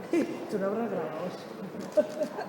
Tú no habrás grabado eso.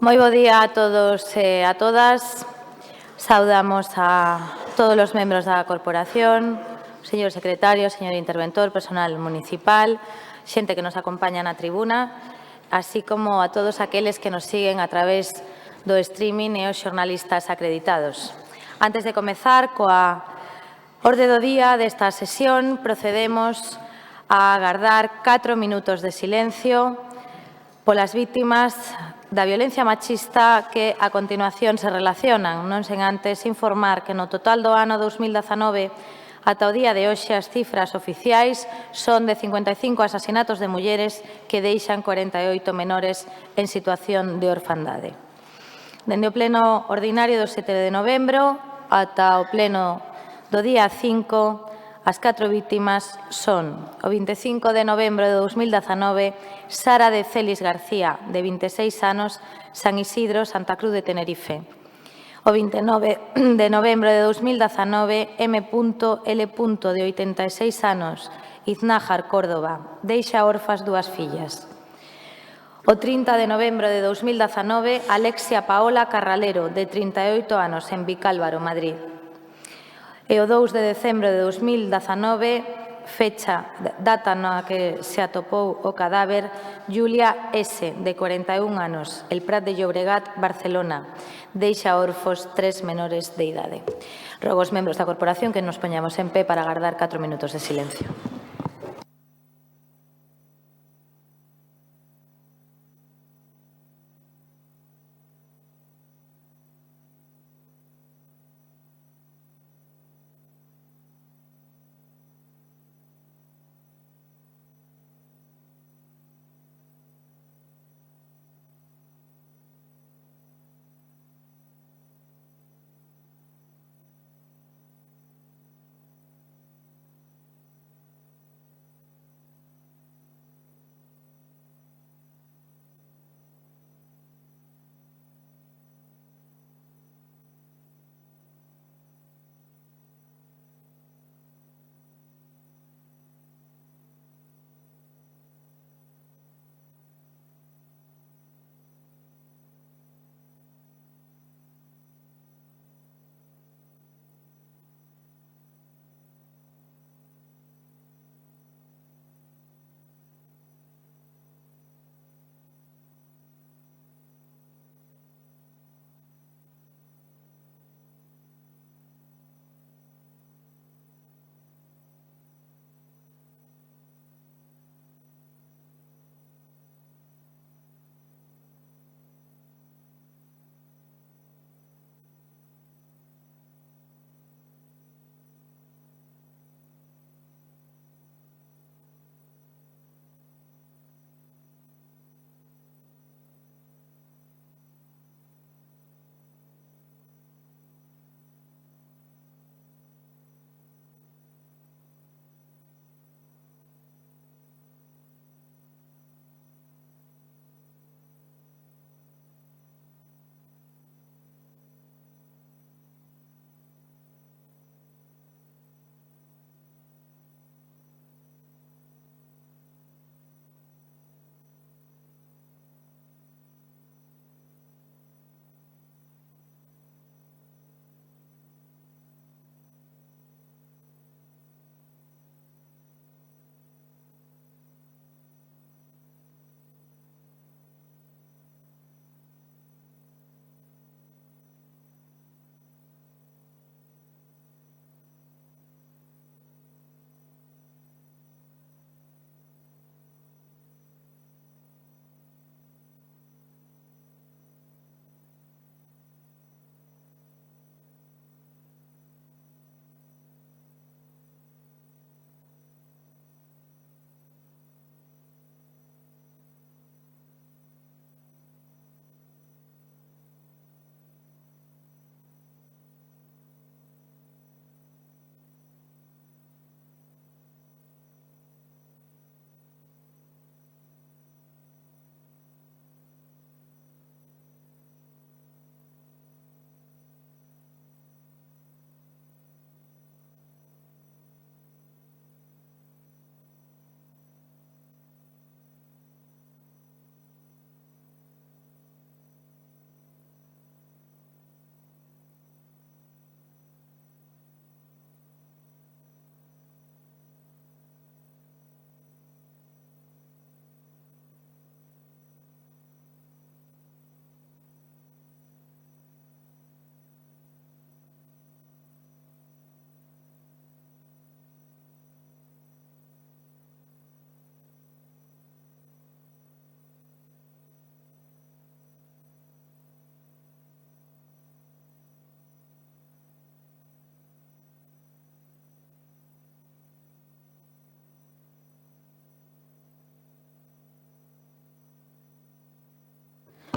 Moi bo día a todos e a todas. Saudamos a todos os membros da corporación, señor secretario, señor interventor, personal municipal, xente que nos acompaña na tribuna, así como a todos aqueles que nos siguen a través do streaming e os xornalistas acreditados. Antes de comezar coa orde do día desta sesión, procedemos a agardar 4 minutos de silencio polas vítimas da violencia machista que a continuación se relacionan, non sen antes informar que no total do ano 2019 ata o día de hoxe as cifras oficiais son de 55 asasinatos de mulleres que deixan 48 menores en situación de orfandade. Dende o pleno ordinario do 7 de novembro ata o pleno do día 5, as 4 vítimas son o 25 de novembro de 2019, Sara de Celis García, de 26 anos, San Isidro, Santa Cruz de Tenerife. O 29 de novembro de 2019, M.L. de 86 anos, Iznájar, Córdoba, deixa orfas dúas fillas. O 30 de novembro de 2019, Alexia Paola Carralero, de 38 anos, en Vicálvaro, Madrid. E o 2 de decembro de 2019, data na que se atopou o cadáver, Julia S., de 41 anos, El Prat de Llobregat, Barcelona. Deixa orfos 3 menores de idade. Rogo aos membros da corporación que nos poñamos en pé para agardar 4 minutos de silencio.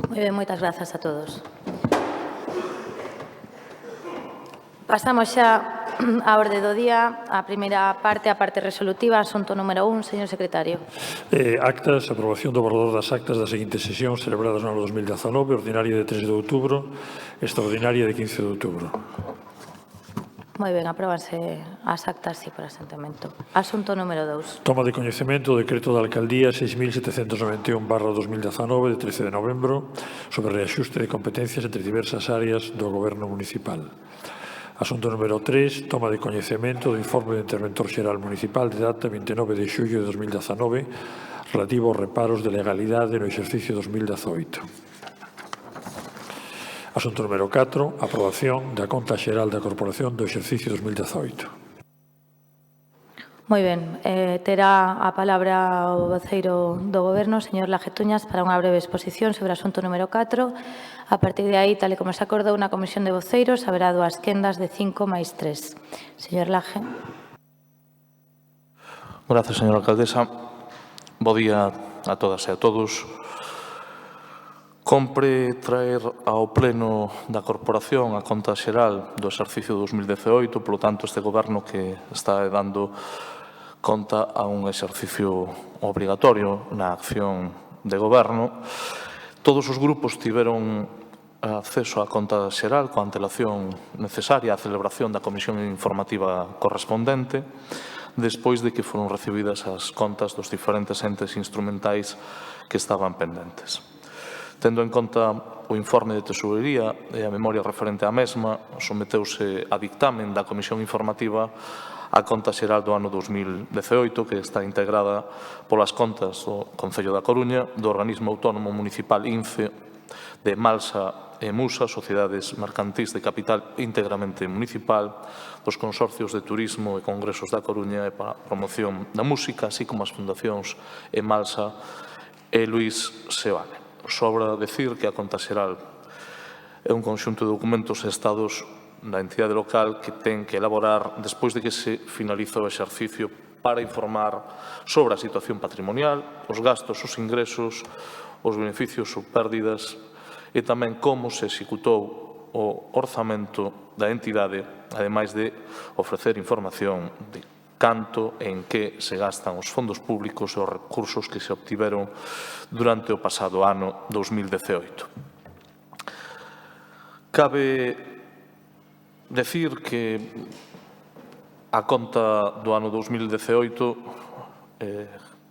Moi ben, moitas grazas a todos. Pasamos xa a orde do día, a primeira parte, a parte resolutiva, asunto número 1, señor secretario. Actas, aprobación do borrador das actas das seguintes sesións celebradas no ano 2019, ordinaria de 3 de outubro, extraordinaria de 15 de outubro. Moi ben, apróbanse as actas por asentamento. Asunto número 2. Toma de coñecemento do decreto da Alcaldía 6.791/2019 de 13 de novembro sobre reaxuste de competencias entre diversas áreas do Goberno municipal. Asunto número 3. Toma de coñecemento do informe do Interventor Xeral Municipal de data 29 de xullo de 2019 relativo aos reparos de legalidade no exercicio 2018. Asunto número 4. Aprobación da conta xeral da Corporación do exercicio 2018. Moi ben, terá a palabra o voceiro do Goberno, señor Laje-Tuñas, para unha breve exposición sobre o asunto número 4. A partir de aí, tal e como se acordou na comisión de voceiros, haberá 2 quendas de 5 máis 3. Señor Laje. Gracias, señora alcaldesa. Bo día a todas e a todos. Compre traer ao Pleno da Corporación a conta xeral do exercicio 2018, polo tanto, este Goberno que está dando conta a un exercicio obrigatorio na acción de Goberno. Todos os grupos tiveron acceso á conta xeral coa antelación necesaria á celebración da comisión informativa correspondente, despois de que foron recibidas as contas dos diferentes entes instrumentais que estaban pendentes. Tendo en conta o informe de Tesorería e a memoria referente á mesma, someteuse a dictamen da Comisión Informativa a conta xeral do ano 2018, que está integrada polas contas do Concello da Coruña, do Organismo Autónomo Municipal INCE, de Malsa e Musa, sociedades mercantís de capital íntegramente municipal, dos consorcios de turismo e congresos da Coruña e para a promoción da música, así como as fundacións Malsa e Luís Seoane. Sobra decir que a conta xeral é un conxunto de documentos e estados da entidade local que ten que elaborar despois de que se finaliza o exercicio para informar sobre a situación patrimonial, os gastos, os ingresos, os beneficios ou pérdidas e tamén como se executou o orzamento da entidade, ademais de ofrecer información de canto en que se gastan os fondos públicos e os recursos que se obtiveron durante o pasado ano 2018. Cabe decir que a conta do ano 2018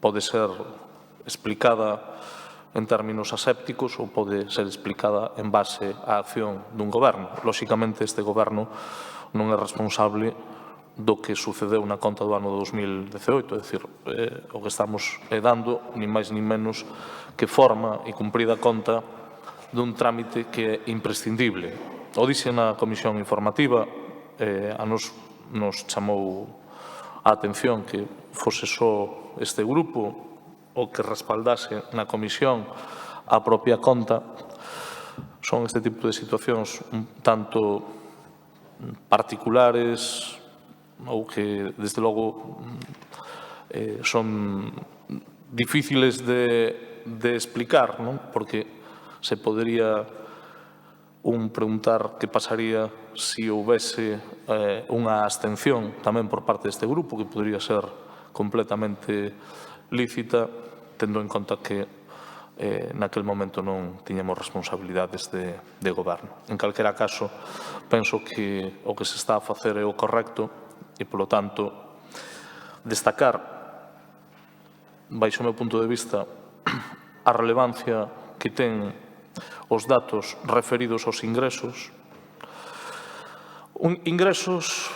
pode ser explicada en términos asépticos ou pode ser explicada en base á acción dun goberno. Lóxicamente, este goberno non é responsable do que sucedeu na conta do ano 2018, é dicir, o que estamos dando, nin máis nin menos, que forma e cumprida conta dun trámite que é imprescindible. O dixe na comisión informativa, a nos chamou a atención que fose só este grupo o que respaldase na comisión a propia conta. Son este tipo de situacións un tanto particulares, ou que, desde logo, son difíciles de explicar, non? Porque se podería preguntar que pasaría se houvese unha abstención tamén por parte deste grupo, que podería ser completamente lícita, tendo en conta que naquel momento non tiñamos responsabilidades de goberno. En calquera caso, penso que o que se está a facer é o correcto, e, polo tanto, destacar, baixo o meu punto de vista, a relevancia que ten os datos referidos aos ingresos. Ingresos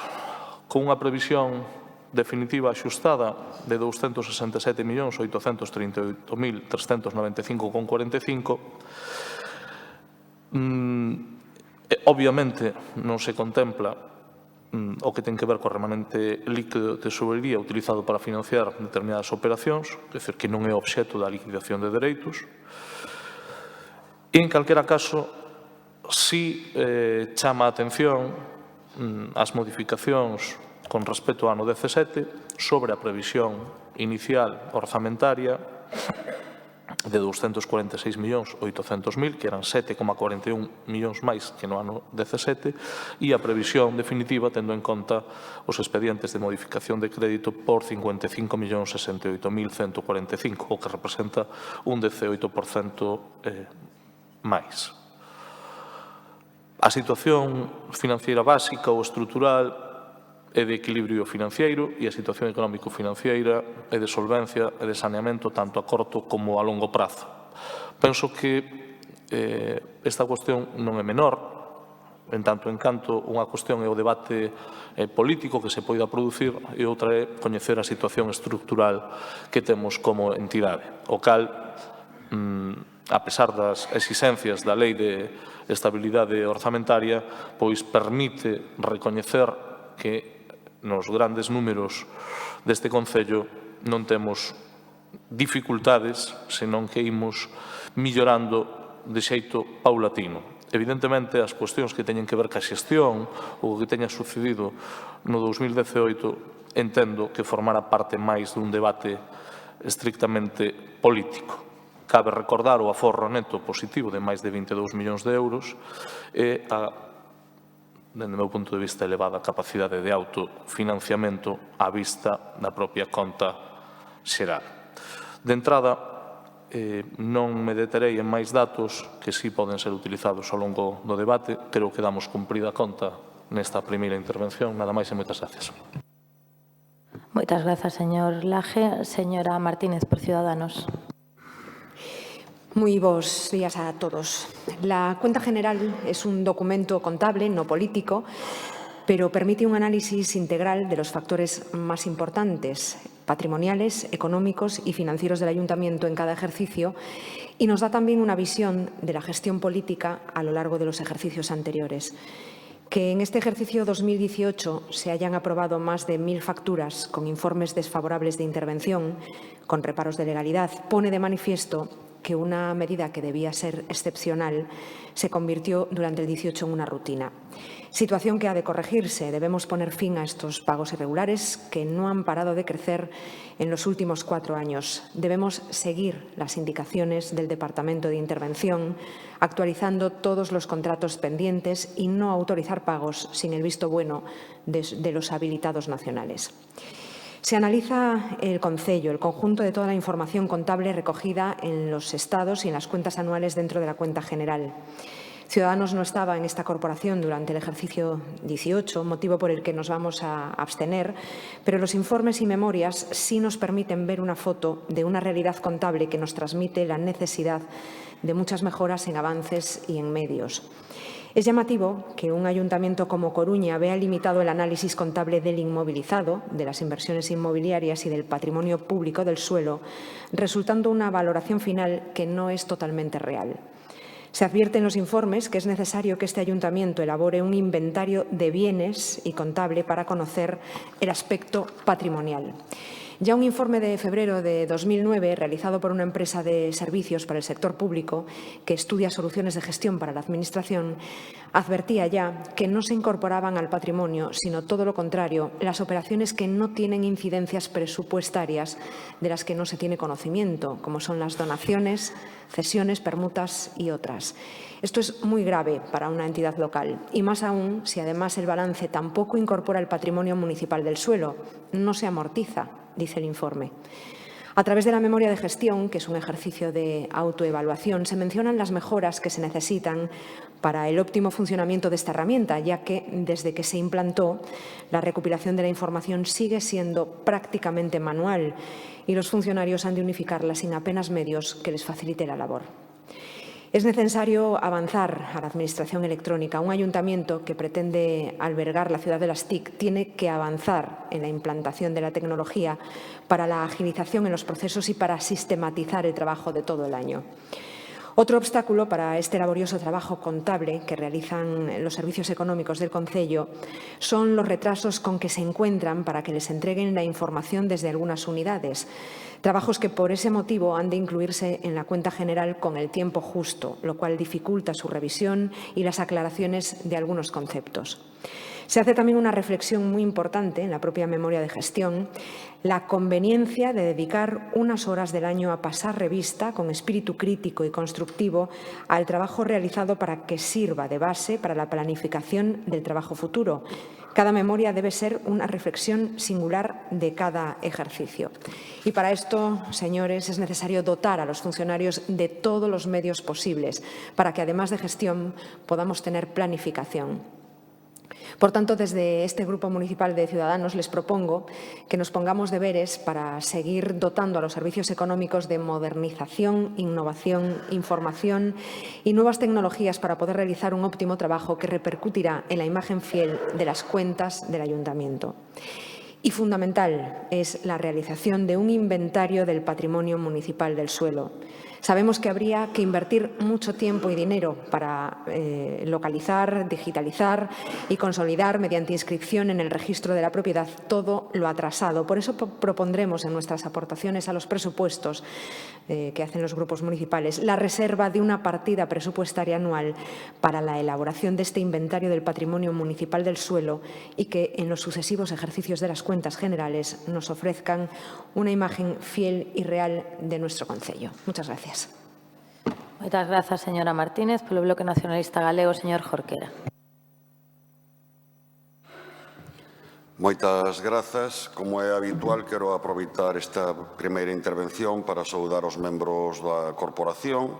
con unha previsión definitiva axustada de 267.838.395,45. Obviamente, non se contempla o que ten que ver co remanente líquido de tesorería utilizado para financiar determinadas operacións, é dicir, que non é obxecto da liquidación de dereitos. E, en calquera caso, si chama a atención as modificacións con respecto ao ano 17 sobre a previsión inicial orzamentaria de 246.800.000, que eran 7,41 millóns máis que no ano 17, e a previsión definitiva tendo en conta os expedientes de modificación de crédito por 55.068.145, o que representa un 18% máis. A situación financiera básica ou estrutural é de equilibrio financiero e a situación económico-financiera é de solvencia e de saneamento tanto a corto como a longo prazo. Penso que esta cuestión non é menor, en tanto en canto unha cuestión é o debate político que se poida producir e outra é coñecer a situación estructural que temos como entidade, o cal, a pesar das exigencias da Lei de Estabilidade Orzamentaria, pois permite recoñecer que nos grandes números deste Concello non temos dificultades, senón que imos millorando de xeito paulatino. Evidentemente, as cuestións que teñen que ver ca xestión ou que teña sucedido no 2018 entendo que formara parte máis dun debate estrictamente político. Cabe recordar o aforro neto positivo de máis de 22 millóns de euros e a, dende o meu punto de vista, elevada capacidade de autofinanciamento á vista da propia conta xeral. De entrada, non me deterei en máis datos que sí poden ser utilizados ao longo do debate. Creo que damos cumprida conta nesta primeira intervención. Nada máis e moitas gracias. Moitas grazas, señor Laje. Señora Martínez, por Ciudadanos. Muy buenos días a todos. La cuenta general es un documento contable, no político, pero permite un análisis integral de los factores más importantes, patrimoniales, económicos y financieros del Ayuntamiento en cada ejercicio, y nos da también una visión de la gestión política a lo largo de los ejercicios anteriores. Que en este ejercicio 2018 se hayan aprobado más de 1.000 facturas con informes desfavorables de intervención, con reparos de legalidad, pone de manifiesto que una medida que debía ser excepcional se convirtió durante el 18 en una rutina. Situación que ha de corregirse. Debemos poner fin a estos pagos irregulares que no han parado de crecer en los últimos 4 años. Debemos seguir las indicaciones del Departamento de Intervención, actualizando todos los contratos pendientes y no autorizar pagos sin el visto bueno de los habilitados nacionales. Se analiza el Concello, el conjunto de toda la información contable recogida en los estados y en las cuentas anuales dentro de la cuenta general. Ciudadanos no estaba en esta corporación durante el ejercicio 18, motivo por el que nos vamos a abstener, pero los informes y memorias sí nos permiten ver una foto de una realidad contable que nos transmite la necesidad de muchas mejoras en avances y en medios. Es llamativo que un ayuntamiento como Coruña vea limitado el análisis contable del inmovilizado, de las inversiones inmobiliarias y del patrimonio público del suelo, resultando una valoración final que no es totalmente real. Se advierte en los informes que es necesario que este ayuntamiento elabore un inventario de bienes y contable para conocer el aspecto patrimonial. Ya un informe de febrero de 2009, realizado por una empresa de servicios para el sector público que estudia soluciones de gestión para la Administración, advertía ya que no se incorporaban al patrimonio, sino todo lo contrario, las operaciones que no tienen incidencias presupuestarias de las que no se tiene conocimiento, como son las donaciones, cesiones, permutas y otras. Esto es muy grave para una entidad local y más aún si además el balance tampoco incorpora el patrimonio municipal del suelo, no se amortiza, dice el informe. A través de la memoria de gestión, que es un ejercicio de autoevaluación, se mencionan las mejoras que se necesitan para el óptimo funcionamiento de esta herramienta, ya que desde que se implantó, la recopilación de la información sigue siendo prácticamente manual y los funcionarios han de unificarla sin apenas medios que les facilite la labor. Es necesario avanzar a la Administración electrónica. Un ayuntamiento que pretende albergar la ciudad de las TIC tiene que avanzar en la implantación de la tecnología para la agilización en los procesos y para sistematizar el trabajo de todo el año. Otro obstáculo para este laborioso trabajo contable que realizan los servicios económicos del Concello son los retrasos con que se encuentran para que les entreguen la información desde algunas unidades. Trabajos que por ese motivo han de incluirse en la cuenta general con el tiempo justo, lo cual dificulta su revisión y las aclaraciones de algunos conceptos. Se hace también una reflexión muy importante en la propia memoria de gestión, la conveniencia de dedicar unas horas del año a pasar revista con espíritu crítico y constructivo al trabajo realizado para que sirva de base para la planificación del trabajo futuro. Cada memoria debe ser una reflexión singular de cada ejercicio. Y para esto, señores, es necesario dotar a los funcionarios de todos los medios posibles para que, además de gestión, podamos tener planificación. Por tanto, desde este Grupo Municipal de Ciudadanos les propongo que nos pongamos deberes para seguir dotando a los servicios económicos de modernización, innovación, información y nuevas tecnologías para poder realizar un óptimo trabajo que repercutirá en la imagen fiel de las cuentas del Ayuntamiento. Y fundamental es la realización de un inventario del patrimonio municipal del suelo. Sabemos que habría que invertir mucho tiempo y dinero para localizar, digitalizar y consolidar mediante inscripción en el registro de la propiedad todo lo atrasado. Por eso propondremos en nuestras aportaciones a los presupuestos que hacen los grupos municipales la reserva de una partida presupuestaria anual para la elaboración de este inventario del patrimonio municipal del suelo y que en los sucesivos ejercicios de las cuentas generales nos ofrezcan una imagen fiel y real de nuestro concello. Muchas gracias. Moitas grazas, señora Martínez. Polo Bloque Nacionalista Galego, señor Jorquera. Moitas grazas. Como é habitual, quero aproveitar esta primeira intervención para saudar os membros da corporación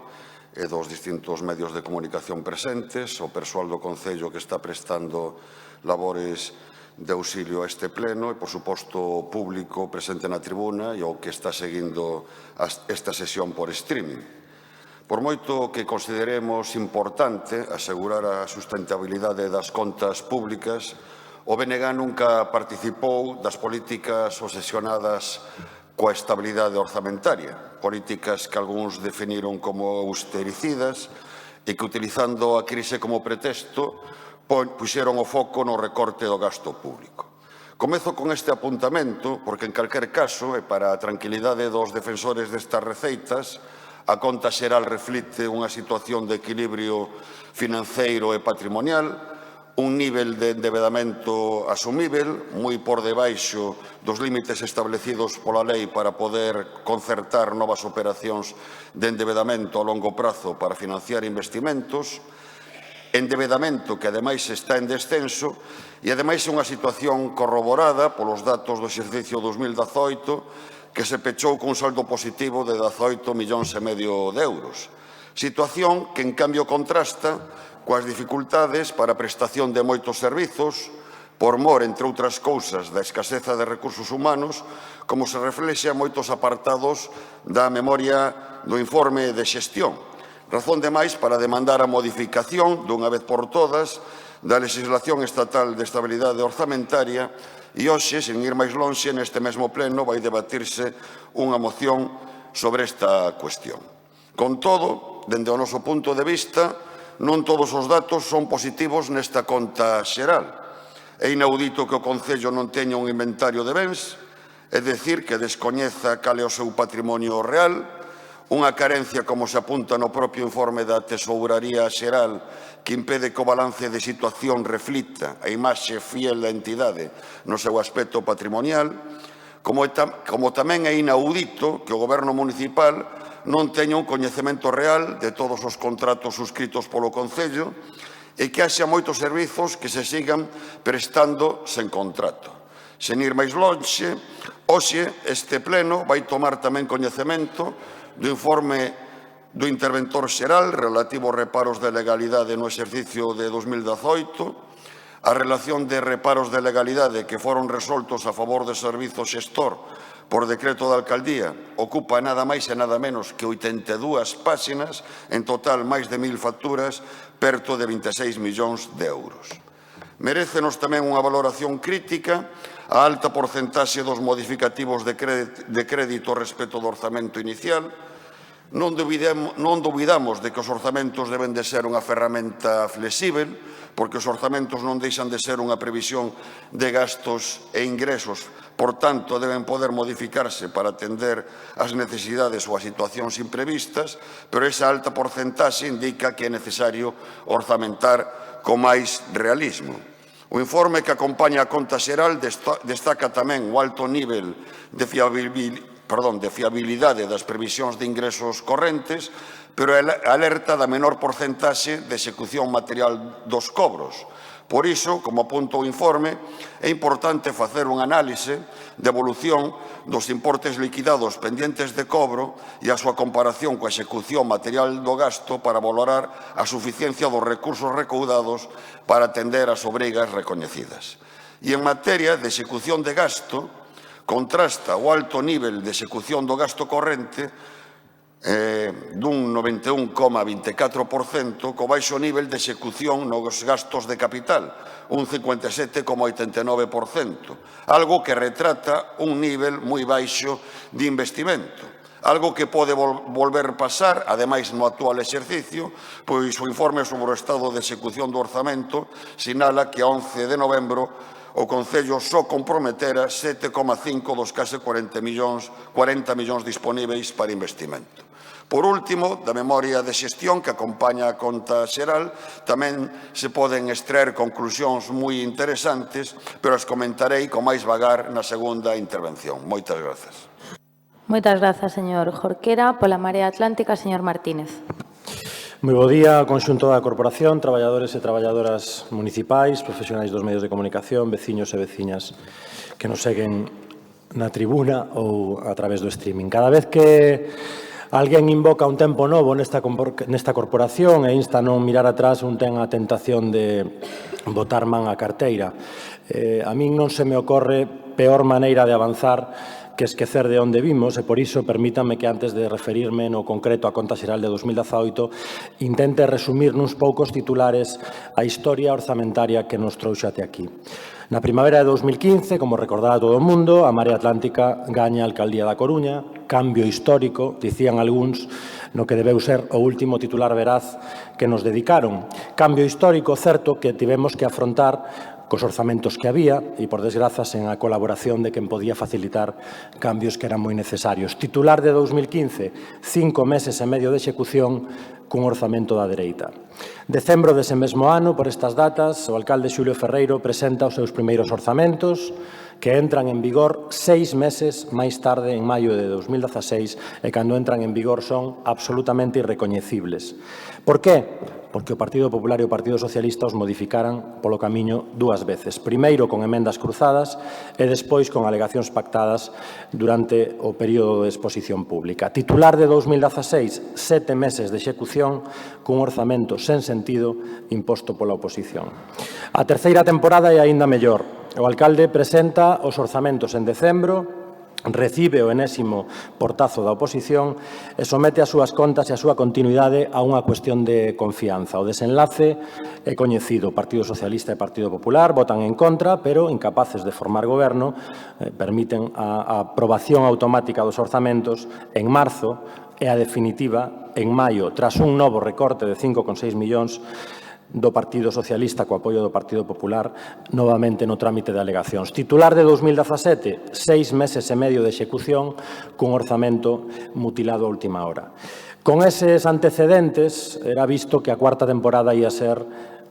e dos distintos medios de comunicación presentes, o persoal do Concello que está prestando labores de auxilio a este pleno e, por suposto, o público presente na tribuna e o que está seguindo esta sesión por streaming. Por moito que consideremos importante asegurar a sustentabilidade das contas públicas, o BNG nunca participou das políticas obsesionadas coa estabilidade orzamentaria, políticas que algúns definiron como austericidas e que, utilizando a crise como pretexto, puxeron o foco no recorte do gasto público. Comezo con este apuntamento porque, en calquer caso, e para a tranquilidade dos defensores destas receitas, a conta xeral reflite unha situación de equilibrio financeiro e patrimonial, un nivel de endebedamento asumível, moi por debaixo dos límites establecidos pola lei para poder concertar novas operacións de endebedamento a longo prazo para financiar investimentos, endebedamento que ademais está en descenso e ademais é unha situación corroborada polos datos do exercicio 2018 que se pechou cun saldo positivo de 18,5 millóns de euros. Situación que en cambio contrasta coas dificultades para a prestación de moitos servizos por mor, entre outras cousas, da escaseza de recursos humanos, como se reflexa en moitos apartados da memoria do informe de xestión. Razón de máis para demandar a modificación, dunha vez por todas, da legislación estatal de estabilidade orzamentaria e hoxe, sen ir máis lonxe, neste mesmo pleno vai debatirse unha moción sobre esta cuestión. Con todo, dende o noso punto de vista, non todos os datos son positivos nesta conta xeral. É inaudito que o Concello non teña un inventario de bens, é dicir, que descoñeza cal é o seu patrimonio real, unha carencia, como se apunta no propio informe da Tesouraría Xeral, que impede que o balance de situación reflita a imaxe fiel da entidade no seu aspecto patrimonial, como tamén é inaudito que o Goberno municipal non teña un coñecemento real de todos os contratos suscritos polo Concello e que haxa moitos servizos que se sigan prestando sen contrato. Sen ir máis lonxe, hoxe este pleno vai tomar tamén coñecemento do informe do interventor xeral relativo aos reparos de legalidade no exercicio de 2018, a relación de reparos de legalidade que foron resoltos a favor do servizo xestor por decreto da alcaldía ocupa nada máis e nada menos que 82 páxinas, en total máis de 1000 facturas, perto de 26 millóns de euros. Merécenos tamén unha valoración crítica a alta porcentaxe dos modificativos de crédito respecto do orzamento inicial. Non dubidamos de que os orzamentos deben de ser unha ferramenta flexível, porque os orzamentos non deixan de ser unha previsión de gastos e ingresos, por tanto, deben poder modificarse para atender as necesidades ou as situacións imprevistas, pero esa alta porcentaxe indica que é necesario orzamentar con máis realismo. O informe que acompaña a conta xeral destaca tamén o alto nivel de fiabilidade das previsións de ingresos correntes, pero alerta da menor porcentaxe de execución material dos cobros. Por iso, como apunta o informe, é importante facer unha análise de evolución dos importes liquidados pendientes de cobro e a súa comparación coa execución material do gasto para valorar a suficiencia dos recursos recaudados para atender as obrigas recoñecidas. E en materia de execución de gasto, contrasta o alto nivel de execución do gasto corrente dun 91,24% co baixo nivel de execución nos gastos de capital, un 57,89%, algo que retrata un nivel moi baixo de investimento, algo que pode volver pasar, ademais no actual exercicio, pois o informe sobre o estado de execución do orzamento sinala que a 11 de novembro o Concello só comprometera 7,5 dos case 40 millóns disponíveis para investimento. Por último, da memoria de xestión que acompaña a conta xeral, tamén se poden extraer conclusións moi interesantes, pero as comentarei con máis vagar na segunda intervención. Moitas grazas. Moitas grazas, señor Jorquera. Pola Marea Atlántica, señor Martínez. Moi bo día ao conxunto da corporación, traballadores e traballadoras municipais, profesionais dos medios de comunicación, veciños e veciñas que nos seguen na tribuna ou a través do streaming. Cada vez que alguén invoca un tempo novo nesta corporación e insta a non mirar atrás, un ten a tentación de botar man á carteira. A min non se me ocorre peor maneira de avanzar que esquecer de onde vimos e por iso permítanme que antes de referirme no concreto á conta xeral de 2018 intente resumir nuns poucos titulares a historia orzamentaria que nos trouxe até aquí. Na primavera de 2015, como recordaba todo o mundo, a Marea Atlántica gaña a Alcaldía da Coruña, cambio histórico, dicían algúns, no que debeu ser o último titular veraz que nos dedicaron. Cambio histórico, certo, que tivemos que afrontar cos orzamentos que había e, por desgrazas, en a colaboración de quen podía facilitar cambios que eran moi necesarios. Titular de 2015, 5 meses e medio de execución cun orzamento da dereita. Decembro dese mesmo ano, por estas datas, o alcalde Xulio Ferreiro presenta os seus primeiros orzamentos que entran en vigor 6 meses máis tarde, en maio de 2016, e cando entran en vigor son absolutamente irrecoñecibles. Por que? Porque o Partido Popular e o Partido Socialista os modificaran polo camiño 2 veces. Primeiro con emendas cruzadas e despois con alegacións pactadas durante o período de exposición pública. Titular de 2016, 7 meses de execución cun orzamento sen sentido imposto pola oposición. A terceira temporada é aínda mellor. O alcalde presenta os orzamentos en decembro, recibe o enésimo portazo da oposición e somete as súas contas e a súa continuidade a unha cuestión de confianza. O desenlace é coñecido. O Partido Socialista e o Partido Popular votan en contra, pero incapaces de formar goberno, permiten a aprobación automática dos orzamentos en marzo e a definitiva en maio, tras un novo recorte de 5,6 millóns do Partido Socialista co apoio do Partido Popular novamente no trámite de alegacións. Titular de 2017, 6 meses e medio de execución cun orzamento mutilado a última hora. Con eses antecedentes era visto que a cuarta temporada ia ser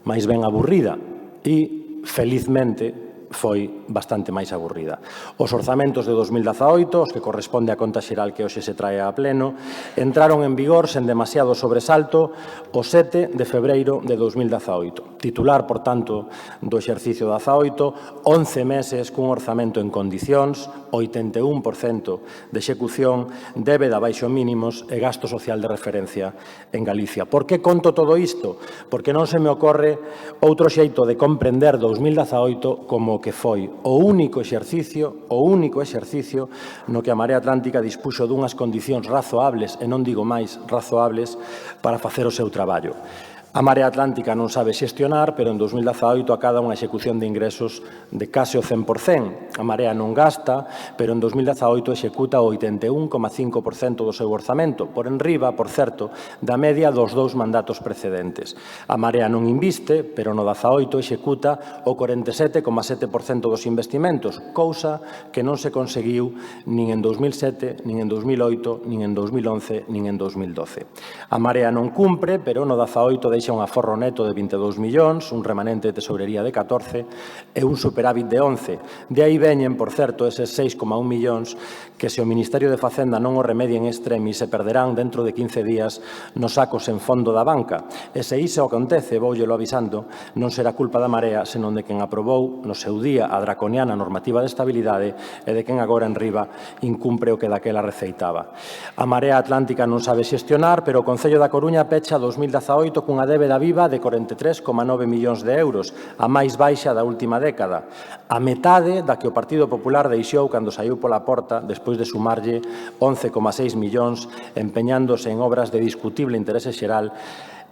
máis ben aburrida e, felizmente, foi bastante máis aburrida. Os orzamentos de 2018, os que corresponde á conta xeral que hoxe se trae a pleno, entraron en vigor sen demasiado sobresalto o 7 de febreiro de 2018. Titular, por tanto, do exercicio 18, 11 meses cun orzamento en condicións, 81% de execución, débeda baixo mínimos e gasto social de referencia en Galicia. Por que conto todo isto? Porque non se me ocorre outro xeito de comprender 2018 como que foi o único exercicio no que a Marea Atlántica dispuxo dunhas condicións razoables, e non digo máis, razoables, para facer o seu traballo. A Marea Atlántica non sabe xestionar, pero en 2018 acada unha execución de ingresos de case o 100%. A Marea non gasta, pero en 2018 executa o 81,5% do seu orzamento, por enriba, por certo, da media dos 2 mandatos precedentes. A Marea non inviste, pero no 18 executa o 47,7% dos investimentos, cousa que non se conseguiu nin en 2007, nin en 2008, nin en 2011, nin en 2012. A Marea non cumpre, pero no 18 deixa deixa un aforro neto de 22 millóns, un remanente de tesourería de 14 e un superávit de 11. De aí veñen, por certo, eses 6,1 millóns que se o Ministerio de Facenda non o remedia en extremis se perderán dentro de 15 días nos sacos en fondo da banca. E se iso acontece, voullelo avisando, non será culpa da Marea, senón de quen aprobou no seu día a draconiana normativa de estabilidade e de quen agora en riba incumpre o que daquela receitaba. A Marea Atlántica non sabe xestionar, pero o Concello da Coruña pecha 2018 cunha débeda viva de 43,9 millóns de euros, a máis baixa da última década, a metade da que o Partido Popular deixou cando saiu pola porta despois de sumarlle 11,6 millóns empeñándose en obras de discutible interese xeral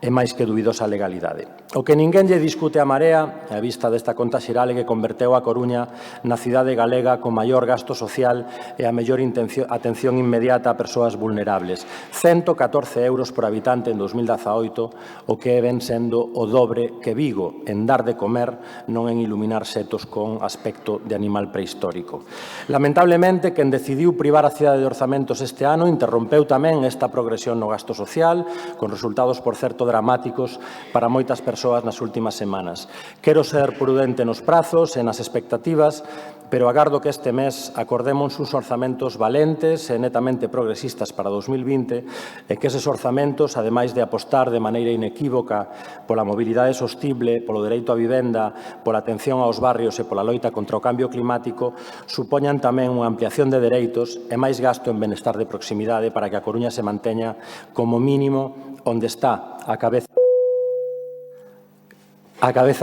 e máis que dubidosa legalidade. O que ninguén lle discute a Marea, a vista desta conta xeral, é que converteu a Coruña na cidade galega con maior gasto social e a mellor atención inmediata a persoas vulnerables. 114 euros por habitante en 2018, o que ven sendo o dobre que Vigo, en dar de comer, non en iluminar setos con aspecto de animal prehistórico. Lamentablemente, quen decidiu privar a cidade de orzamentos este ano interrompeu tamén esta progresión no gasto social, con resultados, por certo, dramáticos para moitas persoas nas últimas semanas. Quero ser prudente nos prazos e nas expectativas, pero agardo que este mes acordemos uns orzamentos valentes e netamente progresistas para 2020 e que eses orzamentos, ademais de apostar de maneira inequívoca pola mobilidade sostible, polo dereito á vivenda, pola atención aos barrios e pola loita contra o cambio climático, supoñan tamén unha ampliación de dereitos e máis gasto en benestar de proximidade para que a Coruña se manteña como mínimo onde está, a cabeza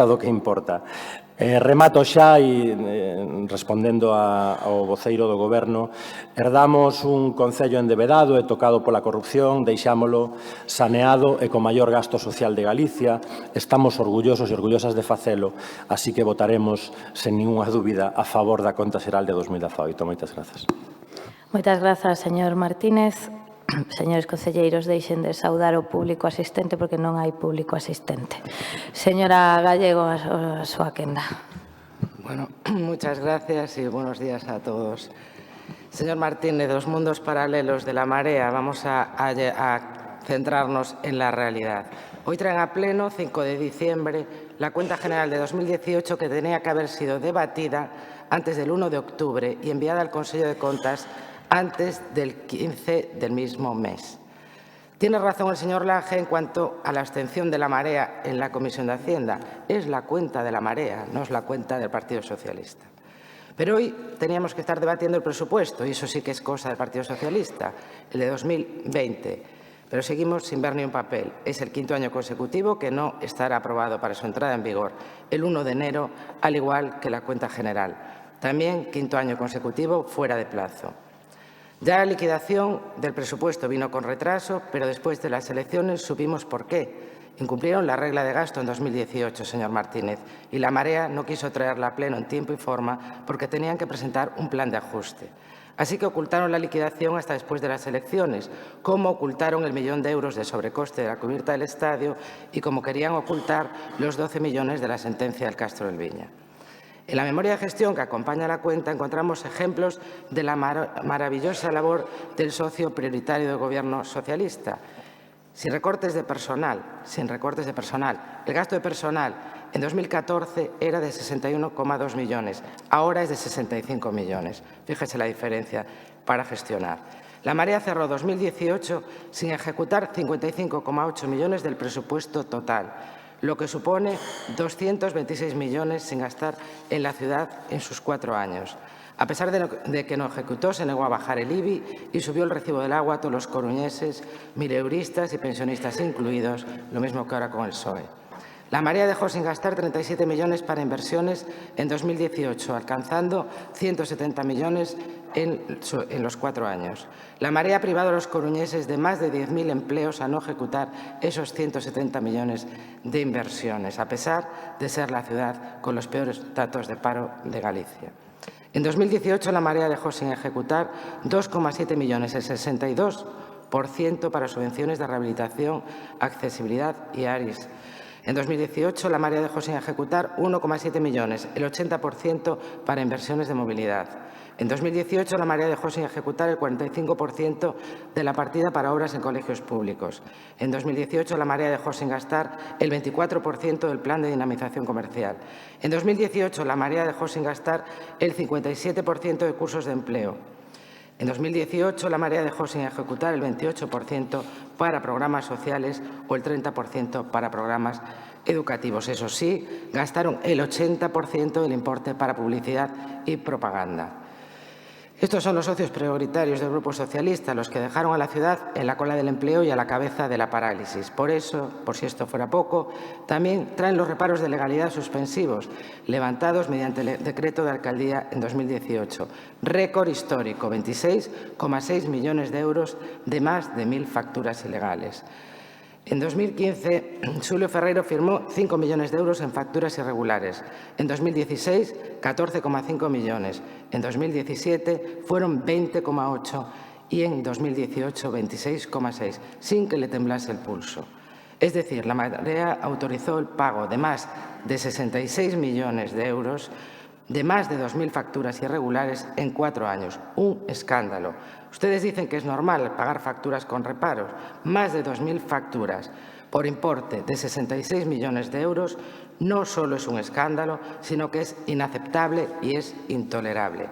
do que importa. Remato xa e respondendo ao voceiro do Goberno, herdamos un Concello endebedado e tocado pola corrupción, deixámolo saneado e co maior gasto social de Galicia. Estamos orgullosos e orgullosas de facelo, así que votaremos, sen ninguna dúbida, a favor da conta xeral de 2018. Moitas grazas. Moitas grazas, señor Martínez. Señores concelleiros, deixen de saudar o público asistente porque non hai público asistente. Señora Gallego, a súa quenda. Bueno, muchas gracias y buenos días a todos. Señor Martínez, los mundos paralelos de la Marea, vamos a centrarnos en la realidad. Hoy traen a pleno, 5 de diciembre, la cuenta general de 2018 que tenía que haber sido debatida antes del 1 de octubre y enviada al Consejo de Contas antes del 15 del mismo mes. Tiene razón el señor Laje en cuanto a la abstención de la Marea en la Comisión de Hacienda. Es la cuenta de la Marea, no es la cuenta del Partido Socialista. Pero hoy teníamos que estar debatiendo el presupuesto, y eso sí que es cosa del Partido Socialista, el de 2020. Pero seguimos sin ver ni un papel. Es el 5º año consecutivo que no estará aprobado para su entrada en vigor el 1 de enero, al igual que la cuenta general. También 5º año consecutivo fuera de plazo. Ya la liquidación del presupuesto vino con retraso, pero después de las elecciones supimos por qué. Incumplieron la regla de gasto en 2018, señor Martínez, y la Marea no quiso traerla a pleno en tiempo y forma porque tenían que presentar un plan de ajuste. Así que ocultaron la liquidación hasta después de las elecciones, como ocultaron el 1 millón de euros de sobrecoste de la cubierta del estadio y como querían ocultar los 12 millones de la sentencia del Castro del Viña. En la memoria de gestión que acompaña la cuenta encontramos ejemplos de la maravillosa labor del socio prioritario del Gobierno socialista. Sin recortes de personal. El gasto de personal en 2014 era de 61,2 millones, ahora es de 65 millones. Fíjese la diferencia para gestionar. La Marea cerró 2018 sin ejecutar 55,8 millones del presupuesto total, lo que supone 226 millones sin gastar en la ciudad en sus 4 años. A pesar de que no ejecutó, se negó a bajar el IBI y subió el recibo del agua a todos los coruñeses, mileuristas y pensionistas incluidos, lo mismo que ahora con el PSOE. La Marea dejó sin gastar 37 millones para inversiones en 2018, alcanzando 170 millones en los 4 años. La Marea ha privado a los coruñeses de más de 10.000 empleos a no ejecutar esos 170 millones de inversiones, a pesar de ser la ciudad con los peores datos de paro de Galicia. En 2018 la Marea dejó sin ejecutar 2,7 millones, el 62% para subvenciones de rehabilitación, accesibilidad y ARIS. En 2018, la Marea dejó sin ejecutar 1,7 millones, el 80% para inversiones de movilidad. En 2018, la Marea dejó sin ejecutar el 45% de la partida para obras en colegios públicos. En 2018, la Marea dejó sin gastar el 24% del plan de dinamización comercial. En 2018, la Marea dejó sin gastar el 57% de cursos de empleo. En 2018, la Marea dejó sin ejecutar el 28% para programas sociales o el 30% para programas educativos. Eso sí, gastaron el 80% del importe para publicidad y propaganda. Estos son los socios prioritarios del Grupo Socialista, los que dejaron a la ciudad en la cola del empleo y a la cabeza de la parálisis. Por eso, por si esto fuera poco, también traen los reparos de legalidad suspensivos, levantados mediante el decreto de alcaldía en 2018. Récord histórico, 26,6 millones de euros de más de 1.000 facturas ilegales. En 2015, Xulio Ferreiro firmó 5 millones de euros en facturas irregulares. En 2016, 14,5 millones. En 2017 fueron 20,8 y en 2018 26,6, sin que le temblase el pulso. Es decir, la Marea autorizó el pago de más de 66 millones de euros de más de 2.000 facturas irregulares en 4 años. Un escándalo. Ustedes dicen que es normal pagar facturas con reparos. Más de 2.000 facturas por importe de 66 millones de euros no solo es un escándalo, sino que es inaceptable y es intolerable.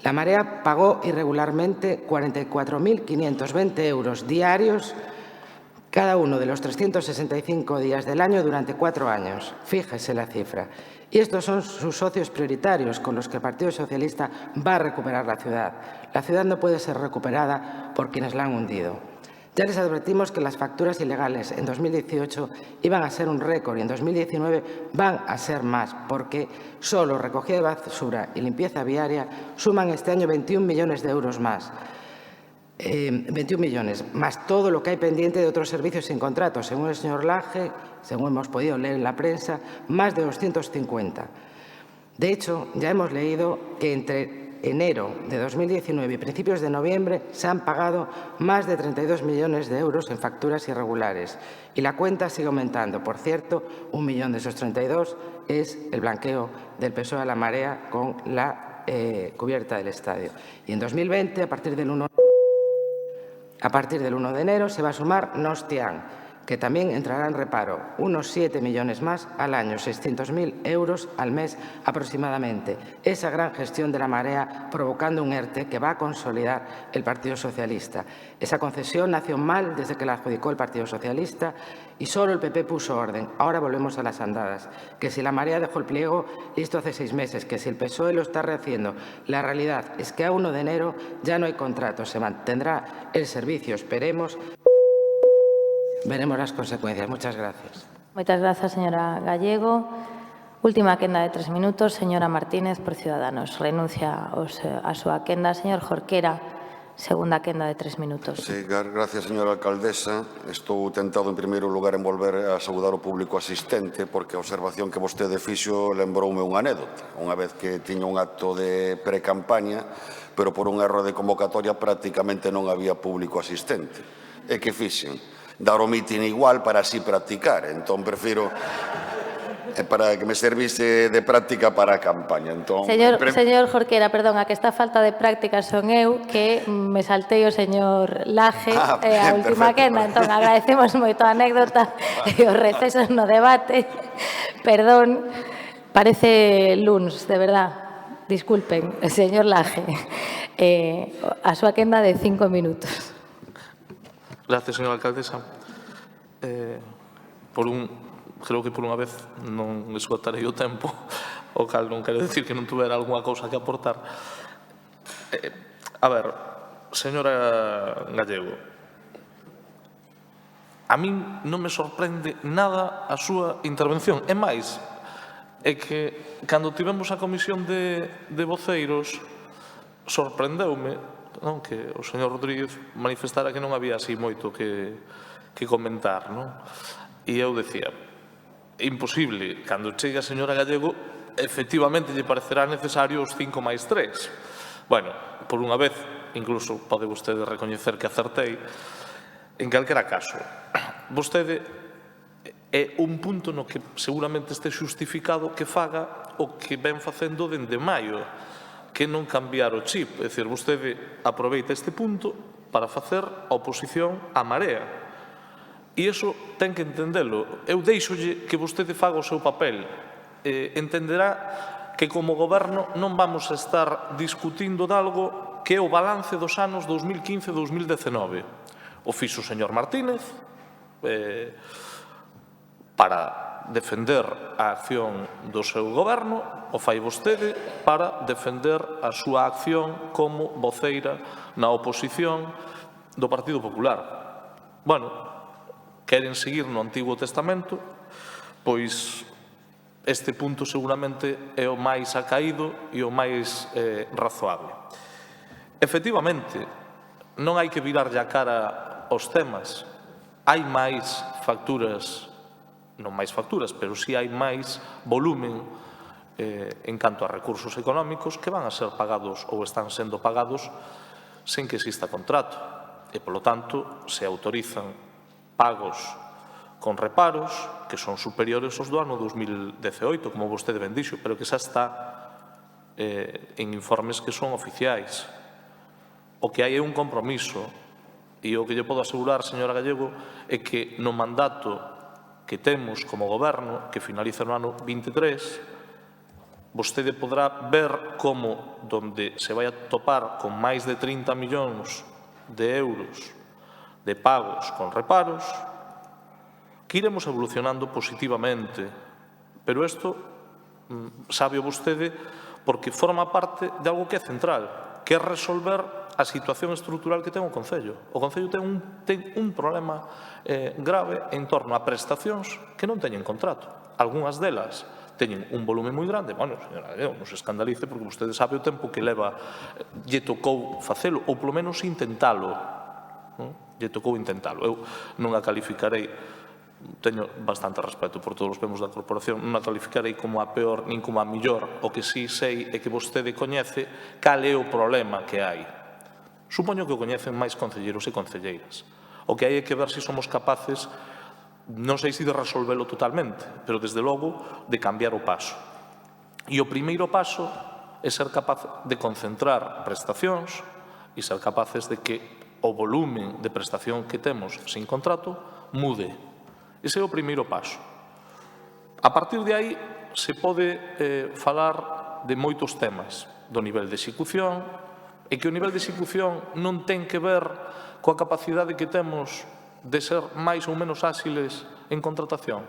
La Marea pagó irregularmente 44.520 euros diarios cada uno de los 365 días del año durante 4 años. Fíjese la cifra. Y estos son sus socios prioritarios con los que el Partido Socialista va a recuperar la ciudad. La ciudad no puede ser recuperada por quienes la han hundido. Ya les advertimos que las facturas ilegales en 2018 iban a ser un récord y en 2019 van a ser más, porque solo recogida de basura y limpieza viaria suman este año 21 millones de euros más. 21 millones, más todo lo que hay pendiente de otros servicios sin contrato. Según el señor Laje, según hemos podido leer en la prensa, más de 250. De hecho, ya hemos leído que entre enero de 2019 y principios de noviembre se han pagado más de 32 millones de euros en facturas irregulares. Y la cuenta sigue aumentando. Por cierto, 1 millón de esos 32 es el blanqueo del PSOE a la Marea con la cubierta del estadio. Y en 2020, a partir del 1 de enero se va a sumar Nostian, que también entrará en reparo, unos 7 millones más al año, 600.000 euros al mes aproximadamente. Esa gran gestión de la Marea provocando un ERTE que va a consolidar el Partido Socialista. Esa concesión nació mal desde que la adjudicó el Partido Socialista y solo el PP puso orden. Ahora volvemos a las andadas. Que si la Marea dejó el pliego listo hace 6 meses, que si el PSOE lo está rehaciendo. La realidad es que a 1 de enero ya no hay contrato, se mantendrá el servicio, esperemos. Veremos las consecuencias. Muchas gracias. Muchas gracias, señora Gallego. Última quenda de 3 minutos, señora Martínez, por Ciudadanos. Renuncia a su quenda. Señor Jorquera, segunda quenda de 3 minutos. Sí, gracias, señora alcaldesa. Estou tentado, en primeiro lugar, en volver a saudar o público asistente, porque a observación que vostede fixo lembroume unha anécdota. Unha vez que tiña un acto de pre-campaña, pero por un erro de convocatoria prácticamente non había público asistente. E que fixen? Dar o mitin igual para así practicar. Entón, prefiro para que me servise de práctica para a campaña. Entón, señor Jorquera, perdón, a que esta falta de práctica son eu, que me saltei o señor Laje a última quenda. Entón, agradecemos moito a anécdota e os recesos no debate. Perdón, parece luns, de verdad. Disculpen, señor Laje. A súa quenda de 5 minutos. Gracias, señora alcaldesa. Creo que por unha vez non esgotarei o tempo, o cal non quero decir que non tuvera algunha cousa que aportar. A ver, señora Gallego, a min non me sorprende nada a súa intervención. É máis, é que cando tivemos a comisión de voceiros, sorprendeume que o señor Rodríguez manifestara que non había así moito que comentar. E eu decía, imposible, cando chegue a señora Gallego, efectivamente lle parecerá necesario os 5 máis 3. Bueno, por unha vez, incluso pode vostede recoñecer que acertei, en calquera caso, vostede é un punto no que seguramente este xustificado que faga o que ven facendo dende maio, que non cambiar o chip. É dicir, vostede aproveita este punto para facer a oposición á Marea. E iso ten que entendelo. Eu deixolle que vostede faga o seu papel. Entenderá que como goberno non vamos a estar discutindo de algo que é o balance dos anos 2015-2019. O fixo o señor Martínez para defender a acción do seu goberno, o fai vostede para defender a súa acción como voceira na oposición do Partido Popular. Bueno, queren seguir no Antigo Testamento, pois este punto seguramente é o máis acaído e o máis razoable. Efectivamente, non hai que virarlle a cara aos temas. Hai máis facturas, non máis facturas, pero si hai máis volumen en canto a recursos económicos que van a ser pagados ou están sendo pagados sen que exista contrato. E, polo tanto, se autorizan pagos con reparos que son superiores aos do ano 2018, como vostede ben dixo, pero que xa está en informes que son oficiais. O que hai é un compromiso, e o que lle podo asegurar, señora Gallego, é que no mandato que temos como goberno, que finaliza no ano 23, vostede podrá ver como, donde se vai a topar con máis de 30 millóns de euros de pagos con reparos, que iremos evolucionando positivamente. Pero isto sabe vostede porque forma parte de algo que é central, que é resolver a situación estrutural que ten o Concello. O Concello ten un problema grave en torno a prestacións que non teñen contrato. Algúnas delas teñen un volumen moi grande. Bueno, señora Gallego, non se escandalice porque vostede sabe o tempo que leva, lle tocou facelo, ou polo menos intentalo. Lle tocou intentalo. Eu non a calificarei, teño bastante respeto por todos os membros da corporación, non a calificarei como a peor nin como a millor. O que sí sei é que vostede coñece cal é o problema que hai. Supoño que o coñecen máis concelleiros e concelleiras. O que hai é que ver se somos capaces, non sei se de resolvelo totalmente, pero desde logo de cambiar o paso. E o primeiro paso é ser capaz de concentrar prestacións e ser capaces de que o volumen de prestación que temos sin contrato mude. Ese é o primeiro paso. A partir de aí se pode falar de moitos temas, do nivel de execución, e que o nivel de execución non ten que ver coa capacidade que temos de ser máis ou menos áxiles en contratación.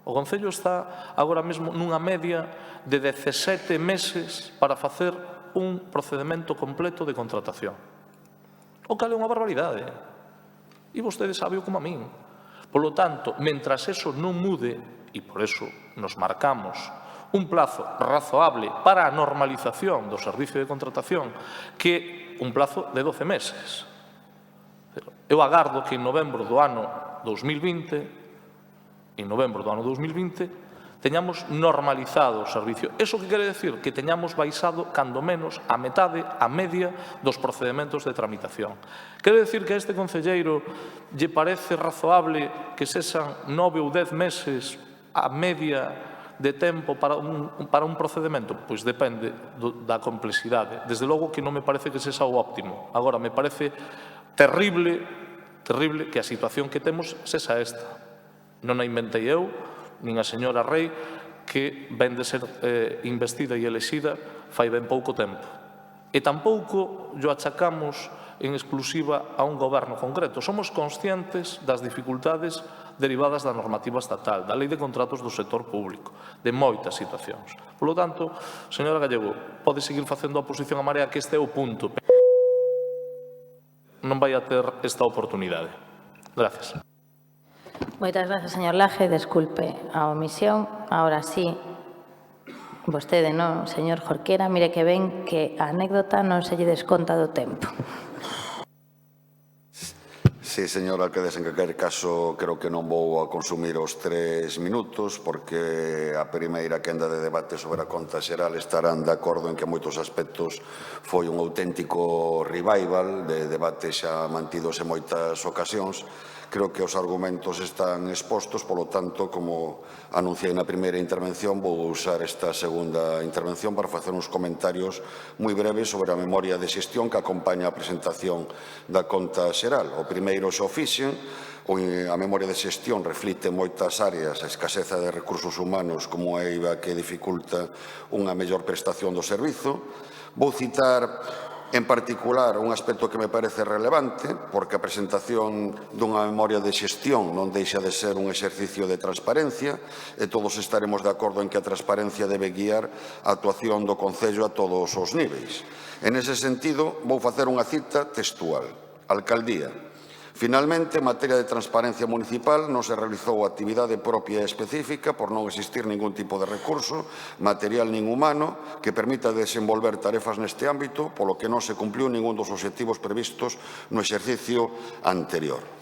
O Concello está agora mesmo nunha media de 17 meses para facer un procedimento completo de contratación. O cal é unha barbaridade. E vostede sabe como a min. Polo tanto, mentras eso non mude, e por eso nos marcamos un plazo razoable para a normalización do servicio de contratación, que é un plazo de 12 meses. Eu agardo que en novembro do ano 2020, teñamos normalizado o servicio. Eso que quere decir? Que teñamos baixado, cando menos, a metade, a media dos procedementos de tramitación. Quere decir que a este concelleiro lle parece razoable que sexan 9 ou 10 meses a media de tempo para un procedimento? Pois depende da complexidade. Desde logo que non me parece que sexa o óptimo. Agora, me parece terrible que a situación que temos sexa esta. Non a inventei eu, nin a señora Rei, que ven de ser investida e elexida fai ben pouco tempo. E tampouco yo achacamos en exclusiva a un goberno concreto. Somos conscientes das dificultades derivadas da normativa estatal, da lei de contratos do sector público, de moitas situacións. Por lo tanto, señora Gallego, pode seguir facendo a oposición a Marea, que este é o punto. Non vai a ter esta oportunidade. Gracias. Moitas gracias, señor Laje. Desculpe a omisión. Ahora sí, vostede non, señor Jorquera, mire que ven que a anécdota non se lle desconta do tempo. Sí, señor alcalde, en calquer caso, creo que non vou a consumir os 3 minutos, porque a primeira quenda de debate sobre a conta xeral estarán de acordo en que moitos aspectos foi un auténtico revival de debate xa mantidos en moitas ocasións, Creo que os argumentos están expostos, polo tanto, como anunciei na primeira intervención, vou usar esta segunda intervención para facer uns comentarios moi breves sobre a memoria de xestión que acompaña a presentación da conta xeral. O primeiro xa o fixen, a memoria de xestión reflite moitas áreas, a escaseza de recursos humanos como a eiva que dificulta unha mellor prestación do servizo. Vou citar en particular un aspecto que me parece relevante, porque a presentación dunha memoria de xestión non deixa de ser un exercicio de transparencia e todos estaremos de acordo en que a transparencia debe guiar a actuación do Concello a todos os niveis. En ese sentido, vou facer unha cita textual. Alcaldía. Finalmente, en materia de transparencia municipal, non se realizou actividade propia e específica por non existir ningún tipo de recurso, material nin humano, que permita desenvolver tarefas neste ámbito, polo que non se cumpliu ningún dos obxectivos previstos no exercicio anterior.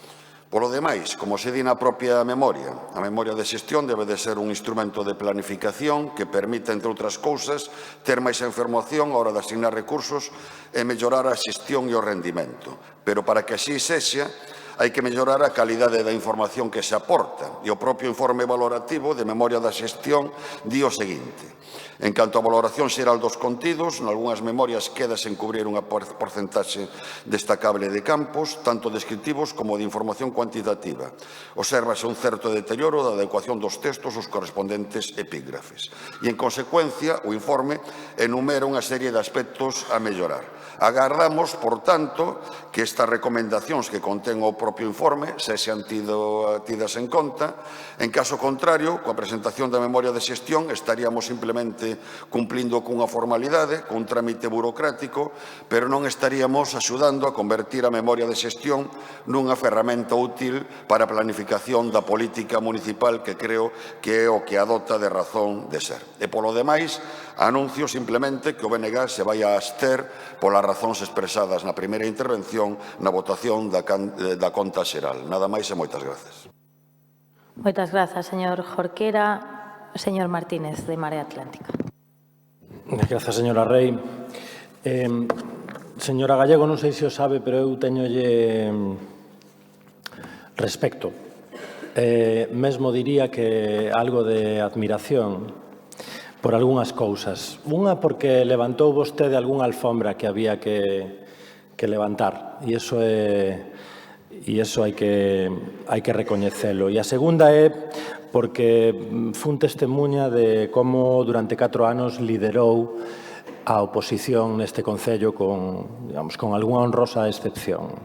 Polo demais, como se di na propia memoria, a memoria de xestión debe de ser un instrumento de planificación que permita, entre outras cousas, ter máis información á hora de asignar recursos e mellorar a xestión e o rendimento. Pero para que así sexa, hai que mellorar a calidade da información que se aporta e o propio informe valorativo de memoria da xestión di o seguinte. En canto á valoración xeral dos contidos, nalgúnas memorias queda sen cubrir unha porcentaxe destacable de campos, tanto descriptivos como de información cuantitativa. Obsérvase un certo deterioro da adecuación dos textos aos correspondentes epígrafes. E, en consecuencia, o informe enumera unha serie de aspectos a mellorar. Agardamos, por tanto, que estas recomendacións que contén o propio informe sexan tidas en conta. En caso contrario, coa presentación da memoria de xestión estaríamos simplemente cumplindo cunha formalidade, cun trámite burocrático, pero non estaríamos axudando a convertir a memoria de xestión nunha ferramenta útil para a planificación da política municipal que creo que é o que adopta de razón de ser. E polo demais, anuncio simplemente que o BNG se vai a abster polas razóns expresadas na primeira intervención na votación da conta xeral. Nada máis e moitas grazas. Moitas grazas, señor Jorquera. Señor Martínez, de Marea Atlántica. Grazas, señora Rei. Señora Gallego, non sei se o sabe, pero eu teñolle respecto. Mesmo diría que algo de admiración por algunhas cousas. Unha porque levantou vostede algunha alfombra que había que levantar, e iso hai que recoñecelo. E a segunda é porque fun testemunha de como durante 4 anos liderou a oposición neste Concello con algunha honrosa excepción.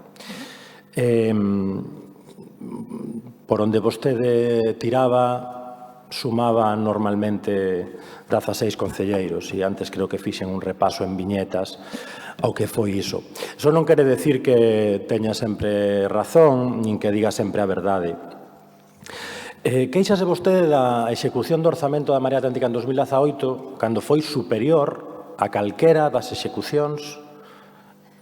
Por onde vostede tiraba, sumaba normalmente 16 concelleiros, e antes creo que fixen un repaso en viñetas ao que foi iso. Iso non quere decir que teña sempre razón, nin que diga sempre a verdade. Queixase vostede da execución do orzamento da Marea Atlántica en 2018 cando foi superior a calquera das execucións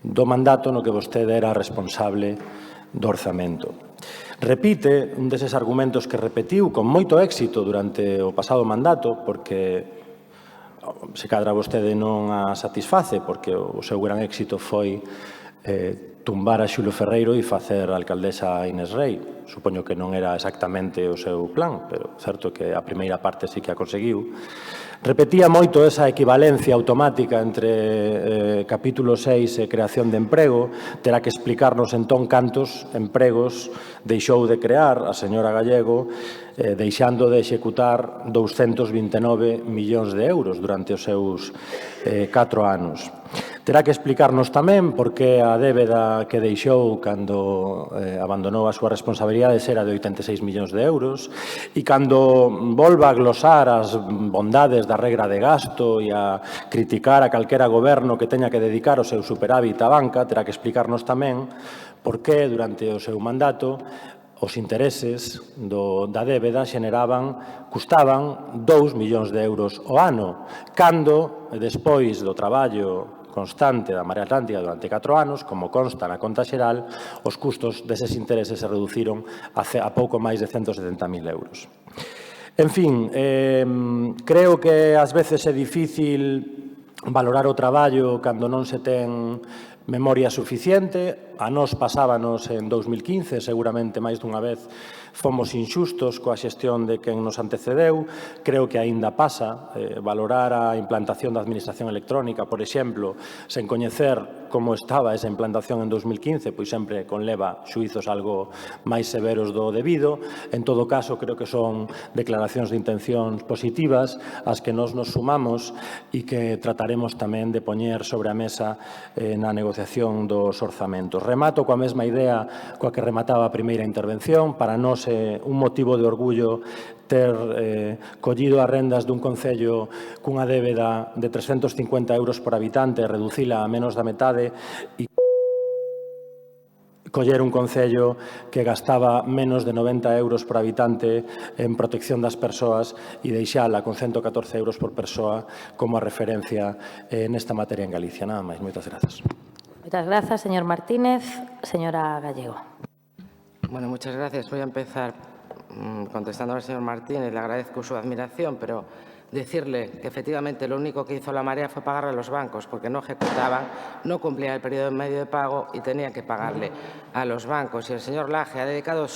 do mandato no que vostede era responsable do orzamento. Repite un deses argumentos que repetiu con moito éxito durante o pasado mandato, porque se cadra vostede non a satisface, porque o seu gran éxito foi tumbar a Xulo Ferreiro e facer a alcaldesa Inés Rei. Supoño que non era exactamente o seu plan, pero certo que a primeira parte sí que a conseguiu. Repetía moito esa equivalencia automática entre capítulo 6 e creación de emprego. Terá que explicarnos entón cantos empregos deixou de crear a señora Gallego, deixando de executar 229 millóns de euros durante os seus 4 anos. Terá que explicarnos tamén por que a débeda que deixou cando abandonou a súa responsabilidade era de 86 millóns de euros, e cando volva a glosar as bondades da regra de gasto e a criticar a calquera goberno que teña que dedicar o seu superávit á banca, terá que explicarnos tamén por que durante o seu mandato os intereses da débeda custaban 2 millóns de euros ao ano, cando, despois do traballo constante da Marea Atlántica durante 4 anos, como consta na conta xeral, os custos deses intereses se reduciron a pouco máis de 170.000 euros. En fin, creo que ás veces é difícil valorar o traballo cando non se ten memoria suficiente. A nós pasábanos en 2015, seguramente máis dunha vez fomos inxustos coa xestión de quen nos antecedeu. Creo que aínda pasa valorar a implantación da administración electrónica, por exemplo, sen coñecer como estaba esa implantación en 2015, pois sempre conleva xuizos algo máis severos do debido. En todo caso, creo que son declaracións de intencións positivas ás que nos sumamos e que trataremos tamén de poñer sobre a mesa na negociación dos orzamentos. Remato coa mesma idea coa que remataba a primeira intervención. Para nós é un motivo de orgullo ter collido as rendas dun concello cunha débeda de 350 euros por habitante e reducila a menos da metade e coller un concello que gastaba menos de 90 euros por habitante en protección das persoas e deixala con 114 euros por persoa como a referencia nesta materia en Galicia. Nada máis. Moitas grazas. Muchas gracias, señor Martínez. Señora Gallego. Bueno, muchas gracias. Voy a empezar contestando al señor Martínez. Le agradezco su admiración, pero decirle que efectivamente lo único que hizo la Marea fue pagarle a los bancos porque no ejecutaban, no cumplían el periodo medio de pago y tenían que pagarle a los bancos. Y el señor Laje ha dedicado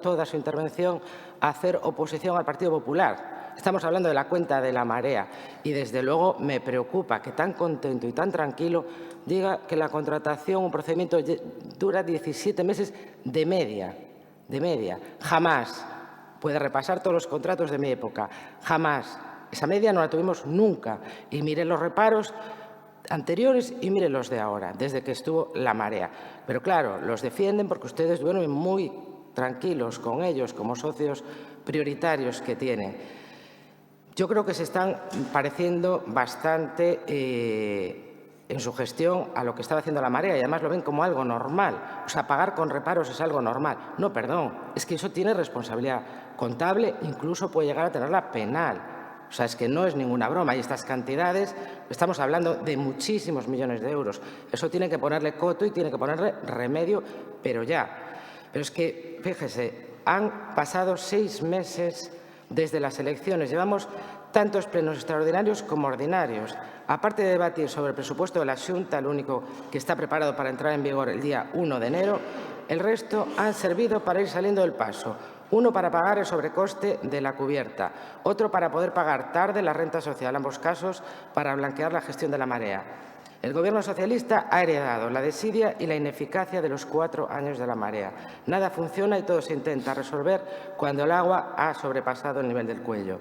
toda su intervención a hacer oposición al Partido Popular. Estamos hablando de la cuenta de la Marea y desde luego me preocupa que tan contento y tan tranquilo diga que la contratación, un procedimiento dura 17 meses de media. Jamás. Puede repasar todos los contratos de mi época. Jamás. Esa media no la tuvimos nunca. Y mire los reparos anteriores y mire los de ahora, desde que estuvo la Marea. Pero claro, los defienden porque ustedes duermen muy tranquilos con ellos como socios prioritarios que tienen. Yo creo que se están pareciendo bastante en su gestión a lo que estaba haciendo la Marea y además lo ven como algo normal. O sea, pagar con reparos es algo normal. No, perdón, es que eso tiene responsabilidad contable, incluso puede llegar a tenerla penal. O sea, es que no es ninguna broma. Y estas cantidades, estamos hablando de muchísimos millones de euros. Eso tiene que ponerle coto y tiene que ponerle remedio, pero ya. Pero es que, fíjese, han pasado 6 meses desde las elecciones. Llevamos tantos plenos extraordinarios como ordinarios. Aparte de debatir sobre el presupuesto de la Xunta, el único que está preparado para entrar en vigor el día 1 de enero, el resto han servido para ir saliendo del paso. Uno para pagar el sobrecoste de la cubierta, otro para poder pagar tarde la renta social, ambos casos para blanquear la gestión de la Marea. El Gobierno socialista ha heredado la desidia y la ineficacia de los 4 años de la Marea. Nada funciona y todo se intenta resolver cuando el agua ha sobrepasado el nivel del cuello.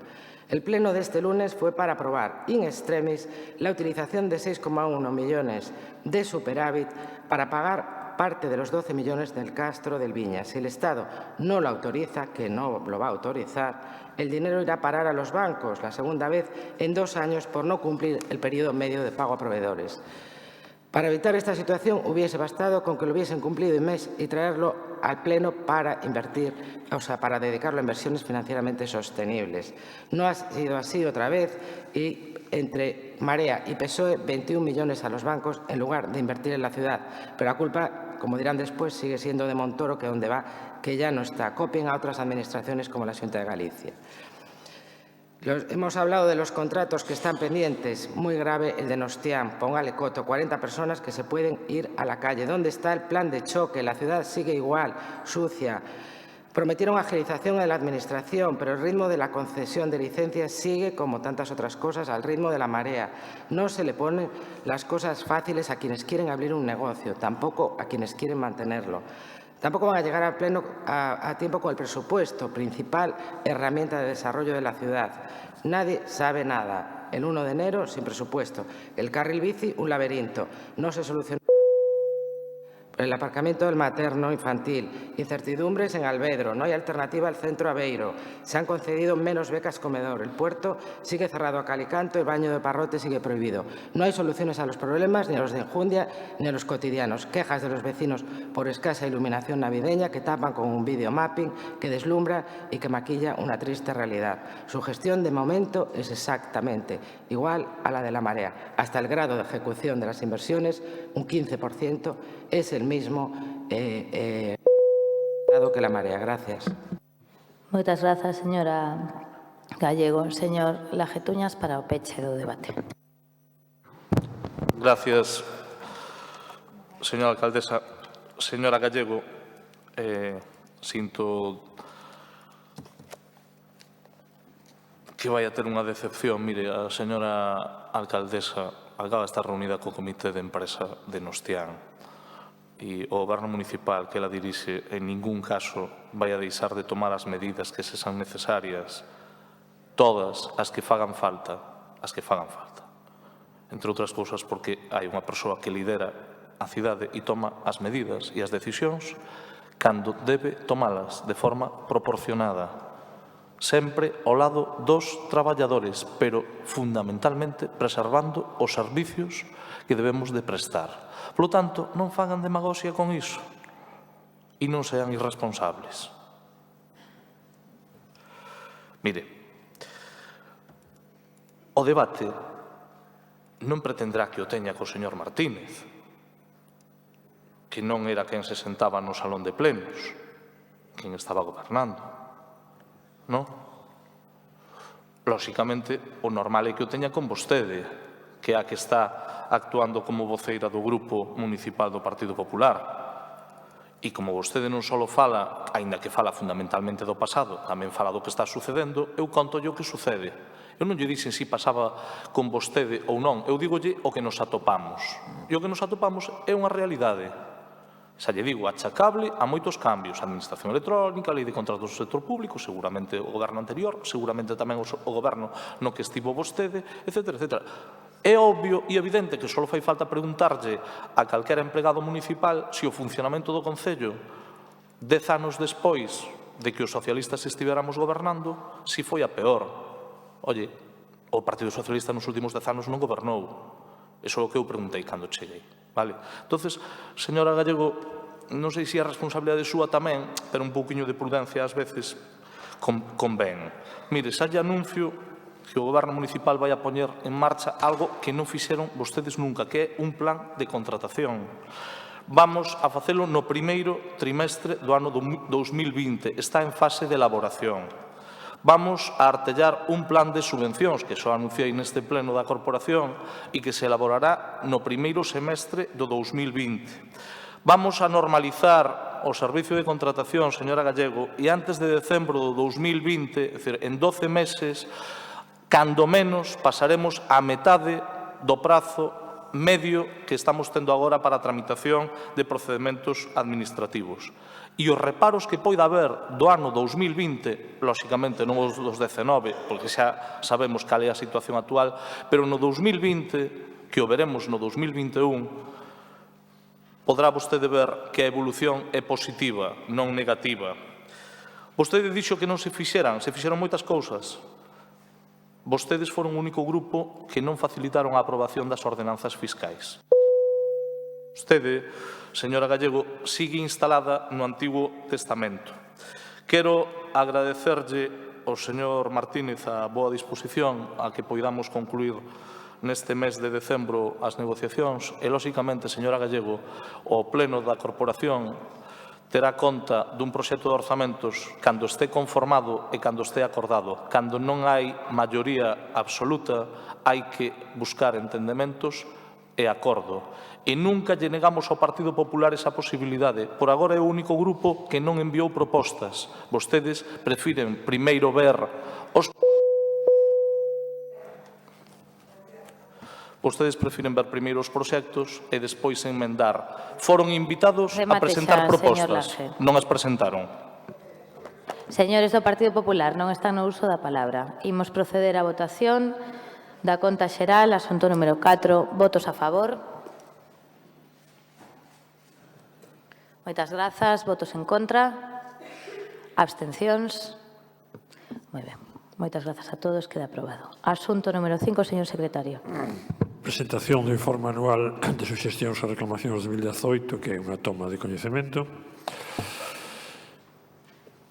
El pleno de este lunes fue para aprobar in extremis la utilización de 6,1 millones de superávit para pagar parte de los 12 millones del Castro del Viña. Si el Estado no lo autoriza, que no lo va a autorizar, el dinero irá a parar a los bancos, la segunda vez en 2 años por no cumplir el periodo medio de pago a proveedores. Para evitar esta situación hubiese bastado con que lo hubiesen cumplido en mes y traerlo al Pleno para invertir, o sea, para dedicarlo a inversiones financieramente sostenibles. No ha sido así otra vez y entre Marea y PSOE 21 millones a los bancos en lugar de invertir en la ciudad. Pero la culpa, como dirán después, sigue siendo de Montoro, que donde va, que ya no está. Copien a otras administraciones como la Xunta de Galicia. Hemos hablado de los contratos que están pendientes. Muy grave el de Nostián. Póngale coto. 40 personas que se pueden ir a la calle. ¿Dónde está el plan de choque? La ciudad sigue igual, sucia. Prometieron agilización en la Administración, pero el ritmo de la concesión de licencias sigue, como tantas otras cosas, al ritmo de la Marea. No se le ponen las cosas fáciles a quienes quieren abrir un negocio, tampoco a quienes quieren mantenerlo. Tampoco van a llegar al Pleno a tiempo con el presupuesto, principal herramienta de desarrollo de la ciudad. Nadie sabe nada. El 1 de enero, sin presupuesto. El carril bici, un laberinto. No se solucionó el aparcamiento del materno infantil. Incertidumbres en Albedro. No hay alternativa al centro Aveiro. Se han concedido menos becas comedor. El puerto sigue cerrado a cal y canto. El baño de Parrote sigue prohibido. No hay soluciones a los problemas, ni a los de enjundia, ni a los cotidianos. Quejas de los vecinos por escasa iluminación navideña que tapan con un videomapping que deslumbra y que maquilla una triste realidad. Su gestión, de momento, es exactamente igual a la de la Marea. Hasta el grado de ejecución de las inversiones, un 15%, es el mismo dado que la Marea. Gracias. Moitas grazas, señora Gallego. Señor Lajetuñas, para o peche do debate. Gracias, Señora alcaldesa, señora Gallego, sinto que vai a ter unha decepción. Mire, a señora alcaldesa acaba de estar reunida co comité de empresa de Nostián e o goberno municipal que ela dirixe en ningún caso vai a deixar de tomar as medidas que se son necesarias, todas as que fagan falta, entre outras cousas porque hai unha persoa que lidera a cidade e toma as medidas e as decisións cando debe tomalas de forma proporcionada, sempre ao lado dos traballadores, pero fundamentalmente preservando os servicios que debemos de prestar. Por lo tanto, non fagan demagoxia con iso e non sean irresponsables. Mire, o debate non pretenderá que o teña co señor Martínez, que non era quen se sentaba no salón de plenos, quen estaba gobernando, non? Lóxicamente, o normal é que o teña con vostede, que é a que está actuando como voceira do Grupo Municipal do Partido Popular. E como vostede non só fala, aínda que fala fundamentalmente do pasado, tamén fala do que está sucedendo, eu conto o que sucede. Eu non lle dixen se pasaba con vostede ou non, eu digolle o que nos atopamos. E o que nos atopamos é unha realidade. Xa lle digo, achacable a moitos cambios, a administración electrónica, a lei de contratos do sector público, seguramente o goberno anterior, seguramente tamén o goberno no que estivo vostede, etc. etc. É obvio e evidente que só fai falta preguntarlle a calquera empregado municipal se o funcionamento do Concello 10 anos despois de que os socialistas estivéramos gobernando, si foi a peor. Oye, o Partido Socialista nos últimos 10 anos non gobernou. Eso é o que eu preguntei cando cheguei. Vale? Entonces, señora Gallego, non sei se é responsabilidade súa tamén, pero un pouquiño de prudencia ás veces convén. Mire, xa lle anuncio que o goberno municipal vai a poñer en marcha algo que non fixeron vostedes nunca, que é un plan de contratación. Vamos a facelo no primeiro trimestre do ano 2020. Está en fase de elaboración. Vamos a artellar un plan de subvencións que só anunciei neste pleno da corporación e que se elaborará no primeiro semestre do 2020. Vamos a normalizar o servicio de contratación, señora Gallego, e antes de decembro do 2020, é dicir, en 12 meses, cando menos pasaremos a metade do prazo medio que estamos tendo agora para a tramitación de procedementos administrativos. E os reparos que poida haber do ano 2020, lóxicamente non os dos 19, porque xa sabemos cal é a situación actual, pero no 2020, que o veremos no 2021, podrá vostede ver que a evolución é positiva, non negativa. Vostede dixo que non se fixeran moitas cousas. Vostedes foron o único grupo que non facilitaron a aprobación das ordenanzas fiscais. Vostede, señora Gallego, sigue instalada no Antigo Testamento. Quero agradecerlle ao señor Martínez a boa disposición a que poidamos concluir neste mes de decembro as negociacións e, lóxicamente, señora Gallego, o Pleno da Corporación terá conta dun proxecto de orzamentos cando este conformado e cando este acordado. Cando non hai maioría absoluta, hai que buscar entendementos e acordo. E nunca lle negamos ao Partido Popular esa posibilidade. Por agora é o único grupo que non enviou propostas. Vostedes prefiren primeiro ver os... Vostedes prefiren ver primeiro os proxectos e despois enmendar. Foron invitados a presentar propostas. Non as presentaron. Señores do Partido Popular, non están no uso da palabra. Imos proceder á votación da conta xeral, asunto número 4. Votos a favor. Moitas grazas. Votos en contra. Abstencións. Moi ben. Moitas grazas a todos. Queda aprobado. Asunto número 5, señor secretario. Presentación do informe anual de suxestións e reclamacións de 2018, que é unha toma de coñecemento.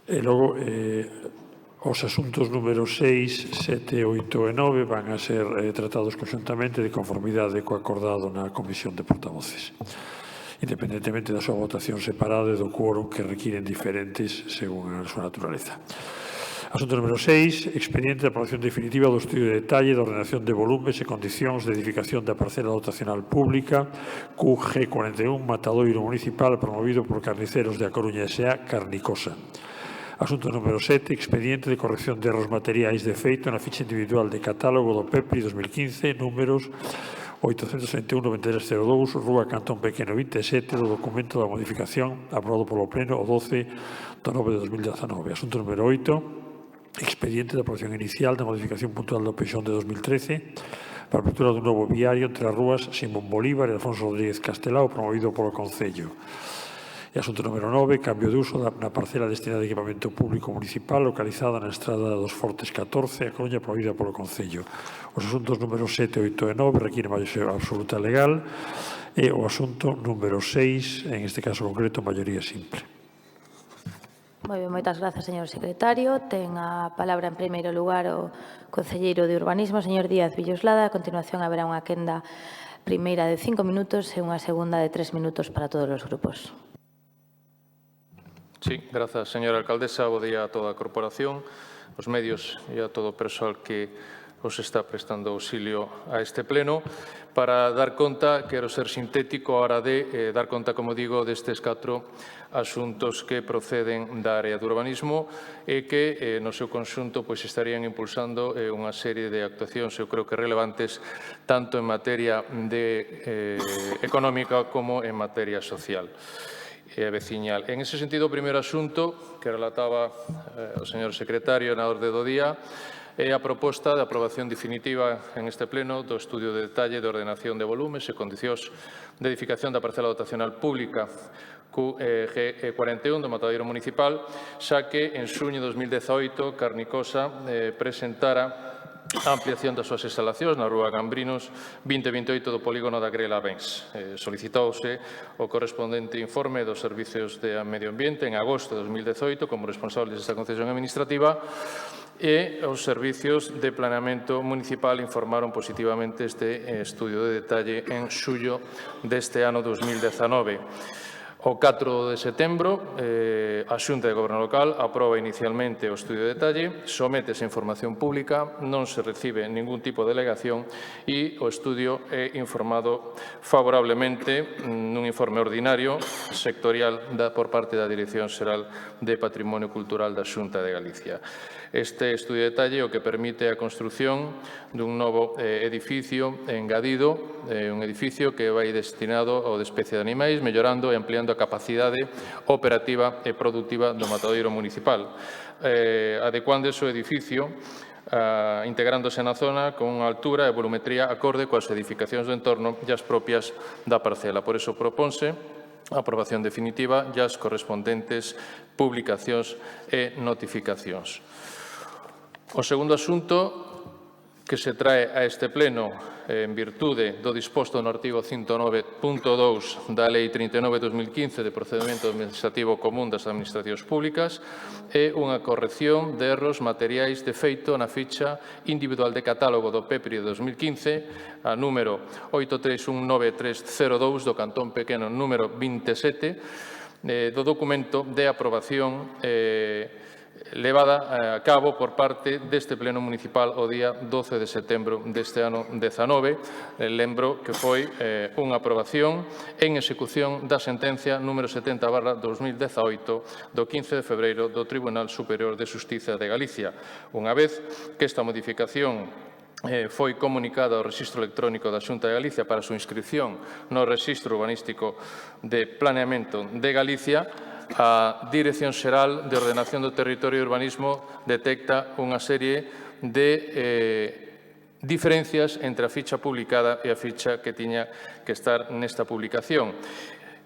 E logo, os asuntos número 6, 7, 8 e 9 van a ser tratados conxuntamente de conformidade co acordado na Comisión de Portavoces, independentemente da súa votación separada e do quórum que requiren diferentes según a súa naturaleza. Asunto número 6, expediente de aprobación definitiva do estudio de detalle da ordenación de volumes e condicións de edificación da parcela dotacional pública QG41 Matadoiro Municipal promovido por Carniceros de A Coruña S.A. Carnicosa. Asunto número 7, expediente de corrección de erros materiais de feito na ficha individual de catálogo do PEPRI 2015, números 821-9302, Rúa Cantón Pequeno 27, do documento da modificación aprobado polo Pleno o 12 de 9 de 2019. Asunto número 8, expediente de aprobación inicial da modificación puntual do Peixón de 2013 para a apertura dun novo viario entre as rúas Simón Bolívar e Alfonso Rodríguez Castelao, promovido polo Concello. E asunto número 9, cambio de uso na parcela destinada a equipamento público municipal localizada na Estrada dos Fortes 14, a Coruña, promovida polo Concello. Os asuntos número 7, 8 e 9 requiren maioría absoluta legal e o asunto número 6, en este caso concreto, maioría simple. Moi ben, moitas grazas, señor secretario. Ten a palabra en primeiro lugar o concelleiro de Urbanismo, señor Díaz Villoslada. A continuación haberá unha quenda primeira de 5 minutos e unha segunda de 3 minutos para todos os grupos. Sí, grazas, señora alcaldesa. Bo día a toda a corporación, os medios e a todo o persoal que os está prestando auxilio a este pleno. Para dar conta, quero ser sintético a hora de dar conta, como digo, destes 4 asuntos que proceden da área de urbanismo e que, no seu conxunto, estarían impulsando unha serie de actuacións, eu creo que relevantes, tanto en materia económica como en materia social e veciñal. En ese sentido, o primeiro asunto que relataba o señor secretario na orde do día é a proposta de aprobación definitiva en este pleno do estudio de detalle de ordenación de volumes e condicións de edificación da parcela dotacional pública QG41 do Matadoiro Municipal, xa que en xuño de 2018 Carnicosa presentara a ampliación das súas instalacións na Rúa Gambrinos 2028 do polígono da Grela Bens. Solicitouse o correspondente informe dos Servicios de Medio Ambiente en agosto de 2018 como responsables desta concesión administrativa e os servicios de planeamento municipal informaron positivamente este estudio de detalle en xullo deste ano 2019. O 4 de setembro, a Xunta de Goberno Local aproba inicialmente o estudio de detalle, somete esa información pública, non se recibe ningún tipo de alegación e o estudio é informado favorablemente nun informe ordinario sectorial por parte da Dirección Xeral de Patrimonio Cultural da Xunta de Galicia. Este estudio de detalle o que permite a construción dun novo edificio engadido, un edificio que vai destinado ao despecie de animais, mellorando e ampliando a capacidade operativa e productiva do matadoiro municipal, adecuando o edificio integrándose na zona con unha altura e volumetría acorde coas edificacións do entorno e as propias da parcela. Por iso proponse a aprobación definitiva e as correspondentes publicacións e notificacións. O segundo asunto que se trae a este pleno en virtude do disposto no artigo 109.2 da Lei 39/2015 de procedimento administrativo común das administracións públicas é unha corrección de erros materiais de feito na ficha individual de catálogo do PEPRI de 2015 a número 8319302 do Cantón Pequeno número 27 do documento de aprobación levada a cabo por parte deste Pleno Municipal o día 12 de setembro deste ano 19. Lembro que foi unha aprobación en execución da sentencia número 70/2018 do 15 de febreiro do Tribunal Superior de Xustiza de Galicia. Unha vez que esta modificación foi comunicada ao Rexistro Electrónico da Xunta de Galicia para a súa inscripción no Rexistro Urbanístico de Planeamento de Galicia, a Dirección Xeral de Ordenación do Territorio e Urbanismo detecta unha serie de diferencias entre a ficha publicada e a ficha que tiña que estar nesta publicación.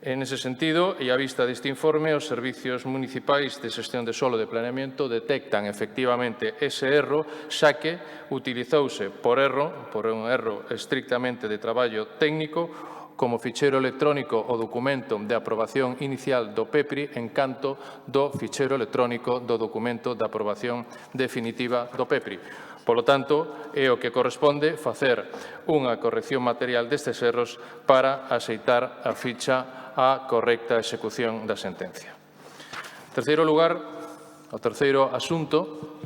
En ese sentido, e á vista deste informe, os servicios municipais de xestión de solo de planeamento detectan efectivamente ese erro, xa que utilizouse por un erro estrictamente de traballo técnico, como ficheiro electrónico o documento de aprobación inicial do PEPRI en canto do ficheiro electrónico do documento de aprobación definitiva do PEPRI. Polo tanto, é o que corresponde facer unha corrección material destes erros para aceitar a ficha á correcta execución da sentencia. En terceiro lugar, o terceiro asunto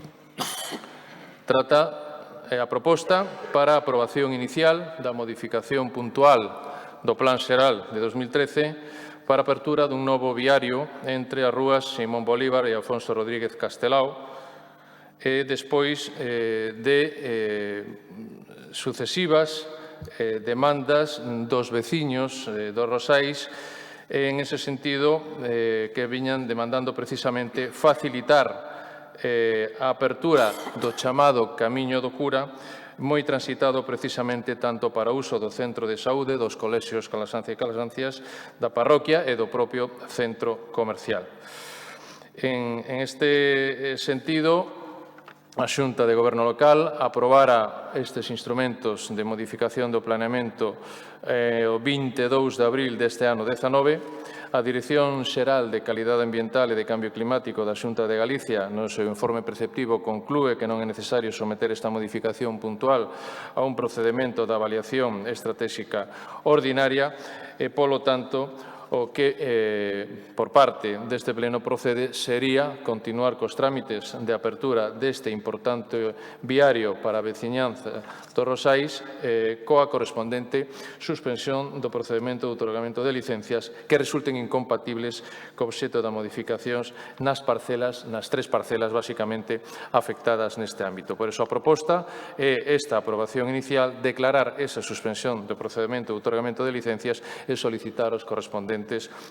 Trata a proposta para a aprobación inicial da modificación puntual do Plan Xeral de 2013 para a apertura dun novo viario entre as rúas Simón Bolívar e Alfonso Rodríguez Castelao, e despois de sucesivas demandas dos veciños dos Rosais en ese sentido que viñan demandando precisamente facilitar a apertura do chamado Camiño do Cura, moi transitado precisamente tanto para o uso do centro de saúde, dos colexios Calasancia e Calasancias, da parroquia e do propio centro comercial. En este sentido, a Xunta de Goberno Local aprobara estes instrumentos de modificación do planeamento o 22 de abril deste ano 19. A Dirección Xeral de Calidade Ambiental e de Cambio Climático da Xunta de Galicia, no seu informe preceptivo, conclúe que non é necesario someter esta modificación puntual a un procedimento de avaliación estratégica ordinaria e, polo tanto, o que por parte deste pleno procede sería continuar cos trámites de apertura deste importante viario para a veciñanza dos Rosais coa correspondente suspensión do procedimento de outorgamento de licencias que resulten incompatibles co obxecto da modificacións nas tres parcelas basicamente afectadas neste ámbito. Por iso a proposta é esta aprobación inicial, declarar esa suspensión do procedimento de outorgamento de licencias e solicitar os correspondentes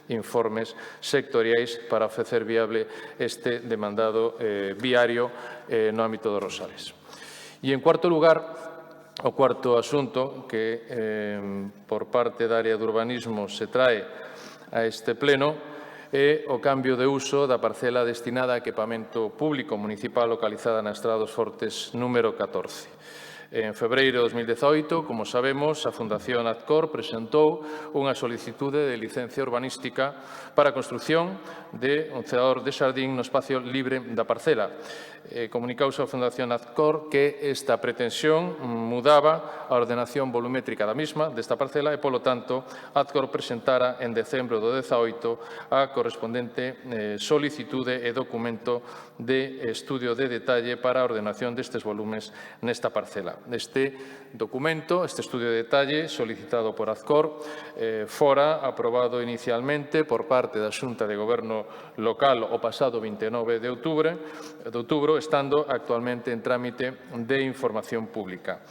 informes sectoriais para facer viable este demandado viario no ámbito dos Rosales. E, en cuarto lugar, o cuarto asunto que por parte da área de urbanismo se trae a este pleno é o cambio de uso da parcela destinada a equipamento público municipal localizada na Estrada dos Fortes número 14. En febreiro de 2018, como sabemos, a Fundación Azcor presentou unha solicitude de licencia urbanística para a construción de un ceador de xardín no espacio libre da parcela. Comunicouse a Fundación Azcor que esta pretensión mudaba a ordenación volumétrica da mesma desta parcela e, polo tanto, Azcor presentara en decembro do 18 a correspondente solicitude e documento de estudio de detalle para a ordenación destes volumes nesta parcela. Este documento, este estudio de detalle solicitado por Azcor, fora aprobado inicialmente por parte da Xunta de Goberno Local o pasado 29 de outubro, estando actualmente en trámite de información pública.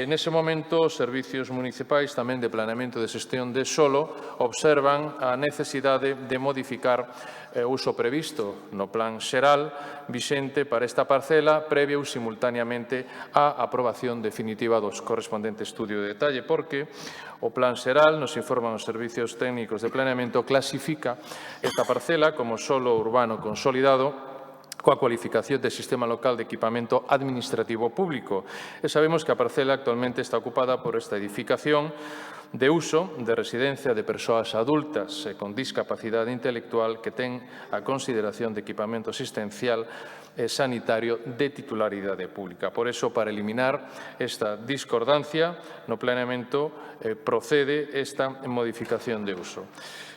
Nese momento, os servicios municipais tamén de planeamento de xestión de solo observan a necesidade de modificar o uso previsto no plan xeral vixente para esta parcela previa ou simultaneamente á aprobación definitiva dos correspondentes estudio de detalle, porque o plan xeral, nos informan os servicios técnicos de planeamento, clasifica esta parcela como solo urbano consolidado coa cualificación de Sistema Local de Equipamento Administrativo Público. E sabemos que a parcela actualmente está ocupada por esta edificación de uso de residencia de persoas adultas con discapacidade intelectual que ten a consideración de equipamento asistencial e sanitario de titularidade pública. Por eso, para eliminar esta discordancia no planeamento, procede esta modificación de uso.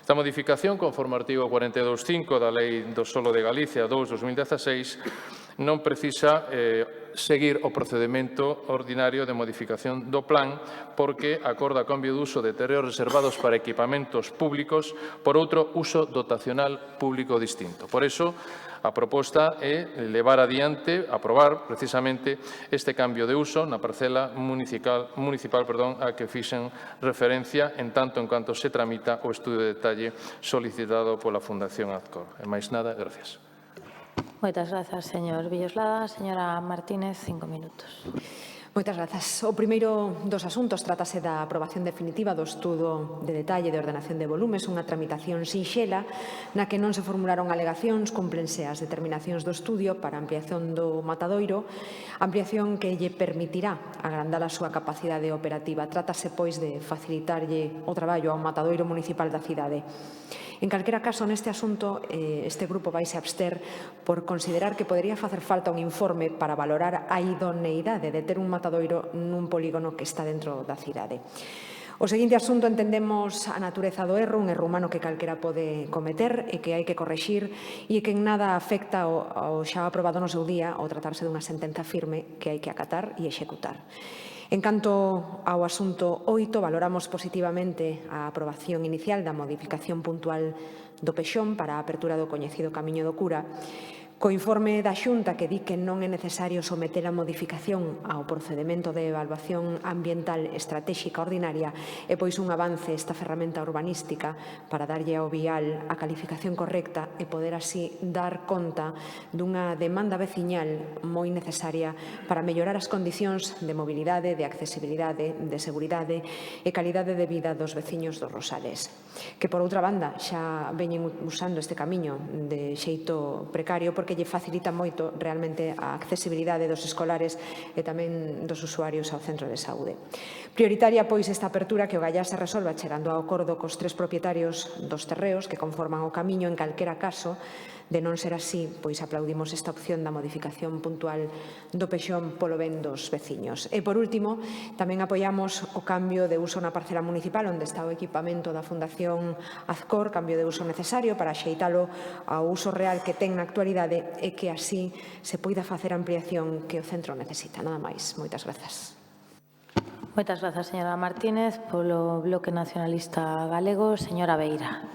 Esta modificación, conforme ao artigo 42.5 da Lei do Solo de Galicia 2/2016, non precisa seguir o procedimento ordinario de modificación do plan porque acorda cambio de uso de terreos reservados para equipamentos públicos por outro uso dotacional público distinto. Por iso, a proposta é levar adiante, aprobar precisamente este cambio de uso na parcela municipal a que fixen referencia en tanto en cuanto se tramita o estudio de detalle solicitado pola Fundación Azcor. E máis nada, gracias. Moitas grazas, señor Villoslada. Señora Martínez, 5 minutos. Moitas grazas. O primeiro dos asuntos trátase da aprobación definitiva do estudo de detalle de ordenación de volumes, unha tramitación sinxela na que non se formularon alegacións, cúmplense as determinacións do estudio para a ampliación do matadoiro, ampliación que lle permitirá agrandar a súa capacidade operativa. Trátase, pois, de facilitarlle o traballo ao matadoiro municipal da cidade. En calquera caso, neste asunto, este grupo vaise abster por considerar que podería facer falta un informe para valorar a idoneidade de ter un matadoiro nun polígono que está dentro da cidade. O seguinte asunto entendemos a natureza do erro, un erro humano que calquera pode cometer e que hai que correxir e que en nada afecta ao xa aprobado no seu día ao tratarse dunha sentenza firme que hai que acatar e executar. En canto ao asunto 8, valoramos positivamente a aprobación inicial da modificación puntual do PEXON para a apertura do coñecido Camiño do Cura, co informe da Xunta que di que non é necesario someter a modificación ao procedemento de evaluación ambiental estratégica ordinaria e pois un avance esta ferramenta urbanística para darlle ao vial a calificación correcta e poder así dar conta dunha demanda veciñal moi necesaria para mellorar as condicións de mobilidade, de accesibilidade, de seguridade e calidade de vida dos veciños dos Rosales, que por outra banda xa veñen usando este camiño de xeito precario porque lle facilita moito realmente a accesibilidade dos escolares e tamén dos usuarios ao centro de saúde. Prioritaria, pois, esta apertura que o Gallá se resolva chegando ao acordo cos 3 propietarios dos terreos que conforman o camiño en calquera caso. De non ser así, pois aplaudimos esta opción da modificación puntual do PEXON polo ben dos veciños. E, por último, tamén apoiamos o cambio de uso na parcela municipal onde está o equipamento da Fundación Azcor, cambio de uso necesario para axeitalo ao uso real que ten na actualidade e que así se poida facer a ampliación que o centro necesita. Nada máis. Moitas grazas. Moitas grazas, señora Martínez. Polo Bloque Nacionalista Galego, señora Beira.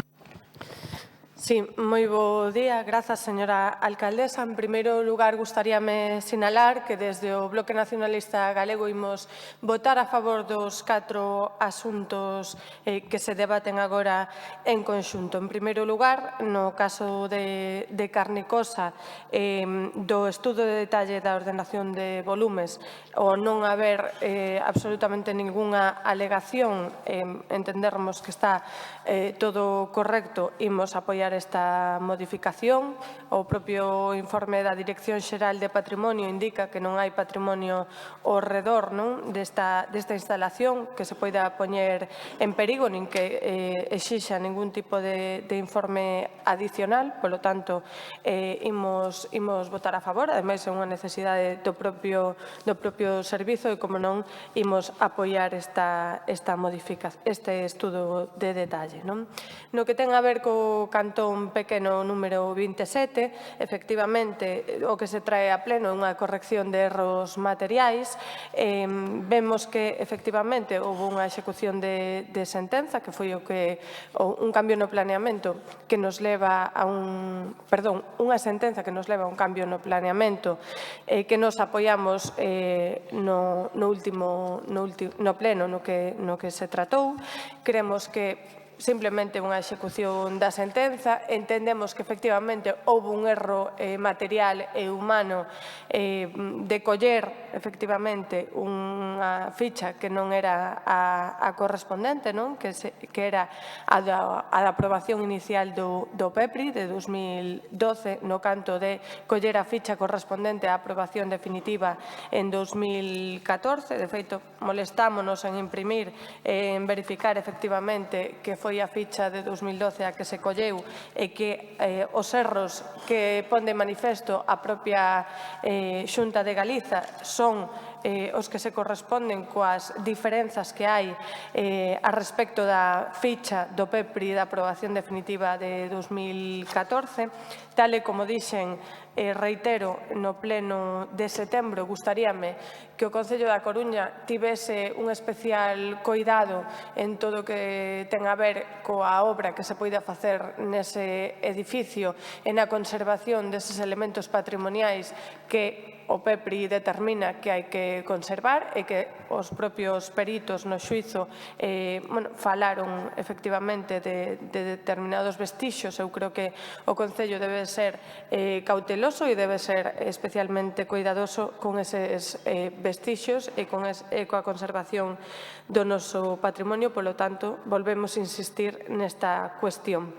Sí, moi bo día. Grazas, señora alcaldesa. En primeiro lugar, gustaríame sinalar que desde o Bloque Nacionalista Galego imos votar a favor dos 4 asuntos que se debaten agora en conxunto. En primeiro lugar, no caso de Carnicosa, do estudo de detalle da ordenación de volumes, o non haber absolutamente ningunha alegación, entendermos que está todo correcto, imos apoiar esta modificación. O propio informe da Dirección Xeral de Patrimonio indica que non hai patrimonio ao redor desta instalación que se poida poñer en perigo nin que exixa ningún tipo de informe adicional. Polo tanto, imos votar a favor. Ademais, é unha necesidade do propio servizo e, como non, imos apoiar este estudo de detalle. No que ten a ver co cantón pequeno número 27, efectivamente, o que se trae a pleno é unha corrección de erros materiais. Vemos que, efectivamente, houve unha execución de sentenza, que foi un cambio no planeamento que nos leva a unha sentenza que nos leva a un cambio no planeamento que nos apoiamos no pleno no que se tratou. Creemos que simplemente unha execución da sentenza. Entendemos que efectivamente houve un erro material e humano de coller efectivamente unha ficha que non era a correspondente, que era a da aprobación inicial do PEPRI de 2012, no canto de coller a ficha correspondente á aprobación definitiva en 2014. De feito, molestámonos en imprimir, en verificar efectivamente que foi a ficha de 2012 a que se colleu e que os erros que pon de manifesto a propia Xunta de Galiza son os que se corresponden coas diferenzas que hai a respecto da ficha do PEPRI da aprobación definitiva de 2014. Tal e como dixen, reitero, no pleno de setembro, gustaríame que o Concello da Coruña tivese un especial coidado en todo o que ten a ver coa obra que se poida facer nese edificio e na conservación deses elementos patrimoniais que o PEPRI determina que hai que conservar e que os propios peritos no xuízo falaron efectivamente de determinados vestixios. Eu creo que o Concello debe ser cauteloso e debe ser especialmente cuidadoso con eses vestixios e coa conservación do noso patrimonio. Polo tanto, volvemos a insistir nesta cuestión.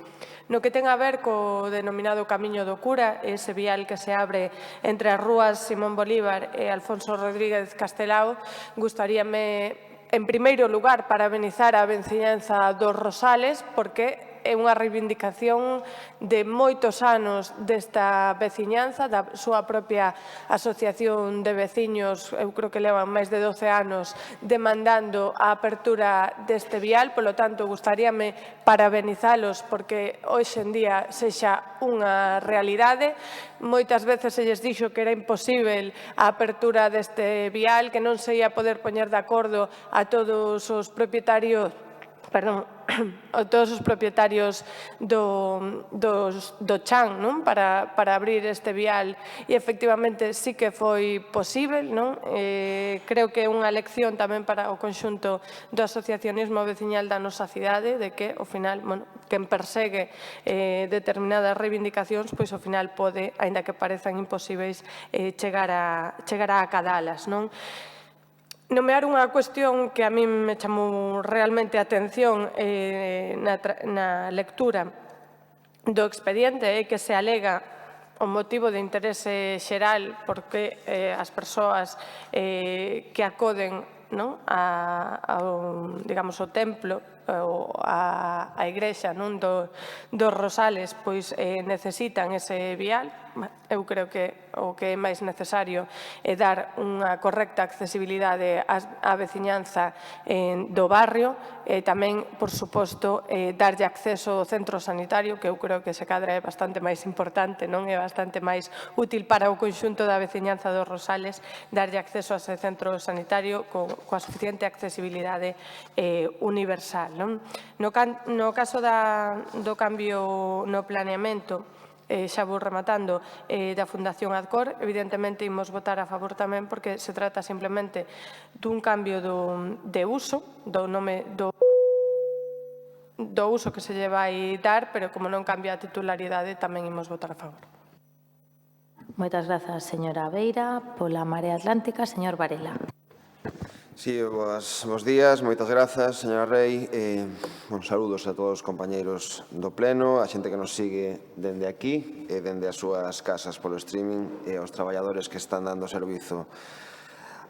No que ten a ver co denominado Camiño do Cura, ese vial que se abre entre as rúas Simón Bolívar e Alfonso Rodríguez Castelao, gustaríame, en primeiro lugar, parabenizar a veciñanza dos Rosales, porque é unha reivindicación de moitos anos desta veciñanza, da súa propia asociación de veciños, eu creo que levan máis de 12 anos demandando a apertura deste vial, polo tanto, gustaríame parabenizalos porque hoxe en día sexa unha realidade. Moitas veces se lles dixo que era imposible a apertura deste vial, que non se ia poder poñer de acordo a todos os propietarios, a todos os propietarios do chan, non? Para abrir este vial, e efectivamente sí que foi posible, non? Creo que é unha lección tamén para o conxunto do asociacionismo veciñal da nosa cidade, de que, ao final, quen persegue determinadas reivindicacións, pois ao final pode, aínda que parezan imposíveis, chegar a acadalas, non? Nomear unha cuestión que a mí me chamou realmente a atención na lectura do expediente é que se alega o motivo de interese xeral porque as persoas que acoden ao templo ou a igrexa dos Rosales pois necesitan ese vial. Eu creo que o que é máis necesario é dar unha correcta accesibilidade á veciñanza do barrio e tamén, por suposto, darlle acceso ao centro sanitario, que eu creo que se cadra é bastante máis importante, non é bastante máis útil para o conxunto da veciñanza dos Rosales darlle acceso a ese centro sanitario coa suficiente accesibilidade universal. No caso do cambio no planeamento, xa vou rematando, da Fundación Adcor, evidentemente imos votar a favor tamén porque se trata simplemente dun cambio de uso, do nome do uso que se lle vai dar, pero como non cambia a titularidade tamén imos votar a favor. Moitas grazas, señora Beira. Pola Marea Atlántica, señor Varela. Sí, bos días, moitas grazas, señora Rei. Saludos a todos os compañeiros do Pleno, a xente que nos sigue dende aquí e dende as súas casas polo streaming e aos traballadores que están dando servizo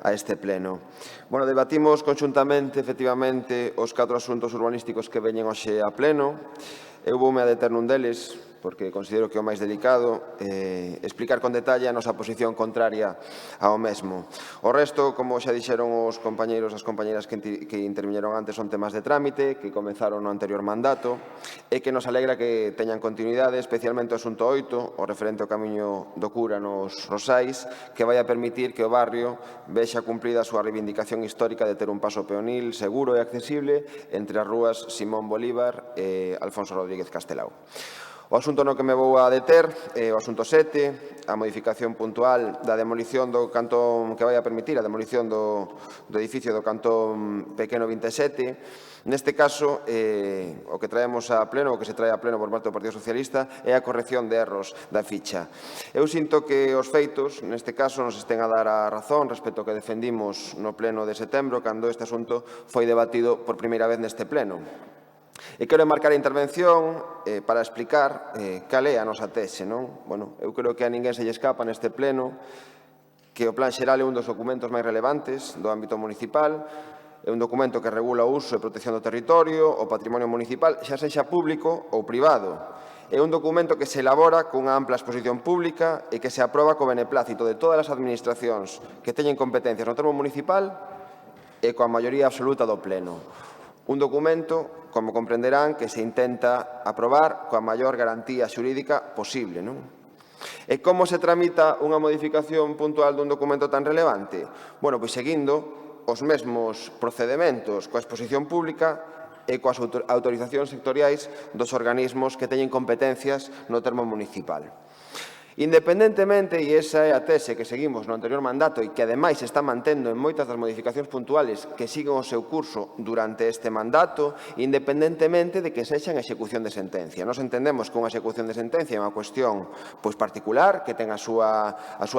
a este Pleno. Debatimos conxuntamente, efectivamente, os 4 asuntos urbanísticos que veñen hoxe a Pleno. Eu voume a deter nun deles, porque considero que é o máis delicado, explicar con detalle a nosa posición contraria ao mesmo. O resto, como xa dixeron os compañeiros e as compañeiras que interviñeron antes, son temas de trámite, que comenzaron no anterior mandato, e que nos alegra que teñan continuidade, especialmente o asunto 8, o referente ao camiño do cura nos Rosais, que vai a permitir que o barrio vexa cumprida a súa reivindicación histórica de ter un paso peonil seguro e accesible entre as rúas Simón Bolívar e Alfonso Rodríguez Castelao. O asunto no que me vou a deter é o asunto 7, a modificación puntual da demolición do cantón que vai a permitir a demolición do edificio do cantón Pequeno 27. Neste caso, o que traemos a pleno, o que se trae a pleno por parte do Partido Socialista, é a corrección de erros da ficha. Eu sinto que os feitos, neste caso, nos estén a dar a razón respecto ao que defendimos no pleno de setembro, cando este asunto foi debatido por primeira vez neste pleno. E quero marcar a intervención para explicar cal é a nosa tese. Eu creo que a ninguén se lle escapa neste pleno que o Plan Xeral é un dos documentos máis relevantes do ámbito municipal, é un documento que regula o uso e protección do territorio, o patrimonio municipal, xa sexa público ou privado. É un documento que se elabora cunha ampla exposición pública e que se aproba co beneplácito de todas as administracións que teñen competencias no termo municipal e coa maioría absoluta do pleno. Un documento, como comprenderán, que se intenta aprobar coa maior garantía xurídica posible. E como se tramita unha modificación puntual dun documento tan relevante? Pois seguindo os mesmos procedementos coa exposición pública e coas autorizacións sectoriais dos organismos que teñen competencias no termo municipal. Independentemente, e esa é a tese que seguimos no anterior mandato e que ademais se está mantendo en moitas das modificacións puntuales que siguen o seu curso durante este mandato, independentemente de que sexa en execución de sentencia. Nos entendemos que unha execución de sentencia é unha cuestión particular, que ten a súa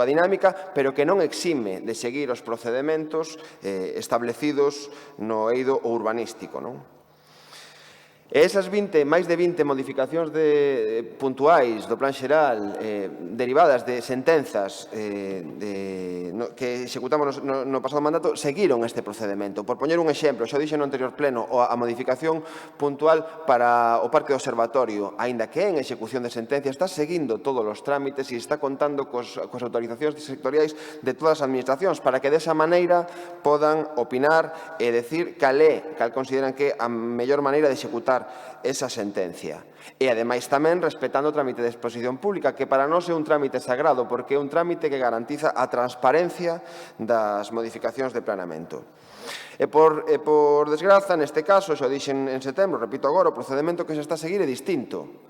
dinámica, pero que non exime de seguir os procedementos establecidos no eido urbanístico. E esas máis de 20 modificacións puntuais do Plan Xeral derivadas de sentenzas que executamos no pasado mandato seguiron este procedimento. Por poñer un exemplo, xa dixen no anterior pleno, a modificación puntual para o Parque do Observatorio, aínda que en execución de sentencia, está seguindo todos os trámites e está contando coas autorizacións sectoriais de todas as administracións para que desa maneira podan opinar e decir cal consideran que a mellor maneira de executar esa sentencia. E, ademais, tamén respetando o trámite de exposición pública, que para nós é un trámite sagrado, porque é un trámite que garantiza a transparencia das modificacións de planeamento. E por desgraza, neste caso, xa dixen en setembro, repito agora, o procedimento que se está a seguir é distinto.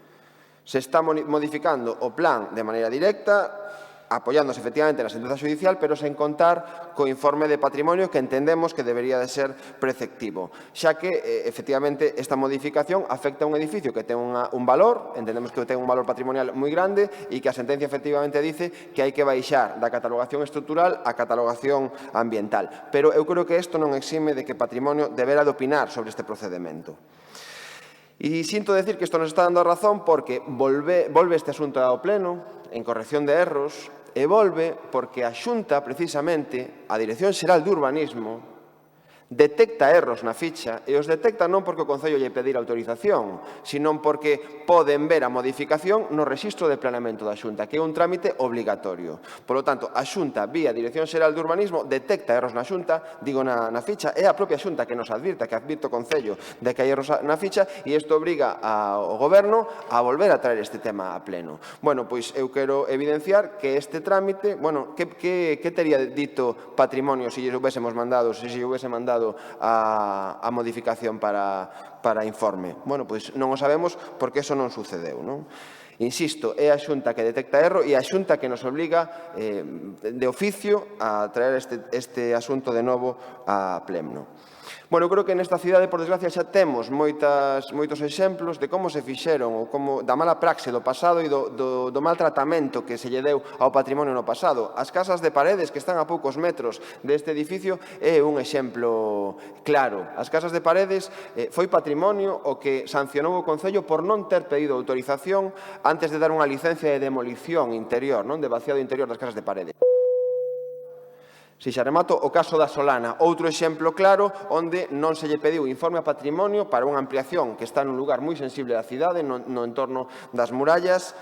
Se está modificando o plan de maneira directa, apoiándose efectivamente na sentenza judicial, pero sen contar co informe de patrimonio que entendemos que debería de ser preceptivo, xa que, efectivamente, esta modificación afecta a un edificio que ten un valor, entendemos que ten un valor patrimonial moi grande e que a sentencia efectivamente dice que hai que baixar da catalogación estrutural á catalogación ambiental. Pero eu creo que isto non exime de que Patrimonio debera de opinar sobre este procedimento. E sinto decir que isto nos está dando a razón porque volve este asunto ao pleno en corrección de erros e volve porque a Xunta, precisamente, a Dirección Xeral de Urbanismo, detecta erros na ficha e os detecta non porque o Concello lle pedir autorización, sino porque poden ver a modificación no rexistro de planeamento da Xunta, que é un trámite obligatorio. Por lo tanto, a Xunta, vía Dirección Xeral de Urbanismo, detecta erros na Xunta, digo na ficha, é a propia Xunta que nos advirte, que advirte o Concello de que hai erros na ficha e isto obriga ao Goberno a volver a traer este tema a pleno. Bueno, pois eu quero evidenciar que este trámite, bueno, que tería dito Patrimonio se lle houbésemos mandado, a modificación para informe? Bueno, pois non o sabemos porque eso non sucedeu, non? Insisto, é a Xunta que detecta erro e a Xunta que nos obliga de oficio a traer este asunto de novo a pleno. Bueno, eu creo que nesta cidade, por desgracia, xa temos moitos exemplos de como se fixeron ou da mala praxe do pasado e do mal tratamento que se lle deu ao patrimonio no pasado. As casas de Paredes, que están a poucos metros deste edificio, é un exemplo claro. As casas de Paredes foi patrimonio o que sancionou o Concello por non ter pedido autorización antes de dar unha licencia de demolición interior, de vaciado interior das casas de Paredes. Si xa remato, o caso da Solana, outro exemplo claro onde non se lle pediu informe a Patrimonio para unha ampliación que está nun lugar moi sensible da cidade, no entorno das murallas,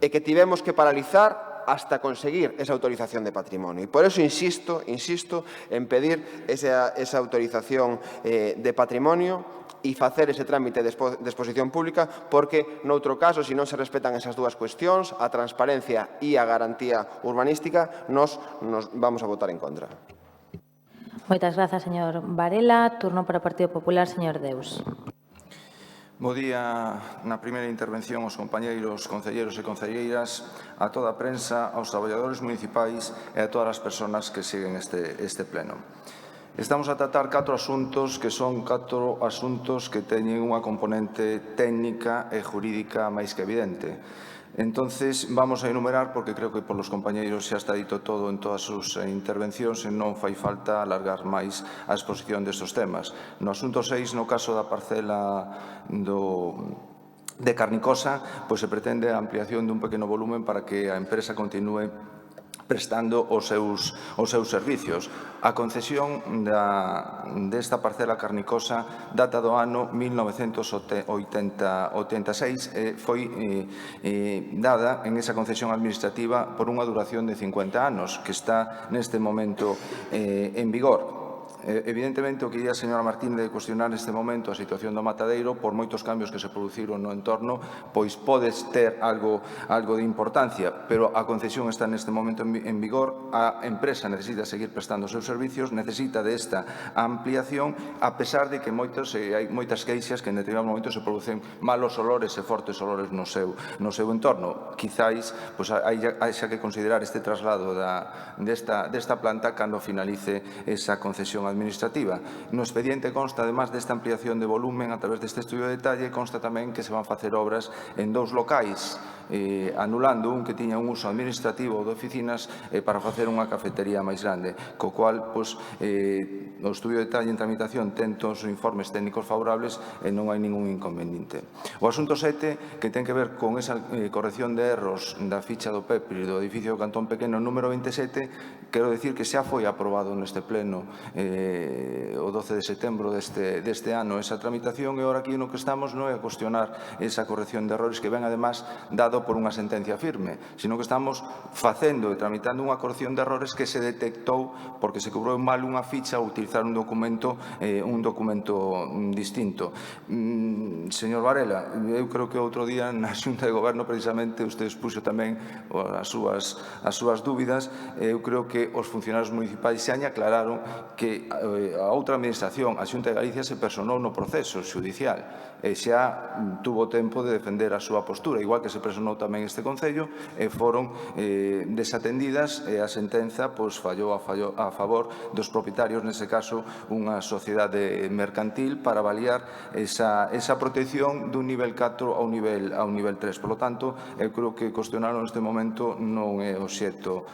e que tivemos que paralizar hasta conseguir esa autorización de Patrimonio. E por eso insisto en pedir esa autorización de Patrimonio e facer ese trámite de exposición pública porque, noutro caso, se non se respetan esas dúas cuestións, a transparencia e a garantía urbanística, nos vamos a votar en contra. Moitas grazas, señor Varela. Turno para o Partido Popular, señor Deus. Bo día, na primeira intervención, aos compañeiros concelleiros e concelleiras, a toda a prensa, aos traballadores municipais e a todas as persoas que siguen este pleno. Estamos a tratar 4 asuntos que son 4 asuntos que teñen unha componente técnica e jurídica máis que evidente. Entonces, vamos a enumerar, porque creo que polos compañeiros xa está dito todo en todas as súas intervencións e non fai falta alargar máis a exposición destes temas. No asunto 6, no caso da parcela de Carnicosa, pois se pretende a ampliación dun pequeno volumen para que a empresa continúe prestando os seus servicios. A concesión desta parcela Carnicosa data do ano 1986 e foi dada en esa concesión administrativa por unha duración de 50 anos, que está neste momento en vigor. Evidentemente, o que diría a señora Martínez de cuestionar neste momento a situación do matadeiro, por moitos cambios que se produciron no entorno, pois podes ter algo de importancia, pero a concesión está neste momento en vigor, a empresa necesita seguir prestando os seus servicios, necesita desta ampliación, a pesar de que hai moitas queixas que en determinado momento se producen malos olores e fortes olores no seu entorno. Quizáis, hai xa que considerar este traslado desta planta cando finalice esa concesión administrativa. No expediente consta, además desta ampliación de volumen a través deste estudio de detalle, consta tamén que se van facer obras en 2 locais, anulando un que tiña un uso administrativo de oficinas para facer unha cafetería máis grande, co cual o estudio de detalle en tramitación ten todos os informes técnicos favorables e non hai ningún inconveniente. O asunto 7, que ten que ver con esa corrección de erros da ficha do PEPRI do edificio do Cantón Pequeno número 27, quero dicir que xa foi aprobado neste pleno o 12 de setembro deste ano esa tramitación, e agora aquí no que estamos non é a cuestionar esa corrección de errores que ven además dado por unha sentencia firme, sino que estamos facendo e tramitando unha corrección de errores que se detectou porque se cobrou mal unha ficha ao utilizar un documento distinto. Señor Varela, eu creo que outro día na Xunta de Goberno precisamente usted expuxo tamén as súas dúbidas. Eu creo que os funcionarios municipais xa aclararon que a outra administración, a Xunta de Galicia, se personou no proceso judicial e xa tuvo tempo de defender a súa postura, igual que se personou tamén este Concello, e foron desatendidas e a sentenza fallou a favor dos propietarios, nese caso unha sociedade mercantil, para avaliar esa protección dun nivel 4 ao nivel 3. Por lo tanto, eu creo que cuestionarlo neste momento non é obxecto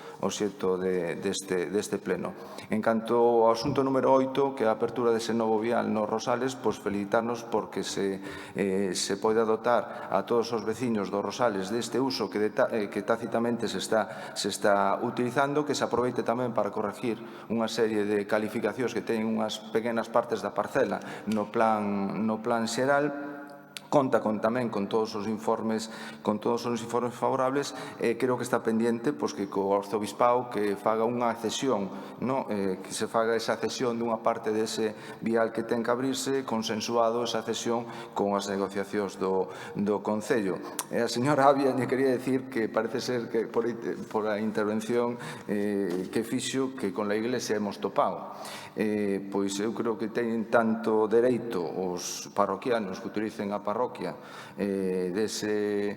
deste pleno. En canto ao asunto número 8, que é a apertura dese novo vial nos Rosales, felicitarnos porque se pode dotar a todos os veciños dos Rosales deste uso que tácitamente se está utilizando, que se aproveite tamén para corregir unha serie de calificacións que teñen unhas pequenas partes da parcela no plan xeral. Conta tamén con todos os informes favorables, e creo que está pendiente que co Arzobispado que faga unha cesión, que se faga esa cesión dunha parte dese vial que ten que abrirse, consensuado esa cesión con as negociacións do Concello. A señora Avia lle quería dicir que parece ser que por a intervención que fixo que con a Iglesia hemos topado. Pois eu creo que teñen tanto dereito os parroquianos que utilicen a parroquia dese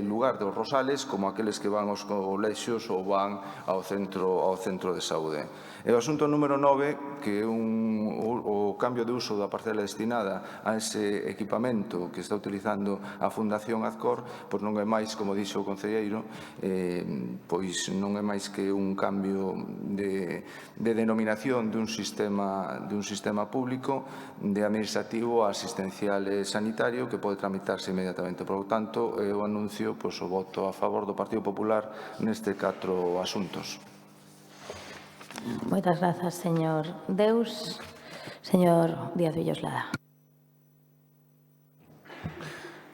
lugar dos Rosales como aqueles que van aos colexios ou van ao centro de saúde. E o asunto número 9, que é o cambio de uso da parcela destinada a ese equipamento que está utilizando a Fundación Azcor, pois non é máis, como dixo o concelleiro, pois non é máis que un cambio de denominación dun sistema público de administrativo a asistencial e sanitario que pode tramitarse inmediatamente. Por lo tanto, eu anuncio o voto a favor do Partido Popular neste 4 asuntos. Moitas grazas, señor Deus. Señor Díaz Villoslada.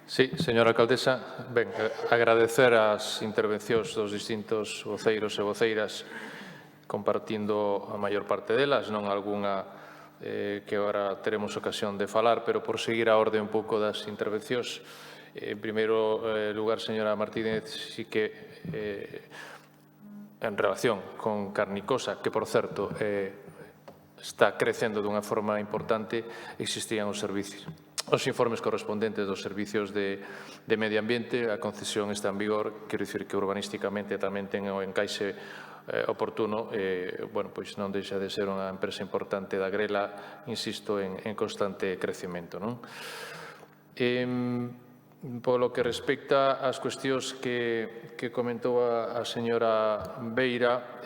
Sí, señora alcaldesa, ben, agradecer as intervencións dos distintos voceiros e voceiras, compartindo a maior parte delas, non algunha que agora teremos ocasión de falar, pero por seguir a orde un pouco das intervencións. En primeiro lugar, señora Martínez, sí que en relación con Carnicosa, que, por certo, está crecendo dunha forma importante, existían os servicios. Os informes correspondentes dos servicios de medio ambiente, a concesión está en vigor, quero dicir que urbanísticamente tamén ten o encaixe oportuno, pois non deixa de ser unha empresa importante da Grela, insisto, en constante crecemento. Polo que respecta ás cuestións que comentou a señora Beira,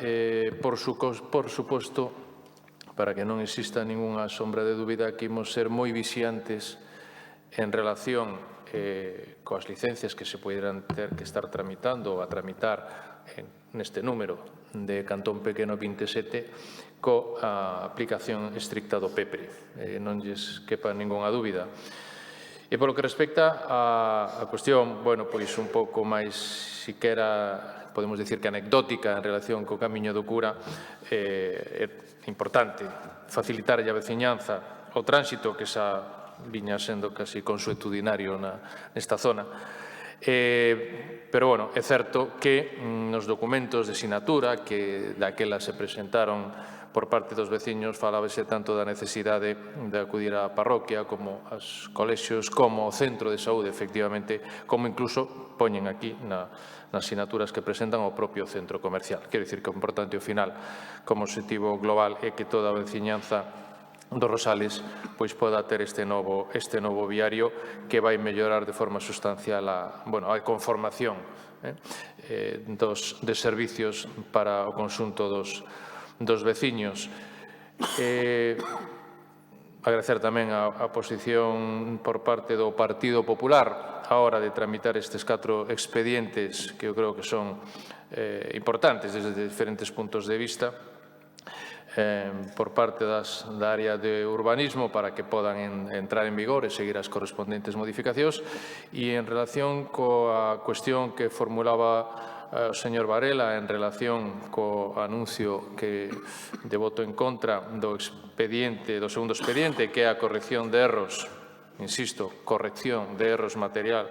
por suposto, para que non exista ningunha sombra de dúbida, que imos ser moi vixiantes en relación coas licencias que se poderán ter que estar tramitando ou a tramitar neste número de Cantón Pequeno 27 coa aplicación estricta do PEPRI. Non lles quepa ningunha dúbida. E polo que respecta á cuestión, pois un pouco máis, siquera, podemos dicir que anecdótica en relación co camiño do cura, é importante facilitar a veciñanza o tránsito que xa viña sendo casi consuetudinario nesta zona. Pero, é certo que nos documentos de sinatura que daquela se presentaron por parte dos veciños falábase tanto da necesidade de acudir á parroquia como aos colexios, como ao centro de saúde, efectivamente, como incluso poñen aquí nas asignaturas que presentan ao propio centro comercial. Quero dicir que o importante ao final, como objetivo global, é que toda a veciñanza dos Rosales pois poda ter este novo viario que vai mellorar de forma sustancial a conformación de servicios para o conxunto dos veciños. Agradecer tamén a posición por parte do Partido Popular a hora de tramitar estes 4 expedientes que eu creo que son importantes desde diferentes puntos de vista por parte da área de urbanismo para que podan entrar en vigor e seguir as correspondentes modificacións e en relación coa cuestión que formulaba o señor Varela en relación co anuncio de voto en contra do segundo expediente que é a corrección de erros, insisto, corrección de erros material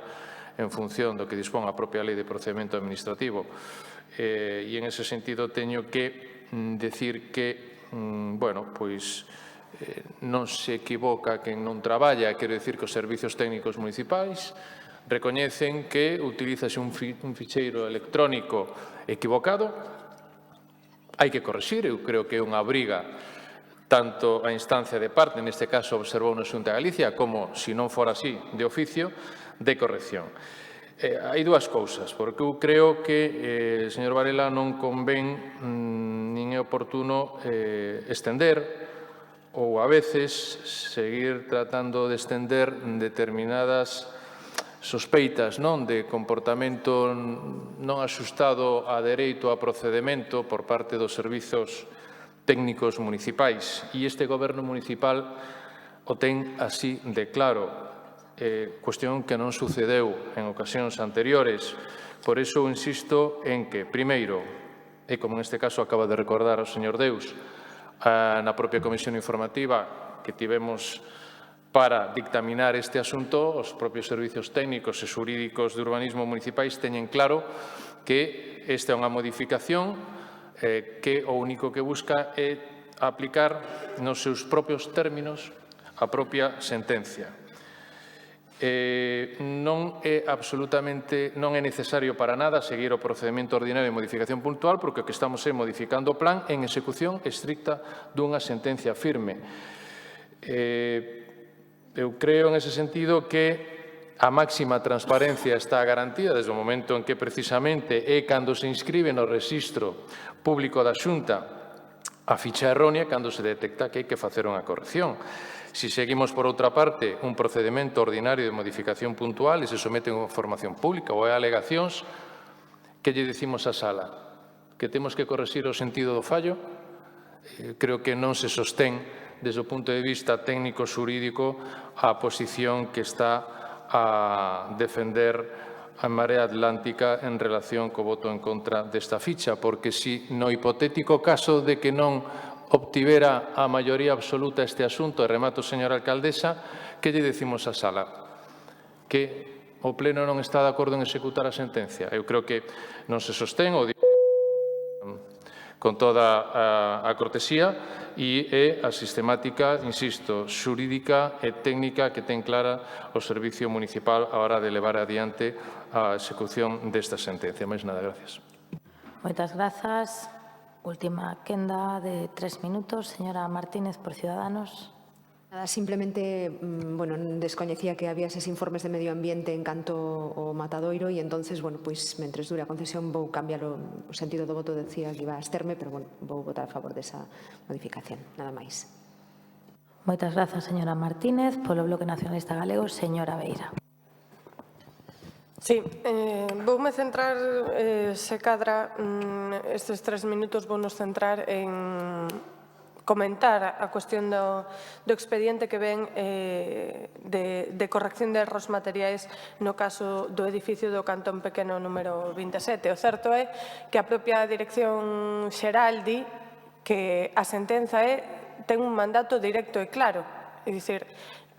en función do que dispón a propia Lei de Procedimento Administrativo e en ese sentido teño que decir que non se equivoca quen non traballa, quero dicir que os servizos técnicos municipais recoñecen que utilízase un ficheiro electrónico equivocado, hai que corrixir, eu creo que é unha obriga tanto a instancia de parte, neste caso observou na Xunta de Galicia, como, se non fora así, de oficio, de corrección. Hai dúas cousas, porque eu creo que, señor Varela, non convén nin é oportuno estender ou a veces seguir tratando de estender determinadas sospeitas de comportamento non axustado a dereito a procedemento por parte dos servizos técnicos municipais. E este goberno municipal o ten así de claro. Cuestión que non sucedeu en ocasións anteriores. Por iso insisto en que, primeiro, e como neste caso acaba de recordar o señor Deus, na propia comisión informativa que tivemos para dictaminar este asunto, os propios servizos técnicos e xurídicos de urbanismo municipais teñen claro que esta é unha modificación que o único que busca é aplicar nos seus propios términos a propia sentencia. Non é necesario para nada seguir o procedimento ordinario de modificación puntual porque o que estamos é modificando o plan en execución estricta dunha sentencia firme. Eu creo en ese sentido que a máxima transparencia está garantida desde o momento en que precisamente é cando se inscribe no rexistro público da Xunta a ficha errónea cando se detecta que hai que facer unha corrección. Si seguimos, por outra parte, un procedimento ordinario de modificación puntual e se somete a unha información pública ou a alegacións, que lle dicimos á sala? Que temos que correxir o sentido do fallo? Creo que non se sostén, desde o punto de vista técnico-xurídico, a posición que está a defender a Marea Atlántica en relación co voto en contra desta ficha, porque si no hipotético caso de que non obtivera a maioría absoluta este asunto, e remato, señora alcaldesa, que lle decimos á sala? Que o Pleno non está de acordo en executar a sentencia. Eu creo que non se sostén, o digo con toda a cortesía, e é a sistemática, insisto, xurídica e técnica que ten clara o Servicio Municipal a hora de levar adiante a execución desta sentencia. Máis nada, gracias. Moitas grazas. Última quenda de 3 minutos. Señora Martínez, por Ciudadanos. Nada, simplemente, descoñecía que había eses informes de medio ambiente en canto ao Matadoiro e entonces, mentres dure a concesión vou cambiar o sentido do voto, decía que iba a absterme, pero, vou votar a favor desa modificación, nada máis. Moitas grazas, señora Martínez. Polo Bloque Nacionalista Galego, señora Beira. Sí, voume centrar, se cadra, estes 3 minutos vounos centrar en comentar a cuestión do expediente que ven de corrección de erros materiais no caso do edificio do Cantón Pequeno número 27. O certo é que a propia Dirección Xeral di que a sentenza ten un mandato directo e claro, é dicir,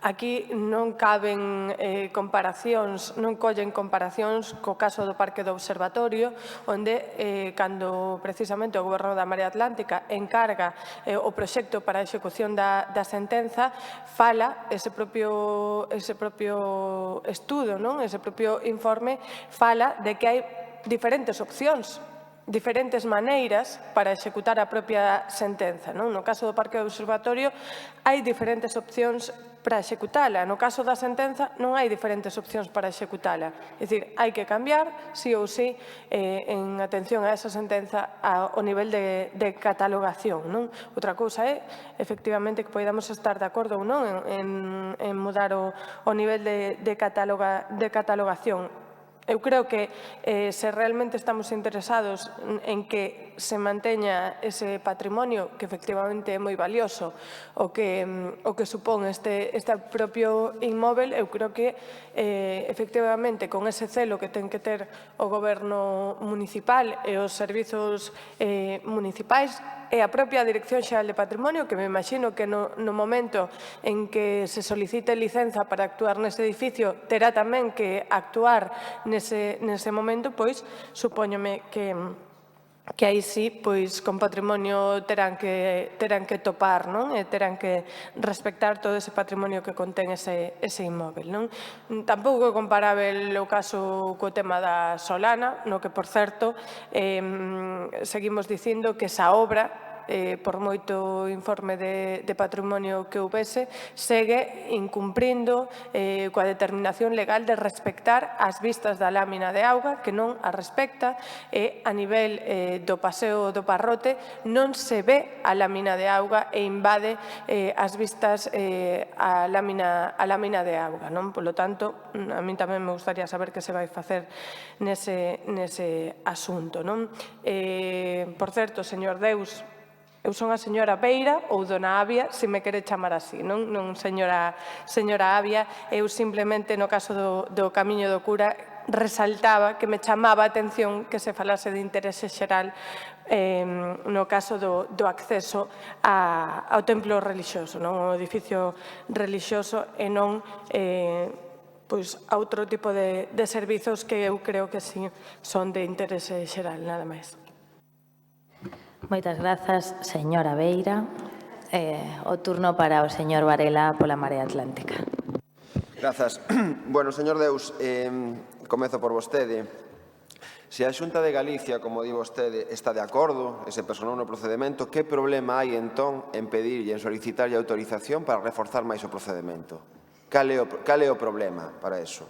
Aquí non caben comparacións, non collen comparacións co caso do Parque do Observatorio, onde cando precisamente o Goberno da Marea Atlántica encarga o proxecto para a execución da sentenza, fala ese propio estudo, ese propio informe, fala de que hai diferentes opcións, diferentes maneiras para executar a propia sentenza. No caso do Parque do Observatorio hai diferentes opcións para executala. No caso da sentenza non hai diferentes opcións para executala. É dicir, hai que cambiar, sí ou sí, en atención a esa sentenza ao nivel de catalogación. Outra cousa é, efectivamente, que podamos estar de acordo ou non en mudar o nivel de catalogación. Eu creo que se realmente estamos interesados en que se manteña ese patrimonio que efectivamente é moi valioso o que supón este propio inmóvel, eu creo que efectivamente con ese celo que ten que ter o Goberno municipal e os servizos municipais e a propia Dirección Xeral de Patrimonio, que me imagino que no momento en que se solicite licenza para actuar nese edificio terá tamén que actuar nese momento, pois supóñome que aí sí, pois con patrimonio terán que topar, e terán que respectar todo ese patrimonio que contén ese inmóvel. Tampouco é comparável o caso co tema da Solana, no que, por certo, seguimos dicindo que esa obra, por moito informe de patrimonio que houvese, segue incumprindo coa determinación legal de respectar as vistas da lámina de auga, que non a respecta, e a nivel do paseo do Parrote non se ve a lámina de auga e invade as vistas a lámina de auga. Polo tanto, a mí tamén me gustaría saber que se vai facer nese asunto. Por certo, señor Deus, eu son a señora Beira ou dona Avia, se me quere chamar así, non señora Avia. Eu simplemente, no caso do Camiño do Cura, resaltaba que me chamaba a atención que se falase de interese xeral no caso do acceso ao templo relixioso, ao edificio relixioso, e non a outro tipo de servizos que eu creo que sí son de interese xeral, nada máis. Moitas grazas, señora Beira. O turno para o señor Varela pola Marea Atlántica. Grazas. Bueno, señor Deus, comezo por vostede. Se a Xunta de Galicia, como di vostede, está de acordo e se personou no procedemento, que problema hai, entón, en pedirlle, en solicitarlle autorización para reforzar máis o procedemento? Cal é o problema para eso?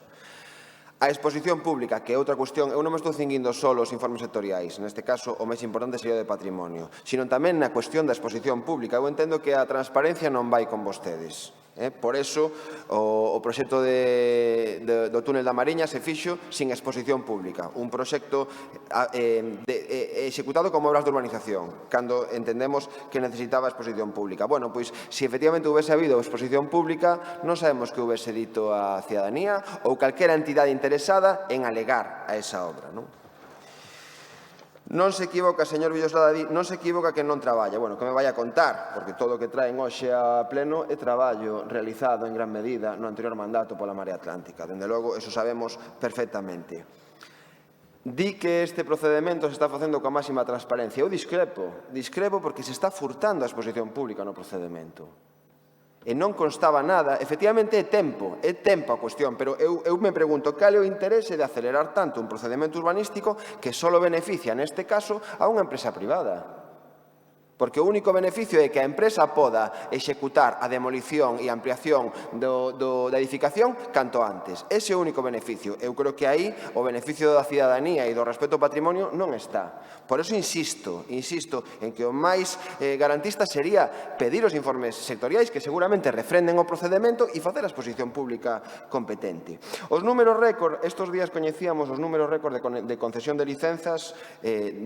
A exposición pública, que é outra cuestión, eu non me estou cinguindo só os informes sectoriais, neste caso o máis importante sería o de patrimonio, sino tamén na cuestión da exposición pública. Eu entendo que a transparencia non vai con vostedes. Por eso, o proxecto do túnel da Mariña se fixo sin exposición pública. Un proxecto executado como obras de urbanización, cando entendemos que necesitaba exposición pública. Bueno, pois, se efectivamente houvese habido exposición pública, non sabemos que houvese dito a cidadanía ou calquera entidade interesada en alegar a esa obra, non? Non se equivoca, señor Villoslada, non se equivoca que non traballa. Bueno, que me vai a contar, porque todo o que traen hoxe a pleno é traballo realizado en gran medida no anterior mandato pola Marea Atlántica. Dende logo, eso sabemos perfectamente. Di que este procedimento se está facendo coa máxima transparencia. Eu discrepo porque se está furtando a exposición pública no procedimento. E non constaba nada, efectivamente é tempo a cuestión, pero eu me pregunto cal é o interese de acelerar tanto un procedimento urbanístico que só beneficia, neste caso, a unha empresa privada. Porque o único beneficio é que a empresa poda executar a demolición e ampliación da edificación canto antes. Ese é o único beneficio. Eu creo que aí o beneficio da cidadanía e do respeto ao patrimonio non está. Por eso insisto en que o máis garantista sería pedir os informes sectoriais que seguramente refrenden o procedimento e facer a exposición pública competente. Os números récord, estes días coñecíamos os números récord de concesión de licenzas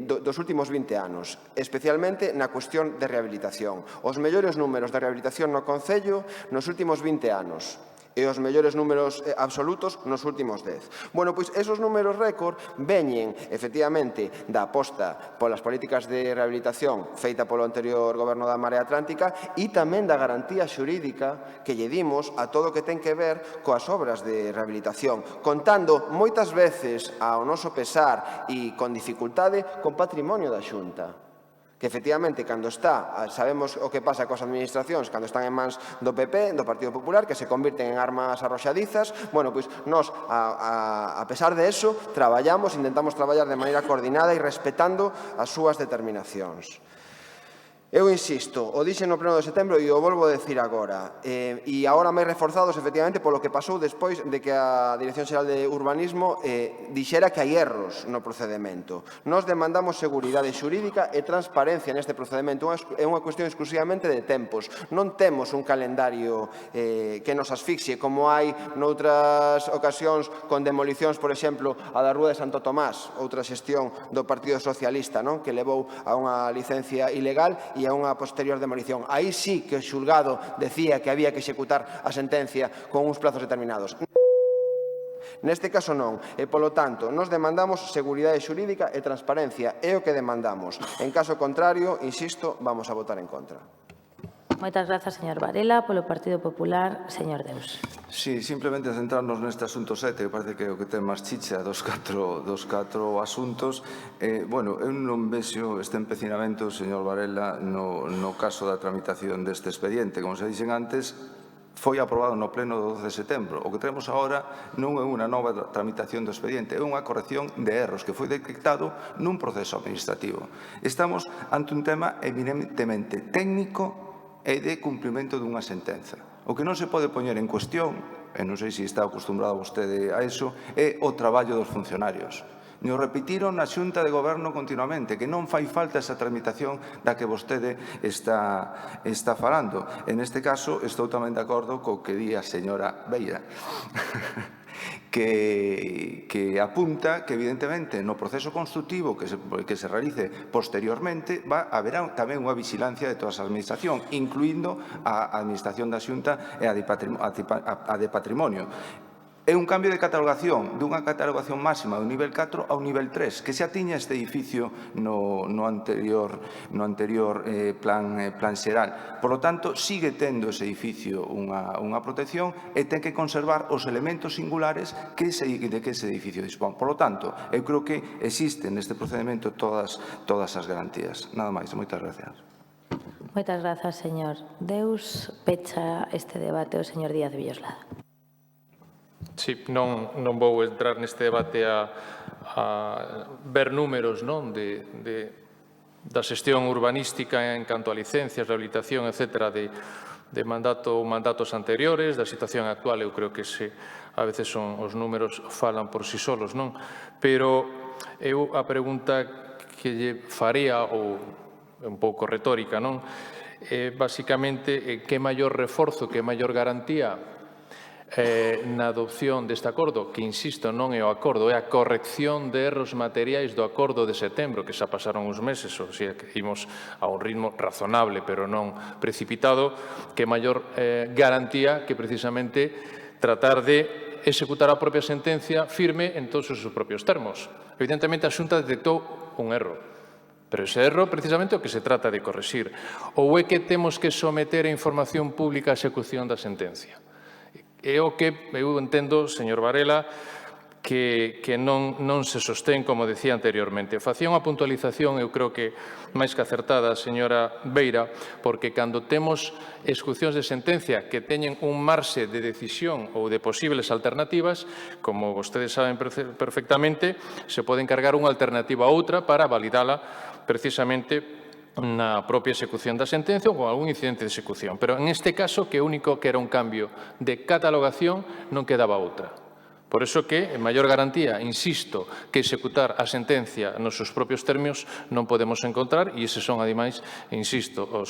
dos últimos 20 anos, especialmente na cuestión de rehabilitación. Os mellores números de rehabilitación no Concello nos últimos 20 anos. e os mellores números absolutos nos últimos 10. Bueno, pois esos números récord veñen, efectivamente, da aposta polas políticas de rehabilitación feita polo anterior goberno da Marea Atlántica e tamén da garantía xurídica que lle dimos a todo o que ten que ver coas obras de rehabilitación, contando moitas veces ao noso pesar e con dificultade con patrimonio da Xunta. Que efectivamente, cando está, sabemos o que pasa coas administracións, cando están en mans do PP, do Partido Popular, que se convirten en armas arroxadizas, bueno, pois nós, a pesar de eso, traballamos, intentamos traballar de maneira coordinada e respetando as súas determinacións. Eu insisto, o dixen no pleno de setembro e o volvo a decir agora, e agora máis reforzados, efectivamente, polo que pasou despois de que a Dirección Xeral de Urbanismo dixera que hai erros no procedimento. Nos demandamos seguridade xurídica e transparencia neste procedimento. É unha cuestión exclusivamente de tempos. Non temos un calendario que nos asfixie, como hai noutras ocasións con demolicións, por exemplo, a da Rúa de Santo Tomás, outra xestión do Partido Socialista, que levou a unha licencia ilegal e a unha posterior demolición. Aí sí que o xulgado decía que había que executar a sentencia con uns plazos determinados. Neste caso non, e polo tanto, nos demandamos seguridade xurídica e transparencia, é o que demandamos. En caso contrario, insisto, vamos a votar en contra. Moitas grazas, señor Varela. Polo Partido Popular, señor Deus. Sí, simplemente centrarnos neste asunto 7, que parece que é o que ten máis chicha dos catro asuntos. Bueno, eu non vexo este empecinamento, señor Varela, no caso da tramitación deste expediente. Como se dixen antes, foi aprobado no pleno do 12 de setembro. O que temos agora non é unha nova tramitación do expediente, é unha corrección de erros que foi detectado nun proceso administrativo. Estamos ante un tema eminentemente técnico e de cumprimento dunha sentenza. O que non se pode poñer en cuestión, e non sei se está acostumbrado vostede a eso, é o traballo dos funcionarios. Nos repetiron na Xunta de Goberno continuamente que non fai falta esa tramitación da que vostede está falando. En este caso, estou tamén de acordo co que di a señora Beira, que apunta que, evidentemente, no proceso construtivo que se realice posteriormente haberá tamén unha vigilancia de toda a administración, incluindo a administración da Xunta e a de patrimonio. É un cambio de catalogación, dunha catalogación máxima do nivel 4 ao nivel 3, que xa tiña este edificio no anterior plan xeral. Por lo tanto, sigue tendo ese edificio unha protección e ten que conservar os elementos singulares de que ese edificio dispón. Por lo tanto, eu creo que existen neste procedimento todas as garantías. Nada máis, moitas gracias. Moitas grazas, señor Deus. Pecha este debate o señor Díaz de Villoslada. Sí, non vou entrar neste debate a ver números da xestión urbanística en canto a licencias, rehabilitación, etc., de mandatos anteriores, da situación actual. Eu creo que a veces os números falan por si solos, non? Pero eu a pregunta que lle faría, ou un pouco retórica, non? Basicamente, que maior reforzo, que maior garantía na adopción deste acordo, que, insisto, non é o acordo, é a corrección de erros materiais do acordo de setembro, que xa pasaron uns meses, ou sea, que imos a un ritmo razonable, pero non precipitado, que maior garantía que, precisamente, tratar de executar a propia sentencia firme en todos os seus propios termos. Evidentemente, a Xunta detectou un erro, pero ese erro, precisamente, é o que se trata de correxir. Ou é que temos que someter a información pública a execución da sentencia? É o que eu entendo, señor Varela, que non se sostén, como decía anteriormente. Facía unha puntualización, eu creo que máis que acertada, señora Beira, porque cando temos execucións de sentencia que teñen un marxe de decisión ou de posibles alternativas, como vostedes saben perfectamente, se pode encargar unha alternativa a outra para validala precisamente na propia execución da sentencia ou algún incidente de execución. Pero en este caso, que único que era un cambio de catalogación, non quedaba outra. Por iso que, en maior garantía, insisto, que executar a sentencia nos seus propios términos non podemos encontrar, e ese son, ademais, insisto, o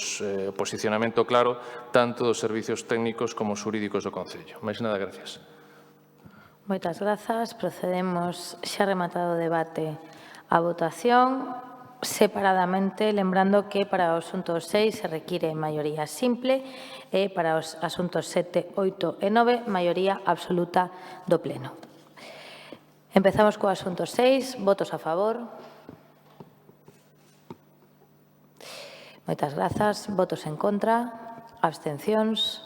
posicionamento claro tanto dos servizos técnicos como xurídicos do Concello. Máis nada, gracias. Moitas grazas. Procedemos, xa rematado o debate, a votación. separadamente, lembrando que para o asunto 6 se require maioría simple e para os asuntos 7, 8 e 9 maioría absoluta do Pleno. Empezamos co asunto 6. Votos a favor. Moitas grazas. Votos en contra. Abstencións.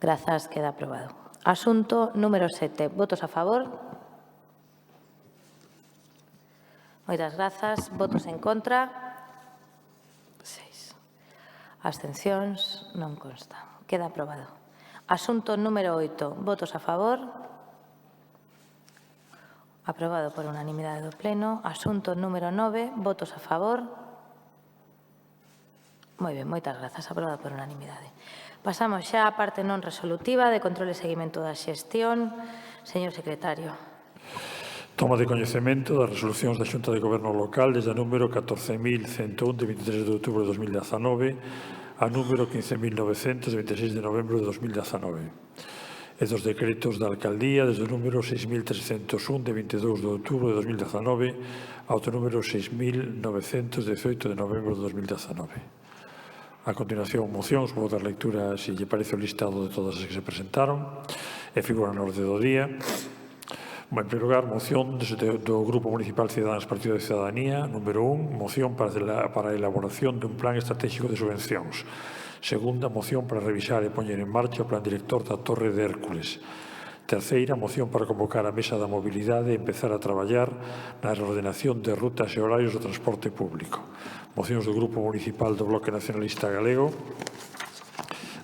Grazas. Queda aprobado. Asunto número 7. Votos a favor. Moitas grazas. Votos en contra. 6. Abstencións. Non consta. Queda aprobado. Asunto número 8. Votos a favor. Aprobado por unanimidade do Pleno. Asunto número 9. Votos a favor. Moi ben, moitas grazas. Aprobado por unanimidade. Pasamos xa á parte non resolutiva de control e seguimento da xestión. Señor secretario. Toma de coñecemento das resolucións da Xunta de Goberno Local desde a número 14.101 de 23 de outubro de 2019 a número 15.900 de 26 de novembro de 2019 e dos decretos da Alcaldía desde o número 6.301 de 22 de outubro de 2019 ao número 6.918 de novembro de 2019. A continuación, mocións, vou dar lectura, se lle parece, o listado de todas as que se presentaron e figuran na orde do día. En primeiro lugar, moción do Grupo Municipal Ciudadanos Partido de Ciudadanía, número 1, moción para a elaboración dun plan estratégico de subvencións. Segunda, moción para revisar e poñer en marcha o plan director da Torre de Hércules. Terceira, moción para convocar a Mesa da Mobilidade e empezar a traballar na reordenación de rutas e horarios do transporte público. Mocións do Grupo Municipal do Bloque Nacionalista Galego.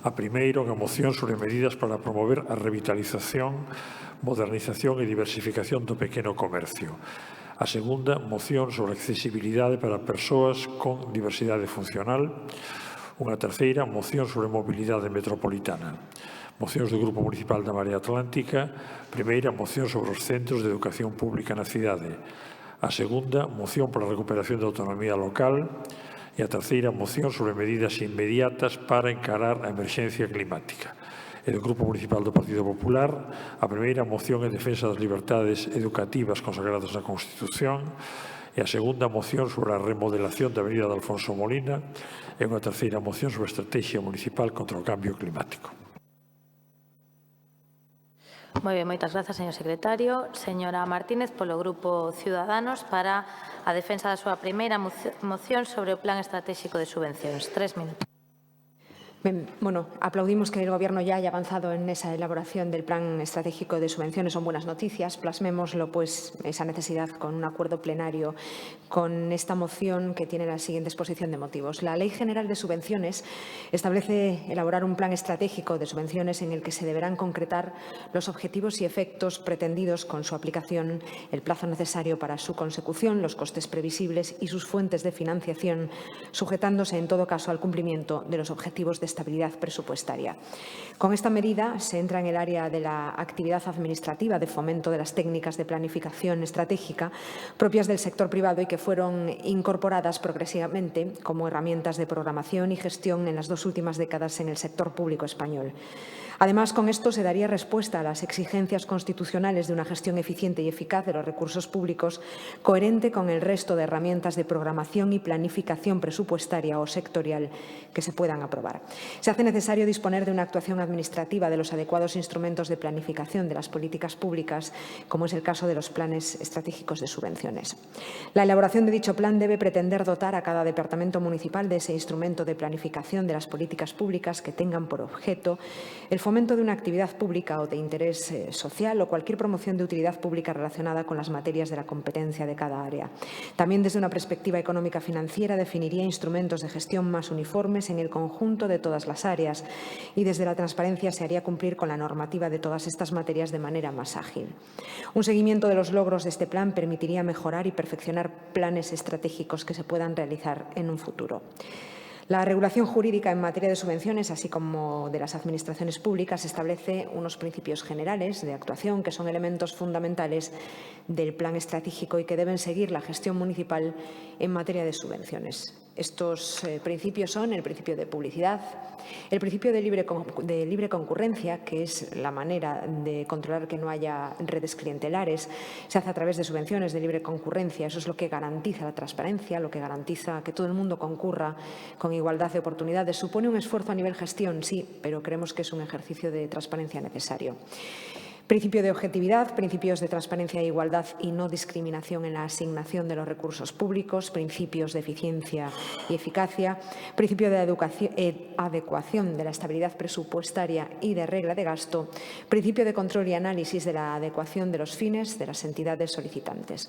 A primeira, unha moción sobre medidas para promover a revitalización, modernización e diversificación do pequeno comercio. A segunda, moción sobre accesibilidade para persoas con diversidade funcional. Unha terceira, moción sobre mobilidade metropolitana. Mocións do Grupo Municipal da Marea Atlántica. Primeira, moción sobre os centros de educación pública na cidade. A segunda, moción para a recuperación da autonomía local. E a terceira, moción sobre medidas inmediatas para encarar a emerxencia climática. E do Grupo Municipal do Partido Popular, a primeira, moción en defensa das libertades educativas consagradas na Constitución. E a segunda, moción sobre a remodelación da Avenida de Alfonso Molina. E unha terceira moción sobre a estrategia municipal contra o cambio climático. Moi ben, moitas grazas, señor secretario. Señora Martínez, polo Grupo Ciudadanos, para a defensa da súa primeira moción sobre o Plan Estratégico de Subvencións. 3 minutos. Bueno, aplaudimos que el Gobierno ya haya avanzado en esa elaboración del Plan Estratégico de Subvenciones. Son buenas noticias. Plasmémoslo, pues, esa necesidad con un acuerdo plenario con esta moción que tiene la siguiente exposición de motivos. La Ley General de Subvenciones establece elaborar un plan estratégico de subvenciones en el que se deberán concretar los objetivos y efectos pretendidos con su aplicación, el plazo necesario para su consecución, los costes previsibles y sus fuentes de financiación, sujetándose en todo caso al cumplimiento de los objetivos de estabilidad presupuestaria. Con esta medida se entra en el área de la actividad administrativa de fomento de las técnicas de planificación estratégica propias del sector privado y que fueron incorporadas progresivamente como herramientas de programación y gestión en las 2 últimas décadas en el sector público español. Además, con esto se daría respuesta a las exigencias constitucionales de una gestión eficiente y eficaz de los recursos públicos, coherente con el resto de herramientas de programación y planificación presupuestaria o sectorial que se puedan aprobar. Se hace necesario disponer de una actuación administrativa de los adecuados instrumentos de planificación de las políticas públicas, como es el caso de los planes estratégicos de subvenciones. La elaboración de dicho plan debe pretender dotar a cada departamento municipal de ese instrumento de planificación de las políticas públicas que tengan por objeto el fomento de una actividad pública o de interés social o cualquier promoción de utilidad pública relacionada con las materias de la competencia de cada área. También desde una perspectiva económica financiera definiría instrumentos de gestión más uniformes en el conjunto de todas las áreas y desde la transparencia se haría cumplir con la normativa de todas estas materias de manera más ágil. Un seguimiento de los logros de este plan permitiría mejorar y perfeccionar planes estratégicos que se puedan realizar en un futuro. La regulación jurídica en materia de subvenciones, así como de las administraciones públicas, establece unos principios generales de actuación que son elementos fundamentales del plan estratégico y que deben seguir la gestión municipal en materia de subvenciones. Estos principios son el principio de publicidad, el principio de libre concurrencia, que es la manera de controlar que no haya redes clientelares, se hace a través de subvenciones de libre concurrencia. Eso es lo que garantiza la transparencia, lo que garantiza que todo el mundo concurra con igualdad de oportunidades. Supone un esfuerzo a nivel gestión, sí, pero creemos que es un ejercicio de transparencia necesario. Principio de objetividad, principios de transparencia e igualdad y no discriminación en la asignación de los recursos públicos, principios de eficiencia y eficacia, principio de adecuación de la estabilidad presupuestaria y de regla de gasto, principio de control y análisis de la adecuación de los fines de las entidades solicitantes.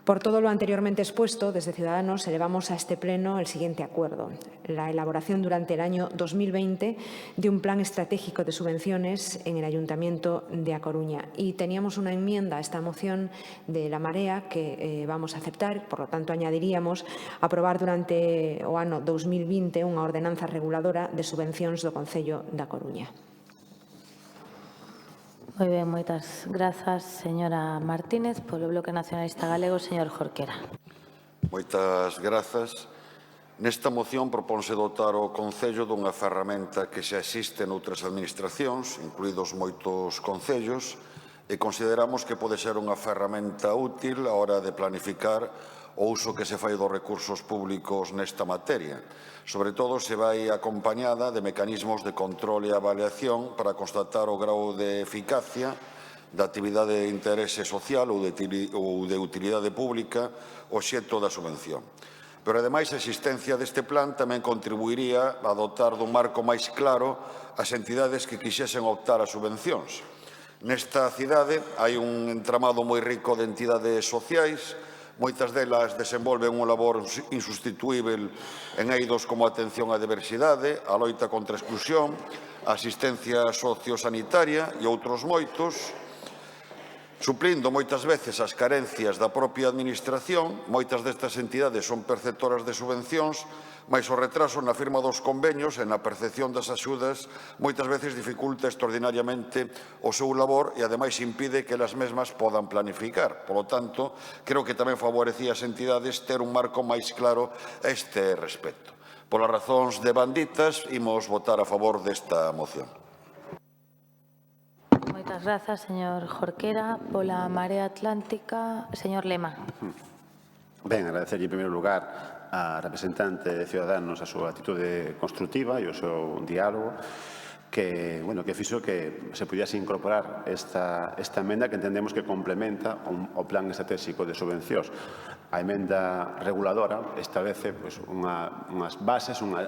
Por todo lo anteriormente expuesto, desde Ciudadanos elevamos a este Pleno el siguiente acuerdo: la elaboración durante el año 2020 de un plan estratégico de subvenciones en el Ayuntamiento de A Coruña. Y teníamos una enmienda a esta moción de La Marea que vamos a aceptar, por lo tanto añadiríamos aprobar durante o ano 2020 unha ordenanza reguladora de subvencións do Concello da Coruña. Moi ben, moitas grazas, señora Martínez. Polo Bloque Nacionalista Galego, señor Jorquera. Moitas grazas. Nesta moción propónse dotar o Concello dunha ferramenta que xa existe noutras administracións, incluídos moitos concellos, e consideramos que pode ser unha ferramenta útil a hora de planificar o uso que se fai dos recursos públicos nesta materia. Sobre todo se vai acompañada de mecanismos de control e avaliación para constatar o grau de eficacia da actividade de interese social ou de utilidade pública obxecto da subvención. Pero, ademais, a existencia deste plan tamén contribuiría a dotar dun marco máis claro as entidades que quixesen optar a subvencións. Nesta cidade hai un entramado moi rico de entidades sociais. Moitas delas desenvolven un labor insustituível en eidos como a atención á diversidade, a loita contra a exclusión, a asistencia sociosanitaria e outros moitos, suplindo moitas veces as carencias da propia administración. Moitas destas entidades son perceptoras de subvencións, mais o retraso na firma dos convenios e na percepción das axudas moitas veces dificulta extraordinariamente o seu labor e, ademais, impide que elas mesmas podan planificar. Polo tanto, creo que tamén favorecía as entidades ter un marco máis claro a este respecto. Polas razóns devanditas, imos votar a favor desta moción. Moitas grazas, señor Jorquera. Pola Marea Atlántica, señor Lema. Ben, agradecerlle en primeiro lugar a representante de Ciudadanos a súa actitude constructiva e o seu diálogo que fixo que se pudiese incorporar esta emenda que entendemos que complementa o plan estratégico de subvencións. A emenda reguladora establece unhas bases, un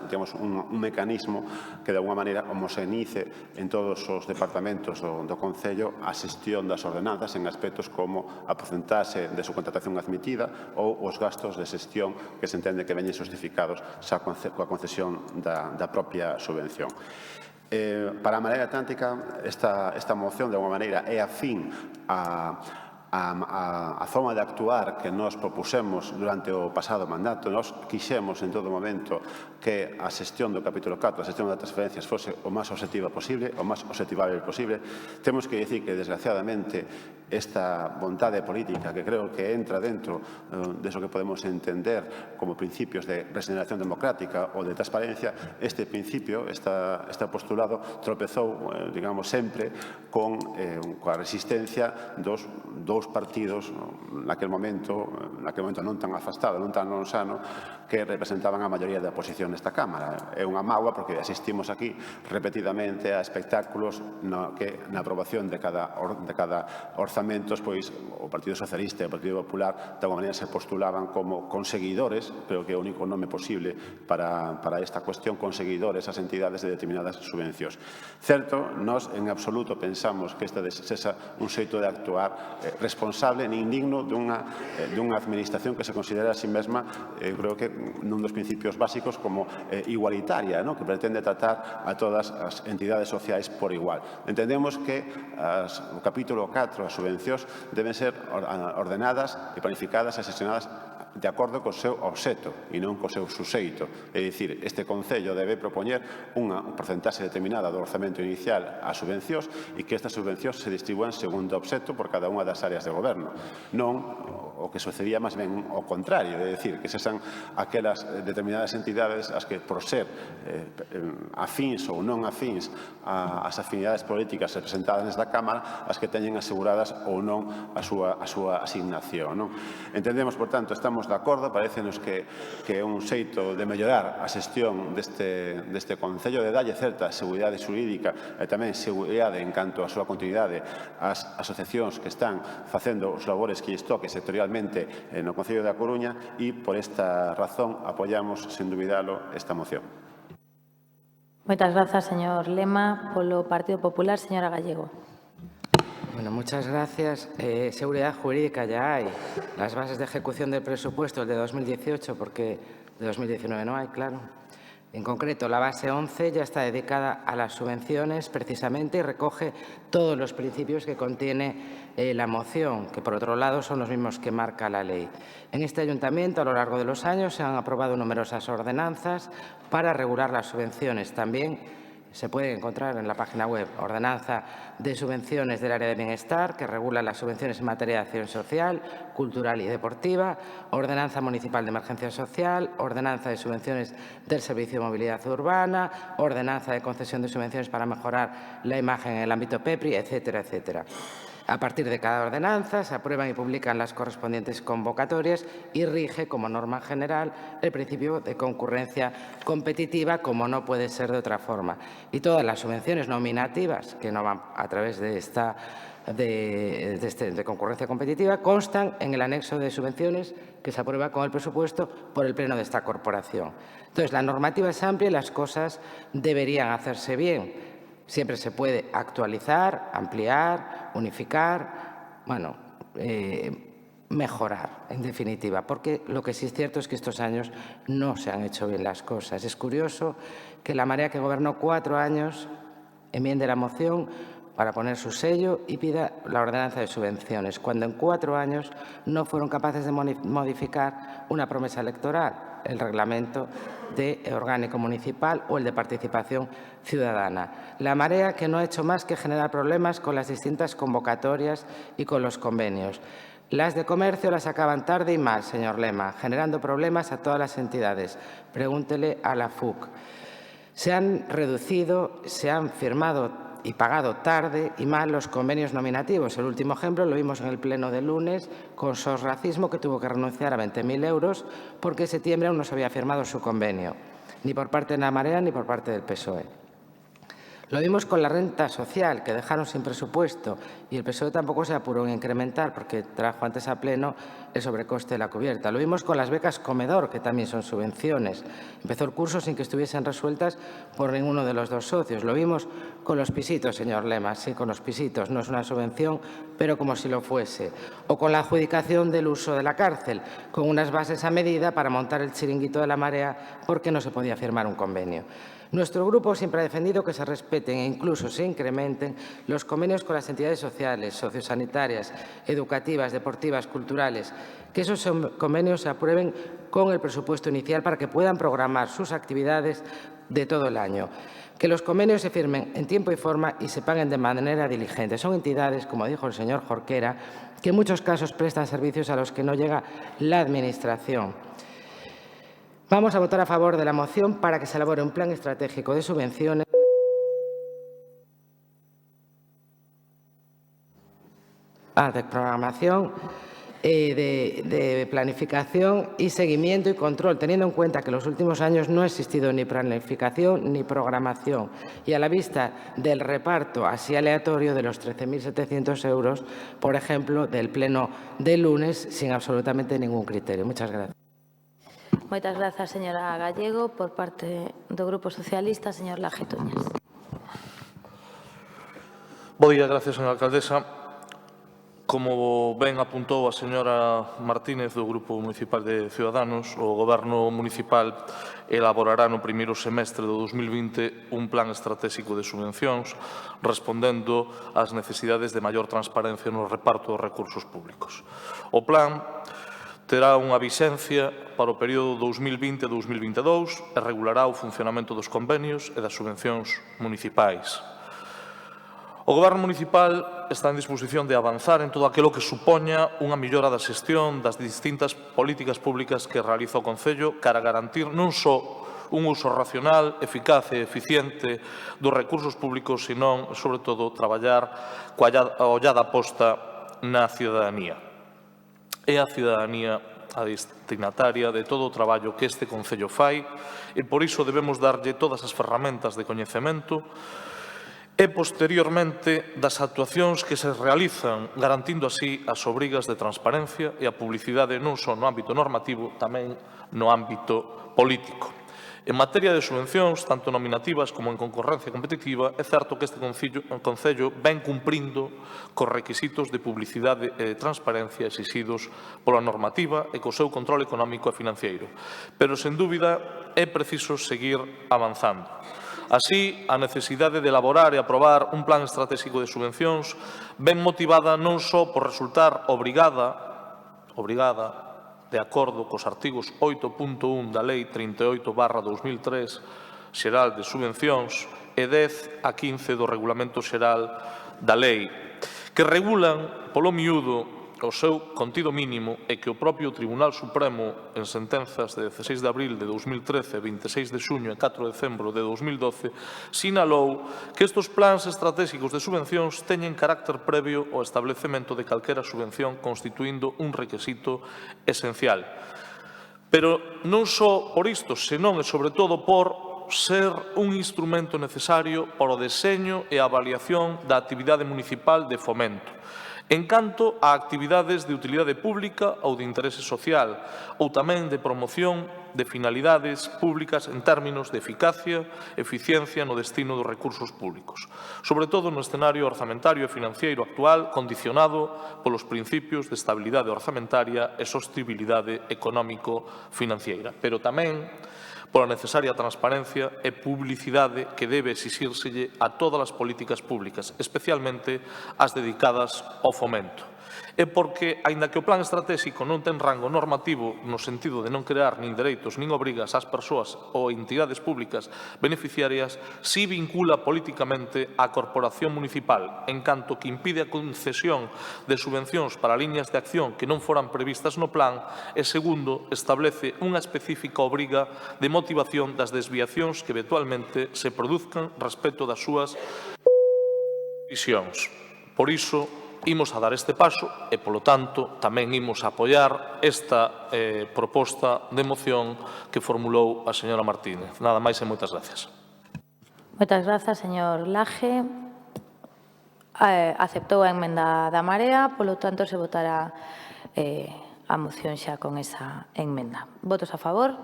mecanismo que de alguma maneira homoxenice en todos os departamentos do Concello a xestión das ordenanzas en aspectos como a porcentaxe de subcontratación admitida ou os gastos de xestión que se entende que veñen justificados xa coa concesión da propia subvención. Para a Marea Atlántica, esta moción, de alguma maneira, é afín a forma de actuar que nos propusemos durante o pasado mandato. Nos quixemos en todo momento que a xestión do capítulo 4, a xestión das transferencias, fose o máis obxectiva posible, o máis obxectivable posible. Temos que dicir que, desgraciadamente, esta vontade política, que creo que entra dentro deso que podemos entender como principios de regeneración democrática ou de transparencia, este principio, este postulado, tropezou, digamos, sempre coa resistencia dos dous partidos naquel momento non tan afastado, non tan lonsano, que representaban a maioría da oposición nesta Cámara. É unha mágoa porque asistimos aquí repetidamente a espectáculos que na aprobación de cada orzamentos, pois o Partido Socialista e o Partido Popular de alguma maneira se postulaban como conseguidores, creo que é o único nome posible para esta cuestión, conseguidores as entidades de determinadas subvencións. Certo, nós en absoluto pensamos que este sexa un xeito de actuar responsable nin digno dunha administración que se considera a sí mesma, creo que nun dos principios básicos como igualitaria, que pretende tratar a todas as entidades sociais por igual. Entendemos que o capítulo 4, as subvencións, deben ser ordenadas e planificadas e xestionadas de acordo co seu obxecto e non co seu suxeito. É dicir, este Concello debe propoñer unha porcentaxe determinada do orzamento inicial ás subvencións e que estas subvencións se distribúan segundo obxecto por cada unha das áreas de goberno. Non o que sucedía máis ben o contrario, é dicir, que se son aquelas determinadas entidades as que, por ser afíns ou non afíns ás afinidades políticas representadas nesta Cámara, as que teñen aseguradas ou non a súa asignación. Non? Entendemos, por tanto, estamos de acordo, parécenos que é un xeito de mellorar a xestión deste Concello, de dalle certa seguridade xurídica e tamén seguridade en canto a súa continuidade ás asociacións que están facendo os labores que lles toque sectorialmente no Concello da Coruña e, por esta razón, apoiamos, sen dubidalo, esta moción. Moitas grazas, señor Lema. Polo Partido Popular, señora Gallego. Bueno, muchas gracias. Seguridad jurídica ya hay. Las bases de ejecución del presupuesto, el de 2018, porque de 2019 no hay, claro. En concreto, la base 11 ya está dedicada a las subvenciones precisamente y recoge todos los principios que contiene la moción, que por otro lado son los mismos que marca la ley. En este ayuntamiento, a lo largo de los años, se han aprobado numerosas ordenanzas para regular las subvenciones. También se puede encontrar en la página web ordenanza de subvenciones del área de bienestar, que regula las subvenciones en materia de acción social, cultural y deportiva, ordenanza municipal de emergencia social, ordenanza de subvenciones del servicio de movilidad urbana, ordenanza de concesión de subvenciones para mejorar la imagen en el ámbito PEPRI, etcétera, etcétera. A partir de cada ordenanza se aprueban y publican las correspondientes convocatorias y rige como norma general el principio de concurrencia competitiva, como no puede ser de otra forma. Y todas las subvenciones nominativas que no van a través de de concurrencia competitiva constan en el anexo de subvenciones que se aprueba con el presupuesto por el Pleno de esta corporación. Entonces, la normativa es amplia y las cosas deberían hacerse bien. Siempre se puede actualizar, ampliar, unificar, mejorar, en definitiva, porque lo que sí es cierto es que estos años no se han hecho bien las cosas. Es curioso que la marea que gobernó 4 años enmiende la moción para poner su sello y pida la ordenanza de subvenciones, cuando en 4 años no fueron capaces de modificar una promesa electoral, el reglamento de orgánico municipal o el de participación ciudadana. La marea que no ha hecho más que generar problemas con las distintas convocatorias y con los convenios. Las de comercio las acaban tarde y mal, señor Lema, generando problemas a todas las entidades. Pregúntele a la FUC. Se han reducido, se han firmado y pagado tarde y mal los convenios nominativos. El último ejemplo lo vimos en el pleno del lunes con SOS Racismo, que tuvo que renunciar a 20.000 euros porque en septiembre aún no se había firmado su convenio, ni por parte de la Marea ni por parte del PSOE. Lo vimos con la renta social, que dejaron sin presupuesto, y el PSOE tampoco se apuró en incrementar porque trajo antes a pleno el sobrecoste de la cubierta. Lo vimos con las becas comedor, que también son subvenciones. Empezó el curso sin que estuviesen resueltas por ninguno de los dos socios. Lo vimos con los pisitos, señor Lema. Sí, con los pisitos. No es una subvención, pero como si lo fuese. O con la adjudicación del uso de la cárcel, con unas bases a medida para montar el chiringuito de la Marea porque no se podía firmar un convenio. Nuestro grupo siempre ha defendido que se respeten e incluso se incrementen los convenios con las entidades sociales, sociosanitarias, educativas, deportivas, culturales, que esos convenios se aprueben con el presupuesto inicial para que puedan programar sus actividades de todo el año. Que los convenios se firmen en tiempo y forma y se paguen de manera diligente. Son entidades, como dijo el señor Jorquera, que en muchos casos prestan servicios a los que no llega la Administración. Vamos a votar a favor de la moción para que se elabore un plan estratégico de subvenciones de programación, de planificación y seguimiento y control, teniendo en cuenta que en los últimos años no ha existido ni planificación ni programación. Y a la vista del reparto así aleatorio de los 13.700 euros, por ejemplo, del pleno del lunes, sin absolutamente ningún criterio. Muchas gracias. Moitas grazas, señora Gallego. Por parte do Grupo Socialista, señor Laje Tuñas. Bo día, gracias, señora alcaldesa. Como ben apuntou a señora Martínez do Grupo Municipal de Ciudadanos, o Goberno Municipal elaborará no primeiro semestre do 2020 un plan estratégico de subvencións respondendo ás necesidades de maior transparencia no reparto dos recursos públicos. O plan terá unha vixencia para o período 2020-2022 e regulará o funcionamento dos convenios e das subvencións municipais. O Goberno municipal está en disposición de avanzar en todo aquilo que supoña unha millora da xestión das distintas políticas públicas que realiza o Concello cara a garantir non só un uso racional, eficaz e eficiente dos recursos públicos, senón, sobre todo, traballar coa ollada posta na cidadanía. É a cidadanía a destinataria de todo o traballo que este Concello fai e por iso debemos darlle todas as ferramentas de coñecemento e, posteriormente, das actuacións que se realizan, garantindo así as obrigas de transparencia e a publicidade non só no ámbito normativo, tamén no ámbito político. En materia de subvencións, tanto nominativas como en concorrencia competitiva, é certo que este Concello ven cumprindo cos requisitos de publicidade e de transparencia exixidos pola normativa e co seu control económico e financiero. Pero, sen dúbida, é preciso seguir avanzando. Así, a necesidade de elaborar e aprobar un plan estratégico de subvencións ven motivada non só por resultar obrigada, de acordo cos artigos 8.1 da Lei 38/2003 xeral de subvencións e 10 a 15 do Regulamento Xeral da Lei, que regulan polo miúdo o seu contido mínimo e que o propio Tribunal Supremo, en sentenzas de 16 de abril de 2013, 26 de xuño e 4 de decembro de 2012, sinalou que estes plans estratégicos de subvencións teñen carácter previo ao establecemento de calquera subvención constituindo un requisito esencial. Pero non só por isto, senón e sobre todo por ser un instrumento necesario para o deseño e a avaliación da actividade municipal de fomento, en canto a actividades de utilidade pública ou de interese social, ou tamén de promoción de finalidades públicas en términos de eficacia e eficiencia no destino dos recursos públicos, sobre todo no escenario orzamentario e financiero actual condicionado polos principios de estabilidade orzamentaria e sostibilidade económico-financiera, pero tamén pola necesaria transparencia e publicidade que debe exixírselle a todas as políticas públicas, especialmente as dedicadas ao fomento. É porque, aínda que o plan estratégico non ten rango normativo no sentido de non crear nin dereitos nin obrigas ás persoas ou entidades públicas beneficiarias, si vincula políticamente á corporación municipal, en canto que impide a concesión de subvencións para líneas de acción que non foran previstas no plan e, segundo, establece unha específica obriga de motivación das desviacións que eventualmente se produzcan respecto das súas visións. Por iso, imos a dar este paso e, polo tanto, tamén imos a apoiar esta proposta de moción que formulou a señora Martínez. Nada máis e moitas gracias. Moitas grazas, señor Laje. Aceptou a emenda da Marea, polo tanto, se votará a moción xa con esa emenda. Votos a favor?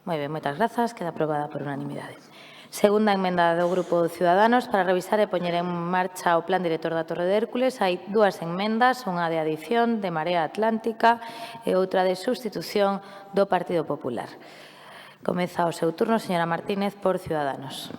Moi ben, moitas grazas. Queda aprobada por unanimidade. Segunda emenda do Grupo Ciudadanos para revisar e poñer en marcha o Plan Director da Torre de Hércules. Hai dúas enmendas, unha de adición de Marea Atlántica e outra de sustitución do Partido Popular. Comeza o seu turno, señora Martínez, por Ciudadanos.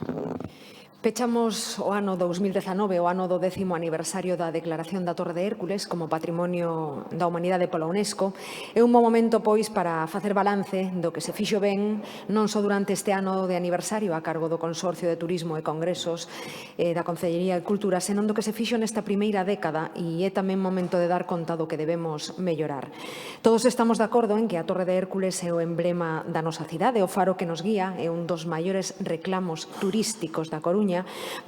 Pechamos o ano 2019, o ano do 10º aniversario da declaración da Torre de Hércules como Patrimonio da Humanidade pola UNESCO. É un bo momento, pois, para facer balance do que se fixo ben non só durante este ano de aniversario a cargo do Consorcio de Turismo e Congresos da Concellería de Cultura, senón do que se fixo nesta primeira década e é tamén momento de dar conta do que debemos mellorar. Todos estamos de acordo en que a Torre de Hércules é o emblema da nosa cidade, o faro que nos guía, é un dos maiores reclamos turísticos da Coruña,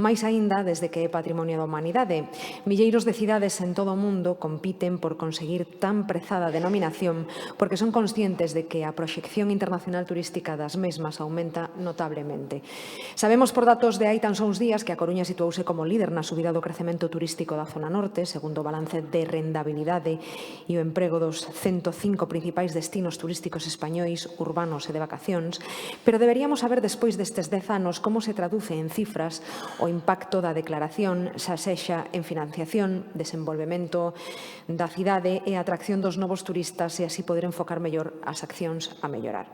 máis aínda desde que é Patrimonio da Humanidade. Milleiros de cidades en todo o mundo compiten por conseguir tan prezada denominación porque son conscientes de que a proxección internacional turística das mesmas aumenta notablemente. Sabemos por datos de hai tan só uns días que a Coruña situouse como líder na subida do crecemento turístico da zona norte, segundo o balance de rendabilidade e o emprego dos 105 principais destinos turísticos españois, urbanos e de vacacións, pero deberíamos saber despois destes 10 anos como se traduce en cifras o impacto da declaración, xa sexa en financiación, desenvolvemento da cidade e atracción dos novos turistas e así poder enfocar mellor as accións a mellorar.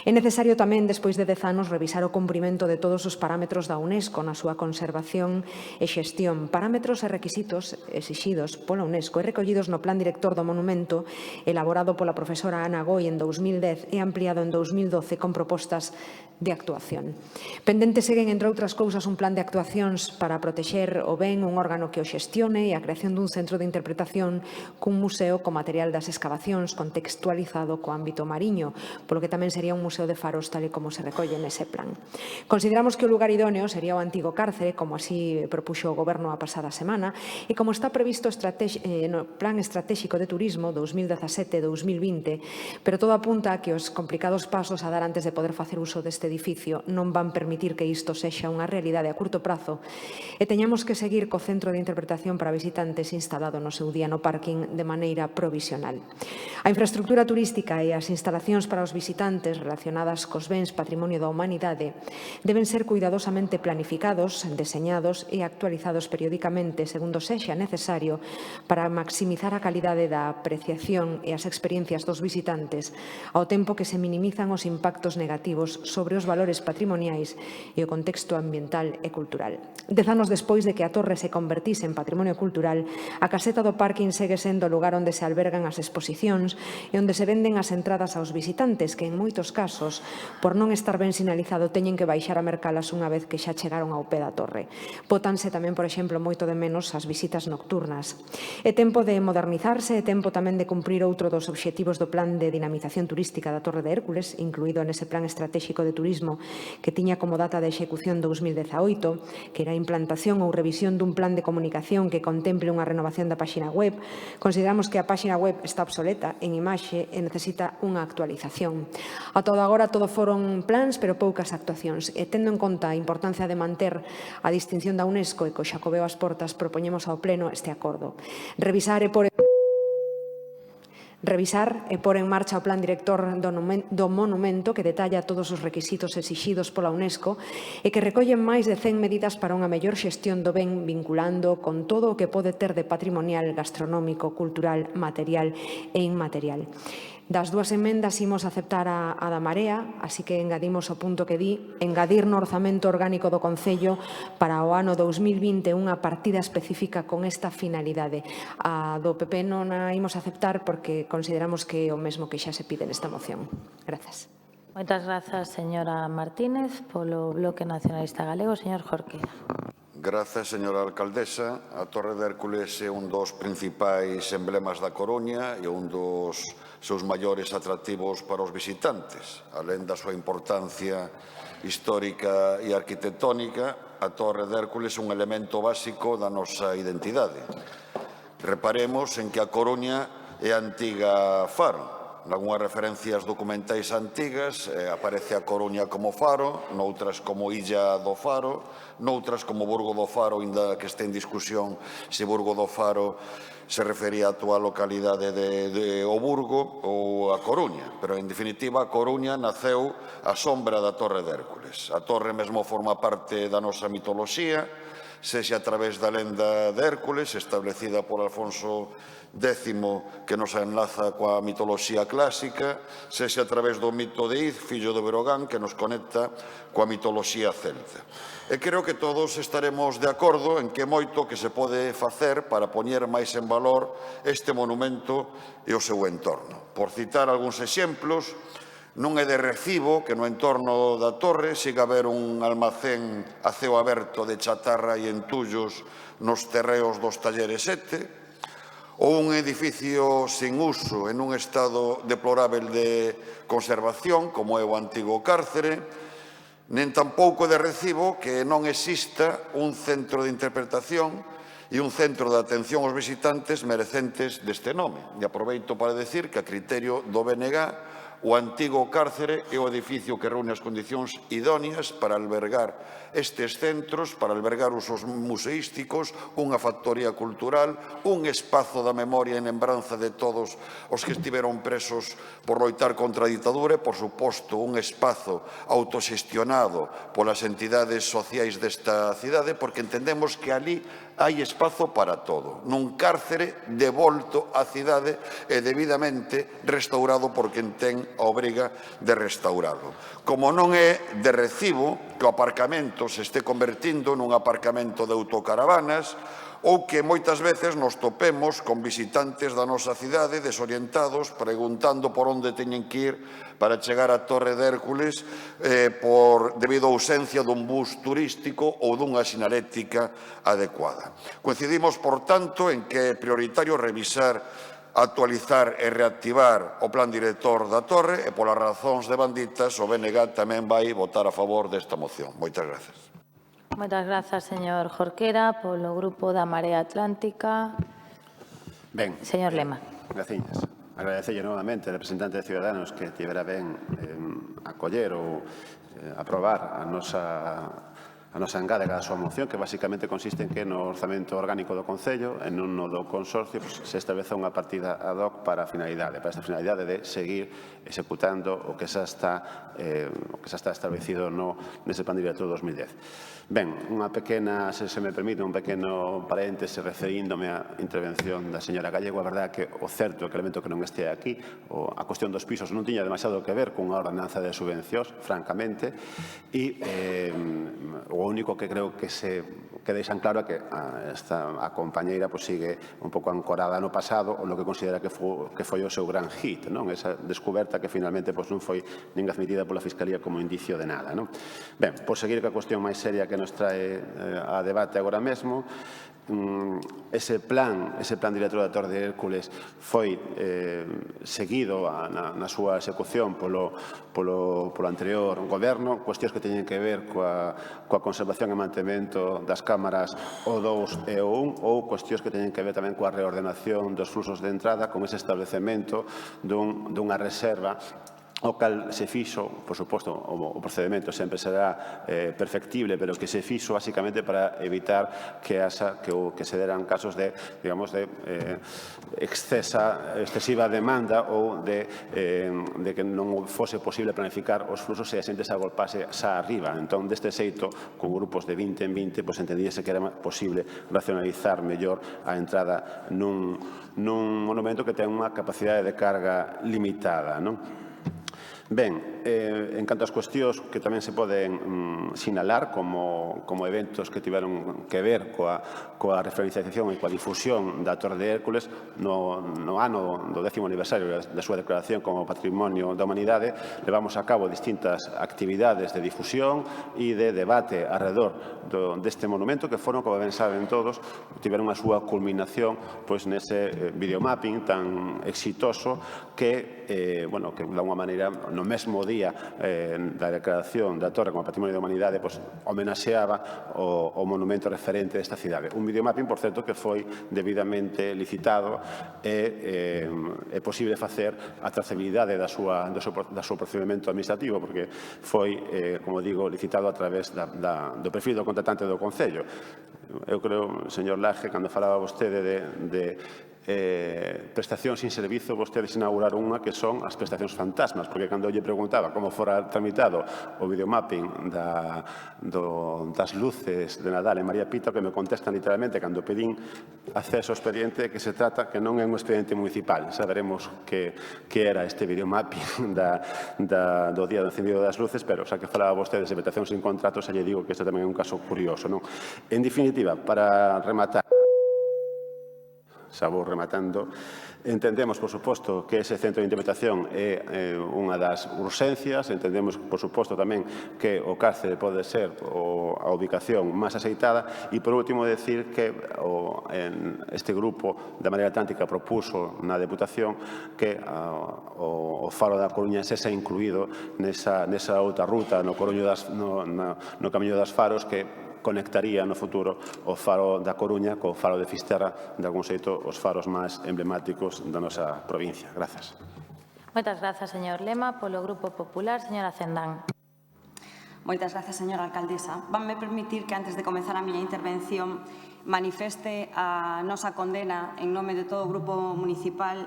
É necesario tamén, despois de 10 anos, revisar o cumprimento de todos os parámetros da UNESCO na súa conservación e xestión, parámetros e requisitos exixidos pola UNESCO e recollidos no Plan Director do Monumento elaborado pola profesora Ana Goi en 2010 e ampliado en 2012 con propostas de actuación. Pendente seguen, entre outras cousas, un plan plan de actuacións para protexer o ben, un órgano que o xestione e a creación dun centro de interpretación cun museo co material das excavacións contextualizado co ámbito mariño, polo que tamén sería un museo de faros tal e como se recolle nese plan. Consideramos que o lugar idóneo sería o antigo cárcere, como así propuxo o Goberno a pasada semana, e como está previsto no Plan Estratégico de Turismo 2017-2020, pero todo apunta a que os complicados pasos a dar antes de poder facer uso deste edificio non van permitir que isto sexa unha realidade a curto prazo e teñamos que seguir co centro de interpretación para visitantes instalado no seu día no parking de maneira provisional. A infraestructura turística e as instalacións para os visitantes relacionadas cos bens patrimonio da humanidade deben ser cuidadosamente planificados, deseñados e actualizados periódicamente segundo sexa necesario para maximizar a calidade da apreciación e as experiencias dos visitantes ao tempo que se minimizan os impactos negativos sobre os valores patrimoniais e o contexto ambiental e cultural. 10 anos despois de que a torre se convertise en patrimonio cultural, a caseta do parking segue sendo o lugar onde se albergan as exposicións e onde se venden as entradas aos visitantes que, en moitos casos, por non estar ben sinalizado, teñen que baixar a mercalas unha vez que xa chegaron ao pé da torre. Bótanse tamén, por exemplo, moito de menos as visitas nocturnas. É tempo de modernizarse, é tempo tamén de cumprir outro dos obxectivos do Plan de Dinamización Turística da Torre de Hércules, incluído nese Plan Estratégico de Turismo que tiña como data de execución 2018, que era a implantación ou revisión dun plan de comunicación que contemple unha renovación da páxina web. Consideramos que a páxina web está obsoleta en imaxe e necesita unha actualización. A todo agora todo foron plans, pero poucas actuacións. E tendo en conta a importancia de manter a distinción da UNESCO e co Xacobeo ás portas, propoñemos ao Pleno este acordo. Revisar e pôr en marcha o plan director do monumento que detalla todos os requisitos exixidos pola UNESCO e que recollen máis de 100 medidas para unha mellor xestión do ben vinculando con todo o que pode ter de patrimonial, gastronómico, cultural, material e inmaterial. Das dúas emendas imos aceptar a da Marea, así que engadimos o punto que di, engadir no orzamento orgánico do Concello para o ano 2020 unha partida específica con esta finalidade. A do PP non a imos aceptar porque consideramos que é o mesmo que xa se pide nesta moción. Grazas. Moitas grazas, señora Martínez. Polo Bloque Nacionalista Galego, señor Jorquera. Grazas, señora alcaldesa. A Torre de Hércules é un dos principais emblemas da Coruña e un dos seus maiores atractivos para os visitantes. Alén da súa importancia histórica e arquitectónica, a Torre de Hércules é un elemento básico da nosa identidade. Reparemos en que a Coruña é a antiga Faro. Nalgúnas referencias documentais antigas aparece a Coruña como Faro, noutras como Illa do Faro, noutras como Burgo do Faro, inda que este en discusión se Burgo do Faro se refería a túa localidade de O Burgo ou a Coruña. Pero, en definitiva, a Coruña naceu á sombra da Torre de Hércules. A torre mesmo forma parte da nosa mitoloxía, sexa a través da lenda de Hércules, establecida por Alfonso X, que nos enlaza coa mitoloxía clásica, sexa a través do mito de Iz, fillo de Berogán, que nos conecta coa mitoloxía celta. E creo que todos estaremos de acordo en que moito que se pode facer para poñer máis en valor este monumento e o seu entorno. Por citar algúns exemplos, non é de recibo que no entorno da torre siga haber un almacén a ceo aberto de chatarra e entullos nos terreos dos talleres 7, ou un edificio sin uso en un estado deplorável de conservación, como é o antigo cárcere, nen tampouco de recibo que non exista un centro de interpretación e un centro de atención aos visitantes merecentes deste nome. E aproveito para decir que a criterio do BNG o antigo cárcere é o edificio que reúne as condicións idóneas para albergar estes centros, para albergar usos museísticos, unha factoría cultural, un espazo da memoria en lembranza de todos os que estiveron presos por loitar contra a ditadura e, por suposto, un espazo autoxestionado polas entidades sociais desta cidade, porque entendemos que ali hai espazo para todo, nun cárcere devolto á cidade e debidamente restaurado por quen ten a obriga de restauralo. Como non é de recibo que o aparcamento se este convertindo nun aparcamento de autocaravanas ou que moitas veces nos topemos con visitantes da nosa cidade desorientados preguntando por onde teñen que ir para chegar á Torre de Hércules debido á ausencia dun bus turístico ou dunha sinalética adecuada. Coincidimos, por tanto, en que é prioritario revisar, actualizar e reactivar o plan director da Torre e, polas razóns devanditas, o BNG tamén vai votar a favor desta moción. Moitas grazas. Moitas grazas, señor Jorquera. Polo Grupo da Marea Atlántica, señor Lema. Graciñas. Agradecelle novamente ao representante de Ciudadanos que tivera ben acoller ou aprobar a nosa engádega da súa moción, que basicamente consiste en que no orzamento orgánico do Concello, en un do consorcio, se establece unha partida ad hoc para esta finalidade de seguir executando o que xa está establecido nese plan director 2010. Ben, unha pequena, se me permite, un pequeno paréntese referíndome á intervención da señora Gallego. A verdade é que o certo é que o elemento que non este aquí, a cuestión dos pisos, non tiña demasiado que ver cunha ordenanza de subvencións, francamente, e o único que creo que deixan claro é que a compañeira sigue un pouco ancorada no pasado o no que considera que foi o seu gran hit, esa descoberta que finalmente non foi nin admitida pola Fiscalía como indicio de nada. Ben, por seguir ca cuestión máis seria que nos trae a debate agora mesmo, ese plan director da Torre de Hércules foi seguido na súa execución polo anterior goberno, cuestións que teñen que ver coa conservación e mantemento das cámaras O2 e O1, ou cuestións que teñen que ver tamén coa reordenación dos fluxos de entrada, con ese establecemento dunha reserva o cal se fixo, por suposto, o procedimento sempre será perfectible, pero que se fixo basicamente para evitar que se deran casos de, digamos, de excesiva demanda ou de que non fose posible planificar os fluxos e a xente se agolpase xa arriba. Entón, deste xeito, con grupos de 20 en 20, entendíase que era posible racionalizar mellor a entrada nun monumento que ten unha capacidade de carga limitada, non? Ben, en canto ás cuestións que tamén se poden sinalar como eventos que tiveron que ver coa referenciación e coa difusión da Torre de Hércules no ano do 10º aniversario da súa declaración como Patrimonio da Humanidade, levamos a cabo distintas actividades de difusión e de debate alrededor deste monumento que foron, como ben saben todos, tiveron a súa culminación nese videomapping tan exitoso que de alguma maneira no mesmo día da declaración da Torre como Patrimonio da Humanidade homenaxeaba o monumento referente desta cidade. Un videomapping, por certo, que foi debidamente licitado e é posible facer a trazabilidade do seu procedimento administrativo, porque foi, como digo, licitado a través do perfil do contratante do Concello. Eu creo, señor Laje, cando falaba vostede de prestacións sin servizo, vostedes inauguraron unha que son as prestacións fantasmas, porque cando eu lle preguntaba como fora tramitado o videomapping das luces de Nadal en María Pita, que me contestan literalmente cando pedín acceso ao expediente que se trata que non é un expediente municipal. Saberemos que era este videomapping do día do encendido das luces, pero xa que falaba vostedes de prestacións sin contrato, xa lle digo que este tamén é un caso curioso, non? En definitiva, para rematar, xa vou rematando, entendemos, por suposto, que ese centro de interpretación é unha das urxencias, entendemos, por suposto, tamén que o cárcere pode ser a ubicación máis aceitada e, por último, decir que este grupo da Marea Atlántica propuso na Deputación que o Faro da Coruña sexa incluído nesa outra ruta no Camiño das Faros que conectaría no futuro o Faro da Coruña co Faro de Fisterra, de algún xeito os faros máis emblemáticos da nosa provincia. Grazas. Moitas grazas, señor Lema. Polo Grupo Popular, señora Cendán. Moitas grazas, señora alcaldesa. Vanme permitir que antes de comenzar a miña intervención manifeste a nosa condena en nome de todo o Grupo Municipal,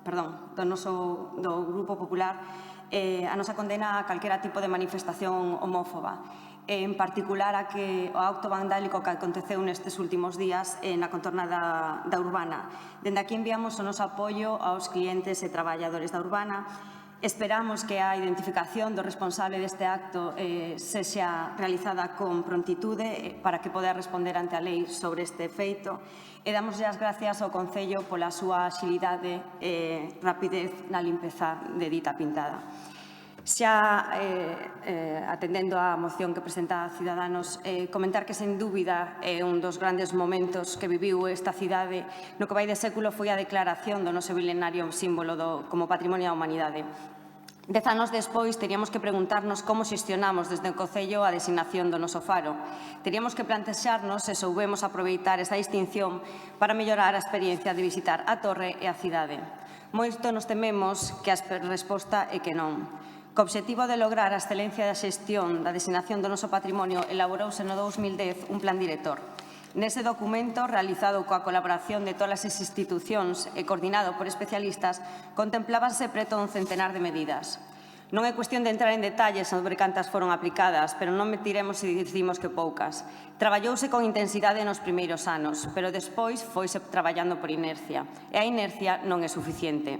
do Grupo Popular, a nosa condena a calquera tipo de manifestación homófoba. En particular ao acto vandálico que aconteceu nestes últimos días na contorna da Urbana. Dende aquí enviamos o noso apoio aos clientes e traballadores da Urbana Esperamos que a identificación do responsable deste acto sexa realizada con prontitude para que poda responder ante a lei sobre este feito e damos as gracias ao Concello pola súa axilidade e rapidez na limpeza de dita pintada. Xa atendendo á moción que presenta Ciudadanos, comentar que, sen dúbida, é un dos grandes momentos que viviu esta cidade no que vai de século foi a declaración do noso milenario símbolo como Patrimonio da Humanidade. 10 anos despois, teríamos que preguntarnos como xestionamos desde o Concello a designación do noso faro. Teríamos que plantexarnos se soubemos aproveitar esa distinción para mellorar a experiencia de visitar a torre e a cidade. Moito nos tememos que a resposta é que non. Co obxectivo de lograr a excelencia da xestión da designación do noso patrimonio, elaborouse no 2010 un plan director. Nese documento, realizado coa colaboración de todas as institucións e coordinado por especialistas, contemplábanse preto un centenar de medidas. Non é cuestión de entrar en detalles sobre cantas foron aplicadas, pero non mentiremos se dicimos que poucas. Traballouse con intensidade nos primeiros anos, pero despois foise traballando por inercia, e a inercia non é suficiente.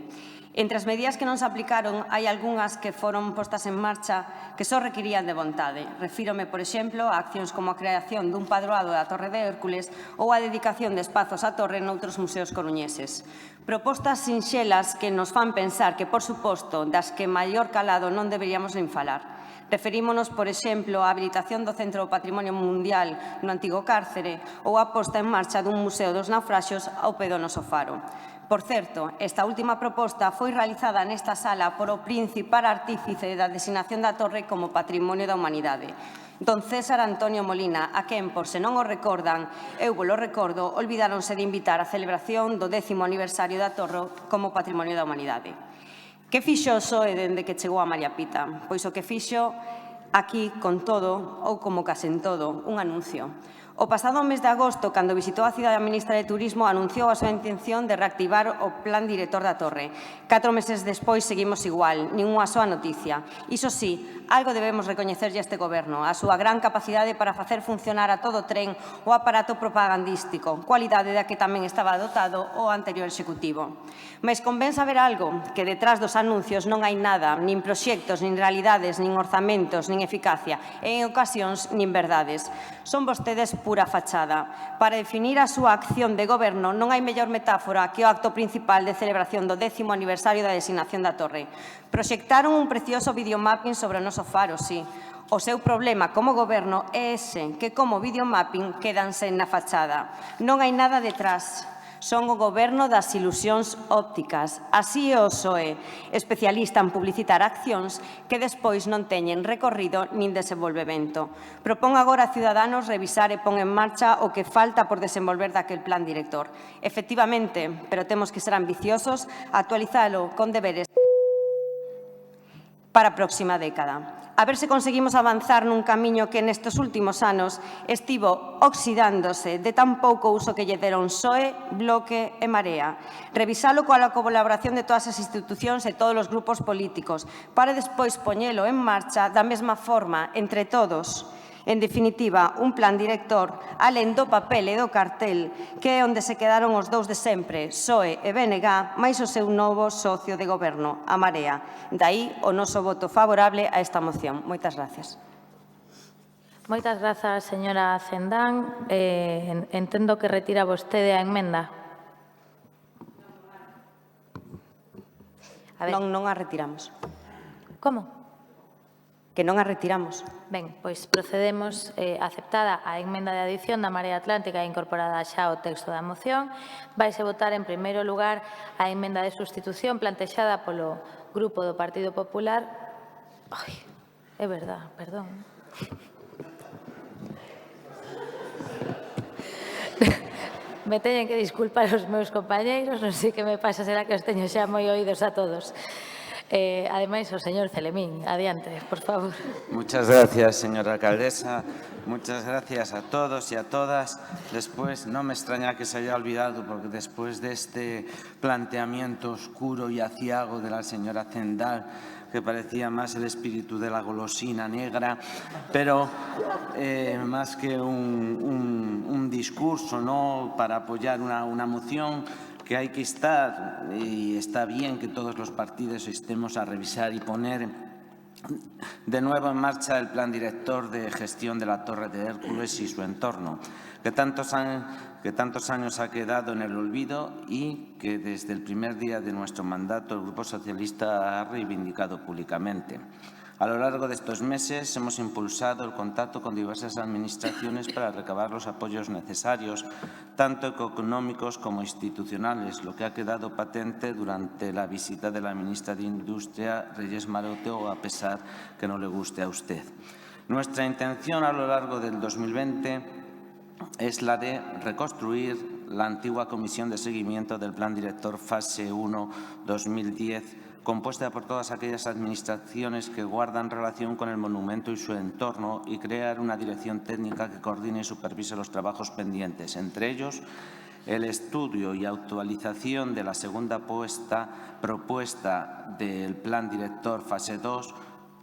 Entre as medidas que non se aplicaron, hai algunhas que foron postas en marcha que só requirían de vontade. Refírome, por exemplo, a accións como a creación dun padroado da Torre de Hércules ou a dedicación de espazos á torre noutros museos coruñeses. Propostas sinxelas que nos fan pensar que, por suposto, das que maior calado non deberíamos nin falar. Referímonos, por exemplo, á habilitación do Centro do Patrimonio Mundial no antigo cárcere ou a posta en marcha dun Museo dos Naufraxios ao pé do noso faro. Por certo, esta última proposta foi realizada nesta sala por o principal artífice da designación da torre como Patrimonio da Humanidade, don César Antonio Molina, a quen, por se non o recordan, eu vos lo recordo, olvidáronse de invitar á celebración do 10º aniversario da torre como Patrimonio da Humanidade. Que fixo o PSOE dende que chegou a María Pita? Pois o que fixo aquí, con todo, ou como case en todo, un anuncio. O pasado mes de agosto, cando visitou a cidade a ministra de Turismo, anunciou a súa intención de reactivar o plan director da torre. 4 meses despois seguimos igual, nin unha soa noticia. Iso sí, algo debemos recoñecerlle a este goberno, a súa gran capacidade para facer funcionar a todo tren o aparato propagandístico, cualidade da que tamén estaba dotado o anterior executivo. Mais convén saber algo, que detrás dos anuncios non hai nada, nin proxectos, nin realidades, nin orzamentos, nin eficacia, e en ocasións nin verdades. Son vostedes pura fachada. Para definir a súa acción de goberno non hai mellor metáfora que o acto principal de celebración do 10º aniversario da designación da torre. Proxectaron un precioso videomapping sobre o noso faro, sí. O seu problema como goberno é ese, que como videomapping quedanse na fachada. Non hai nada detrás. Son o goberno das ilusións ópticas. Así é o PSOE, especialista en publicitar accións que despois non teñen recorrido nin desenvolvemento. Propón agora a Ciudadanos revisar e pon en marcha o que falta por desenvolver daquel plan director. Efectivamente, pero temos que ser ambiciosos, actualizalo con deberes para a próxima década. A ver se conseguimos avanzar nun camiño que nestes últimos anos estivo oxidándose de tan pouco uso que lle deron PSOE, Bloque e Marea. Revisalo coa colaboración de todas as institucións e todos os grupos políticos para despois poñelo en marcha da mesma forma, entre todos. En definitiva, un plan director, alén do papel e do cartel, que é onde se quedaron os dous de sempre, PSOE e BNG, máis o seu novo socio de goberno, a Marea. Daí o noso voto favorable a esta moción. Moitas gracias. Moitas grazas, señora Cendán. Entendo que retira vostede a emenda. Non a retiramos. Como? Que non a retiramos. Ben, pois procedemos aceptada a emenda de adición da Marea Atlántica incorporada xa ao texto da moción. Vaise votar en primeiro lugar a emenda de sustitución plantexada polo Grupo do Partido Popular. Ai, é verdad, perdón. Me teñen que disculpar os meus compañeiros, non sei que me pasa, será que os teño xa moi oídos a todos. Ademais, o señor Celemín, adiante, por favor. Muchas gracias, señora alcaldesa. Muchas gracias a todos y a todas. Después, no me extraña que se haya olvidado, porque después de este planteamiento oscuro y aciago de la señora Cendán, que parecía más el espíritu de la golosina negra, pero más que un discurso, ¿no?, para apoyar una moción, que hay que estar, y está bien que todos los partidos estemos a revisar y poner de nuevo en marcha el plan director de gestión de la Torre de Hércules y su entorno, que tantos años ha quedado en el olvido y que desde el primer día de nuestro mandato el Grupo Socialista ha reivindicado públicamente. A lo largo de estos meses hemos impulsado el contacto con diversas administraciones para recabar los apoyos necesarios, tanto económicos como institucionales, lo que ha quedado patente durante la visita de la ministra de Industria, Reyes Maroto, a pesar que no le guste a usted. Nuestra intención a lo largo del 2020 es la de reconstruir la antigua Comisión de Seguimiento del Plan Director Fase 1 2010, compuesta por todas aquellas administraciones que guardan relación con el monumento y su entorno, y crear una dirección técnica que coordine y supervise los trabajos pendientes, entre ellos el estudio y actualización de la segunda propuesta del Plan Director Fase 2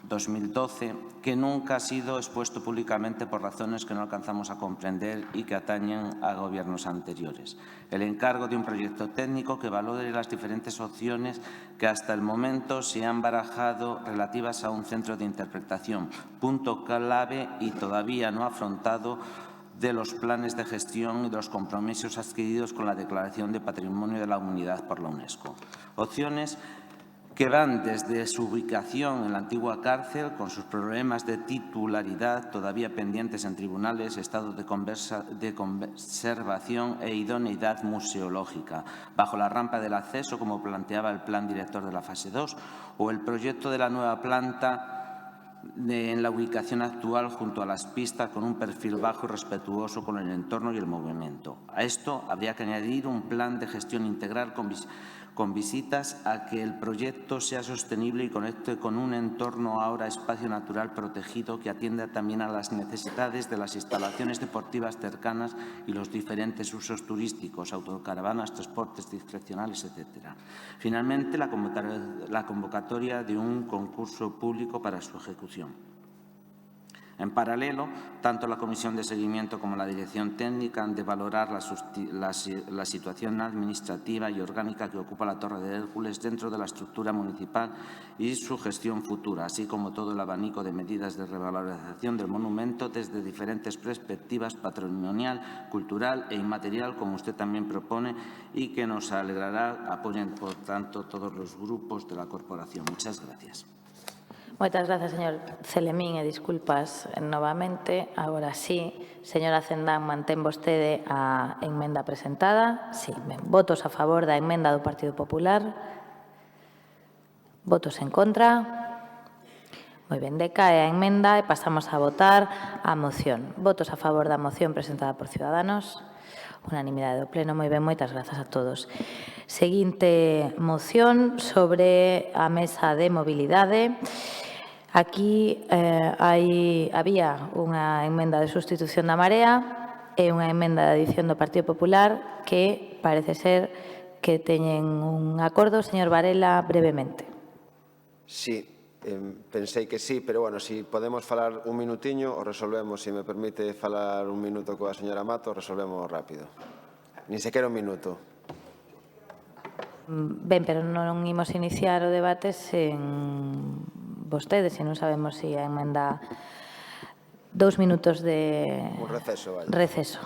2012, que nunca ha sido expuesto públicamente por razones que no alcanzamos a comprender y que atañen a gobiernos anteriores. El encargo de un proyecto técnico que valore las diferentes opciones que hasta el momento se han barajado relativas a un centro de interpretación, punto clave y todavía no afrontado de los planes de gestión y de los compromisos adquiridos con la Declaración de Patrimonio de la Humanidad por la UNESCO. Opciones que van desde su ubicación en la antigua cárcel, con sus problemas de titularidad todavía pendientes en tribunales, estado de conservación e idoneidad museológica, bajo la rampa del acceso, como planteaba el plan director de la fase 2, o el proyecto de la nueva planta en la ubicación actual junto a las pistas, con un perfil bajo y respetuoso con el entorno y el movimiento. A esto habría que añadir un plan de gestión integral con visitas a que el proyecto sea sostenible y conecte con un entorno ahora espacio natural protegido que atienda también a las necesidades de las instalaciones deportivas cercanas y los diferentes usos turísticos, autocaravanas, transportes discrecionales, etc. Finalmente, la convocatoria de un concurso público para su ejecución. En paralelo, tanto la Comisión de Seguimiento como la Dirección Técnica han de valorar la situación administrativa y orgánica que ocupa la Torre de Hércules dentro de la estructura municipal y su gestión futura, así como todo el abanico de medidas de revalorización del monumento desde diferentes perspectivas patrimonial, cultural e inmaterial, como usted también propone, y que nos alegrará apoyen, por tanto, todos los grupos de la corporación. Muchas gracias. Moitas grazas, señor Celemín, e disculpas novamente. Agora sí, señora Cendán, mantén vostede a emenda presentada? Sí, ben. Votos a favor da emenda do Partido Popular? Votos en contra? Moi ben, decae a emenda e pasamos a votar a moción. Votos a favor da moción presentada por Ciudadanos? Unanimidade do Pleno. Moi ben, moitas grazas a todos. Seguinte moción sobre a mesa de mobilidade. Aquí había unha emenda de sustitución da Marea e unha emenda de adición do Partido Popular que parece ser que teñen un acordo. Señor Varela, brevemente. Sí, pensei que sí, pero bueno, si podemos falar un minutiño, o resolvemos, se me permite falar un minuto coa señora Mato, resolvemos rápido. Nin sequera un minuto. Ben, pero non imos iniciar o debate sen vostedes, se non sabemos se a emenda 2 minutos de Un receso, vale. receso.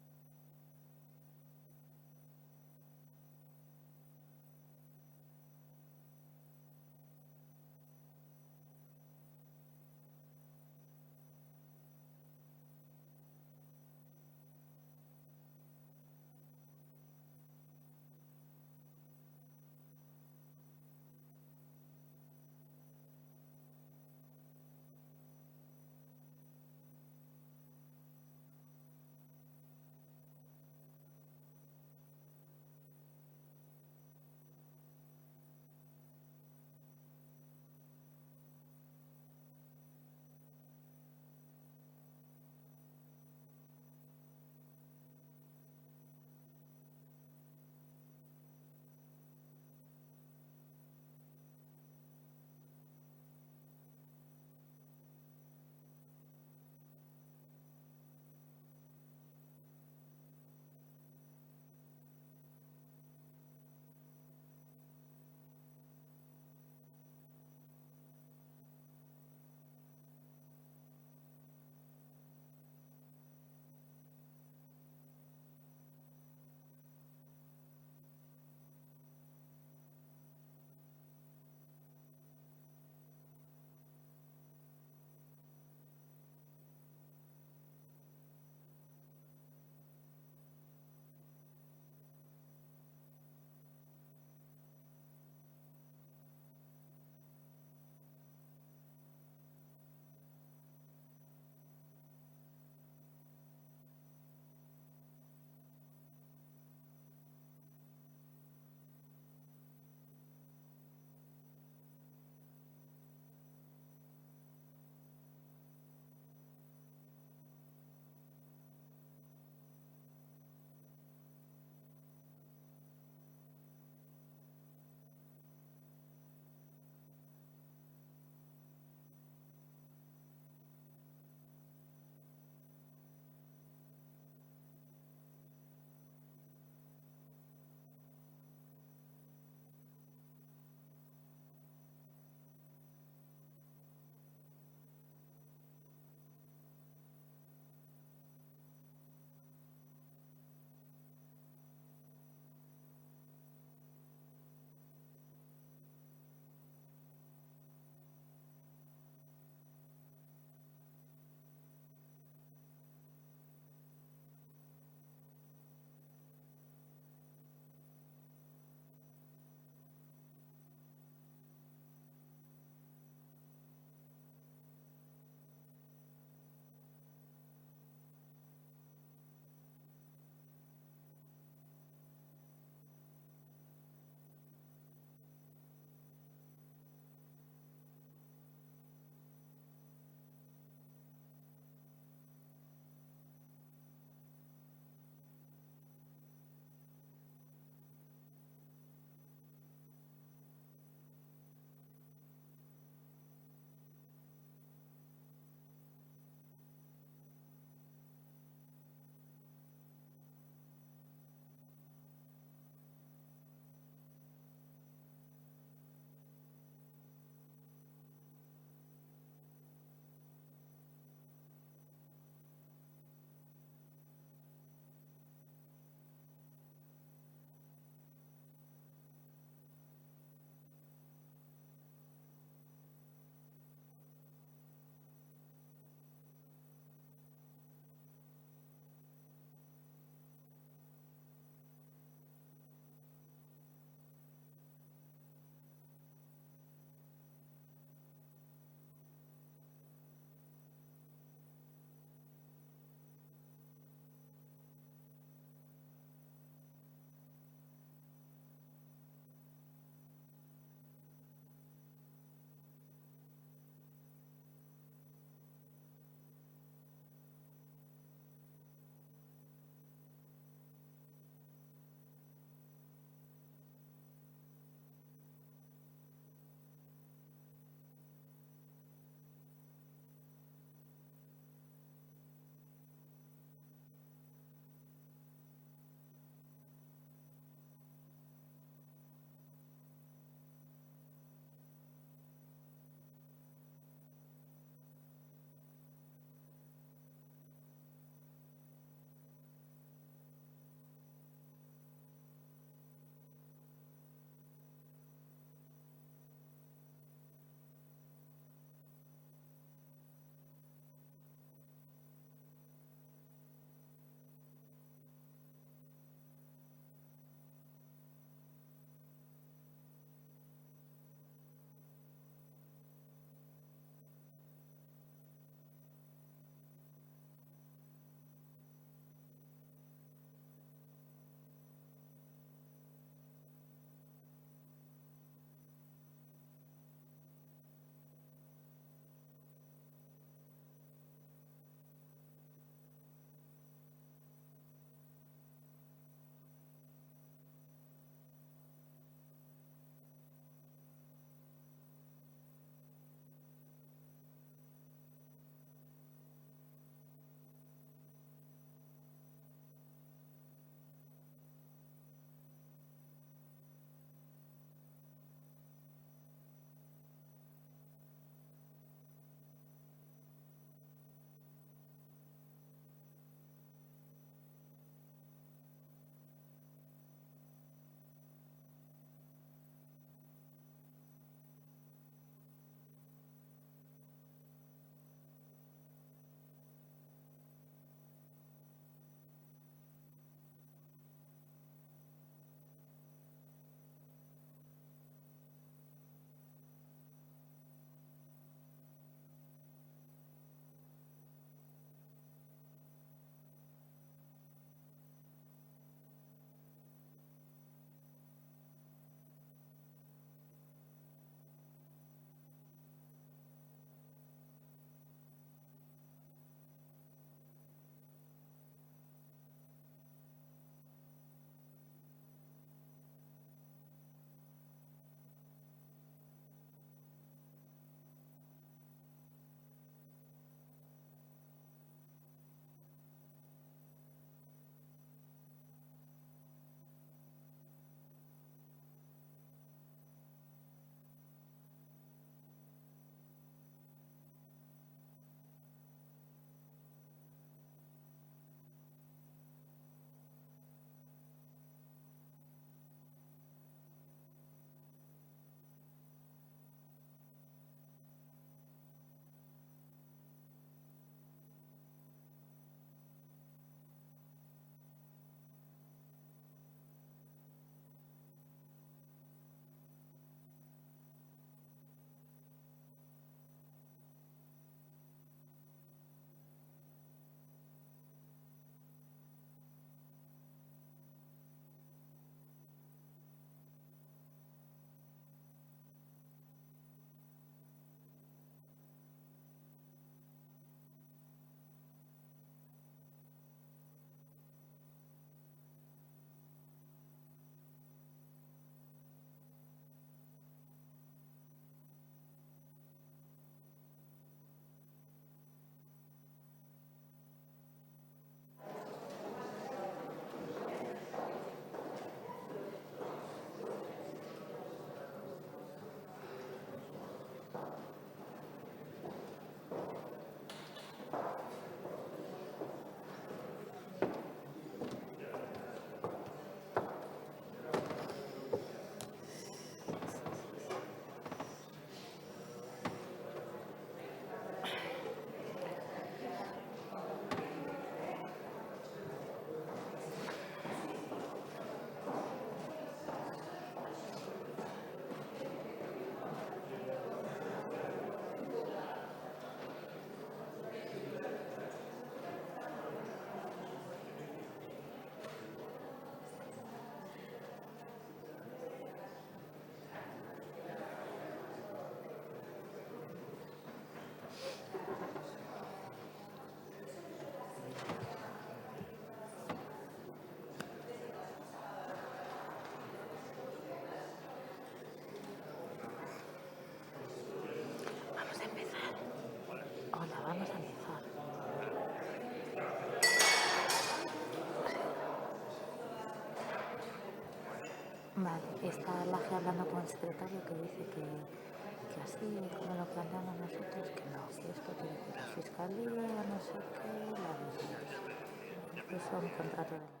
Vale, está Laje hablando con el secretario que dice que así como lo planteamos nosotros, que no, que esto tiene que ir a Fiscalía, no sé qué, la de incluso un contrato de...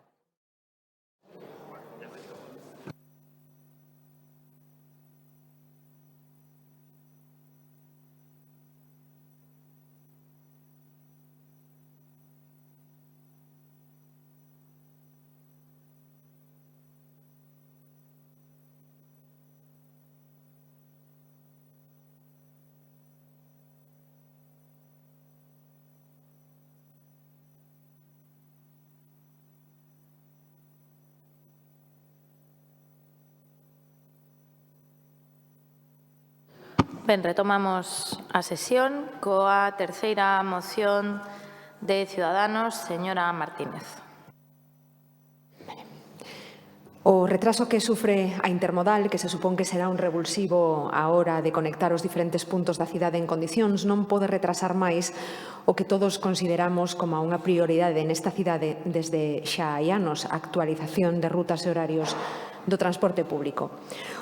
Ben, retomamos a sesión coa terceira moción de Ciudadanos, señora Martínez. O retraso que sufre a Intermodal, que se supón que será un revulsivo á hora de conectar os diferentes puntos da cidade en condicións, non pode retrasar máis o que todos consideramos como unha prioridade nesta cidade desde xa hai anos, a actualización de rutas e horarios do transporte público.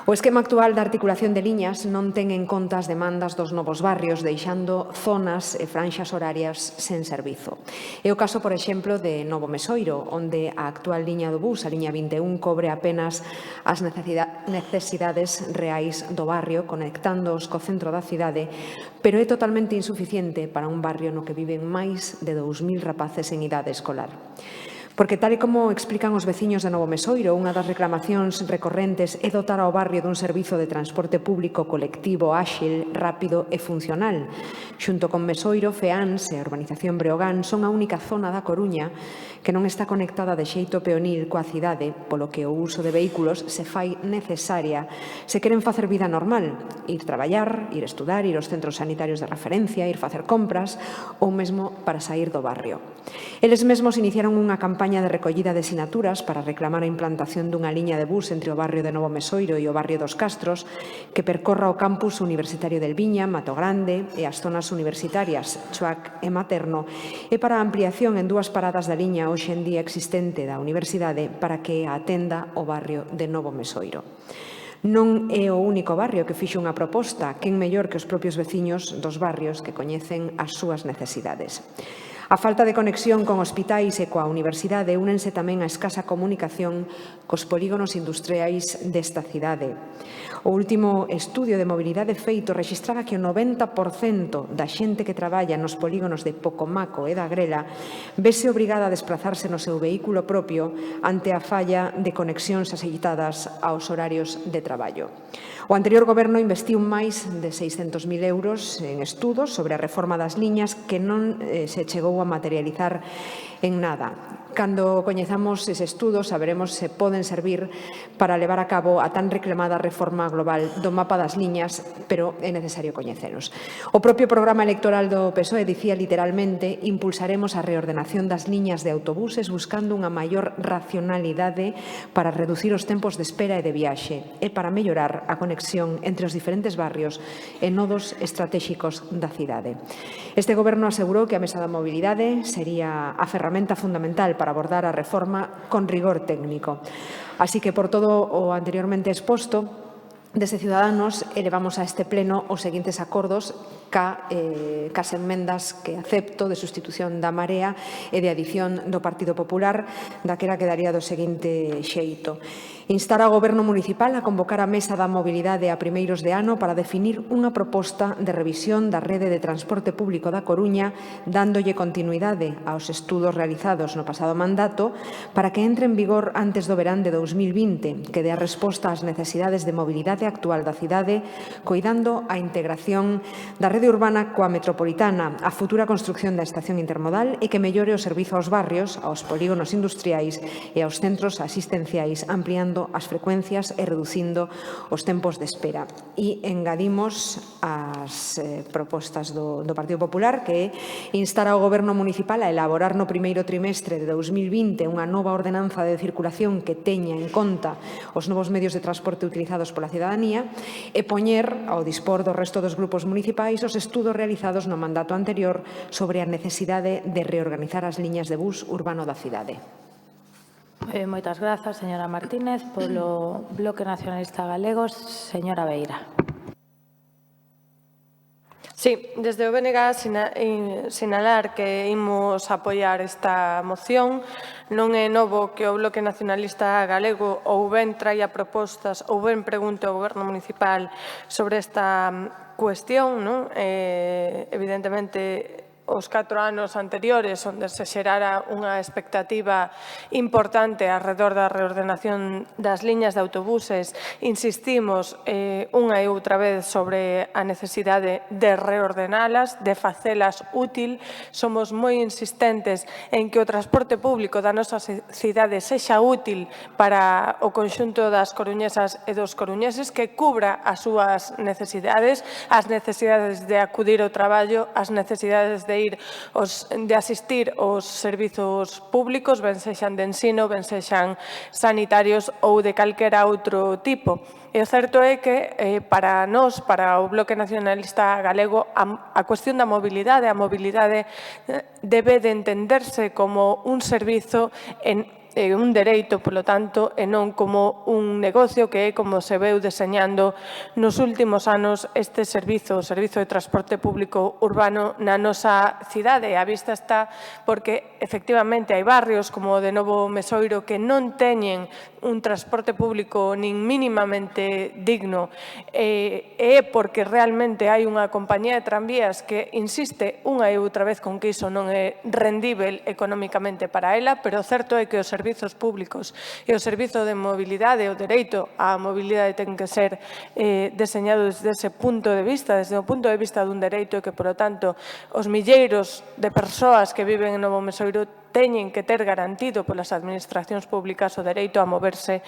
O esquema actual da articulación de liñas non ten en conta as demandas dos novos barrios, deixando zonas e franxas horarias sen servizo. É o caso, por exemplo, de Novo Mesoiro, onde a actual liña do bus, a liña 21, cobre apenas as necesidades reais do barrio, conectándoos co centro da cidade, pero é totalmente insuficiente para un barrio no que viven máis de 2.000 rapaces en idade escolar. Porque, tal e como explican os veciños de Novo Mesoiro, unha das reclamacións recorrentes é dotar ao barrio dun servizo de transporte público colectivo, áxil, rápido e funcional. Xunto con Mesoiro, Feáns e a urbanización Breogán son a única zona da Coruña que non está conectada de xeito peonil coa cidade, polo que o uso de vehículos se fai necesaria se queren facer vida normal, ir traballar, ir estudar, ir aos centros sanitarios de referencia, ir facer compras ou mesmo para sair do barrio. Eles mesmos iniciaron unha campaña de recollida de sinaturas para reclamar a implantación dunha liña de bus entre o barrio de Novo Mesoiro e o barrio dos Castros que percorra o campus universitario del Viña, Mato Grande e as zonas universitarias Chuac e Materno e para a ampliación en 2 paradas da liña hoxe en día existente da universidade para que atenda o barrio de Novo Mesoiro. Non é o único barrio que fixo unha proposta, quen mellor que os propios veciños dos barrios que coñecen as súas necesidades. A falta de conexión con hospitais e coa universidade únense tamén a escasa comunicación cos polígonos industriais desta cidade. O último estudio de mobilidade feito rexistraba que o 90% da xente que traballa nos polígonos de Pocomaco e da Grela vese obrigada a desplazarse no seu vehículo propio ante a falla de conexións axeitadas aos horarios de traballo. O anterior goberno investiu máis de 600.000 euros en estudos sobre a reforma das liñas que non se chegou a materializar en nada. Cando coñezamos ese estudo, saberemos se poden servir para levar a cabo a tan reclamada reforma global do mapa das liñas, pero é necesario coñecelos. O propio programa electoral do PSOE dicía literalmente: impulsaremos a reordenación das liñas de autobuses buscando unha maior racionalidade para reducir os tempos de espera e de viaxe e para mellorar a conexión entre os diferentes barrios e nodos estratéxicos da cidade. Este goberno asegurou que a Mesa da Mobilidade sería a ferramenta fundamental para abordar a reforma con rigor técnico. Así que, por todo o anteriormente exposto, desde Ciudadanos elevamos a este pleno os seguintes acordos cas enmendas que acepto de sustitución da Marea e de adición do Partido Popular, daquela quedaría do seguinte xeito. Instar ao Goberno municipal a convocar a Mesa da Mobilidade a primeiros de ano para definir unha proposta de revisión da rede de transporte público da Coruña, dándolle continuidade aos estudos realizados no pasado mandato para que entre en vigor antes do verán de 2020, que dé a resposta ás necesidades de mobilidade actual da cidade, coidando a integración da rede urbana coa metropolitana, a futura construción da estación intermodal e que mellore o servizo aos barrios, aos polígonos industriais e aos centros asistenciais, ampliando as frecuencias e reducindo os tempos de espera. E engadimos as propostas do Partido Popular, que é instar ao Goberno municipal a elaborar no primeiro trimestre de 2020 unha nova ordenanza de circulación que teña en conta os novos medios de transporte utilizados pola cidadanía e poñer ao dispor do resto dos grupos municipais os estudos realizados no mandato anterior sobre a necesidade de reorganizar as liñas de bus urbano da cidade. Moitas grazas, señora Martínez. Polo Bloque Nacionalista Galego, señora Beira. Sí, desde o BNG sinalar que imos apoiar esta moción. Non é novo que o Bloque Nacionalista Galego ou ben traia propostas ou ben pregunte ao Goberno Municipal sobre esta cuestión. Evidentemente, os 4 anos anteriores, onde se xerara unha expectativa importante alrededor da reordenación das liñas de autobuses, insistimos unha e outra vez sobre a necesidade de reordenalas, de facelas útil. Somos moi insistentes en que o transporte público da nosa cidade sexa útil para o conxunto das coruñesas e dos coruñeses, que cubra as súas necesidades, as necesidades de acudir ao traballo, as necesidades de asistir aos servizos públicos, ben sexan de ensino, ben sexan sanitarios ou de calquera outro tipo. E o certo é que para nós, para o Bloque Nacionalista Galego, a cuestión da mobilidade, a mobilidade debe de entenderse como un servizo un dereito, polo tanto, e non como un negocio, que é como se veu deseñando nos últimos anos este servizo, o Servizo de Transporte Público Urbano na nosa cidade. A vista está porque, efectivamente, hai barrios como o de Novo Mesoiro que non teñen un transporte público nin mínimamente digno, e porque realmente hai unha compañía de tranvías que insiste unha e outra vez con que iso non é rendível económicamente para ela, pero o certo é que os servizos públicos e o servizo de mobilidade, o dereito á mobilidade ten que ser deseñado desde ese punto de vista, desde o punto de vista dun dereito, e que, por lo tanto, os milleiros de persoas que viven en Novo Mesoiro teñen que ter garantido polas administracións públicas o dereito a moverse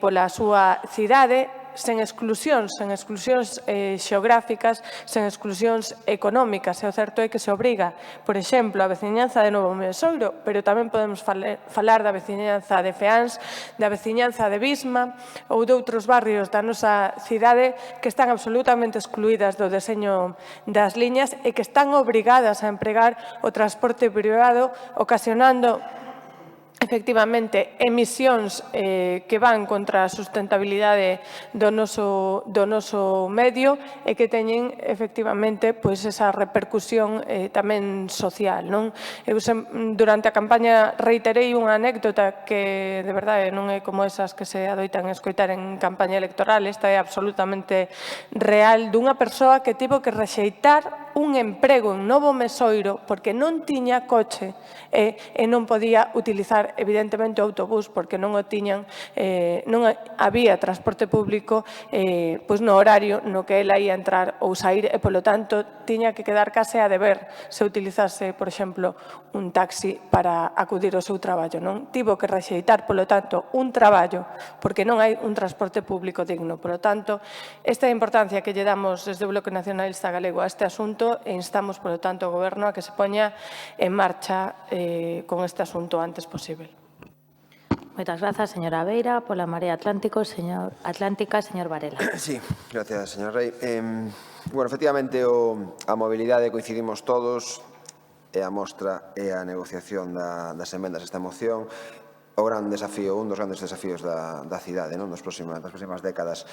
pola súa cidade, sen exclusións xeográficas, sen exclusións económicas. E o certo é que se obriga, por exemplo, a veciñanza de Novo Mesoiro, pero tamén podemos falar da veciñanza de Feáns, da veciñanza de Bisma ou de outros barrios da nosa cidade que están absolutamente excluídas do deseño das liñas e que están obrigadas a empregar o transporte privado, ocasionando efectivamente emisións que van contra a sustentabilidade do noso medio e que teñen efectivamente esa repercusión tamén social. Eu durante a campaña reiterei unha anécdota que de verdade non é como esas que se adoitan escoitar en campaña electoral. Esta é absolutamente real, dunha persoa que tivo que rexeitar un emprego en Novo Mesoiro porque non tiña coche e non podía utilizar evidentemente o autobús porque non o tiñan, non había transporte público no horario no que ela ia entrar ou sair e, polo tanto, tiña que quedar case a deber se utilizase, por exemplo, un taxi para acudir ao seu traballo. Tivo que rexeitar, polo tanto, un traballo porque non hai un transporte público digno. Polo tanto, esta é a importancia que lle damos desde o Bloque Nacionalista Galego a este asunto e instamos, polo tanto, ao Goberno a que se poña en marcha con este asunto o antes posible. Moitas grazas, señora Beira. Pola Marea Atlántica, señor Varela. Sí, gracias, señor Rei. Efectivamente, a mobilidade coincidimos todos, é a mostra e a negociación das emendas a esta moción. O gran desafío, un dos grandes desafíos da cidade nas próximas décadas.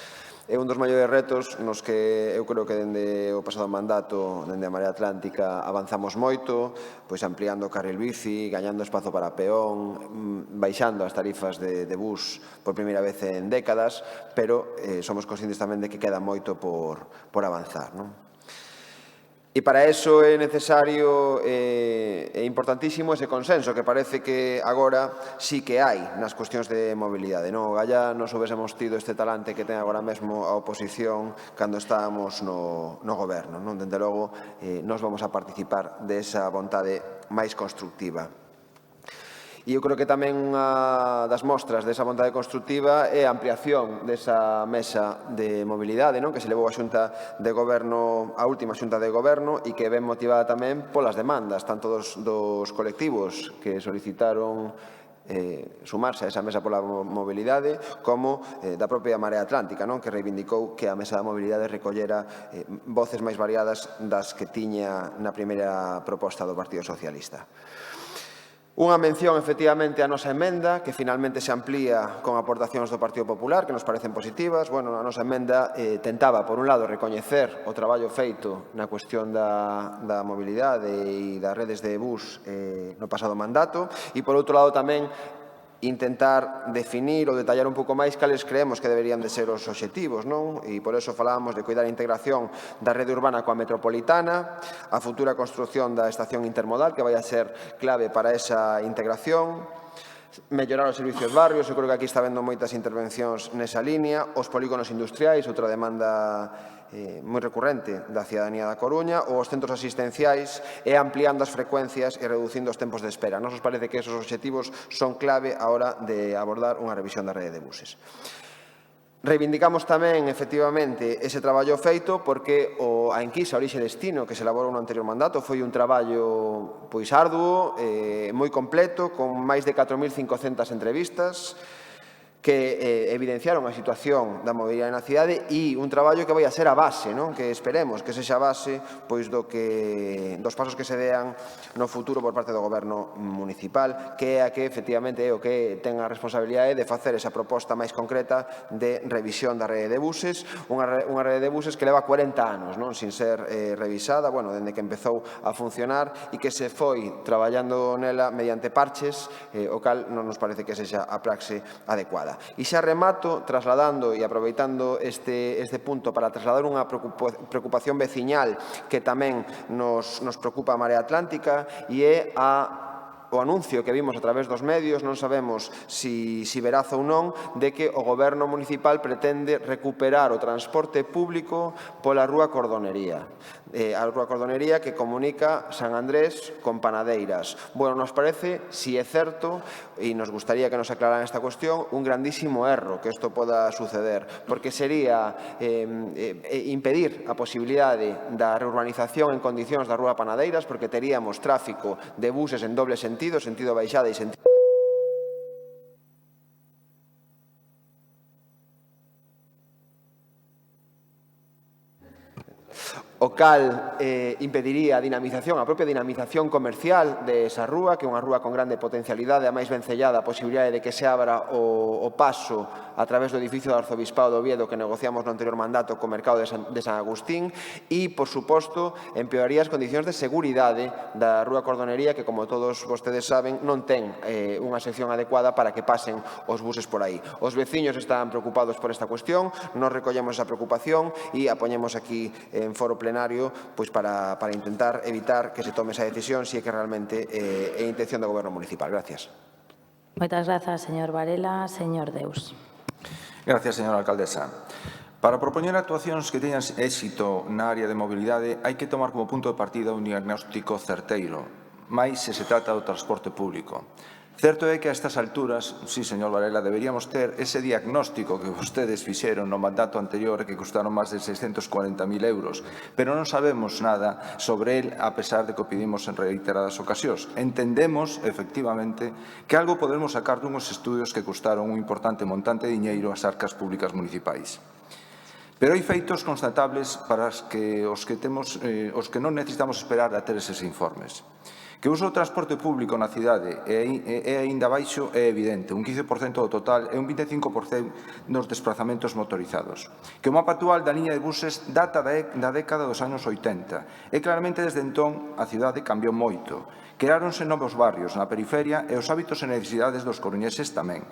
É un dos maiores retos nos que eu creo que dende o pasado mandato, dende a Marea Atlántica, avanzamos moito, pois ampliando o carril bici, gañando espazo para peón, baixando as tarifas de bus por primeira vez en décadas, pero somos conscientes tamén de que queda moito por avanzar. E para eso é necesario e importantísimo ese consenso que parece que agora sí que hai nas cuestións de mobilidade. Galla nos houvésemos tido este talante que ten agora mesmo a oposición cando estábamos no goberno. Dende logo, nos vamos a participar desa vontade máis constructiva. E eu creo que tamén unha das mostras desa vontade constructiva é a ampliación desa mesa de mobilidade que se levou a Xunta de Goberno, a última Xunta de Goberno, e que ven motivada tamén polas demandas, tanto dos colectivos que solicitaron sumarse a esa mesa pola mobilidade, como da propia Marea Atlántica, que reivindicou que a mesa da mobilidade recollera voces máis variadas das que tiña na primeira proposta do Partido Socialista. Unha mención, efectivamente, á nosa emenda, que finalmente se amplía con aportacións do Partido Popular, que nos parecen positivas. Bueno, a nosa emenda tentaba, por un lado, recoñecer o traballo feito na cuestión da mobilidade e das redes de bus no pasado mandato, e, por outro lado, tamén intentar definir ou detallar un pouco máis cales creemos que deberían de ser os obxectivos, non? E por eso falábamos de cuidar a integración da rede urbana coa metropolitana, a futura construción da estación intermodal, que vai a ser clave para esa integración, mellorar os servicios barrios, eu creo que aquí está vendo moitas intervencións nesa línea, os polígonos industriais, outra demanda moi recurrente da cidadanía da Coruña, ou os centros asistenciais e ampliando as frecuencias e reducindo os tempos de espera. Nos parece que esos obxectivos son clave a hora de abordar unha revisión da rede de buses. Reivindicamos tamén, efectivamente, ese traballo feito porque a enquisa Orixe e Destino que se elaborou no anterior mandato foi un traballo arduo, moi completo, con máis de 4.500 entrevistas, que evidenciaron a situación da mobilidade na cidade e un traballo que vai a ser a base, que esperemos que sexa a base dos pasos que se dean no futuro por parte do Goberno municipal, que é a que efectivamente é o que ten a responsabilidade de facer esa proposta máis concreta de revisión da rede de buses, unha rede de buses que leva 40 anos sin ser revisada, dende que empezou a funcionar e que se foi traballando nela mediante parches, o cal non nos parece que sexa a praxe adecuada. E xa remato trasladando e aproveitando este punto para trasladar unha preocupación veciñal que tamén nos preocupa a Marea Atlántica e é o anuncio que vimos a través dos medios, non sabemos si veraz ou non, de que o Goberno municipal pretende recuperar o transporte público pola Rúa Cordonería. A Rúa Cordonería que comunica San Andrés con Panadeiras. Nos parece, si é certo, e nos gustaría que nos aclararan esta cuestión, un grandísimo erro que isto poda suceder, porque sería impedir a posibilidade da reurbanización en condicións da Rúa Panadeiras, porque teríamos tráfico de buses en doble sentido baixada e sentido o cal impediría a propia dinamización comercial desa rúa, que é unha rúa con grande potencialidade, a máis vencellada a posibilidade de que se abra o paso a través do edificio do Arzobispado de Oviedo que negociamos no anterior mandato co mercado de San Agustín e, por suposto, empeoraría as condicións de seguridade da Rúa Cordonería que, como todos vostedes saben, non ten unha sección adecuada para que pasen os buses por aí. Os veciños están preocupados por esta cuestión, nos recollemos esa preocupación e a poñemos aquí en foro plenario para intentar evitar que se tome esa decisión se é que realmente é intención do Goberno municipal. Gracias. Moitas grazas, señor Varela. Señor Deus. Gracias, señora alcaldesa. Para propoñer actuacións que teñan éxito na área de mobilidade hai que tomar como punto de partida un diagnóstico certeiro, máis se trata do transporte público. Certo é que a estas alturas, sí, señor Varela, deberíamos ter ese diagnóstico que vostedes fixeron no mandato anterior que custaron máis de 640.000 euros, pero non sabemos nada sobre el a pesar de que o pedimos en reiteradas ocasións. Entendemos, efectivamente, que algo podemos sacar dunhos estudios que custaron un importante montante de diñeiro ás arcas públicas municipais. Pero hai feitos constatables para os que non necesitamos esperar a ter eses informes. Que o uso do transporte público na cidade é aínda baixo é evidente, un 15% do total e un 25% dos desplazamentos motorizados. Que o mapa actual da liña de buses data da década dos anos 80 e claramente desde entón a cidade cambiou moito. Creáronse novos barrios na periferia e os hábitos e necesidades dos coruñeses tamén.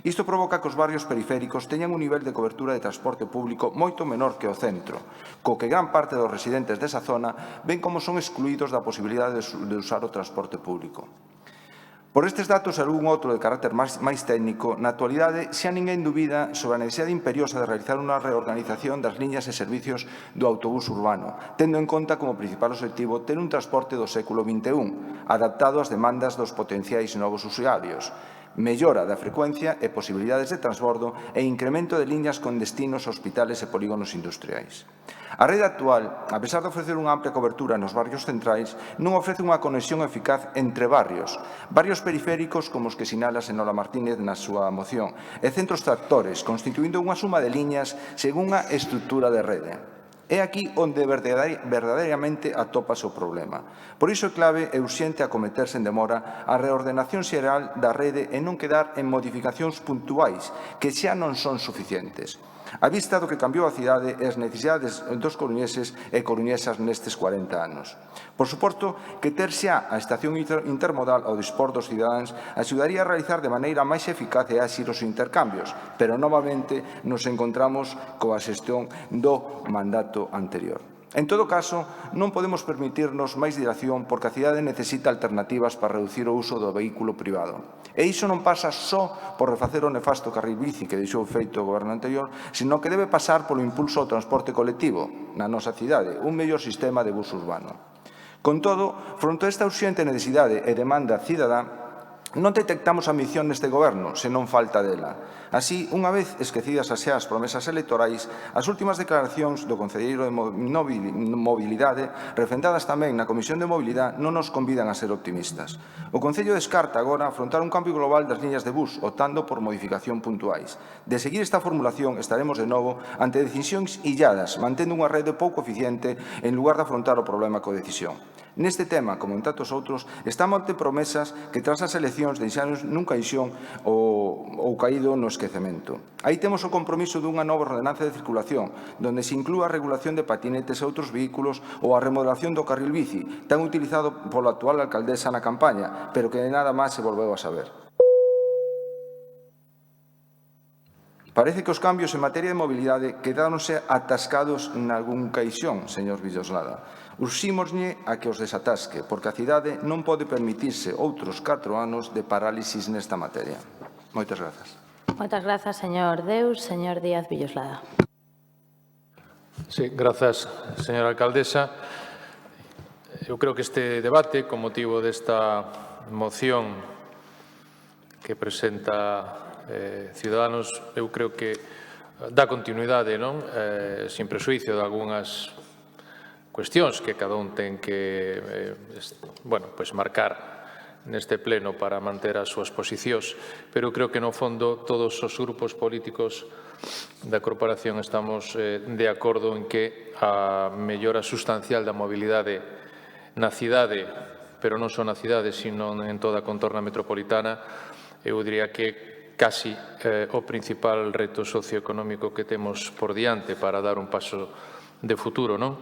Isto provoca que os barrios periféricos teñan un nivel de cobertura de transporte público moito menor que o centro, co que gran parte dos residentes desa zona ven como son excluídos da posibilidade de usar o transporte público. Por estes datos e algún outro de carácter máis técnico, na actualidade xa ninguén dubida sobre a necesidade imperiosa de realizar unha reorganización das liñas e servicios do autobús urbano, tendo en conta como principal obxectivo ter un transporte do século XXI, adaptado ás demandas dos potenciais novos usuarios, mellora da frecuencia e posibilidades de transbordo e incremento de liñas con destinos a hospitales e polígonos industriais. A rede actual, a pesar de ofrecer unha amplia cobertura nos barrios centrais, non ofrece unha conexión eficaz entre barrios periféricos como os que sinala a señora Martínez na súa moción, e centros tractores, constituindo unha suma de liñas según unha estrutura de rede. É aquí onde verdadeiramente atopas o problema. Por iso é clave e urxente acometerse en demora a reordenación xeral da rede e non quedar en modificacións puntuais que xa non son suficientes. A vista do que cambiou a cidade e as necesidades dos coruñeses e coruñesas nestes 40 anos. Por suposto que ter xa a estación intermodal ao dispor dos cidadáns axudaría a realizar de maneira máis eficaz e áxil os intercambios, pero novamente nos encontramos coa xestión do mandato anterior. En todo caso, non podemos permitirnos máis dilación porque a cidade necesita alternativas para reducir o uso do vehículo privado. E iso non pasa só por refacer o nefasto carril bici que deixou feito o goberno anterior, sino que debe pasar polo impulso ao transporte colectivo na nosa cidade, un mellor sistema de bus urbano. Con todo, fronte a esta urxente necesidade e demanda cidadá, non detectamos ambición neste goberno, senón falta dela. Así, unha vez esquecidas xa as promesas electorais, as últimas declaracións do Concelleiro de Mobilidade, refrendadas tamén na Comisión de Mobilidade, non nos convidan a ser optimistas. O Concello descarta agora afrontar un cambio global das liñas de bus, optando por modificación puntuais. De seguir esta formulación, estaremos de novo ante decisións illadas, mantendo unha rede pouco eficiente en lugar de afrontar o problema coa decisión. Neste tema, como en tantos outros, estamos ante promesas que tras as eleccións deixaron nun caixón ou caído no esquecemento. Aí temos o compromiso dunha nova ordenanza de circulación, donde se inclúa a regulación de patinetes e outros vehículos ou a remodelación do carril bici, tan utilizado pola actual alcaldesa na campaña, pero que de nada máis se volveu a saber. Parece que os cambios en materia de mobilidade quedáronse atascados nalgún caixón, señor Villoslada. Urxímoslle a que os desatasque, porque a cidade non pode permitirse outros 4 anos de parálisis nesta materia. Moitas grazas. Moitas grazas, señor Deus. Señor Díaz Villoslada. Sí, grazas, señora alcaldesa. Eu creo que este debate, con motivo desta moción que presenta Ciudadanos, eu creo que dá continuidade, non? Sin prexuicio de algunhas cuestións que cada un ten que marcar neste pleno para manter as súas posicións, pero creo que no fondo todos os grupos políticos da corporación estamos de acordo en que a mellora sustancial da mobilidade na cidade, pero non só na cidade, sino en toda a contorna metropolitana, eu diría que casi o principal reto socioeconómico que temos por diante para dar un paso de futuro, non?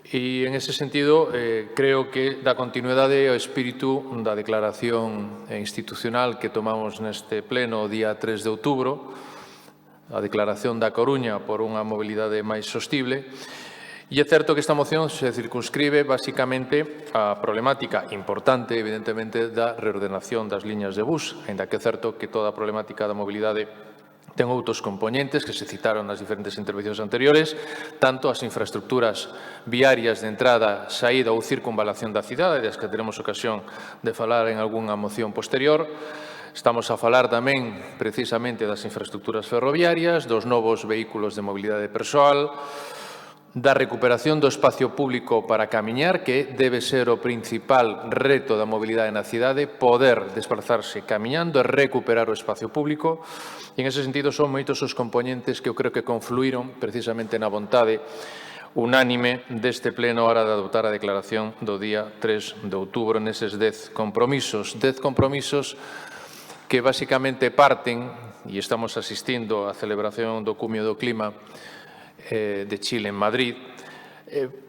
E, en ese sentido, creo que dá continuidade ao espírito da declaración institucional que tomamos neste pleno o día 3 de outubro, a declaración da Coruña por unha mobilidade máis sostible. E é certo que esta moción se circunscribe basicamente á problemática importante, evidentemente, da reordenación das liñas de bus, ainda que é certo que toda a problemática da mobilidade ten outros componentes que se citaron nas diferentes intervencións anteriores, tanto as infraestructuras viarias de entrada, saída ou circunvalación da cidade, das que teremos ocasión de falar en algunha moción posterior. Estamos a falar tamén, precisamente, das infraestructuras ferroviarias, dos novos vehículos de mobilidade persoal, da recuperación do espacio público para camiñar, que debe ser o principal reto da mobilidade na cidade, poder desplazarse camiñando e recuperar o espacio público. E, en ese sentido, son moitos os componentes que eu creo que confluíron precisamente na vontade unánime deste pleno a hora de adoptar a declaración do día 3 de outubro neses 10 compromisos. 10 compromisos que basicamente parten, e estamos asistindo á celebración do Cumio do Clima de Chile en Madrid,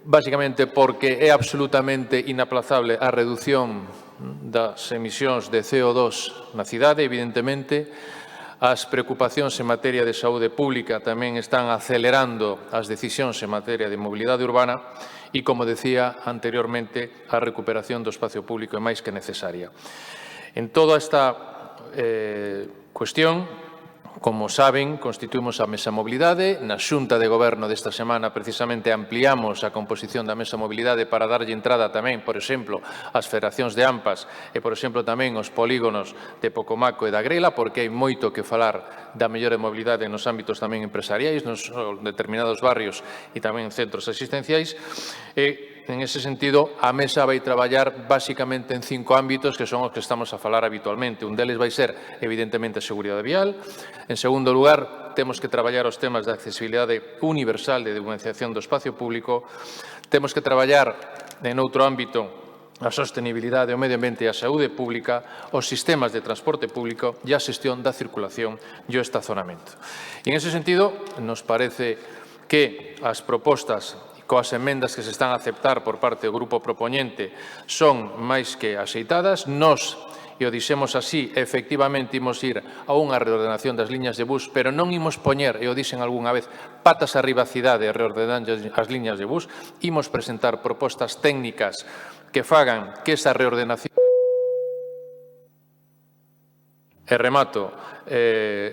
basicamente porque é absolutamente inaplazable a reducción das emisións de CO2 na cidade, evidentemente. As preocupacións en materia de saúde pública tamén están acelerando as decisións en materia de mobilidade urbana e, como decía anteriormente, a recuperación do espacio público é máis que necesaria. En toda esta cuestión, como saben, constituímos a Mesa Mobilidade. Na Xunta de Goberno desta semana, precisamente, ampliamos a composición da Mesa Mobilidade para darlle entrada tamén, por exemplo, ás federacións de AMPAs e, por exemplo, tamén aos polígonos de Pocomaco e da Grela, porque hai moito que falar da mellora de mobilidade nos ámbitos tamén empresariais, nos determinados barrios e tamén en centros asistenciais. E, en ese sentido, a Mesa vai traballar basicamente en 5 ámbitos que son os que estamos a falar habitualmente. Un deles vai ser, evidentemente, a seguridade vial. En segundo lugar, temos que traballar os temas de accesibilidade universal de dominización do espacio público, temos que traballar en outro ámbito a sostenibilidade, o medio ambiente e a saúde pública, os sistemas de transporte público e a xestión da circulación e o estacionamento. E en ese sentido, nos parece que as propostas coas emendas que se están a aceptar por parte do grupo propoñente son máis que axeitadas. Nos, e o dixemos así, efectivamente imos ir a unha reordenación das liñas de bus, pero non imos poñer, e o dixen algunha vez, patas arriba a cidade e reordenar as liñas de bus. Imos presentar propostas técnicas que fagan que esa reordenación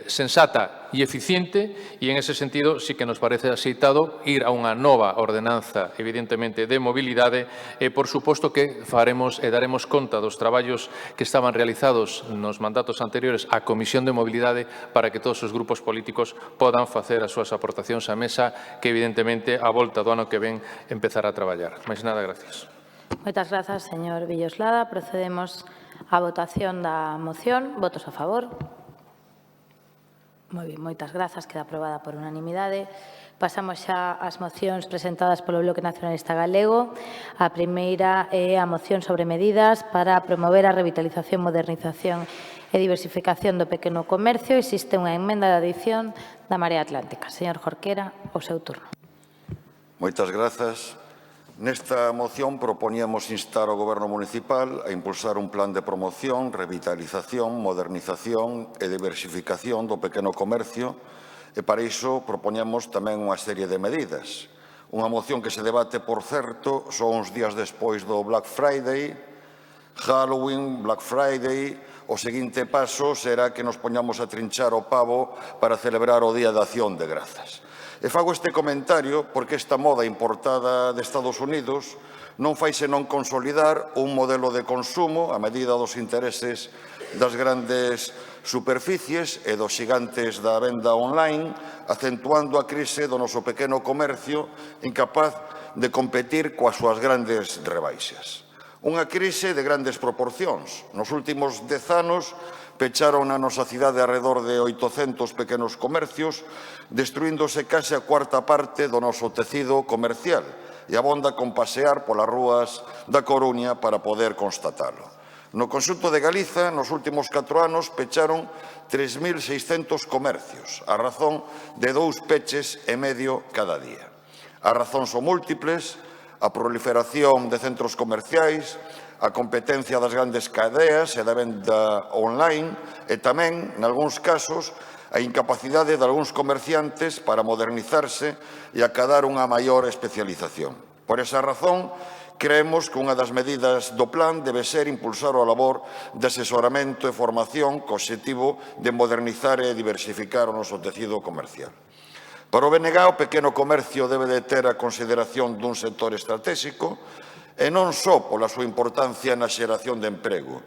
sensata e eficiente, e en ese sentido sí que nos parece axeitado ir a unha nova ordenanza, evidentemente, de mobilidade e, por suposto, que faremos e daremos conta dos traballos que estaban realizados nos mandatos anteriores á Comisión de Mobilidade para que todos os grupos políticos podan facer as súas aportacións á mesa que, evidentemente, a volta do ano que ven empezar a traballar. Mais nada, gracias. Moitas grazas, señor Villoslada. Procedemos á votación da moción. Votos a favor. Moi ben, moitas grazas. Queda aprobada por unanimidade. Pasamos xa ás mocións presentadas polo Bloque Nacionalista Galego. A primeira é a moción sobre medidas para promover a revitalización, modernización e diversificación do pequeno comercio. Existe unha emenda de adición da Marea Atlántica. Señor Jorquera, o seu turno. Moitas grazas. Nesta moción proponíamos instar ao Goberno municipal a impulsar un plan de promoción, revitalización, modernización e diversificación do pequeno comercio e para iso propoñamos tamén unha serie de medidas. Unha moción que se debate, por certo, só uns días despois do Black Friday, Halloween, Black Friday. O seguinte paso será que nos poñamos a trinchar o pavo para celebrar o Día de Acción de Grazas. E fago este comentario porque esta moda importada de Estados Unidos non fai senón consolidar un modelo de consumo a medida dos intereses das grandes superficies e dos xigantes da venda online, acentuando a crise do noso pequeno comercio incapaz de competir coas súas grandes rebaixas. Unha crise de grandes proporcións. Nos últimos 10 anos pecharon na nosa cidade alrededor de 800 pequenos comercios, destruíndose case a cuarta parte do noso tecido comercial e abonda con pasear polas rúas da Coruña para poder constatalo. No conxunto de Galiza, nos últimos 4 anos, pecharon 3.600 comercios, a razón de 2 peches e medio cada día. As razóns son múltiples: a proliferación de centros comerciais, a competencia das grandes cadeas e da venda online e tamén, nalgúns casos, a incapacidade de algúns comerciantes para modernizarse e acadar unha maior especialización. Por esa razón, creemos que unha das medidas do plan debe ser impulsar o labor de asesoramento e formación co obxectivo de modernizar e diversificar o noso tecido comercial. Para o BNG, o pequeno comercio debe de ter a consideración dun sector estratégico e non só pola súa importancia na xeración de emprego.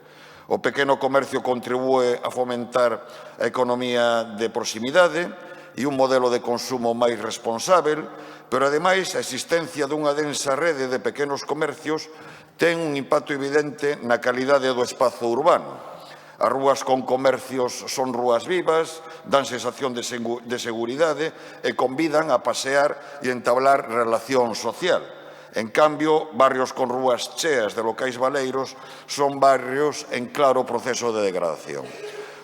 O pequeno comercio contribúe a fomentar a economía de proximidade e un modelo de consumo máis responsável, pero, ademais, a existencia dunha densa rede de pequenos comercios ten un impacto evidente na calidade do espazo urbano. As rúas con comercios son rúas vivas, dan sensación de seguridade e convidan a pasear e entablar relación social. En cambio, barrios con rúas cheas de locais baleiros son barrios en claro proceso de degradación.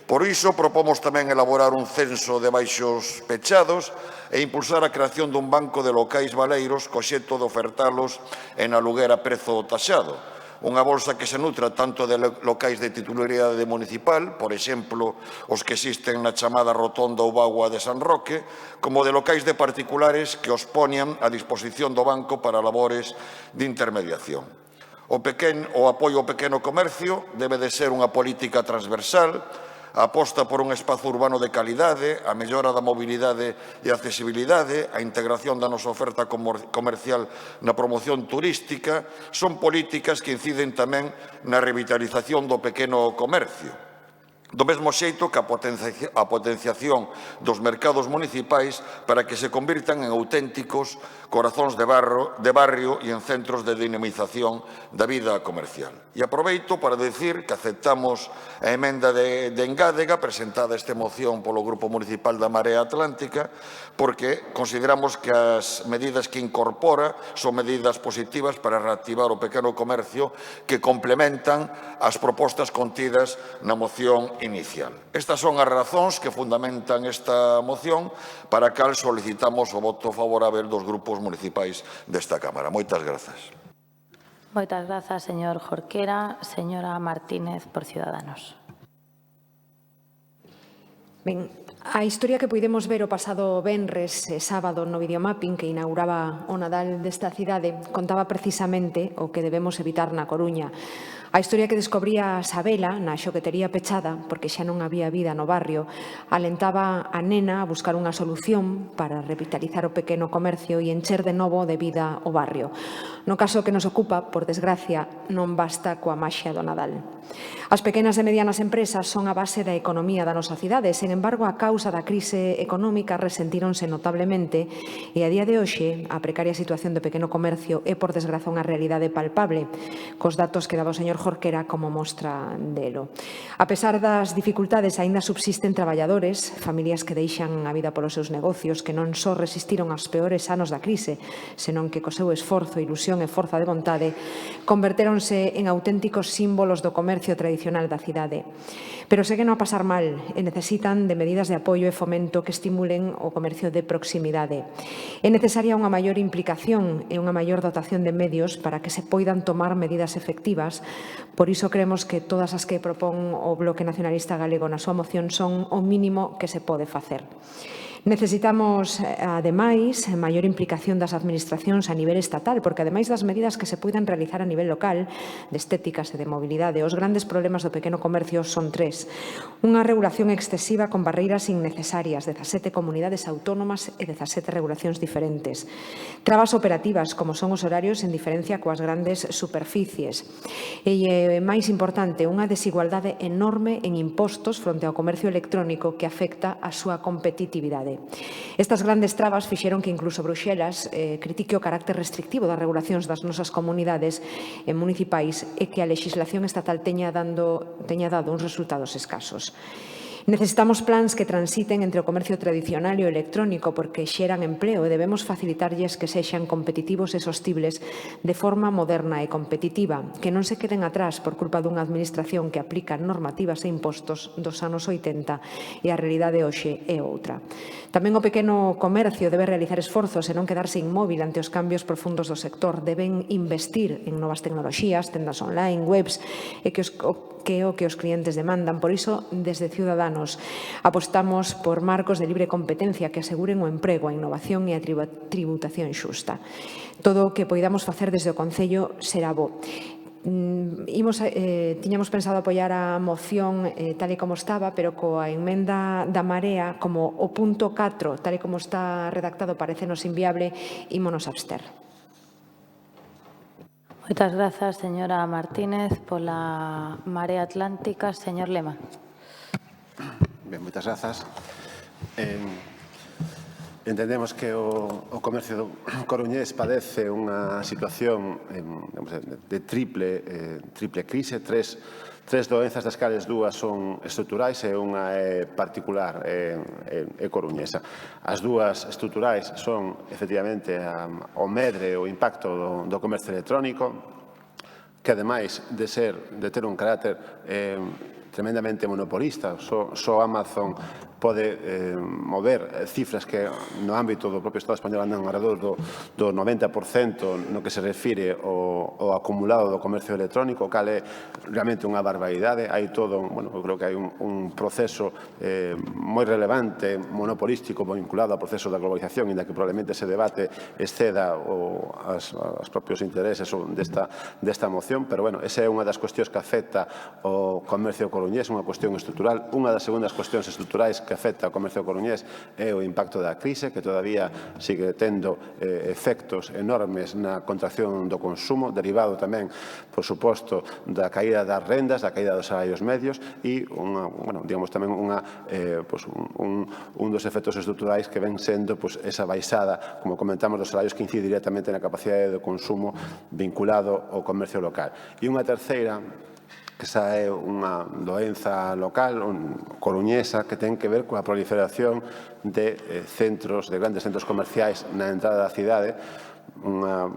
Por iso, propomos tamén elaborar un censo de baixos pechados e impulsar a creación dun banco de locais baleiros co xeito de ofertalos en aluguer a prezo taxado. Unha bolsa que se nutra tanto de locais de titularidade municipal, por exemplo, os que existen na chamada Rotonda ou Bagua de San Roque, como de locais de particulares que os poñan a disposición do banco para labores de intermediación. O apoio ao pequeno comercio debe de ser unha política transversal, a aposta por un espazo urbano de calidade, a mellora da mobilidade e accesibilidade, a integración da nosa oferta comercial na promoción turística, son políticas que inciden tamén na revitalización do pequeno comercio. do mesmo xeito que a potenciación dos mercados municipais para que se convirtan en auténticos corazóns de barrio e en centros de dinamización da vida comercial. E aproveito para decir que aceptamos a emenda de engádega presentada esta moción polo Grupo Municipal da Marea Atlántica porque consideramos que as medidas que incorpora son medidas positivas para reactivar o pequeno comercio que complementan as propostas contidas na moción inicial. Estas son as razóns que fundamentan esta moción para a cal solicitamos o voto favorável dos grupos municipais desta Cámara. Moitas grazas. Moitas grazas, señor Jorquera. Señora Martínez, por Ciudadanos. Ben, a historia que puidemos ver o pasado venres e sábado no videomapping que inauguraba o Nadal desta cidade contaba precisamente o que debemos evitar na Coruña. A historia que descobría Sabela na xoguetería pechada, porque xa non había vida no barrio, alentaba a nena a buscar unha solución para revitalizar o pequeno comercio e encher de novo de vida o barrio. No caso que nos ocupa, por desgracia, non basta coa maxia do Nadal. As pequenas e medianas empresas son a base da economía da nosa cidade, sen embargo, a causa da crise económica resentíronse notablemente e a día de hoxe a precaria situación do pequeno comercio é, por desgraza, unha realidade palpable, cos datos que daba o señor Jorquera como mostra delo. A pesar das dificultades, aínda subsisten traballadores, familias que deixan a vida polos seus negocios, que non só resistiron aos peores anos da crise, senón que co seu esforzo, ilusión e forza de vontade convertéronse en auténticos símbolos do comercio tradicional da cidade. Pero seguen a pasar mal e necesitan de medidas de apoio e fomento que estimulen o comercio de proximidade. É necesaria unha maior implicación e unha maior dotación de medios para que se poidan tomar medidas efectivas. Por iso creemos que todas as que propón o Bloque Nacionalista Galego na súa moción son o mínimo que se pode facer. Necesitamos, ademais, maior implicación das administracións a nivel estatal, porque ademais das medidas que se poidan realizar a nivel local, de estéticas e de mobilidade, os grandes problemas do pequeno comercio son tres. Unha regulación excesiva con barreiras innecesarias, 17 comunidades autónomas e 17 regulacións diferentes. Trabas operativas, como son os horarios en diferencia coas grandes superficies. E, máis importante, unha desigualdade enorme en impostos fronte ao comercio electrónico que afecta a súa competitividade. Estas grandes trabas fixeron que incluso Bruxelas critique o carácter restrictivo das regulacións das nosas comunidades municipais e que a legislación estatal teña dado uns resultados escasos. Necesitamos plans que transiten entre o comercio tradicional e o electrónico porque xeran empleo e debemos facilitarlles que sexan competitivos e sostibles de forma moderna e competitiva, que non se queden atrás por culpa dunha administración que aplica normativas e impostos dos anos 80 e a realidade hoxe é outra. Tamén o pequeno comercio debe realizar esforzos e non quedarse inmóvil ante os cambios profundos do sector. Deben investir en novas tecnoloxías, tendas online, webs, e que é o que os clientes demandan. Por iso, desde Ciudadanos, apostamos por marcos de libre competencia que aseguren o emprego, a innovación e a tributación xusta. Todo o que poidamos facer desde o Concello será bo. Tiñamos pensado apoiar a moción tal e como estaba, pero coa emenda da Marea, como o punto 4, tal e como está redactado, parecenos inviable, ímonos abster. Moitas grazas, señora Martínez. Pola Marea Atlántica, señor Lema. Ben, moitas grazas. Entendemos que o comercio coruñés padece unha situación de triple crise, tres doenzas das cales dúas son estruturais e unha é particular, é coruñesa. As dúas estruturais son, efectivamente, o medre, o impacto do comercio electrónico, que, ademais de ter un carácter tremendamente monopolista, só Amazon pode mover cifras que no ámbito do propio Estado español andan alrededor do 90% no que se refire ao acumulado do comercio electrónico, cal é realmente unha barbaridade. Hai todo, eu creo que hai un proceso moi relevante, monopolístico, vinculado ao proceso da globalización, inda que probablemente ese debate exceda os propios intereses desta moción, pero, esa é unha das cuestións que afecta ao comercio coruñés, unha cuestión estrutural. Unha das segundas cuestións estruturais que afecta ao comercio coruñés é o impacto da crise, que todavía sigue tendo efectos enormes na contracción do consumo, derivado tamén, por suposto, da caída das rendas, da caída dos salarios medios e, digamos, tamén un dos efectos estruturais que ven sendo esa baixada, como comentamos, dos salarios que incide directamente na capacidade de consumo vinculado ao comercio local. E unha terceira, que esa é unha doenza local, coruñesa, que ten que ver coa proliferación de grandes centros comerciais na entrada da cidade, unha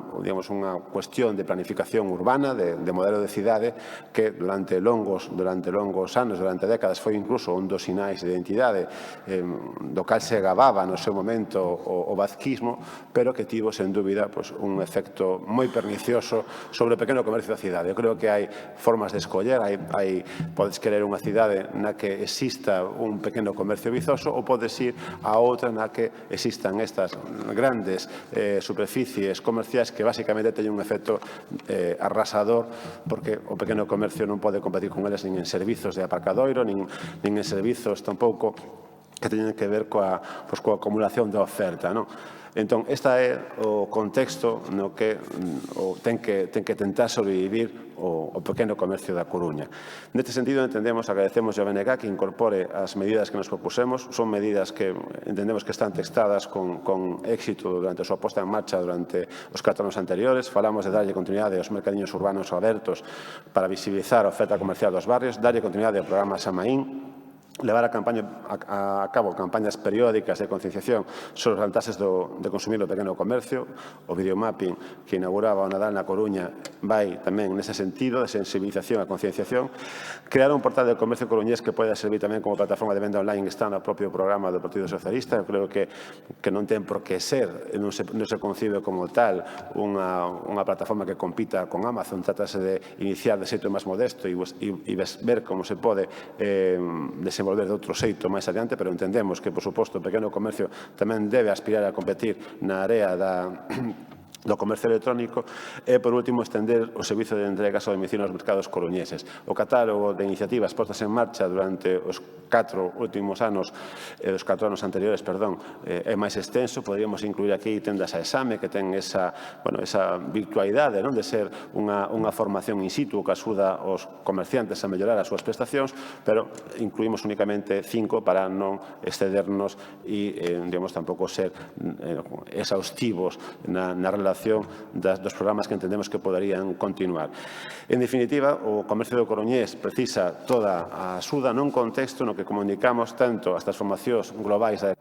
cuestión de planificación urbana, de modelo de cidade, que durante longos anos, durante décadas, foi incluso un dos sinais de identidade do cal se gababa no seu momento o vazquismo, pero que tivo, sen dúbida, un efecto moi pernicioso sobre o pequeno comercio da cidade. Eu creo que hai formas de escoller, podes querer unha cidade na que exista un pequeno comercio vizoso ou podes ir a outra na que existan estas grandes superficies comerciais que basicamente teñen un efecto arrasador, porque o pequeno comercio non pode competir con eles nin en servizos de aparcadoiro, nin en servizos tampouco que teñen que ver coa acumulación da oferta, non? Entón, este é o contexto no que ten que tentar sobrevivir o pequeno comercio da Coruña. Neste sentido, agradecemos ao BNG que incorpore as medidas que nos propusemos. Son medidas que entendemos que están textadas con éxito durante a súa posta en marcha durante os 4 anos anteriores. Falamos de darlle continuidade aos mercadiños urbanos abertos para visibilizar a oferta comercial dos barrios, darlle continuidade ao programa Samaín, levar a cabo campañas periódicas de concienciación sobre as vantaxes de consumir o pequeno comercio. O videomapping que inauguraba o Nadal na Coruña vai tamén nese sentido de sensibilización e concienciación. Crear un portal de comercio coruñés que poida servir tamén como plataforma de venda online que está no propio programa do Partido Socialista. Eu creo que non ten por que ser, non se concibe como tal unha plataforma que compita con Amazon. Trátase de iniciar de xeito máis modesto e ver como se pode desenvolver de outro xeito máis adiante, pero entendemos que, por suposto, o pequeno comercio tamén debe aspirar a competir na área do comercio electrónico e, por último, estender o servizo de entregas ao domicilio nos mercados coruñeses. O catálogo de iniciativas postas en marcha durante os 4 últimos anos, os 4 anos anteriores, é máis extenso. Poderíamos incluir aquí tendas a exame, que ten esa virtualidade de ser unha formación in situ que axuda aos comerciantes a mellorar as súas prestacións, pero incluímos únicamente 5 para non excedernos e, tampouco ser exhaustivos na relación dos programas que entendemos que poderían continuar. En definitiva, o comercio do coruñés precisa toda a axuda nun contexto no que comunicamos tanto as transformacións globais da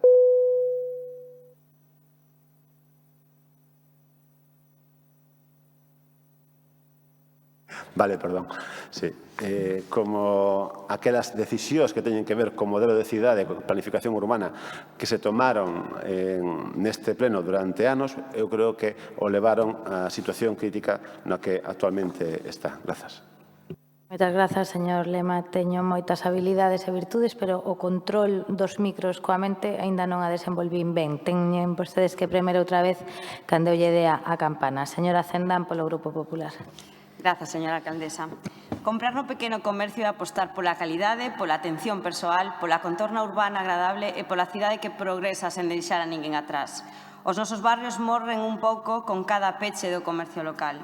como aquelas decisións que teñen que ver co modelo de cidade e planificación urbana que se tomaron neste pleno durante anos, eu creo que o levaron á situación crítica na que actualmente está. Grazas. Moitas grazas, señor Lema. Teño moitas habilidades e virtudes, pero o control dos micros coa mente aínda non a desenvolvín ben. Teñen vostedes que premer outra vez cando lle dea a campana. Señora Cendán, polo Grupo Popular. Grazas, señora alcaldesa. Comprar no pequeno comercio e apostar pola calidade, pola atención persoal, pola contorna urbana agradable e pola cidade que progresa sen deixar a ninguén atrás. Os nosos barrios morren un pouco con cada peche do comercio local.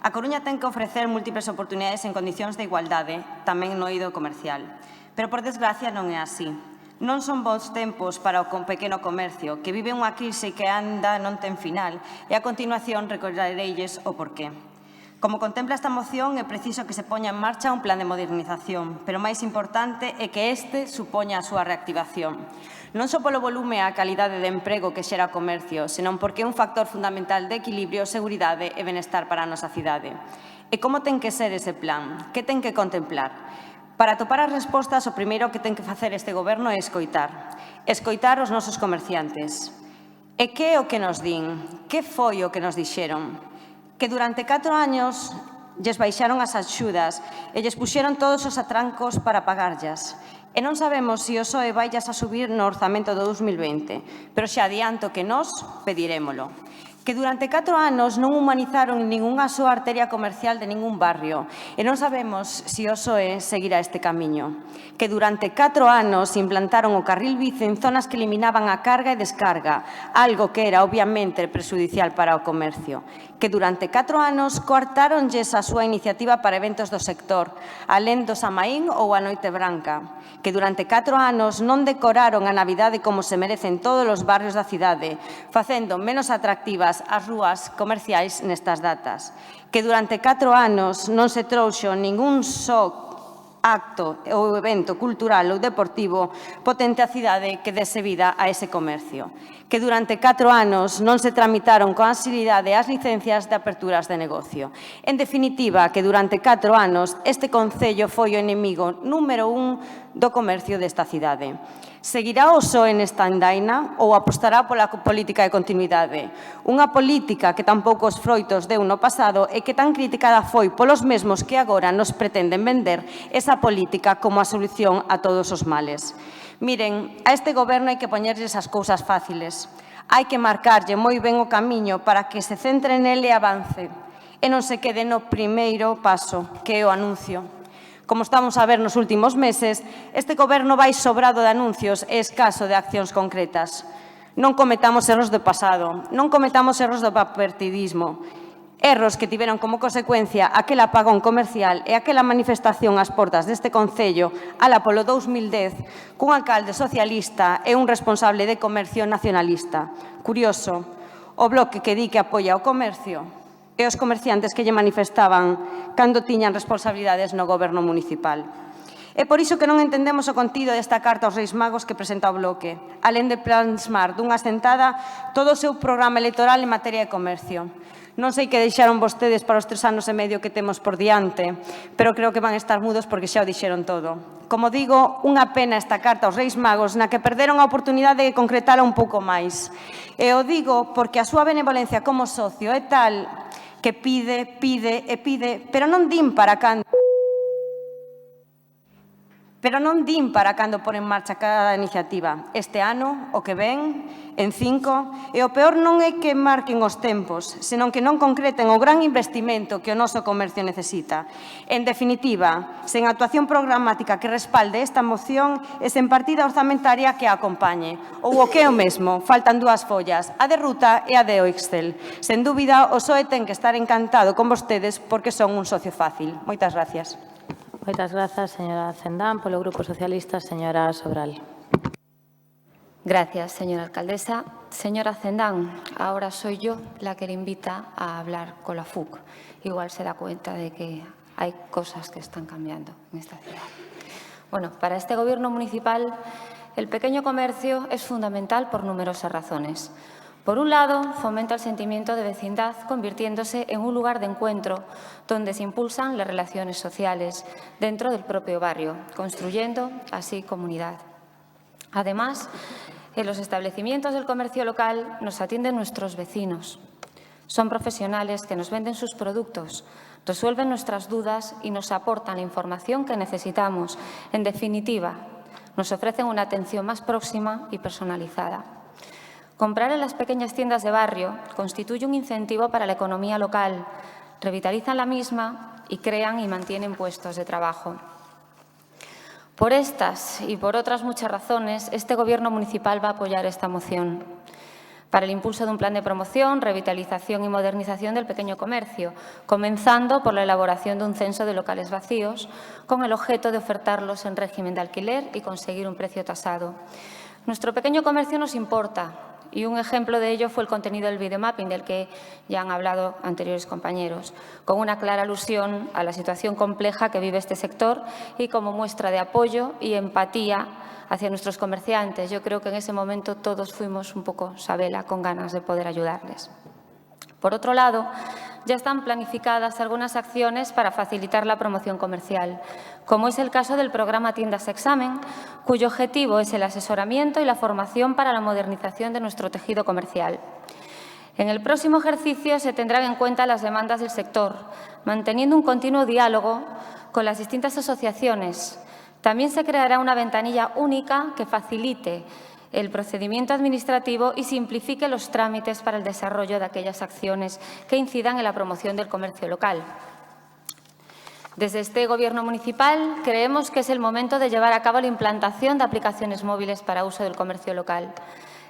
A Coruña ten que ofrecer múltiples oportunidades en condicións de igualdade, tamén no eido comercial. Pero, por desgracia, non é así. Non son bons tempos para o pequeno comercio, que vive unha crise que anda non ten final, e a continuación recordareilles o porqué. Como contempla esta moción, é preciso que se poña en marcha un plan de modernización, pero máis importante é que este supoña a súa reactivación. Non só polo volume e a calidade de emprego que xera o comercio, senón porque é un factor fundamental de equilibrio, seguridade e benestar para a nosa cidade. E como ten que ser ese plan? Que ten que contemplar? Para atopar as respostas, o primeiro que ten que facer este goberno é escoitar. Escoitar os nosos comerciantes. E que é o que nos din? Que foi o que nos dixeron? Que durante 4 años lles baixaron as axudas e lles puxeron todos os atrancos para pagarllas. E non sabemos se o PSOE vaillas a subir no orzamento do 2020, pero xa adianto que nós pedirémolo. que durante 4 anos non humanizaron ningunha soa arteria comercial de ningún barrio e non sabemos se o PSOE seguirá este camiño, que durante 4 anos implantaron o carril bici en zonas que eliminaban a carga e descarga, algo que era obviamente prexudicial para o comercio, que durante 4 anos coartáronlles a súa iniciativa para eventos do sector, alén do Samaín ou a Noite Branca, que durante 4 anos non decoraron a Navidade como se merecen todos os barrios da cidade, facendo menos atractivas as rúas comerciais nestas datas, que durante 4 anos non se trouxo ningún só acto ou evento cultural ou deportivo potente a cidade que dese vida a ese comercio, que durante 4 anos non se tramitaron con axilidade as licencias de aperturas de negocio. En definitiva, que durante 4 anos este concello foi o inimigo número 1 do comercio desta cidade. Seguirá o PSOE nesta andaina ou apostará pola política de continuidade? Unha política que tampouco os froitos deu no pasado e que tan criticada foi polos mesmos que agora nos pretenden vender esa política como a solución a todos os males. Miren, a este goberno hai que poñerlles as cousas fáciles. Hai que marcarlle moi ben o camiño para que se centre nele e avance e non se quede no primeiro paso, que é o anuncio. Como estamos a ver nos últimos meses, este goberno vai sobrado de anuncios e escaso de accións concretas. Non cometamos erros do pasado, non cometamos erros do partidismo, erros que tiveron como consecuencia aquel apagón comercial e aquela manifestación ás portas deste concello ala polo 2010 cun alcalde socialista e un responsable de comercio nacionalista. Curioso, o bloque que di que apoia o comercio e os comerciantes que lle manifestaban cando tiñan responsabilidades no goberno municipal. É por iso que non entendemos o contido desta carta aos Reis Magos que presenta o bloque, alén de plasmar dunha sentada todo o seu programa electoral en materia de comercio. Non sei que deixaron vostedes para os 3 anos e medio que temos por diante, pero creo que van estar mudos porque xa o dixeron todo. Como digo, unha pena esta carta aos Reis Magos na que perderon a oportunidade de concretala un pouco máis. E o digo porque a súa benevolencia como socio é tal que pide, pero non din para cando. Pero non din para cando pon en marcha cada iniciativa. Este ano, o que ven, en 5, e o peor non é que marquen os tempos, senón que non concreten o gran investimento que o noso comercio necesita. En definitiva, sen actuación programática que respalde esta moción e sen partida orzamentaria que a acompañe. Ou o que é o mesmo, faltan 2 follas, a de ruta e a de Excel. Sen dúbida, o PSOE ten que estar encantado con vostedes porque son un socio fácil. Moitas gracias. Moitas grazas, señora Cendán. Polo Grupo Socialista, señora Sobral. Gracias, señora alcaldesa. Señora Cendán, ahora soy yo la que le invita a hablar con la FUC. Igual se da cuenta de que hay cosas que están cambiando en esta ciudad. Bueno, para este Gobierno municipal, el pequeño comercio es fundamental por numerosas razones. Por un lado, fomenta el sentimiento de vecindad, convirtiéndose en un lugar de encuentro donde se impulsan las relaciones sociales dentro del propio barrio, construyendo así comunidad. Además, en los establecimientos del comercio local nos atienden nuestros vecinos. Son profesionales que nos venden sus productos, resuelven nuestras dudas y nos aportan la información que necesitamos. En definitiva, nos ofrecen una atención más próxima y personalizada. Comprar en las pequeñas tiendas de barrio constituye un incentivo para la economía local, revitalizan la misma y crean y mantienen puestos de trabajo. Por estas y por otras muchas razones, este Gobierno municipal va a apoyar esta moción para el impulso de un plan de promoción, revitalización y modernización del pequeño comercio, comenzando por la elaboración de un censo de locales vacíos con el objeto de ofertarlos en régimen de alquiler y conseguir un precio tasado. Nuestro pequeño comercio nos importa. Y un ejemplo de ello fue el contenido del videomapping del que ya han hablado anteriores compañeros, con una clara alusión a la situación compleja que vive este sector y como muestra de apoyo y empatía hacia nuestros comerciantes. Yo creo que en ese momento todos fuimos un poco Sabela, con ganas de poder ayudarles. Por otro lado, ya están planificadas algunas acciones para facilitar la promoción comercial, como es el caso del programa Tiendas Examen, cuyo objetivo es el asesoramiento y la formación para la modernización de nuestro tejido comercial. En el próximo ejercicio se tendrán en cuenta las demandas del sector, manteniendo un continuo diálogo con las distintas asociaciones. También se creará una ventanilla única que facilite el procedimiento administrativo y simplifique los trámites para el desarrollo de aquellas acciones que incidan en la promoción del comercio local. Desde este Gobierno municipal creemos que es el momento de llevar a cabo la implantación de aplicaciones móviles para uso del comercio local,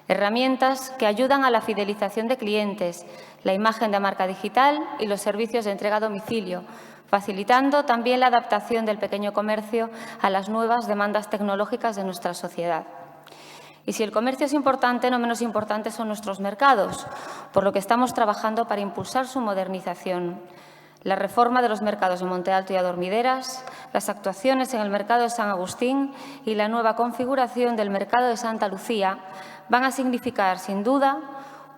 herramientas que ayudan a la fidelización de clientes, la imagen de marca digital y los servicios de entrega a domicilio, facilitando también la adaptación del pequeño comercio a las nuevas demandas tecnológicas de nuestra sociedad. Y si el comercio es importante, no menos importantes son nuestros mercados, por lo que estamos trabajando para impulsar su modernización. La reforma de los mercados de Monte Alto y Adormideras, las actuaciones en el mercado de San Agustín y la nueva configuración del mercado de Santa Lucía van a significar, sin duda,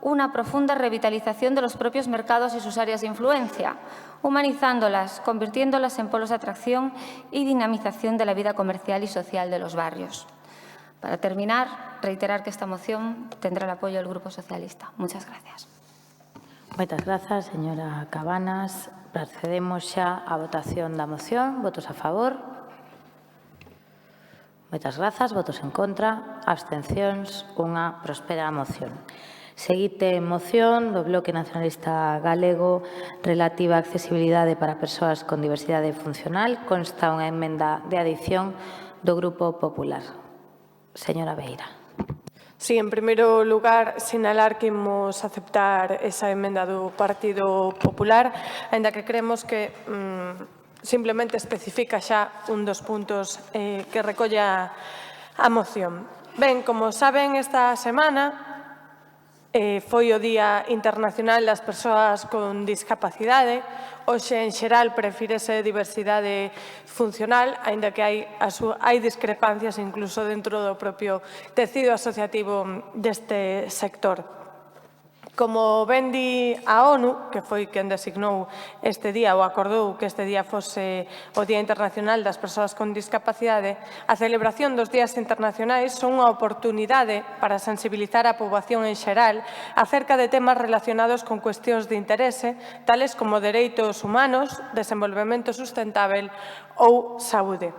una profunda revitalización de los propios mercados y sus áreas de influencia, humanizándolas, convirtiéndolas en polos de atracción y dinamización de la vida comercial y social de los barrios. Para terminar, reiterar que esta moción tendrá el apoyo del Grupo Socialista. Muchas gracias. Moitas grazas, señora Cabanas. Procedemos xa á votación da moción. Votos a favor. Moitas grazas. Votos en contra. Abstencións. Unha prospera a moción. Seguinte moción do Bloque Nacionalista Galego relativa á accesibilidade para persoas con diversidade funcional. Consta unha emenda de adición do Grupo Popular. Señora Beira. Sí, en primeiro lugar, sinalar que imos aceptar esa emenda do Partido Popular, aínda que creemos que simplemente especifica xa un dos puntos que recolla a moción. Ben, como saben, esta semana foi o Día Internacional das Persoas con Discapacidade. Hoxe, en xeral, prefírese diversidade funcional, aínda que hai discrepancias incluso dentro do propio tecido asociativo deste sector. Como ben di a ONU, que foi quen designou este día ou acordou que este día fose o Día Internacional das Persoas con Discapacidade, a celebración dos días internacionais son unha oportunidade para sensibilizar a poboación en xeral acerca de temas relacionados con cuestións de interese, tales como dereitos humanos, desenvolvemento sustentável ou saúde.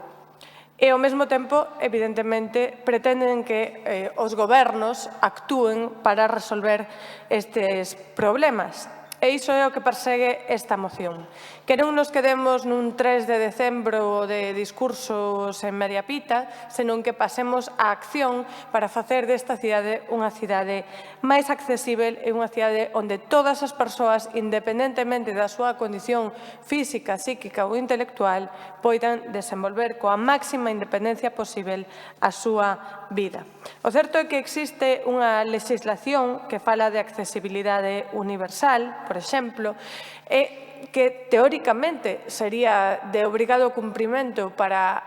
E, ao mesmo tempo, evidentemente, pretenden que os gobernos actúen para resolver estes problemas. E iso é o que persegue esta moción. Que non nos quedemos nun 3 de decembro de discursos en media pita, senón que pasemos á acción para facer desta cidade unha cidade máis accesível e unha cidade onde todas as persoas, independentemente da súa condición física, psíquica ou intelectual, poidan desenvolver coa máxima independencia posible a súa vida. O certo é que existe unha legislación que fala de accesibilidade universal, por exemplo, e que teóricamente sería de obrigado cumprimento para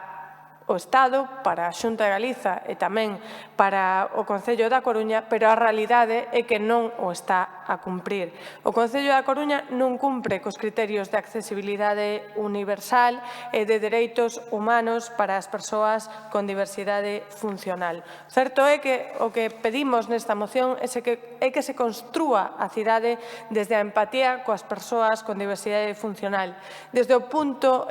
o Estado, para a Xunta de Galiza e tamén para o Concello da Coruña, pero a realidade é que non o está a cumprir. O Concello da Coruña non cumpre cos criterios de accesibilidade universal e de dereitos humanos para as persoas con diversidade funcional. Certo é que o que pedimos nesta moción é que se construa a cidade desde a empatía coas persoas con diversidade funcional, desde o punto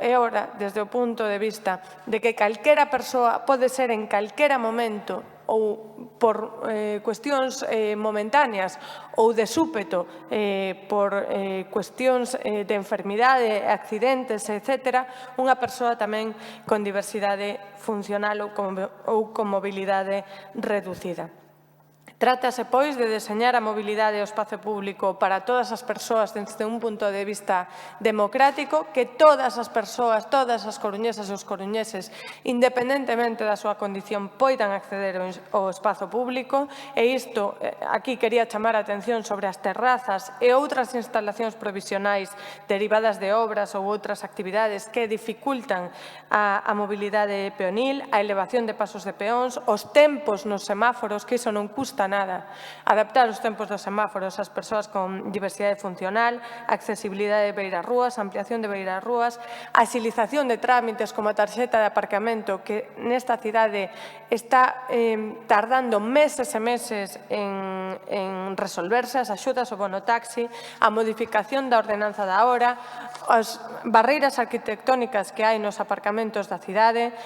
de vista de que calquera persoa pode ser en calquera momento ou por cuestións momentáneas ou de súpeto por cuestións de enfermidade, accidentes, etc., unha persoa tamén con diversidade funcional ou con mobilidade reducida. Trátase, pois, de deseñar a mobilidade e o espazo público para todas as persoas desde un punto de vista democrático, que todas as persoas, todas as coruñesas e os coruñeses, independentemente da súa condición, poidan acceder ao espazo público, e isto, aquí quería chamar a atención sobre as terrazas e outras instalacións provisionais derivadas de obras ou outras actividades que dificultan a mobilidade peonil, a elevación de pasos de peóns, os tempos nos semáforos, que iso non custa nada. Adaptar os tempos dos semáforos ás persoas con diversidade funcional, accesibilidade de beirarrúas, ampliación de beirarrúas, agilización de trámites como a tarxeta de aparcamento, que nesta cidade está tardando meses e meses en resolverse, as axudas ao bono taxi, a modificación da ordenanza da hora, as barreiras arquitectónicas que hai nos aparcamentos da cidade,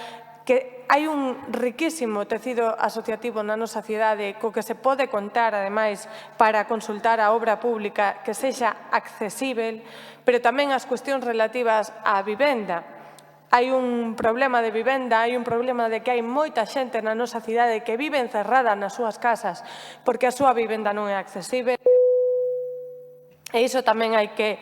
que hai un riquísimo tecido asociativo na nosa cidade co que se pode contar, ademais, para consultar a obra pública que sexa accesível, pero tamén as cuestións relativas á vivenda. Hai un problema de vivenda, hai un problema de que hai moita xente na nosa cidade que vive encerrada nas súas casas porque a súa vivenda non é accesível. E iso tamén hai que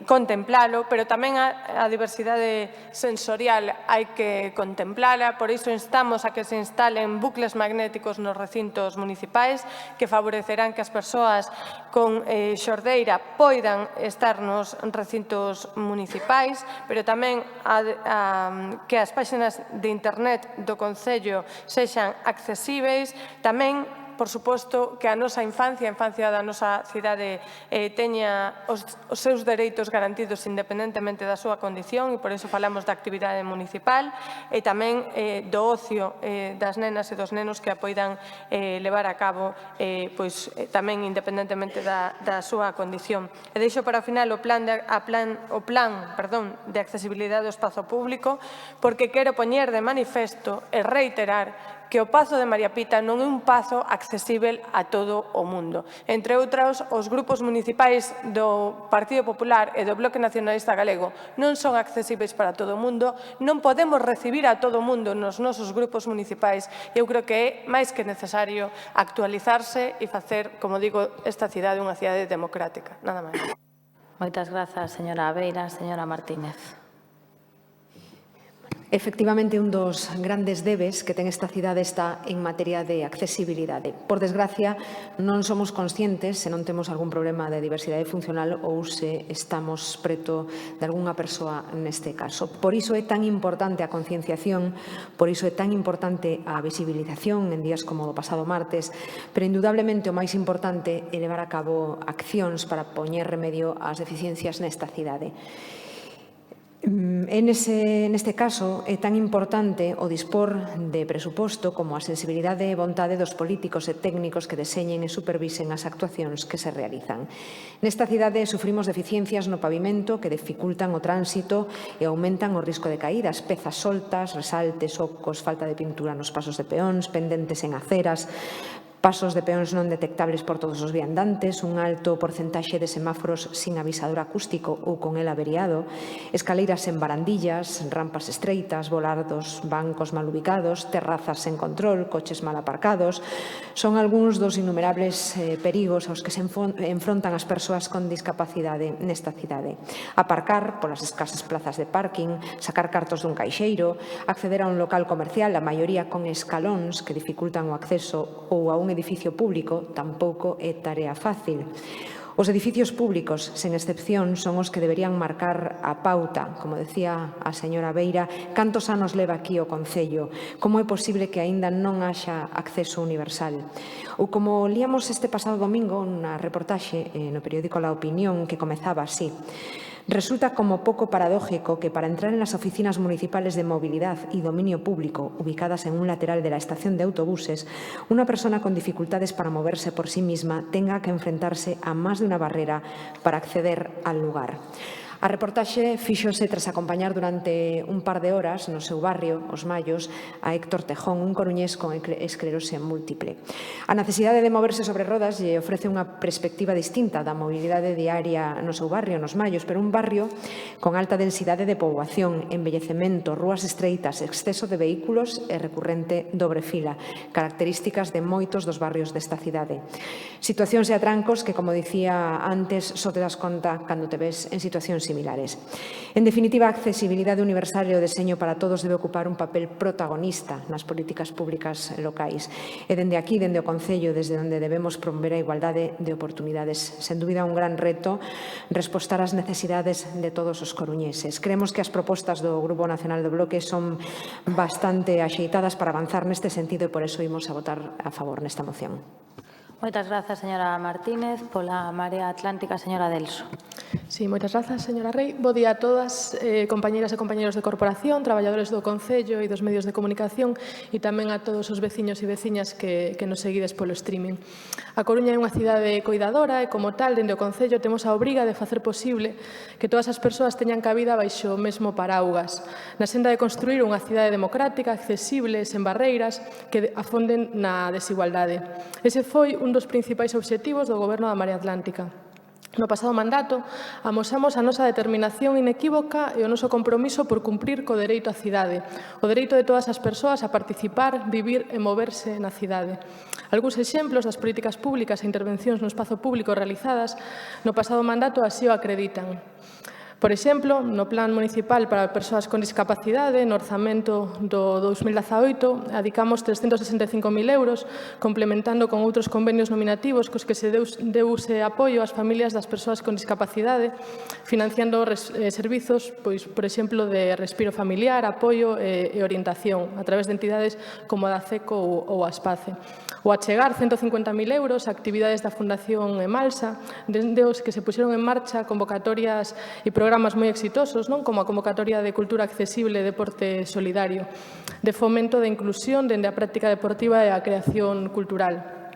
contemplalo, pero tamén a diversidade sensorial hai que contemplala, por iso instamos a que se instalen bucles magnéticos nos recintos municipais que favorecerán que as persoas con xordeira poidan estar nos recintos municipais, pero tamén que as páxinas de internet do Concello sexan accesíveis, tamén por suposto, que a nosa infancia, a infancia da nosa cidade teña os seus dereitos garantidos independentemente da súa condición e por iso falamos da actividade municipal e tamén do ocio das nenas e dos nenos que a poidan levar a cabo tamén independentemente da súa condición. E deixo para o final o plan de accesibilidade do espazo público porque quero poñer de manifesto e reiterar que o Pazo de María Pita non é un pazo accesível a todo o mundo. Entre outros, os grupos municipais do Partido Popular e do Bloque Nacionalista Galego non son accesíveis para todo o mundo, non podemos recibir a todo o mundo nos nosos grupos municipais e eu creo que é máis que necesario actualizarse e facer, como digo, esta cidade unha cidade democrática. Nada máis. Moitas grazas, señora Aveira. Señora Martínez. Efectivamente, un dos grandes debes que ten esta cidade está en materia de accesibilidade. Por desgracia, non somos conscientes se non temos algún problema de diversidade funcional ou se estamos preto de algunha persoa neste caso. Por iso é tan importante a concienciación, por iso é tan importante a visibilización en días como o pasado martes, pero indudablemente o máis importante é levar a cabo accións para poñer remedio ás deficiencias nesta cidade. Neste caso, é tan importante o dispor de presuposto como a sensibilidade e vontade dos políticos e técnicos que deseñen e supervisen as actuacións que se realizan. Nesta cidade sufrimos deficiencias no pavimento que dificultan o tránsito e aumentan o risco de caídas, pezas soltas, resaltes, ocos, falta de pintura nos pasos de peóns, pendentes en aceras, pasos de peóns non detectables por todos os viandantes, un alto porcentaxe de semáforos sin avisador acústico ou con el averiado, escaleiras en barandillas, rampas estreitas, volardos, bancos mal ubicados, terrazas sen control, coches mal aparcados. Son algúns dos innumerables perigos aos que se enfrontan as persoas con discapacidade nesta cidade. Aparcar polas escasas plazas de parking, sacar cartos dun caixeiro, acceder a un local comercial, a maioría con escalóns que dificultan o acceso ou a un edificio público tampouco é tarea fácil. Os edificios públicos, sen excepción, son os que deberían marcar a pauta. Como decía a señora Beira, cantos anos leva aquí o Concello? Como é posible que aínda non haxa acceso universal? Ou como líamos este pasado domingo na reportaxe no periódico La Opinión que comezaba así. Resulta como pouco paradójico que para entrar en las oficinas municipales de movilidad y dominio público ubicadas en un lateral de la estación de autobuses, una persona con dificultades para moverse por sí misma tenga que enfrentarse a más de una barrera para acceder al lugar. A reportaxe fíxose tras acompañar durante un par de horas no seu barrio, Os Mallos, a Héctor Tejón, un coruñés con esclerose múltiple. A necesidade de moverse sobre rodas lle ofrece unha perspectiva distinta da mobilidade diaria no seu barrio, Nos Mallos, pero un barrio con alta densidade de poboación, envellecemento, rúas estreitas, exceso de vehículos e recurrente dobre fila, características de moitos dos barrios desta cidade. Situacións e atrancos que, como dicía antes, só te das conta cando te ves en situacións similares. En definitiva, a accesibilidade universal e o deseño para todos debe ocupar un papel protagonista nas políticas públicas locais. E dende aquí, dende o Concello, desde onde debemos promover a igualdade de oportunidades. Sen dúbida, un gran reto respostar ás necesidades de todos os coruñeses. Creemos que as propostas do Grupo Nacional do Bloque son bastante axeitadas para avanzar neste sentido e por eso imos a votar a favor nesta moción. Moitas grazas, señora Martínez. Pola Marea Atlántica, señora Delso. Sí, moitas grazas, señora Rei. Bo día a todas, compañeiras e compañeros de corporación, traballadores do Concello e dos medios de comunicación e tamén a todos os veciños e veciñas que nos seguides polo streaming. A Coruña é unha cidade coidadora e, como tal, dende o Concello temos a obriga de facer posible que todas as persoas teñan cabida baixo o mesmo paraugas, na senda de construir unha cidade democrática, accesible, sen barreiras, que afonden na desigualdade. Ese foi un dos principais obxectivos do Goberno da Marea Atlántica. No pasado mandato, amosamos a nosa determinación inequívoca e o noso compromiso por cumprir co dereito á cidade, o dereito de todas as persoas a participar, vivir e moverse na cidade. Algúns exemplos das políticas públicas e intervencións no espazo público realizadas no pasado mandato así o acreditan. Por exemplo, no Plan Municipal para Persoas con Discapacidade, no orzamento do 2018, adicamos 365.000 euros, complementando con outros convenios nominativos cos que se deuse apoio ás familias das persoas con discapacidade, financiando servizos, pois, por exemplo, de respiro familiar, apoio e orientación, a través de entidades como a DACECO ou a SPACE. O achegar 150.000 euros a actividades da Fundación Emalsa, dende os que se puxeron en marcha convocatorias e programas moi exitosos, non, como a convocatoria de cultura accesible e deporte solidario, de fomento da inclusión dende a práctica deportiva e a creación cultural.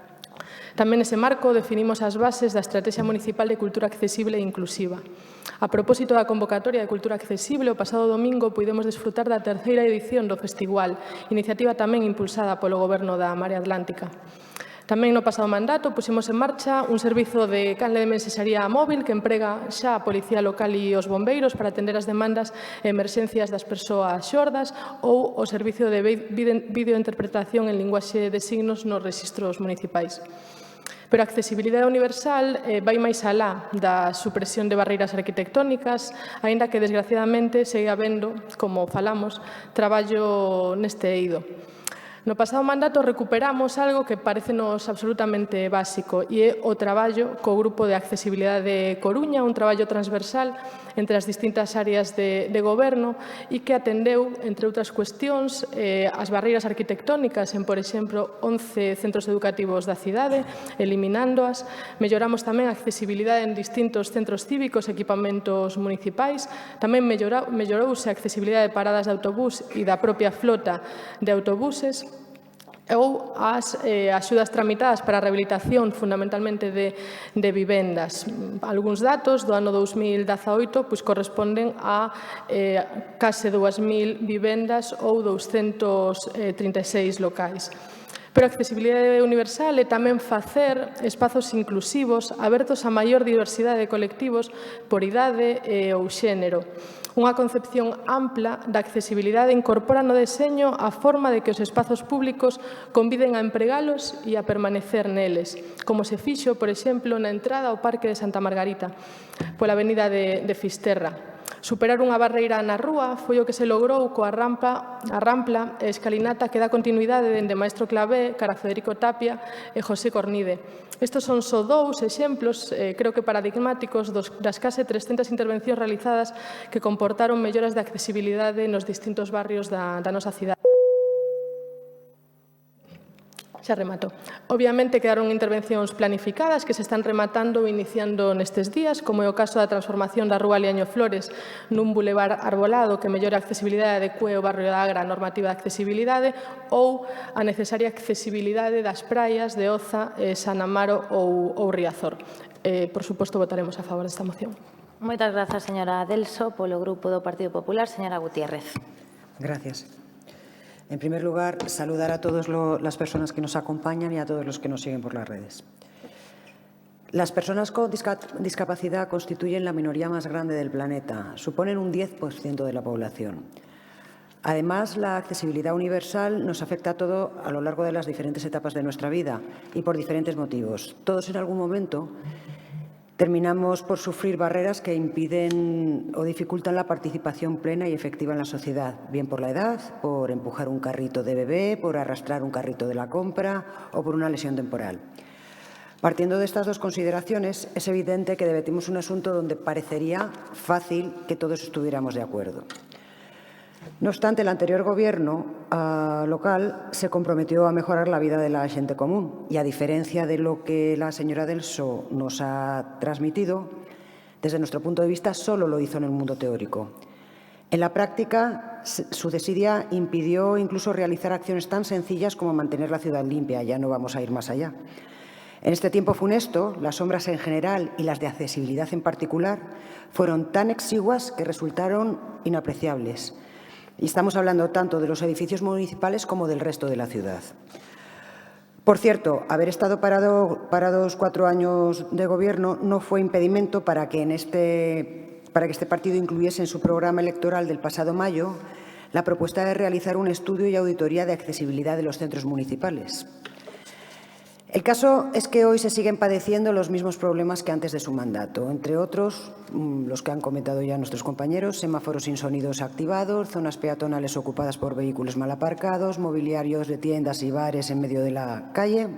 Tamén nese marco definimos as bases da Estrategia Municipal de Cultura Accesible e Inclusiva. A propósito da convocatoria de Cultura Accesible, o pasado domingo puidemos desfrutar da terceira edición do festival, iniciativa tamén impulsada polo Goberno da Marea Atlántica. Tamén no pasado mandato puxemos en marcha un servizo de canle de mensaxería móvil que emprega xa a Policía Local e os bombeiros para atender as demandas e emerxencias das persoas xordas ou o servizo de videointerpretación en linguaxe de signos nos rexistros municipais. Pero a accesibilidade universal vai máis alá da supresión de barreiras arquitectónicas, aínda que, desgraciadamente, segue habendo, como falamos, traballo neste eido. No pasado mandato recuperamos algo que parecenos absolutamente básico e é o traballo co Grupo de Accesibilidade de Coruña, un traballo transversal entre as distintas áreas de goberno e que atendeu, entre outras cuestións, as barreiras arquitectónicas en, por exemplo, 11 centros educativos da cidade, eliminándoas. Melloramos tamén a accesibilidade en distintos centros cívicos e equipamentos municipais. Tamén mellorouse a accesibilidade de paradas de autobús e da propia flota de autobuses, ou as axudas tramitadas para a rehabilitación, fundamentalmente de vivendas. Algúns datos do ano 2018 corresponden a case 2.000 vivendas ou 236 locais. Pero a accesibilidade universal é tamén facer espazos inclusivos abertos a maior diversidade de colectivos por idade ou xénero. Unha concepción ampla da accesibilidade incorpora no deseño a forma de que os espazos públicos conviden a empregalos e a permanecer neles, como se fixo, por exemplo, na entrada ao Parque de Santa Margarita, pola avenida de Fisterra. Superar unha barreira na rúa foi o que se logrou coa rampla e escalinata que dá continuidade dende Maestro Clavé, cara Federico Tapia e José Cornide. Estes son só dous exemplos, creo que paradigmáticos, das case 300 intervencións realizadas que comportaron melloras de accesibilidade nos distintos barrios da nosa cidade. Xa remato. Obviamente quedaron intervencións planificadas que se están rematando ou iniciando nestes días, como é o caso da transformación da Rúa Liaño Flores nun bulevar arbolado que mellore a accesibilidade de Cue o barrio da Agra, a normativa de accesibilidade, ou a necesaria accesibilidade das praias de Oza, San Amaro ou Riazor. Por suposto, votaremos a favor desta moción. Moitas grazas, señora Delso. Polo Grupo do Partido Popular, señora Gutiérrez. Gracias. En primer lugar, saludar a todas las personas que nos acompañan y a todos los que nos siguen por las redes. Las personas con discapacidad constituyen la minoría más grande del planeta, suponen un 10% de la población. Además, la accesibilidad universal nos afecta a todo a lo largo de las diferentes etapas de nuestra vida y por diferentes motivos. Todos en algún momento terminamos por sufrir barreras que impiden o dificultan la participación plena y efectiva en la sociedad, bien por la edad, por empujar un carrito de bebé, por arrastrar un carrito de la compra o por una lesión temporal. Partiendo de estas dos consideraciones, es evidente que debatimos un asunto donde parecería fácil que todos estuviéramos de acuerdo. No obstante, el anterior Gobierno local se comprometió a mejorar la vida de la xente común y, a diferencia de lo que la señora Delso nos ha transmitido, desde nuestro punto de vista, solo lo hizo en el mundo teórico. En la práctica, su desidia impidió incluso realizar acciones tan sencillas como mantener la ciudad limpia. Ya no vamos a ir más allá. En este tiempo funesto, las obras en general y las de accesibilidad en particular fueron tan exiguas que resultaron inapreciables. Y estamos hablando tanto de los edificios municipales como del resto de la ciudad. Por cierto, haber estado parados 4 años de gobierno no fue impedimento para que este partido incluyese en su programa electoral del pasado mayo la propuesta de realizar un estudio y auditoría de accesibilidad de los centros municipales. El caso es que hoy se siguen padeciendo los mismos problemas que antes de su mandato, entre otros los que han comentado ya nuestros compañeros: semáforos sin sonidos activados, zonas peatonales ocupadas por vehículos mal aparcados, mobiliarios de tiendas y bares en medio de la calle,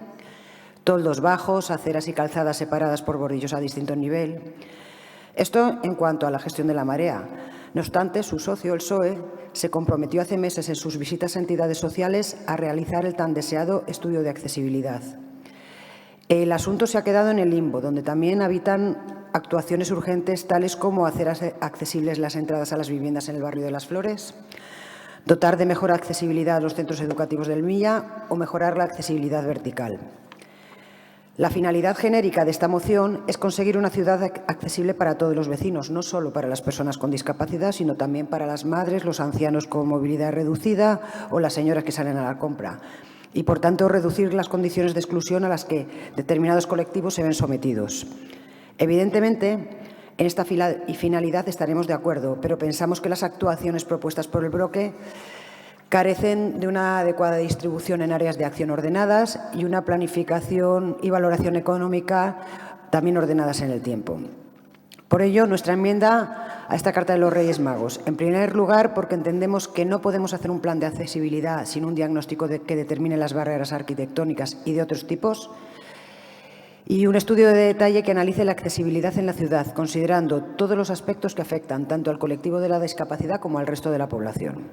toldos bajos, aceras y calzadas separadas por bordillos a distinto nivel. Esto en cuanto a la gestión de la marea. No obstante, su socio, el PSOE, se comprometió hace meses en sus visitas a entidades sociales a realizar el tan deseado estudio de accesibilidad. El asunto se ha quedado en el limbo, donde también habitan actuaciones urgentes tales como hacer accesibles las entradas a las viviendas en el barrio de Las Flores, dotar de mejor accesibilidad a los centros educativos del Milla o mejorar la accesibilidad vertical. La finalidad genérica de esta moción es conseguir una ciudad accesible para todos los vecinos, no solo para las personas con discapacidad, sino también para las madres, los ancianos con movilidad reducida o las señoras que salen a la compra. Y, por tanto, reducir las condiciones de exclusión a las que determinados colectivos se ven sometidos. Evidentemente, en esta finalidad estaremos de acuerdo, pero pensamos que las actuaciones propuestas por el bloque carecen de una adecuada distribución en áreas de acción ordenadas y una planificación y valoración económica también ordenadas en el tiempo. Por ello, nuestra enmienda a esta Carta de los Reyes Magos. En primer lugar, porque entendemos que no podemos hacer un plan de accesibilidad sin un diagnóstico que determine las barreras arquitectónicas y de otros tipos, y un estudio de detalle que analice la accesibilidad en la ciudad, considerando todos los aspectos que afectan tanto al colectivo de la discapacidad como al resto de la población.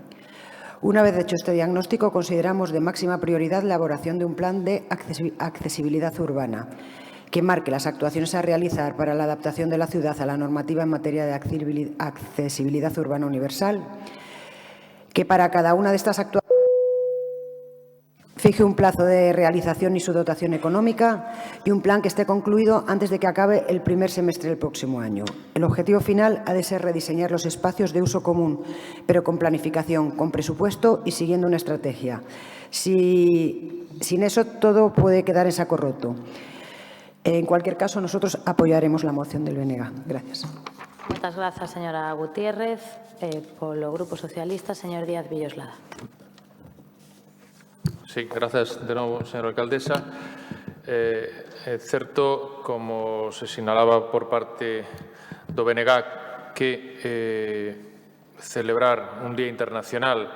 Una vez hecho este diagnóstico, consideramos de máxima prioridad la elaboración de un plan de accesibilidad urbana que marque las actuaciones a realizar para la adaptación de la ciudad a la normativa en materia de accesibilidad urbana universal, que para cada una de estas actuaciones fije un plazo de realización y su dotación económica y un plan que esté concluido antes de que acabe el primer semestre del próximo año. El objetivo final ha de ser rediseñar los espacios de uso común, pero con planificación, con presupuesto y siguiendo una estrategia. Sin eso, todo puede quedar en saco roto. En cualquier caso, nosotros apoyaremos la moción del BNG. Gracias. Muchas gracias, señora Gutiérrez. Por el Grupo Socialista, señor Díaz Villoslada. Sí, gracias de novo, señora alcaldesa. É certo, como se sinalaba por parte do BNG, que celebrar un Día Internacional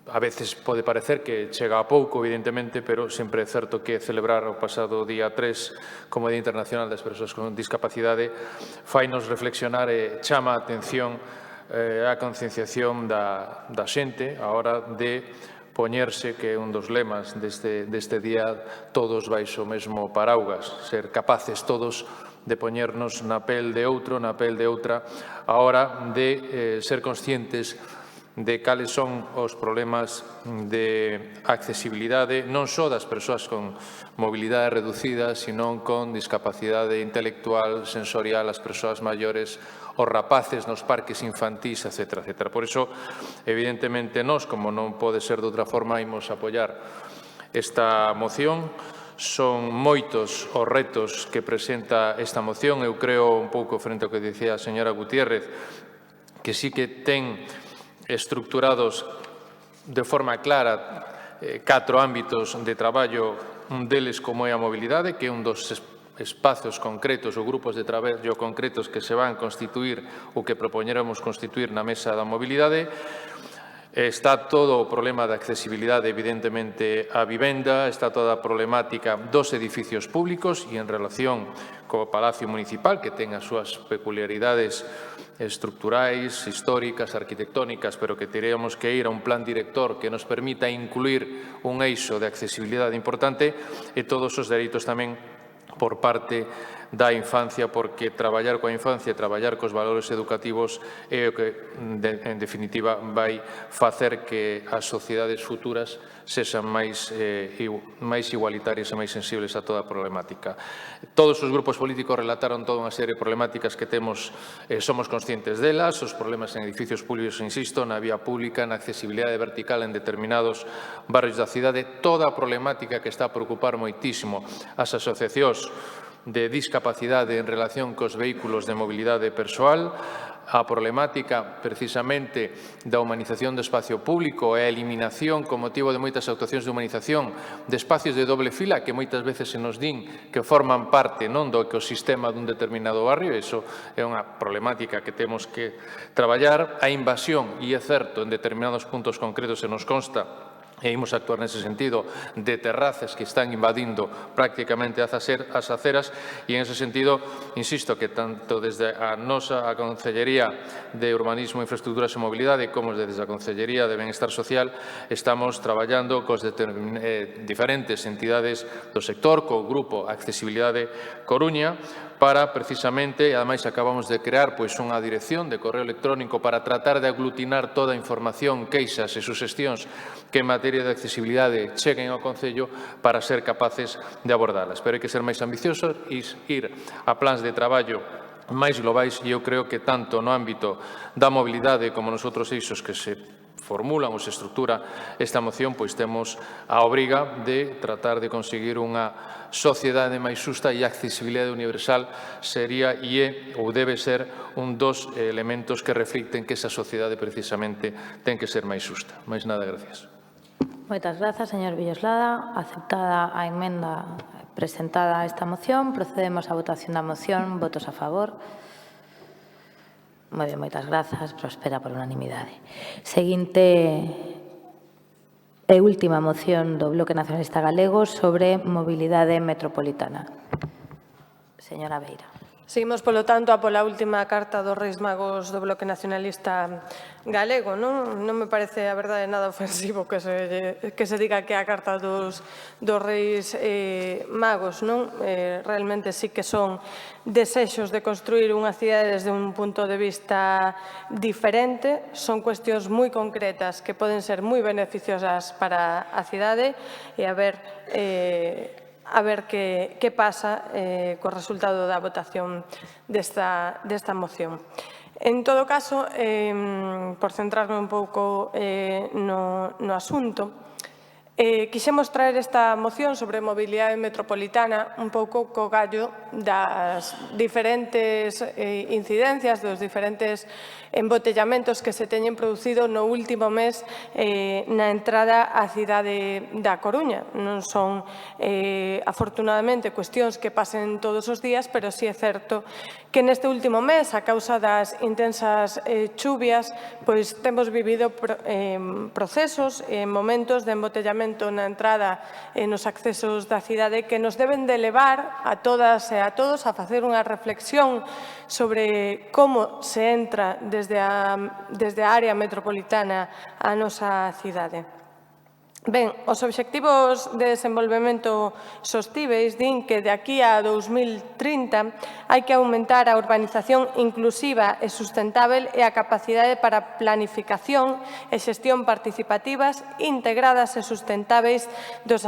a veces pode parecer que chega a pouco, evidentemente, pero sempre é certo que celebrar o pasado día 3 como Día Internacional das Persoas con Discapacidade fainos reflexionar e chama a atención a concienciación da xente a hora de poñerse, que é un dos lemas deste día, todos baixo o mesmo paraugas, ser capaces todos de poñernos na pel de outro, na pel de outra, a hora de ser conscientes de cales son os problemas de accesibilidade non só das persoas con mobilidade reducida, sino con discapacidade intelectual, sensorial, as persoas maiores, os rapaces nos parques infantís, etc. etc. Por iso, evidentemente, nós, como non pode ser de outra forma, imos apoiar esta moción. Son moitos os retos que presenta esta moción. Eu creo, un pouco frente ao que dicía a señora Gutiérrez, que sí que ten estructurados de forma clara 4 ámbitos de traballo, un deles como é a mobilidade, que é un dos espacios concretos ou grupos de traballo concretos que se van constituir ou que propoñeramos constituir na mesa da mobilidade. Está todo o problema da accesibilidade, evidentemente, á vivenda, está toda a problemática dos edificios públicos e en relación co Palacio Municipal, que ten as súas peculiaridades estructurais, históricas, arquitectónicas, pero que teríamos que ir a un plan director que nos permita incluir un eixo de accesibilidade importante e todos os dereitos tamén por parte da infancia, porque traballar coa infancia e traballar cos valores educativos é o que, en definitiva, vai facer que as sociedades futuras sexan máis igualitarias e máis sensibles a toda a problemática. Todos os grupos políticos relataron toda unha serie de problemáticas que temos, somos conscientes delas, os problemas en edificios públicos, insisto, na vía pública, na accesibilidade vertical en determinados barrios da cidade, toda a problemática que está a preocupar moitísimo as asociacións de discapacidade en relación cos vehículos de mobilidade persoal, a problemática precisamente da humanización do espacio público e a eliminación con motivo de moitas actuacións de humanización de espacios de doble fila que moitas veces se nos din que forman parte non do ecosistema dun determinado barrio. Iso é unha problemática que temos que traballar. A invasión, e é certo, en determinados puntos concretos se nos consta, e imos actuar nese sentido, de terrazas que están invadindo prácticamente as aceras, e en ese sentido, insisto, que tanto desde a nosa Concellería de Urbanismo, Infraestructuras e Mobilidade como desde a Concellería de Benestar Social estamos traballando cos diferentes entidades do sector, co Grupo Accesibilidade Coruña, para precisamente, e ademais acabamos de crear unha dirección de correo electrónico para tratar de aglutinar toda a información, queixas e suxestións que en materia de accesibilidade cheguen ao Concello para ser capaces de abordalas. Pero hai que ser máis ambiciosos e ir a plans de traballo máis globais, e eu creo que tanto no ámbito da mobilidade como nos outros eixos que se formulan ou se estructura esta moción, pois temos a obriga de tratar de conseguir unha sociedade máis xusta, e a accesibilidade universal sería e é ou debe ser un dos elementos que reflicten que esa sociedade precisamente ten que ser máis xusta. Máis nada, gracias. Moitas grazas, señor Villoslada. Aceptada a emenda presentada a esta moción, procedemos á votación da moción. Votos a favor. Moi ben, moitas grazas. Prospera por unanimidade. Seguinte e última moción do Bloque Nacionalista Galego sobre mobilidade metropolitana. Señora Beira. Seguimos, polo tanto, a pola última carta dos Reis Magos do Bloque Nacionalista Galego. Non me parece, a verdade, nada ofensivo que se diga que é a carta dos Reis Magos. Realmente sí que son desexos de construir unha cidade desde un punto de vista diferente. Son cuestións moi concretas que poden ser moi beneficiosas para a cidade, e a ver que pasa co resultado da votación desta moción. En todo caso, por centrarme un pouco no asunto, quixemos traer esta moción sobre mobilidade metropolitana un pouco co gallo das diferentes incidencias, dos diferentes embotellamentos que se teñen producido no último mes na entrada á cidade da Coruña. Non son, afortunadamente, cuestións que pasen todos os días, pero sí é certo que neste último mes, a causa das intensas chuvias, pois temos vivido procesos e momentos de embotellamento na entrada e nos accesos da cidade que nos deben de levar a todas e a todos a facer unha reflexión sobre como se entra desde a área metropolitana a nosa cidade. Ben, os obxectivos de desenvolvemento sostíbeis din que de aquí a 2030 hai que aumentar a urbanización inclusiva e sustentável e a capacidade para planificación e xestión participativas integradas e sustentáveis dos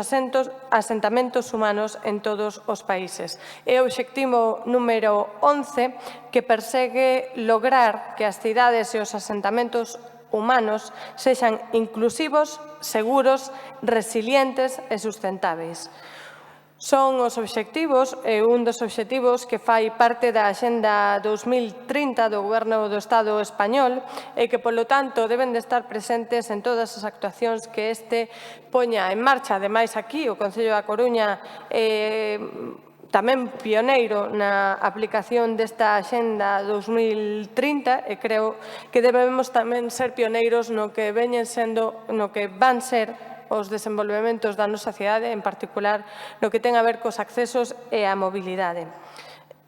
asentamentos humanos en todos os países. É o obxectivo número 11 que persegue lograr que as cidades e os asentamentos humanos sexan inclusivos, seguros, resilientes e sustentáveis. Son os obxectivos, un dos obxectivos que fai parte da Axenda 2030 do Goberno do Estado español e que, polo tanto, deben de estar presentes en todas as actuacións que este poña en marcha. Ademais, aquí, o Concello da Coruña tamén pioneiro na aplicación desta Axenda 2030, e creo que debemos tamén ser pioneiros no que van ser os desenvolvementos da nosa cidade, en particular no que ten a ver cos accesos e a mobilidade.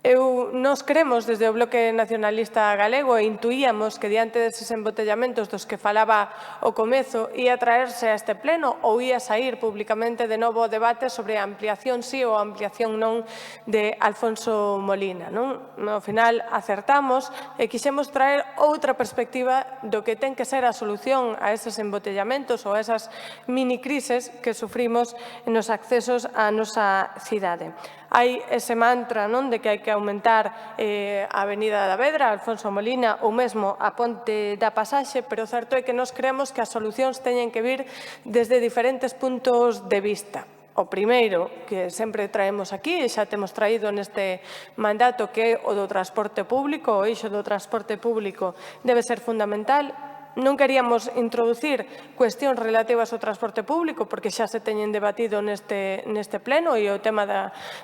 Nos cremos desde o Bloque Nacionalista Galego e intuíamos que diante deses embotellamentos dos que falaba o comezo ia traerse a este pleno ou ia sair públicamente de novo o debate sobre a ampliación sí ou a ampliación non de Alfonso Molina. Ao final acertamos e quixemos traer outra perspectiva do que ten que ser a solución a eses embotellamentos ou a esas mini-crises que sufrimos nos accesos á nosa cidade. Hai ese mantra de que hai que aumentar a Avenida da Vedra, Alfonso Molina ou mesmo a Ponte da Pasaxe, pero o certo é que nos creemos que as solucións teñen que vir desde diferentes puntos de vista. O primeiro, que sempre traemos aquí, e xa temos traído neste mandato, que é o do transporte público, o eixo do transporte público debe ser fundamental. Non queríamos introducir cuestións relativas ao transporte público porque xa se teñen debatido neste pleno e o tema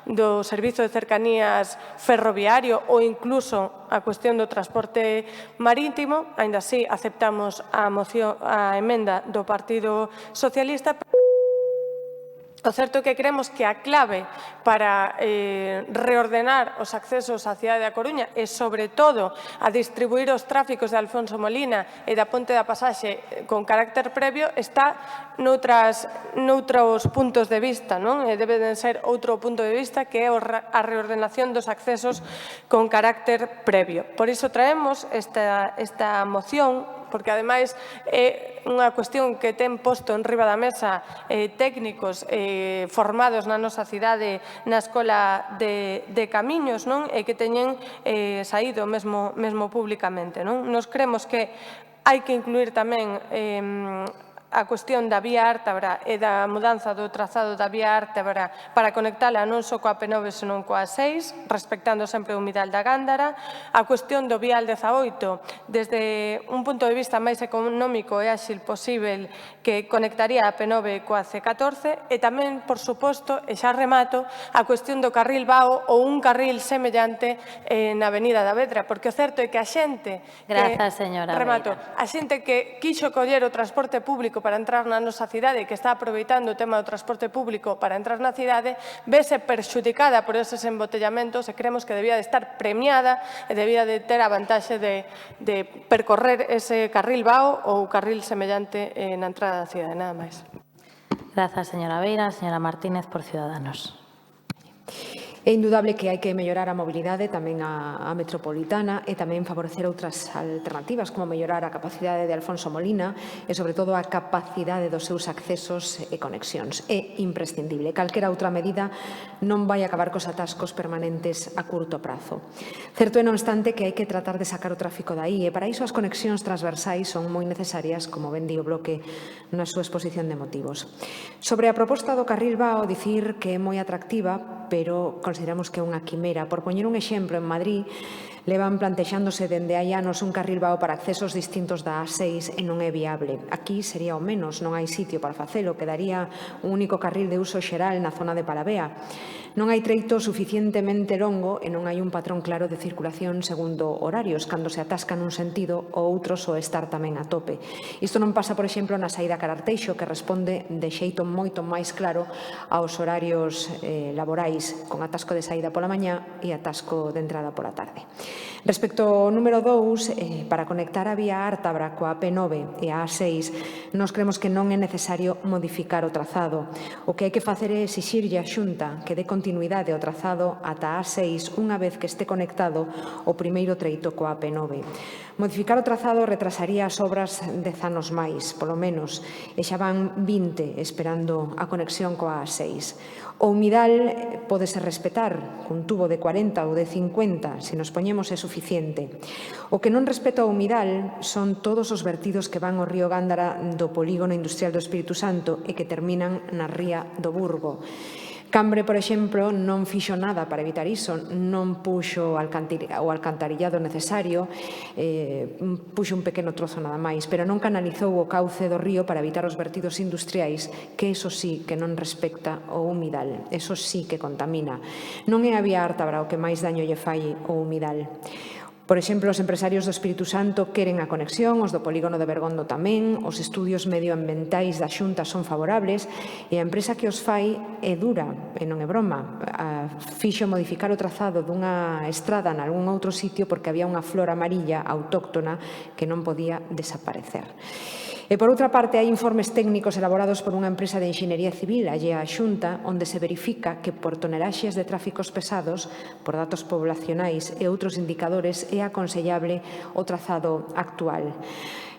do servizo de cercanías ferroviario ou incluso a cuestión do transporte marítimo. Aínda así, aceptamos a emenda do Partido Socialista. O certo é que creemos que a clave para reordenar os accesos á cidade da Coruña e, sobre todo, a distribuir os tráficos de Alfonso Molina e da Ponte da Pasaxe con carácter previo está noutros puntos de vista. Debe de ser outro punto de vista que é a reordenación dos accesos con carácter previo. Por iso traemos esta moción, porque ademais é unha cuestión que ten posto en riba da mesa técnicos formados na nosa cidade na Escola de Camiños e que teñen saído mesmo públicamente. Nos creemos que hai que incluir tamén a cuestión da vía Ártabra e da mudanza do trazado da vía Ártabra para conectala non só coa P9 senón coa 6, respectando sempre o humidal da Gándara, a cuestión do vial 18 desde un punto de vista máis económico e áxil posible que conectaría a P9 coa C14 e tamén, por suposto, e xa remato, a cuestión do carril Vao ou un carril semellante na Avenida da Vedra, porque o certo é que a xente a xente que quixo coller o transporte público para entrar na nosa cidade e que está aproveitando o tema do transporte público para entrar na cidade, vese perxudicada por eses embotellamentos e creemos que debía de estar premiada e debía de ter a vantaxe de percorrer ese carril Vao ou carril semellante na entrada da cidade. Nada máis. Grazas, señora Beira. Señora Martínez, por Ciudadanos. É indudable que hai que mellorar a mobilidade tamén a metropolitana e tamén favorecer outras alternativas como mellorar a capacidade de Alfonso Molina e, sobre todo, a capacidade dos seus accesos e conexións. É imprescindible. Calquera outra medida non vai acabar cos atascos permanentes a curto prazo. Certo é, non obstante, que hai que tratar de sacar o tráfico daí e para iso as conexións transversais son moi necesarias, como ben di o Bloque na súa exposición de motivos. Sobre a proposta do carril Vao, dicir que é moi atractiva, pero consideramos que é unha quimera. Por poñer un exemplo, en Madrid levan plantexándose dende hai anos un carril Vao para accesos distintos da A6 e non é viable. Aquí sería o menos, non hai sitio para facelo, quedaría un único carril de uso xeral na zona de Palavea. Non hai treito suficientemente longo e non hai un patrón claro de circulación segundo horarios, cando se atasca nun sentido ou outros o estar tamén a tope. Isto non pasa, por exemplo, na saída Cararteixo, que responde de xeito moito máis claro aos horarios laborais, con atasco de saída pola mañá e atasco de entrada pola tarde. Respecto ao número 2, para conectar a vía Ártabra coa P9 e a A6, nos creemos que non é necesario modificar o trazado. O que hai que facer é exixirlle á Xunta que dé continuidade ao trazado ata a A6 unha vez que este conectado o primeiro treito coa P9. Modificar o trazado retrasaría as obras 10 anos máis, polo menos, e xa van 20 esperando a conexión coa A6. O humidal pódese respetar cun tubo de 40 ou de 50, se nos poñemos é suficiente. O que non respeta o humidal son todos os vertidos que van ao río Gándara do polígono industrial do Espírito Santo e que terminan na ría do Burgo. Cambre, por exemplo, non fixo nada para evitar iso, non puxo o alcantarillado necesario, puxo un pequeno trozo nada máis, pero non canalizou o cauce do río para evitar os vertidos industriais, que eso sí que non respecta o humidal, eso sí que contamina. Non é a vía Ártabra o que máis daño lle fai o humidal. Por exemplo, os empresarios do Espírito Santo queren a conexión, os do polígono de Bergondo tamén, os estudios medioambientais da Xunta son favorables e a empresa que os fai é dura, e non é broma. Fixo modificar o trazado dunha estrada nalgún outro sitio porque había unha flor amarilla autóctona que non podía desaparecer. E, por outra parte, hai informes técnicos elaborados por unha empresa de enxeñería civil allea á Xunta onde se verifica que por tonelaxes de tráficos pesados, por datos poblacionais e outros indicadores, é aconsellable o trazado actual.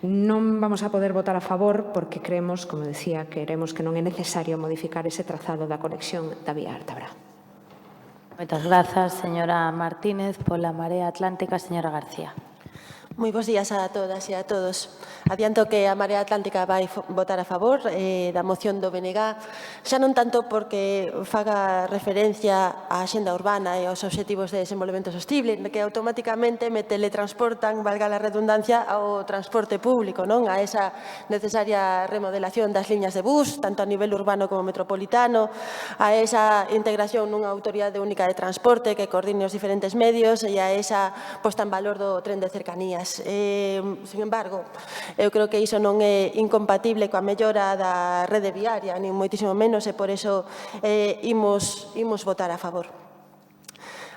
Non vamos a poder votar a favor porque creemos, como decía, queremos que non é necesario modificar ese trazado da conexión da vía Ártabra. Moitas grazas, señora Martínez. Pola Marea Atlántica, señora García. Moi bons días a todas e a todos. Adianto que a Marea Atlántica vai votar a favor da moción do BNG, xa non tanto porque faga referencia á axenda urbana e aos obxectivos de desenvolvemento sostible, que automáticamente me teletransportan, valga a redundancia, ao transporte público, non? A esa necesaria remodelación das liñas de bus, tanto a nivel urbano como metropolitano, a esa integración nunha autoridade única de transporte que coordine os diferentes medios e a esa posta en valor do tren de cercanías. Sin embargo, eu creo que iso non é incompatible coa mellora da rede viaria, nin moitísimo menos, e por iso imos votar a favor.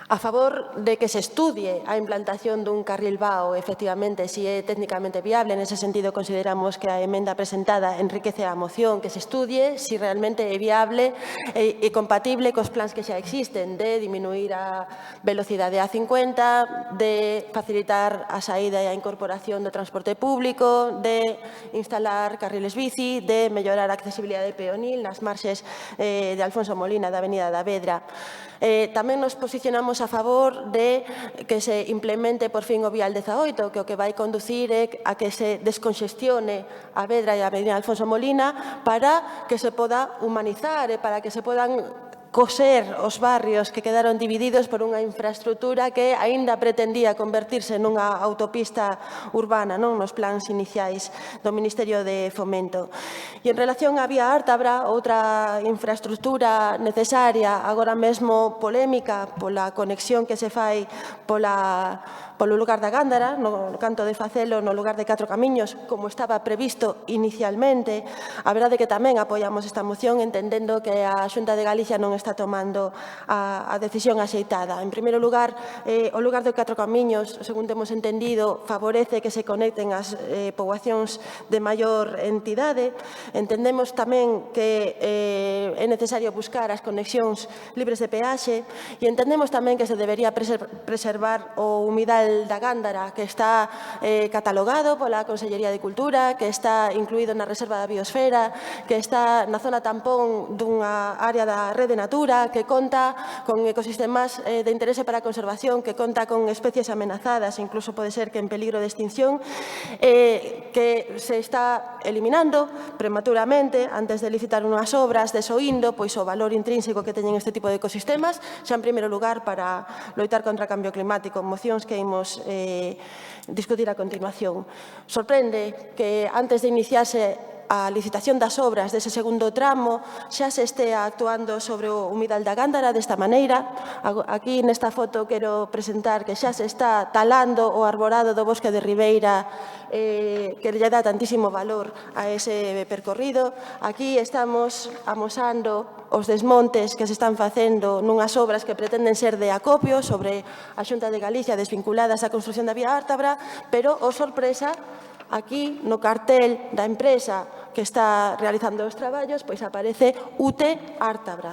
A favor de que se estudie a implantación dun carril BAO, efectivamente, si é técnicamente viable. En ese sentido, consideramos que a emenda presentada enriquece a moción, que se estudie si realmente é viable e compatible cos plans que xa existen de diminuir a velocidade a 50, de facilitar a saída e a incorporación do transporte público, de instalar carriles bici, de mellorar a accesibilidade peonil nas marxes de Alfonso Molina da Avenida da Vedra. Tamén nos posicionamos a favor de que se implemente por fin o Vial 18, que o que vai conducir é a que se desconxestione a Vedra e a Avenida Alfonso Molina para que se poda humanizar e para que se podan coser os barrios que quedaron divididos por unha infraestructura que aínda pretendía convertirse nunha autopista urbana, non nos plans iniciais do Ministerio de Fomento. E en relación á vía Ártabra, outra infraestructura necesaria, agora mesmo polémica pola conexión que se fai polo lugar da Gándara, no canto de facelo no lugar de 4 camiños, como estaba previsto inicialmente. A verdade é que tamén apoiamos esta moción entendendo que a Xunta de Galicia non está tomando a decisión axeitada. En primeiro lugar, o lugar de 4 camiños, segundo hemos entendido, favorece que se conecten as poboacións de maior entidade. Entendemos tamén que é necesario buscar as conexións libres de peaxe e entendemos tamén que se debería preservar o humidal da Gándara, que está catalogado pola Consellería de Cultura, que está incluído na Reserva da Biosfera, que está na zona tampón dunha área da Rede Natura, que conta con ecosistemas de interese para a conservación, que conta con especies amenazadas, incluso pode ser que en peligro de extinción, que se está eliminando prematuramente antes de licitar unhas obras, desoindo pois o valor intrínseco que teñen este tipo de ecosistemas, xa en primeiro lugar para loitar contra o cambio climático, mocións que imos discutir a continuación. Sorprende que antes de iniciarse a licitación das obras dese segundo tramo xa se estea actuando sobre o humidal da Gándara desta maneira. Aquí nesta foto quero presentar que xa se está talando o arborado do bosque de Ribeira que lle dá tantísimo valor a ese percorrido. Aquí estamos amosando os desmontes que se están facendo nunhas obras que pretenden ser de acopio sobre a Xunta de Galicia desvinculadas á construción da vía Ártabra, pero, oh sorpresa, aquí no cartel da empresa que está realizando os traballos, pois aparece UT Ártabra.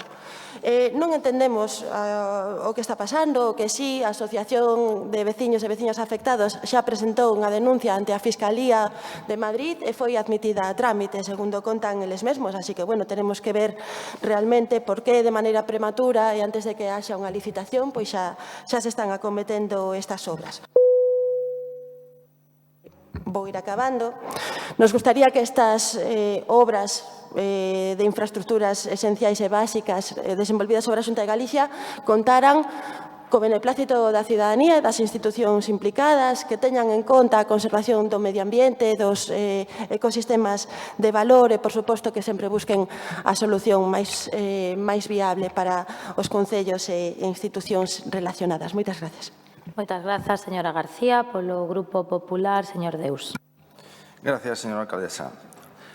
Non entendemos o que está pasando, que sí, a Asociación de Veciños e Veciñas Afectados xa presentou unha denuncia ante a Fiscalía de Madrid e foi admitida a trámite, segundo contan eles mesmos, así que, bueno, tenemos que ver realmente por que de maneira prematura e antes de que haxa unha licitación, pois xa se están acometendo estas obras. Vou ir acabando. Nos gustaría que estas obras de infraestructuras esenciais e básicas desenvolvidas sobre a Xunta de Galicia contaran co beneplácito da cidadanía e das institucións implicadas, que teñan en conta a conservación do medio ambiente, dos ecosistemas de valor e, por suposto, que sempre busquen a solución máis viable para os concellos e institucións relacionadas. Moitas gracias. Moitas grazas, señora García. Polo Grupo Popular, señor Deus. Gracias, señora alcaldesa.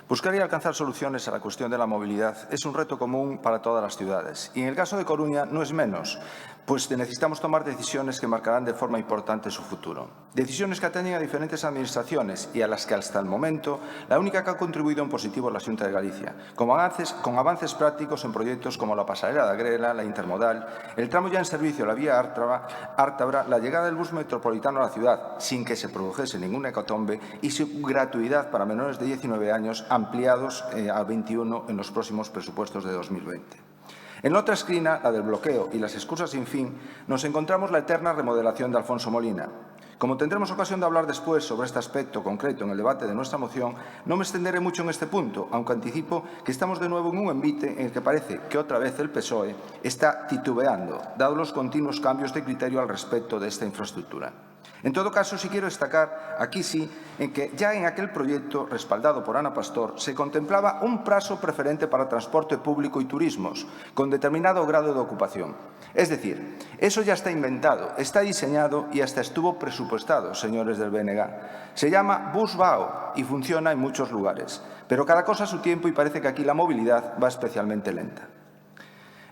Buscar y alcanzar soluciones a la cuestión de la movilidad es un reto común para todas las ciudades. Y en el caso de Coruña no es menos, pues necesitamos tomar decisiones que marcarán de forma importante su futuro. Decisiones que atañen a diferentes administraciones y a las que hasta el momento la única que ha contribuido en positivo es la Xunta de Galicia, con avances prácticos en proyectos como la pasarela de Agrela, la intermodal, el tramo ya en servicio, la vía Ártabra, la llegada del bus metropolitano a la ciudad sin que se produjese ninguna hecatombe y su gratuidad para menores de 19 años ampliados a 21 en los próximos presupuestos de 2020. En la otra esquina, la del bloqueo y las excusas sin fin, nos encontramos la eterna remodelación de Alfonso Molina. Como tendremos ocasión de hablar después sobre este aspecto concreto en el debate de nuestra moción, no me extenderé mucho en este punto, aunque anticipo que estamos de nuevo en un envite en el que parece que otra vez el PSOE está titubeando, dados los continuos cambios de criterio al respecto de esta infraestructura. En todo caso, sí quiero destacar, aquí sí, en que ya en aquel proyecto, respaldado por Ana Pastor, se contemplaba un plazo preferente para transporte público y turismos, con determinado grado de ocupación. Es decir, eso ya está inventado, está diseñado y hasta estuvo presupuestado, señores del BNG. Se llama Busbao y funciona en muchos lugares, pero cada cosa a su tiempo y parece que aquí la movilidad va especialmente lenta.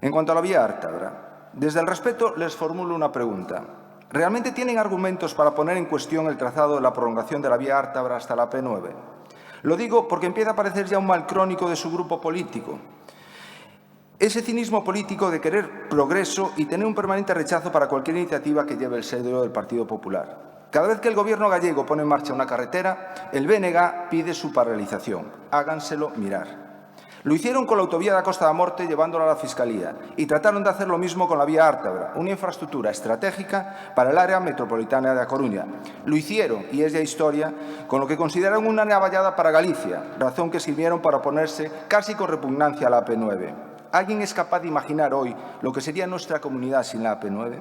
En cuanto a la vía Ártabra, desde el respeto les formulo una pregunta. ¿Realmente tienen argumentos para poner en cuestión el trazado de la prolongación de la vía Ártabra hasta la P9? Lo digo porque empieza a parecer ya un mal crónico de su grupo político. Ese cinismo político de querer progreso y tener un permanente rechazo para cualquier iniciativa que lleve el sello del Partido Popular. Cada vez que el Gobierno gallego pone en marcha una carretera, el BNG pide su paralización. Háganselo mirar. Lo hicieron con la autovía de la Costa da Morte llevándola a la Fiscalía y trataron de hacer lo mismo con la vía Ártabra, una infraestructura estratégica para el área metropolitana de A Coruña. Lo hicieron, y es ya historia, con lo que consideraron una navallada para Galicia, razón que sirvieron para oponerse casi con repugnancia a la AP9. ¿Alguien es capaz de imaginar hoy lo que sería nuestra comunidad sin la AP9?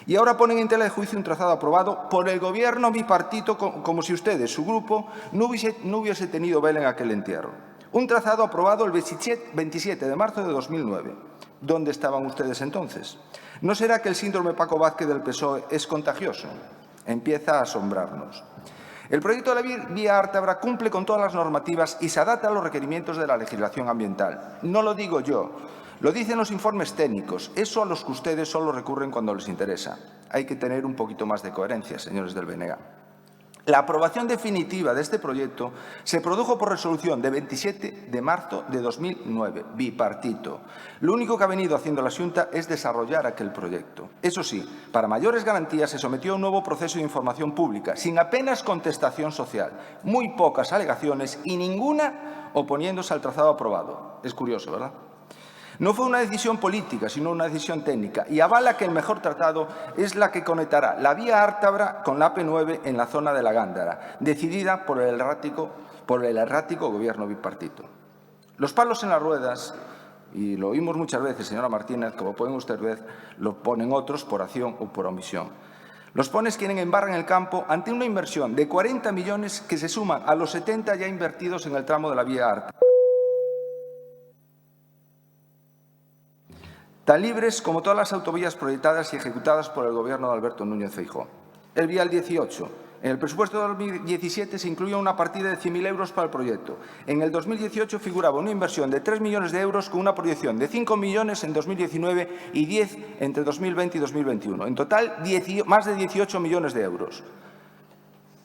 Y ahora ponen en tela de juicio un trazado aprobado por el Gobierno bipartito como si ustedes, su grupo, no hubiese tenido vela en aquel entierro. Un trazado aprobado el 27 de marzo de 2009. ¿Dónde estaban ustedes entonces? ¿No será que el síndrome Paco Vázquez del PSOE es contagioso? Empieza a asombrarnos. El proyecto de la vía Ártabra cumple con todas las normativas y se adapta a los requerimientos de la legislación ambiental. No lo digo yo, lo dicen los informes técnicos, eso a los que ustedes solo recurren cuando les interesa. Hay que tener un poquito más de coherencia, señores del BNG. La aprobación definitiva de este proyecto se produjo por resolución de 27 de marzo de 2009, bipartito. Lo único que ha venido haciendo la Xunta es desarrollar aquel proyecto. Eso sí, para mayores garantías se sometió a un nuevo proceso de información pública, sin apenas contestación social, muy pocas alegaciones y ninguna oponiéndose al trazado aprobado. Es curioso, ¿verdad? No fue una decisión política, sino una decisión técnica, y avala que el mejor tratado es la que conectará la vía Ártabra con la AP9 en la zona de la Gándara, decidida por el errático Gobierno bipartito. Los palos en las ruedas, y lo oímos muchas veces, señora Martínez, como pueden ustedes ver, lo ponen otros por acción o por omisión. Los pones quienes embarran el campo ante una inversión de 40 millones que se suman a los 70 ya invertidos en el tramo de la vía Ártabra. Tan libres como todas las autovías proyectadas y ejecutadas por el Gobierno de Alberto Núñez Feijóo. El vial 18. En el presupuesto de 2017 se incluía una partida de 100.000 euros para el proyecto. En el 2018 figuraba una inversión de 3 millones de euros con una proyección de 5 millones en 2019 y 10 entre 2020 y 2021. En total, más de 18 millones de euros.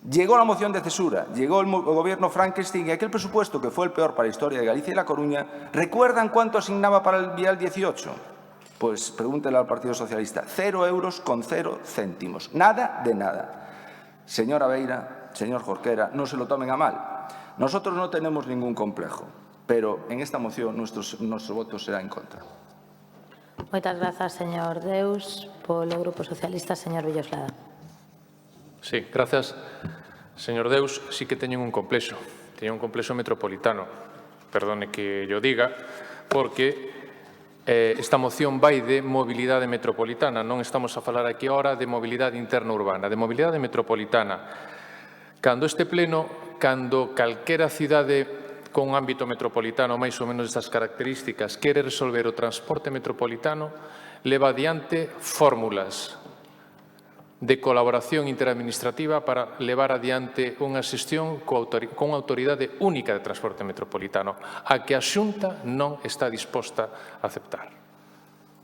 Llegó la moción de cesura, llegó el Gobierno Frankenstein y aquel presupuesto que fue el peor para la historia de Galicia y La Coruña, ¿recuerdan cuánto asignaba para el vial 18? Pues pregúntele al Partido Socialista. 0 euros con 0 céntimos. Nada de nada. Señora Beira, señor Jorquera, no se lo tomen a mal. Nosotros no tenemos ningún complejo, pero en esta moción nuestro voto será en contra. Moitas grazas, señor Deus. Polo Grupo Socialista, señor Villoslada. Sí, grazas. Señor Deus, sí que teñen un complexo. Teñen un complexo metropolitano. Perdone que yo diga, porque esta moción vai de mobilidade metropolitana, non estamos a falar aquí ahora de mobilidade interna urbana, de mobilidade metropolitana. Cando este pleno, cando calquera cidade con un ámbito metropolitano máis ou menos destas características quere resolver o transporte metropolitano, leva adiante fórmulas de colaboración interadministrativa para levar adiante unha xestión con autoridade única de transporte metropolitano, a que a Xunta non está disposta a aceptar.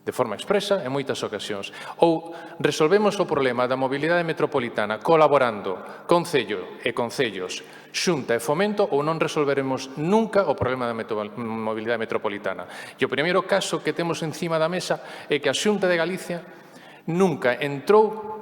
De forma expresa, en moitas ocasións. Ou resolvemos o problema da mobilidade metropolitana colaborando concello e concellos, Xunta e Fomento, ou non resolveremos nunca o problema da mobilidade metropolitana. E o primeiro caso que temos encima da mesa é que a Xunta de Galicia nunca entrou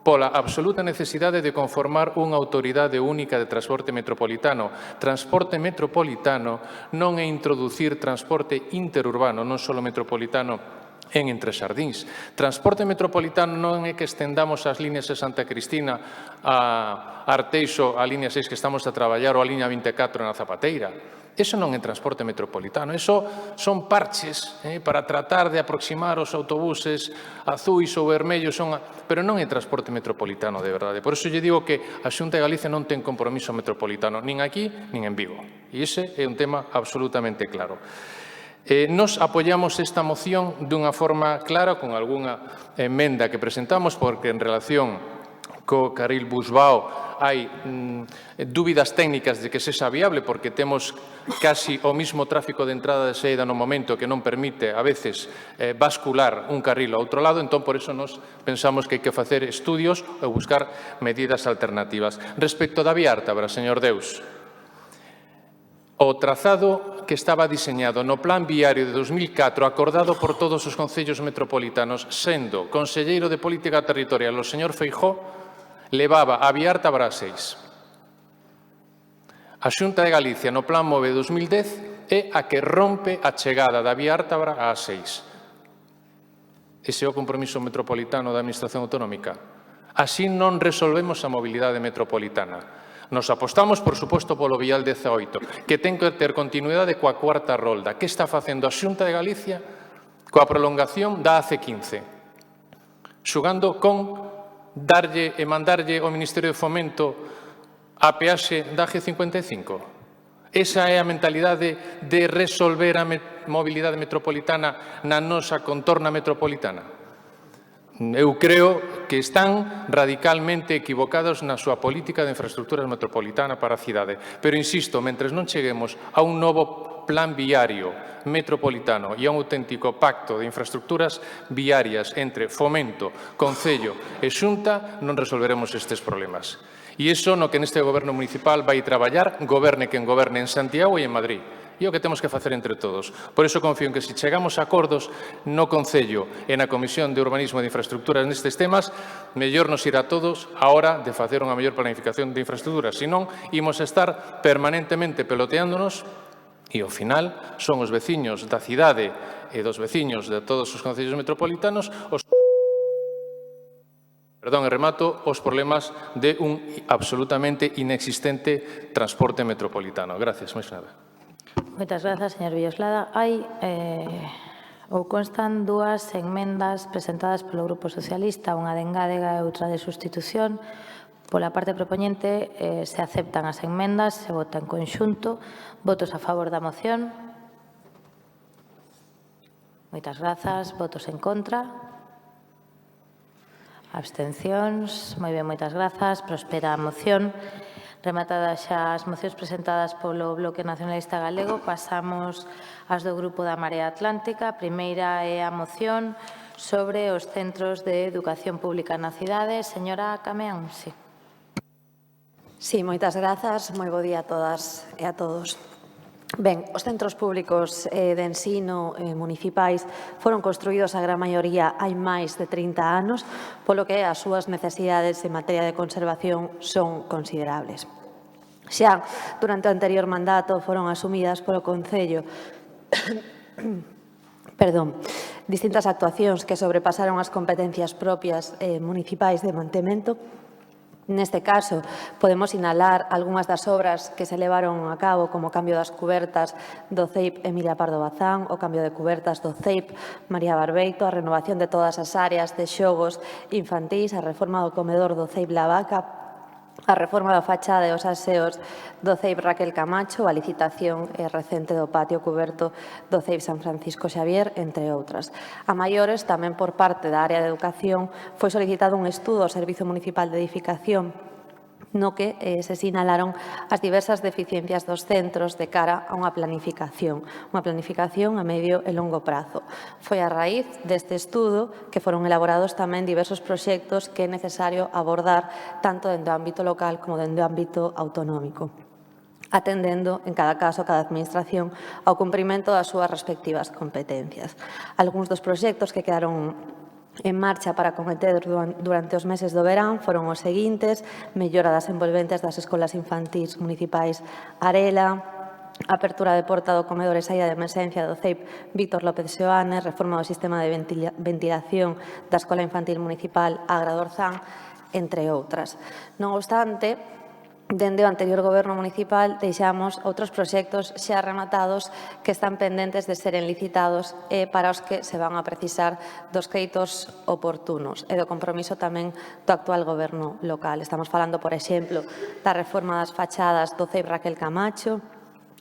pola absoluta necesidade de conformar unha autoridade única de transporte metropolitano. Transporte metropolitano non é introducir transporte interurbano, non só metropolitano, en Entre Xardíns. Transporte metropolitano non é que estendamos as líneas de Santa Cristina a Arteixo, a línea 6 que estamos a traballar, ou a línea 24 na Zapateira. Eso non é transporte metropolitano, eso son parches para tratar de aproximar os autobuses azuis ou vermellos, pero non é transporte metropolitano de verdade. Por iso lle digo que a Xunta de Galicia non ten compromiso metropolitano, nin aquí, nin en Vigo. E ese é un tema absolutamente claro. Nos apoiamos esta moción dunha forma clara, con algunha emenda que presentamos, porque en relación co carril Busbao hai dúbidas técnicas de que sexa viable, porque temos casi o mismo tráfico de entrada e saída no momento que non permite, a veces, bascular un carril ao outro lado, entón, por iso, nos pensamos que hai que facer estudios e buscar medidas alternativas. Respecto da vía Ártabra, señor Deus, o trazado que estaba diseñado no Plan Viario de 2004, acordado por todos os concellos metropolitanos, sendo conselleiro de Política Territorial o señor Feijóo, levaba a vía Ártabra a 6. A Xunta de Galicia, no Plan MOVE 2010, é a que rompe a chegada da vía Ártabra a 6. Ese é o compromiso metropolitano da Administración Autonómica. Así non resolvemos a mobilidade metropolitana. Nos apostamos, por suposto, polo vial 18, que ten que ter continuidade coa cuarta rolda. Que está facendo a Xunta de Galicia coa prolongación da AC15? Xugando con darlle e mandarlle ao Ministerio de Fomento a peaxe da G55? Esa é a mentalidade de resolver a mobilidade metropolitana na nosa contorna metropolitana? Eu creo que están radicalmente equivocados na súa política de infraestructuras metropolitana para a cidade. Pero, insisto, mentres non cheguemos a un novo plan viario metropolitano e a un auténtico pacto de infraestructuras viarias entre Fomento, Concello e Xunta, non resolveremos estes problemas. E iso no que neste goberno municipal vai traballar, goberne quen goberne en Santiago e en Madrid. E o que temos que facer entre todos. Por iso confío en que se chegamos a acordos no Concello e na Comisión de Urbanismo e de Infraestructuras nestes temas, mellor nos irá a todos a hora de facer unha mellor planificación de infraestructuras. Se non, imos estar permanentemente peloteándonos e, ao final, son os veciños da cidade e dos veciños de todos os concellos metropolitanos os problemas de un absolutamente inexistente transporte metropolitano. Gracias, máis nada. Moitas grazas, señor Villoslada. Hai ou constan dúas enmendas presentadas polo Grupo Socialista, unha de engádega e outra de sustitución. Pola parte propoñente se aceptan as enmendas, se vota en conxunto. Votos a favor da moción. Moitas grazas. Votos en contra. Abstencións. Moi ben, moitas grazas. Prospera a moción. Rematadas xa as mocións presentadas polo Bloque Nacionalista Galego, pasamos ás do Grupo da Marea Atlántica. A primeira é a moción sobre os centros de educación pública na cidade. Señora Cameán, sí. Sí, moitas grazas. Moi bo día a todas e a todos. Ben, os centros públicos de ensino municipais foron construídos a gran maioría hai máis de 30 anos, polo que as súas necesidades en materia de conservación son considerables. Xa durante o anterior mandato foron asumidas polo Concello distintas actuacións que sobrepasaron as competencias propias municipais de mantemento. Neste caso, podemos sinalar algunhas das obras que se levaron a cabo, como o cambio das cubertas do CEIP Emilia Pardo Bazán, o cambio de cubertas do CEIP María Barbeito, a renovación de todas as áreas de xogos infantís, a reforma do comedor do CEIP La Vaca, a reforma da fachada e os aseos do CEIP Raquel Camacho, a licitación recente do patio cuberto do CEIP San Francisco Xavier, entre outras. A maiores, tamén por parte da área de educación, foi solicitado un estudo ao Servizo Municipal de Edificación no que se sinalaron as diversas deficiencias dos centros de cara a unha planificación a medio e longo prazo. Foi a raíz deste estudo que foron elaborados tamén diversos proxectos que é necesario abordar tanto dentro do ámbito local como dentro do ámbito autonómico, atendendo, en cada caso, cada administración ao cumprimento das súas respectivas competencias. Algúns dos proxectos que quedaron en marcha para acometer durante os meses do verán foron os seguintes: mellora das envolventes das escolas infantís municipais Arela, apertura de porta do comedor e saída de emerxencia do CEIP Víctor López Seoane, reforma do sistema de ventilación da Escola Infantil Municipal Agra do Orzán, entre outras. Non obstante, dende o anterior goberno municipal deixamos outros proxectos xa rematados que están pendentes de seren licitados e para os que se van a precisar dos créditos oportunos e do compromiso tamén do actual goberno local. Estamos falando, por exemplo, da reforma das fachadas do CEIP Raquel Camacho,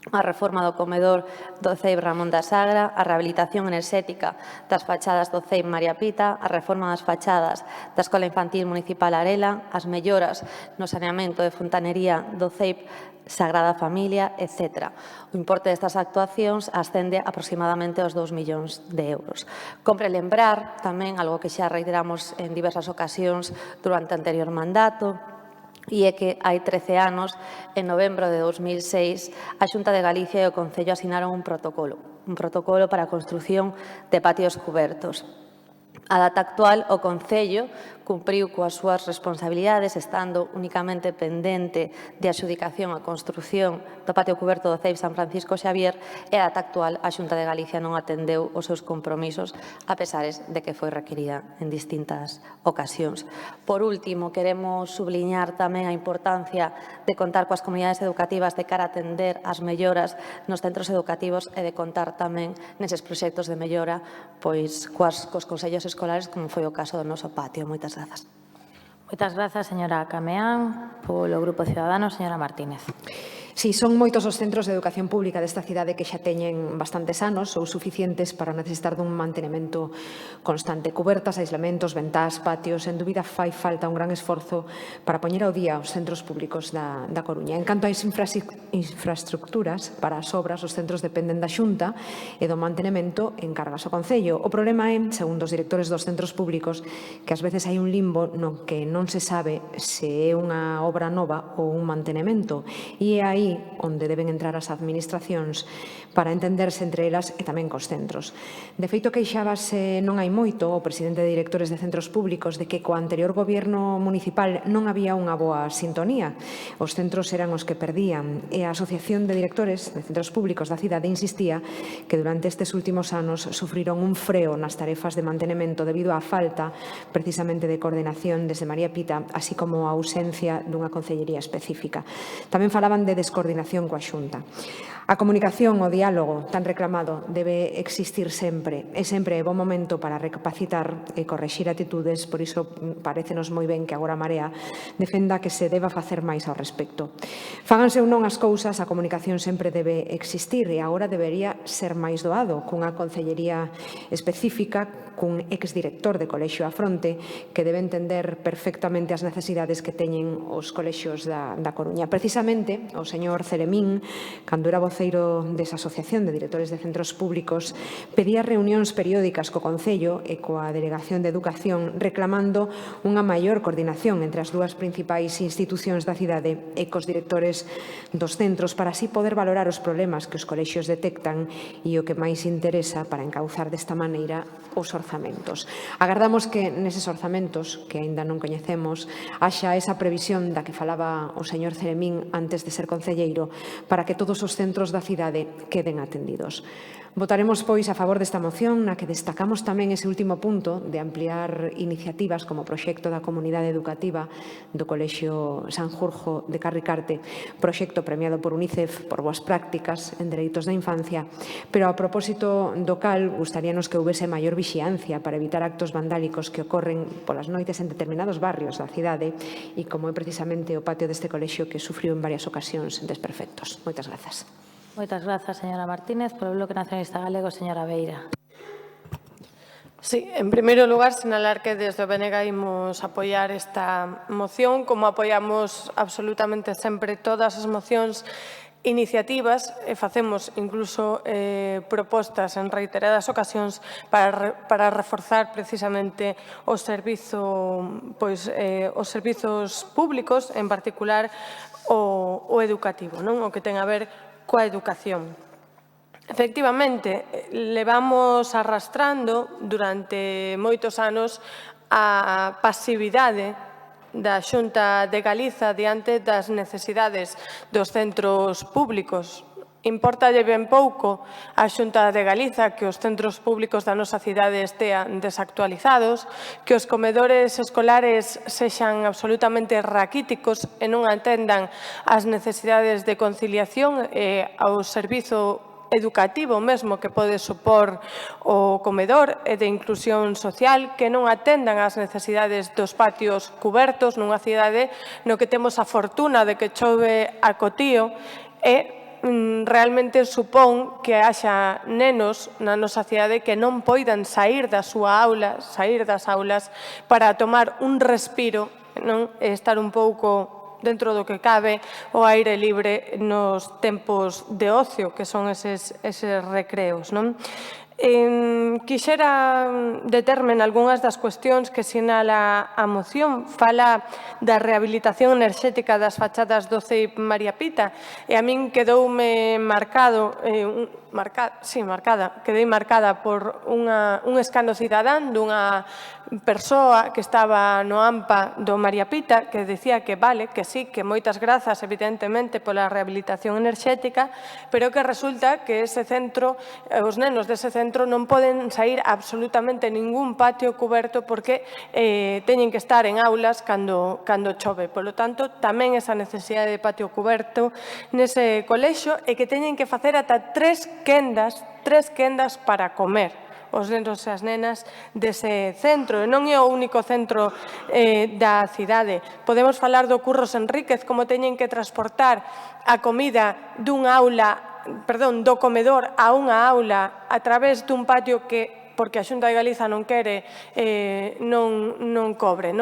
a reforma do comedor do CEIP Ramón da Sagra, a rehabilitación enerxética das fachadas do CEIP María Pita, a reforma das fachadas da Escola Infantil Municipal Arela, as melloras no saneamento de fontanería do CEIP Sagrada Familia, etc. O importe destas actuacións ascende aproximadamente aos 2 millóns de euros. Compre lembrar tamén algo que xa reiteramos en diversas ocasións durante o anterior mandato, e é que hai 13 anos, en novembro de 2006, a Xunta de Galicia e o Concello asinaron un protocolo para a construción de patios cubertos. A data actual, o Concello cumpriu coas súas responsabilidades, estando únicamente pendente de adxudicación a construción do patio cuberto do CEIP San Francisco Xavier, e a data actual a Xunta de Galicia non atendeu os seus compromisos, a pesares de que foi requerida en distintas ocasións. Por último, queremos subliñar tamén a importancia de contar coas comunidades educativas de cara a atender as melloras nos centros educativos e de contar tamén neses proxectos de mellora pois cos consellos escolares, como foi o caso do noso patio. Moitas grazas. Moitas grazas, señora Cameán. Polo Grupo Ciudadanos, señora Martínez. Si, son moitos os centros de educación pública desta cidade que xa teñen bastantes anos ou suficientes para necesitar dun mantenimento constante. Cubertas, aislamentos, ventás, patios, en dúbida fai falta un gran esforzo para poñer ao día os centros públicos da Coruña. En canto ás infraestructuras para as obras, os centros dependen da Xunta e do mantenimento encargas o Concello. O problema é, segundo os directores dos centros públicos, que ás veces hai un limbo no que non se sabe se é unha obra nova ou un mantenimento, e é aí onde deben entrar as administracións para entenderse entre elas e tamén cos centros. De feito, queixábase non hai moito o presidente de directores de centros públicos de que co anterior goberno municipal non había unha boa sintonía. Os centros eran os que perdían e a Asociación de Directores de Centros Públicos da cidade insistía que durante estes últimos anos sufriron un freo nas tarefas de mantenimento debido á falta precisamente de coordinación desde María Pita, así como a ausencia dunha concellería específica. Tamén falaban de descoordinación coa Xunta. A comunicación, o diálogo tan reclamado debe existir sempre. É sempre bo momento para recapacitar e correxir atitudes, por iso parécenos moi ben que agora a Marea defenda que se deba facer máis ao respecto. Fáganse ou non as cousas, a comunicación sempre debe existir e agora debería ser máis doado cunha concellería específica, cun exdirector de colexio á fronte que debe entender perfectamente as necesidades que teñen os colexios da Coruña. Precisamente, o señor Celemín, cando era voceiro desa Asociación de Directores de Centros Públicos, pedía reunións periódicas co Concello e coa Delegación de Educación reclamando unha maior coordinación entre as dúas principais institucións da cidade e cos directores dos centros para así poder valorar os problemas que os colexios detectan e o que máis interesa para encauzar desta maneira os orzamentos. Agardamos que neses orzamentos, que aínda non coñecemos, haxa esa previsión da que falaba o señor Celemín antes de ser concelleiro para que todos os centros da cidade queden atendidos. Votaremos, pois, a favor desta moción na que destacamos tamén ese último punto de ampliar iniciativas como o proxecto da comunidade educativa do Colexio Sanjurjo de Carricarte, proxecto premiado por UNICEF por boas prácticas en dereitos da infancia, pero a propósito do cal gustaríanos que houvese maior vixiancia para evitar actos vandálicos que ocorren polas noites en determinados barrios da cidade e como é precisamente o patio deste colexio que sufriu en varias ocasións desperfectos. Moitas grazas. Moitas grazas, señora Martínez. Por o Bloque Nacionalista Galego, señora Beira. Sí, en primeiro lugar, sinalar que desde o BNG imos apoiar esta moción, como apoiamos absolutamente sempre todas as mocións, iniciativas, e facemos incluso propostas en reiteradas ocasións para reforzar precisamente o servizo, os servizos públicos, en particular o educativo, non? O que ten a ver coa educación. Efectivamente, levamos arrastrando durante moitos anos a pasividade da Xunta de Galiza diante das necesidades dos centros públicos. Importalle ben pouco a Xunta de Galiza que os centros públicos da nosa cidade estean desactualizados, que os comedores escolares sexan absolutamente raquíticos e non atendan as necesidades de conciliación e ao servizo educativo mesmo que pode supor o comedor e de inclusión social, que non atendan as necesidades dos patios cubertos nunha cidade no que temos a fortuna de que chove a cotío e realmente supón que haxa nenos na nosa cidade que non poidan sair da súa aula, sair das aulas para tomar un respiro, non? E estar un pouco dentro do que cabe o aire libre nos tempos de ocio, que son eses recreos, non? Quixera determe en algunhas das cuestións que sinala a moción. Fala da rehabilitación enerxética das fachadas do CEIP María Pita e a min quedoume quedei marcada por un escano cidadán dunha persoa que estaba no AMPA do María Pita que decía que vale, que sí, que moitas grazas evidentemente pola rehabilitación enerxética, pero que resulta que ese centro, os nenos dese centro non poden sair absolutamente ningún patio cuberto porque teñen que estar en aulas cando chove. Polo tanto, tamén esa necesidade de patio cuberto nese colexio e que teñen que facer ata tres quendas para comer os nenos e as nenas dese centro. E non é o único centro da cidade. Podemos falar do Curros Enríquez, como teñen que transportar a comida dunha aula do comedor a unha aula a través dun patio que, porque a Xunta de Galiza non quere, non cobre.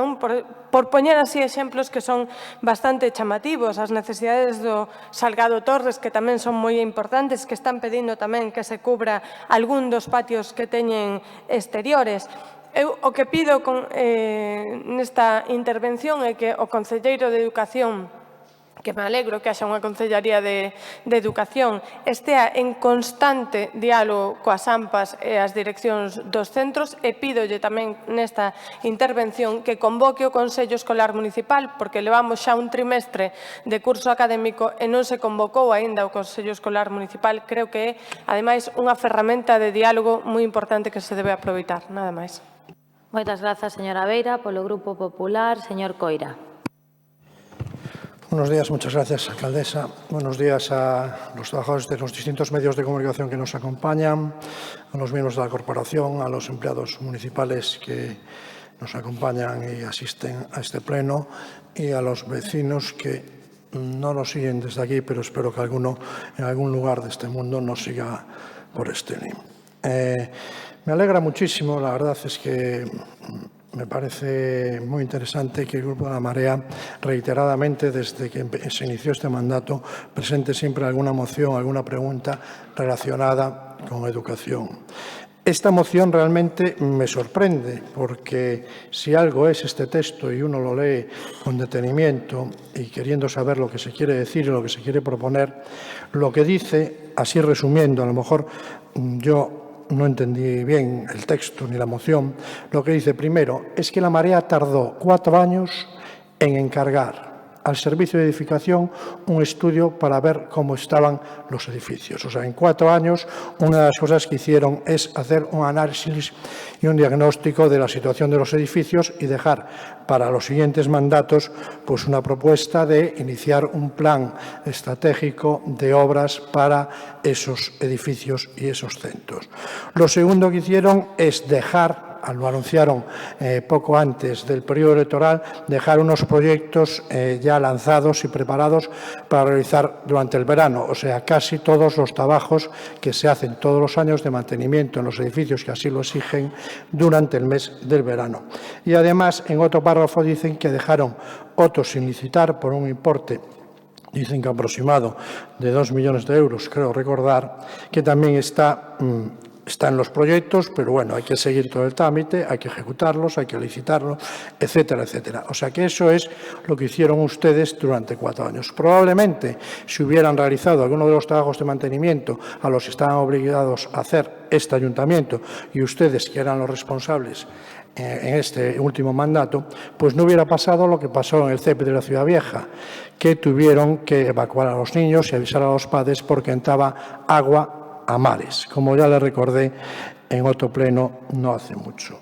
Por poñer así exemplos que son bastante chamativos, as necesidades do Salgado Torres, que tamén son moi importantes, que están pedindo tamén que se cubra algún dos patios que teñen exteriores. Eu o que pido nesta intervención é que o concelleiro de Educación, que me alegro que haxa unha Concellaría de Educación, estea en constante diálogo coas AMPAs e as direccións dos centros e pídolle tamén nesta intervención que convoque o Consello Escolar Municipal porque levamos xa un trimestre de curso académico e non se convocou aínda o Consello Escolar Municipal. Creo que é, ademais, unha ferramenta de diálogo moi importante que se debe aproveitar. Nada máis. Moitas grazas, señora Beira. Polo Grupo Popular, señor Coira. Buenos días, muchas gracias, alcaldesa. Buenos días a los trabajadores de los distintos medios de comunicación que nos acompañan, a los miembros de la corporación, a los empleados municipales que nos acompañan y asisten a este pleno y a los vecinos que no nos siguen desde aquí, pero espero que alguno en algún lugar de este mundo nos siga por streaming. Me alegra muchísimo, la verdad es que me parece muy interesante que el Grupo de la Marea, reiteradamente, desde que se inició este mandato, presente siempre alguna moción, alguna pregunta relacionada con educación. Esta moción realmente me sorprende, porque si algo es este texto y uno lo lee con detenimiento y queriendo saber lo que se quiere decir y lo que se quiere proponer, lo que dice, así resumiendo, a lo mejor yo no entendí bien el texto ni la moción, lo que dice primero es que la Marea tardó 4 años en encargar al servicio de edificación un estudio para ver cómo estaban los edificios. O sea, en 4 años, una de las cosas que hicieron es hacer un análisis y un diagnóstico de la situación de los edificios y dejar para los siguientes mandatos pues una propuesta de iniciar un plan estratégico de obras para esos edificios y esos centros. Lo segundo que hicieron es dejar, lo anunciaron poco antes del periodo electoral, dejar unos proyectos ya lanzados y preparados para realizar durante el verano, o sea, casi todos los trabajos que se hacen todos los años de mantenimiento en los edificios que así lo exigen durante el mes del verano. Y además, en otro párrafo dicen que dejaron otros sin licitar por un importe, dicen que aproximado de 2 millones de euros, creo recordar, que también está en los proyectos, pero bueno, hay que seguir todo el trámite, hay que ejecutarlos, hay que licitarlos, etcétera, etcétera. O sea que eso es lo que hicieron ustedes durante 4 años. Probablemente, si hubieran realizado alguno de los trabajos de mantenimiento a los que estaban obligados a hacer este ayuntamiento y ustedes, que eran los responsables en este último mandato, pues no hubiera pasado lo que pasó en el CEP de la Ciudad Vieja, que tuvieron que evacuar a los niños y avisar a los padres porque entraba agua a mares, como ya le recordé en otro pleno no hace mucho.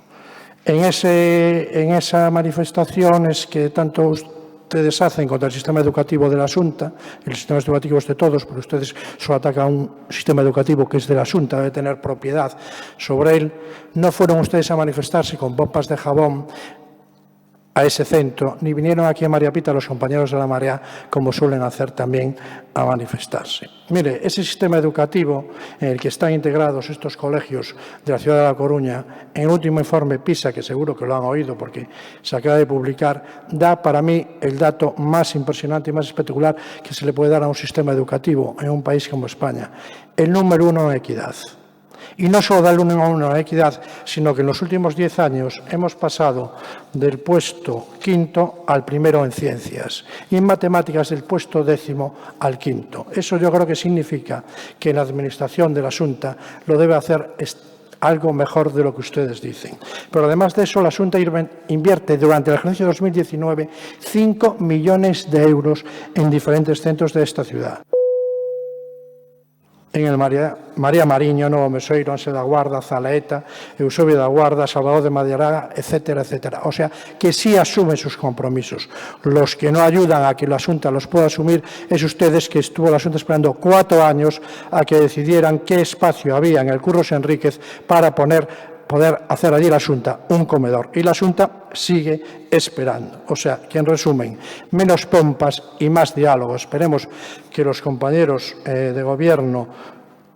En esa manifestación es que tanto ustedes hacen contra el sistema educativo de la Xunta, el sistema educativo es de todos, pero ustedes solo atacan a un sistema educativo que es de la Xunta, debe tener propiedad sobre él. No fueron ustedes a manifestarse con pompas de jabón a ese centro, ni vinieron aquí a María Pita los compañeros de la Marea, como suelen hacer también, a manifestarse. Mire, ese sistema educativo en el que están integrados estos colegios de la ciudad de La Coruña, en el último informe PISA, que seguro que lo han oído porque se acaba de publicar, da para mí el dato más impresionante y más espectacular que se le puede dar a un sistema educativo en un país como España. El número 1 en equidad. Y no solo dar una equidad, sino que en los últimos 10 años hemos pasado del puesto 5º al primero en ciencias y en matemáticas del puesto 10º al 5º. Eso yo creo que significa que la administración de la Xunta lo debe hacer algo mejor de lo que ustedes dicen. Pero además de eso, la Xunta invierte durante el ejercicio 2019 5 millones de euros en diferentes centros de esta ciudad. En el María Mariño, Novo Mesoiro, Anse da Guarda, Zalaeta, Eusebio da Guarda, Salvador de Madariaga, etcétera, etcétera. O sea, que sí asumen sus compromisos. Los que no ayudan a que la Xunta los pueda asumir es ustedes, que estuvo la Xunta esperando 4 años a que decidieran qué espacio había en el Curros Enríquez para poder hacer allí la Xunta un comedor. Y la Xunta sigue esperando. O sea, que en resumen, menos pompas y más diálogo. Esperemos que los compañeros de gobierno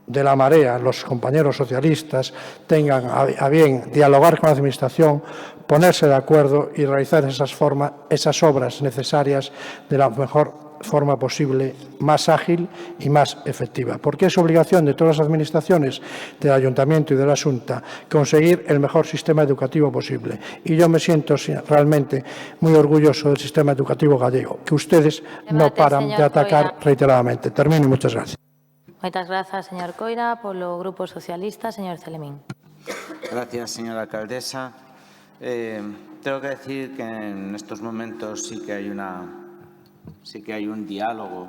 de la Marea, los compañeros socialistas, tengan a bien dialogar con la Administración, ponerse de acuerdo y realizar esas obras necesarias de la mejor forma posible, más ágil y más efectiva. Porque es obligación de todas las administraciones, del Ayuntamiento y de la Xunta, conseguir el mejor sistema educativo posible. Y yo me siento realmente muy orgulloso del sistema educativo gallego, que ustedes no paran de atacar reiteradamente. Termino y muchas gracias. Moitas grazas, señor Coira. Polo Grupo Socialista, señor Celemín. Gracias, señora alcaldesa. Tengo que decir que en estos momentos sí que hay un diálogo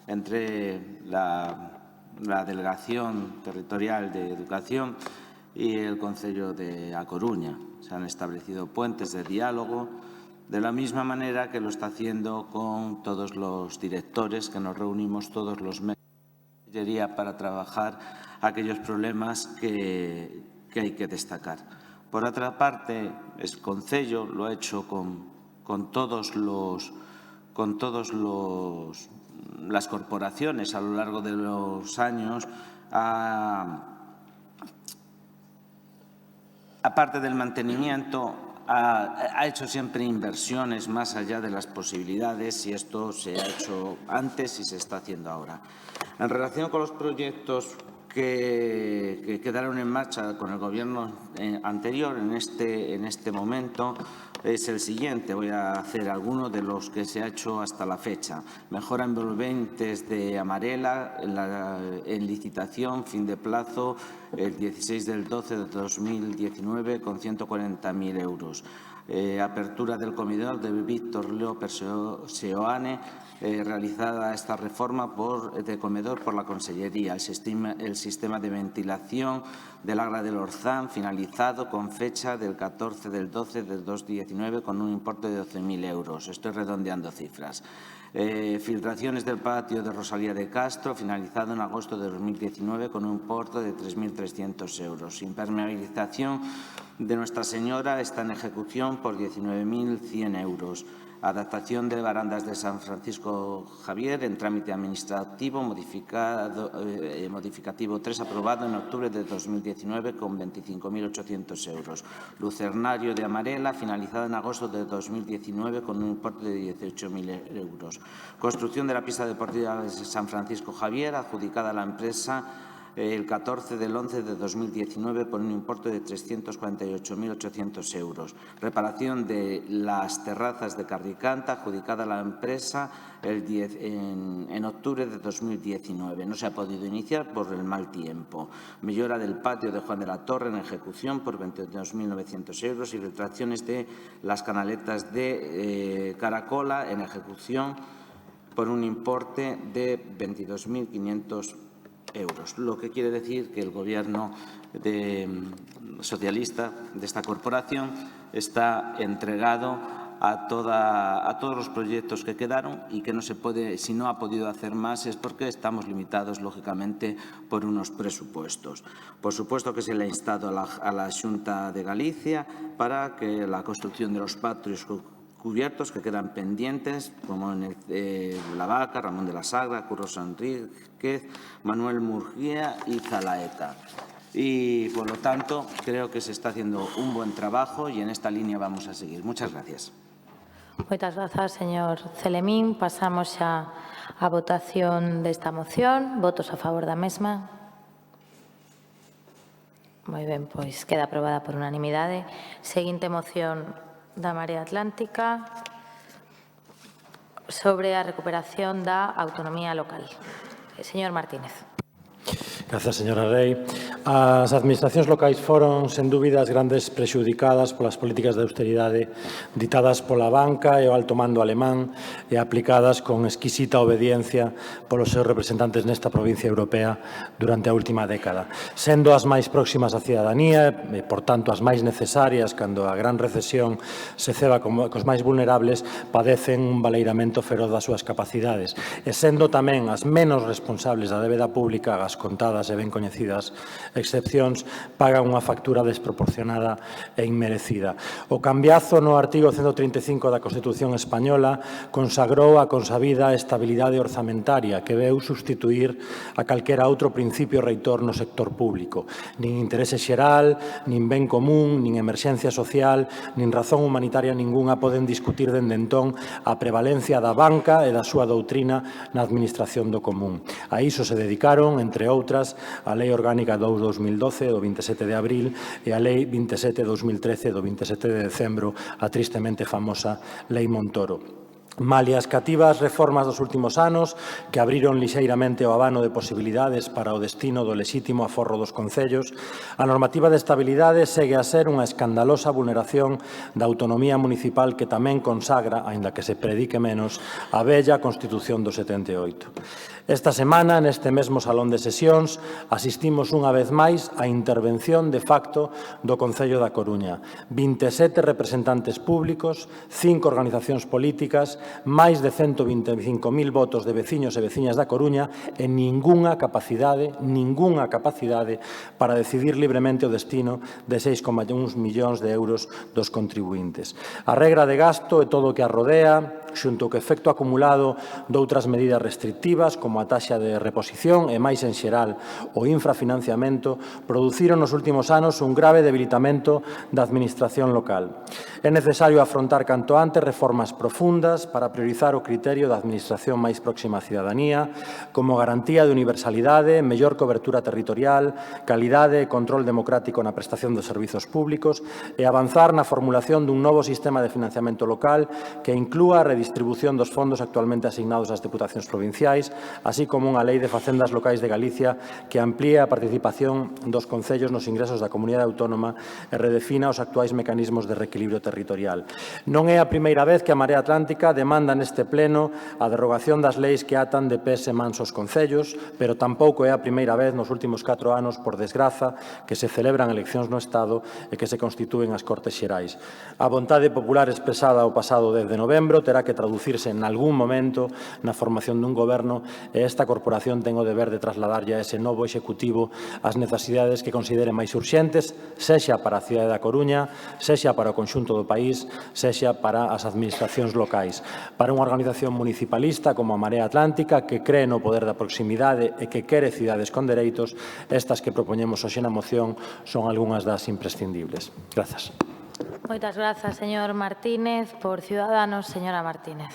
entre la Delegación Territorial de Educación y el Concello de A Coruña. Se han establecido puentes de diálogo de la misma manera que lo está haciendo con todos los directores, que nos reunimos todos los meses para trabajar aquellos problemas que hay que destacar. Por otra parte, el Concello lo ha hecho con todas las corporaciones a lo largo de los años. Aparte del mantenimiento, ha hecho siempre inversiones más allá de las posibilidades, y esto se ha hecho antes y se está haciendo ahora. En relación con los proyectos que quedaron en marcha con el Gobierno anterior, en este momento, es el siguiente. Voy a hacer algunos de los que se ha hecho hasta la fecha. Mejora envolventes de Amarela en licitación, fin de plazo el 16 del 12 de 2019 con 140.000 euros. Apertura del comedor de Víctor López Seoane, realizada esta reforma de comedor por la Consellería. El sistema de ventilación del Agra del Orzán, finalizado con fecha del 14 del 12 del 2019 con un importe de 12.000 euros. Estoy redondeando cifras. Filtraciones del patio de Rosalía de Castro, finalizado en agosto de 2019 con un importe de 3.300 euros. Impermeabilización de Nuestra Señora está en ejecución por 19.100 euros. Adaptación de barandas de San Francisco Javier en trámite administrativo modificativo 3 aprobado en octubre de 2019 con 25.800 euros. Lucernario de Amarela finalizado en agosto de 2019 con un importe de 18.000 euros. Construcción de la pista deportiva de San Francisco Javier adjudicada a la empresa el 14 del 11 de 2019 por un importe de 348.800 euros. Reparación de las terrazas de Carricanta, adjudicada a la empresa en octubre de 2019. No se ha podido iniciar por el mal tiempo. Mejora del patio de Juan de la Torre en ejecución por 22.900 euros y retracciones de las canaletas de Caracola en ejecución por un importe de 22.500 euros, lo que quiere decir que el Gobierno socialista de esta corporación está entregado a todos los proyectos que quedaron y que no se puede, si no ha podido hacer más es porque estamos limitados, lógicamente, por unos presupuestos. Por supuesto que se le ha instado a la Xunta de Galicia para que la construcción de los patios cubiertos que quedan pendientes, como en La Vaca, Ramón de la Sagra, Curros Enríquez, Manuel Murguía y Zalaeta. Y, por lo tanto, creo que se está haciendo un buen trabajo y en esta línea vamos a seguir. Muchas gracias. Moitas grazas, señor Celemín. Pasamos xa á votación desta moción. Votos a favor da mesma. Moi ben, pois queda aprobada por unanimidade. Seguinte moción da Marea Atlántica sobre a recuperación da autonomía local. Señor Martínez. Grazas, señora Rei. As administracións locais foron, sen dúbida, as grandes prexudicadas polas políticas de austeridade ditadas pola banca e o alto mando alemán e aplicadas con exquisita obediencia polos seus representantes nesta provincia europea durante a última década. Sendo as máis próximas á cidadanía e, por tanto, as máis necesarias cando a gran recesión se ceba cos máis vulnerables, padecen un baleiramento feroz das súas capacidades. E sendo tamén as menos responsables da débeda pública, as contadas e ben coñecidas excepcións, pagan unha factura desproporcionada e inmerecida. O cambiazo no artigo 135 da Constitución española consagrou a consabida estabilidade orzamentaria que veu sustituir a calquera outro principio reitor no sector público. Nin interese xeral, nin ben común, nin emerxencia social, nin razón humanitaria ninguna poden discutir dende entón a prevalencia da banca e da súa doutrina na administración do común. A iso se dedicaron, entre outras, a Lei Orgánica 2/2012 do 27 de abril e a Lei 27/2013 do 27 de decembro, a tristemente famosa Lei Montoro. Malia as cativas reformas dos últimos anos que abriron lixeiramente o abano de posibilidades para o destino do lexítimo aforro dos concellos, a normativa de estabilidade segue a ser unha escandalosa vulneración da autonomía municipal que tamén consagra, aínda que se predique menos, a vella Constitución do 78. Esta semana, neste mesmo salón de sesións, asistimos unha vez máis á intervención de facto do Concello da Coruña. 27 representantes públicos, 5 organizacións políticas, máis de 125.000 votos de veciños e veciñas da Coruña e ningunha capacidade para decidir libremente o destino de 6,1 millóns de euros dos contribuintes. A regra de gasto e todo o que a rodea, xunto co efecto acumulado doutras medidas restrictivas, como a taxa de reposición e, máis en xeral, o infrafinanciamento, produciron nos últimos anos un grave debilitamento da administración local. É necesario afrontar canto antes reformas profundas para priorizar o criterio da administración máis próxima á cidadanía, como garantía de universalidade, mellor cobertura territorial, calidade e control democrático na prestación dos servizos públicos e avanzar na formulación dun novo sistema de financiamento local que inclúa a redistribución dos fondos actualmente asignados ás deputacións provinciais, así como unha lei de facendas locais de Galicia que amplíe a participación dos concellos nos ingresos da comunidade autónoma e redefina os actuais mecanismos de reequilibrio territorial. Non é a primeira vez que a Marea Atlántica demanda neste pleno a derrogación das leis que atan de pés e mans os concellos, pero tampouco é a primeira vez nos últimos 4 anos, por desgraza, que se celebran eleccións no Estado e que se constitúen as Cortes Xerais. A vontade popular expresada o pasado 10 de novembro terá que traducirse en algún momento na formación dun goberno e esta corporación ten o deber de trasladarlle a ese novo executivo as necesidades que considere máis urxentes, sexa para a cidade da Coruña, sexa para o conxunto do país, sexa para as administracións locais. Para unha organización municipalista como a Marea Atlántica, que cree no poder da proximidade e que quere cidades con dereitos, estas que propoñemos hoxe na moción son algunhas das imprescindibles. Grazas. Moitas grazas, señor Martínez. Por Ciudadanos, señora Martínez.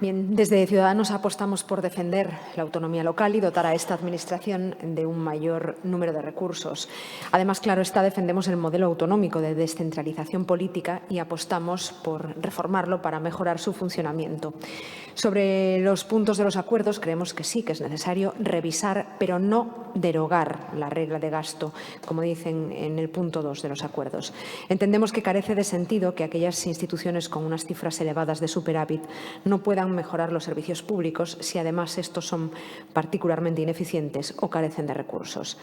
Bien, desde Ciudadanos apostamos por defender la autonomía local y dotar a esta Administración de un mayor número de recursos. Además, claro está, defendemos el modelo autonómico de descentralización política y apostamos por reformarlo para mejorar su funcionamiento. Sobre los puntos de los acuerdos, creemos que sí que es necesario revisar, pero no derogar la regla de gasto, como dicen en el punto 2 de los acuerdos. Entendemos que carece de sentido que aquellas instituciones con unas cifras elevadas de superávit no puedan mejorar los servicios públicos si además estos son particularmente ineficientes o carecen de recursos.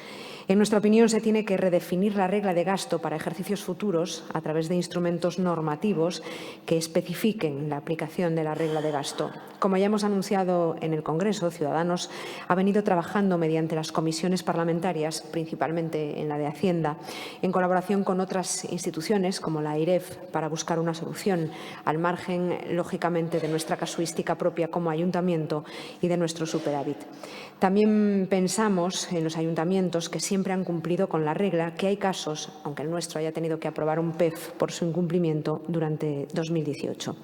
En nuestra opinión, se tiene que redefinir la regla de gasto para ejercicios futuros a través de instrumentos normativos que especifiquen la aplicación de la regla de gasto. Como ya hemos anunciado en el Congreso, Ciudadanos ha venido trabajando mediante las comisiones parlamentarias, principalmente en la de Hacienda, en colaboración con otras instituciones como la AIREF, para buscar una solución al margen, lógicamente, de nuestra casuística propia como ayuntamiento y de nuestro superávit. También pensamos en los ayuntamientos que siempre han cumplido con la regla, que hay casos, aunque el nuestro haya tenido que aprobar un PEF por su incumplimiento durante 2018.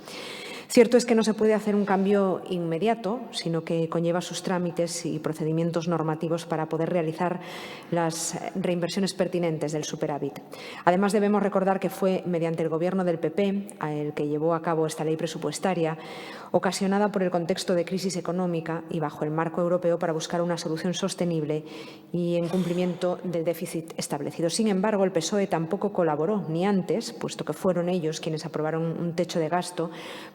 Cierto es que no se puede hacer un cambio inmediato, sino que conlleva sus trámites y procedimientos normativos para poder realizar las reinversiones pertinentes del superávit. Además, debemos recordar que fue mediante el Gobierno del PP el que llevó a cabo esta ley presupuestaria, ocasionada por el contexto de crisis económica y bajo el marco europeo para buscar una solución sostenible y en cumplimiento del déficit establecido. Sin embargo, el PSOE tampoco colaboró, ni antes, puesto que fueron ellos quienes aprobaron un techo de gasto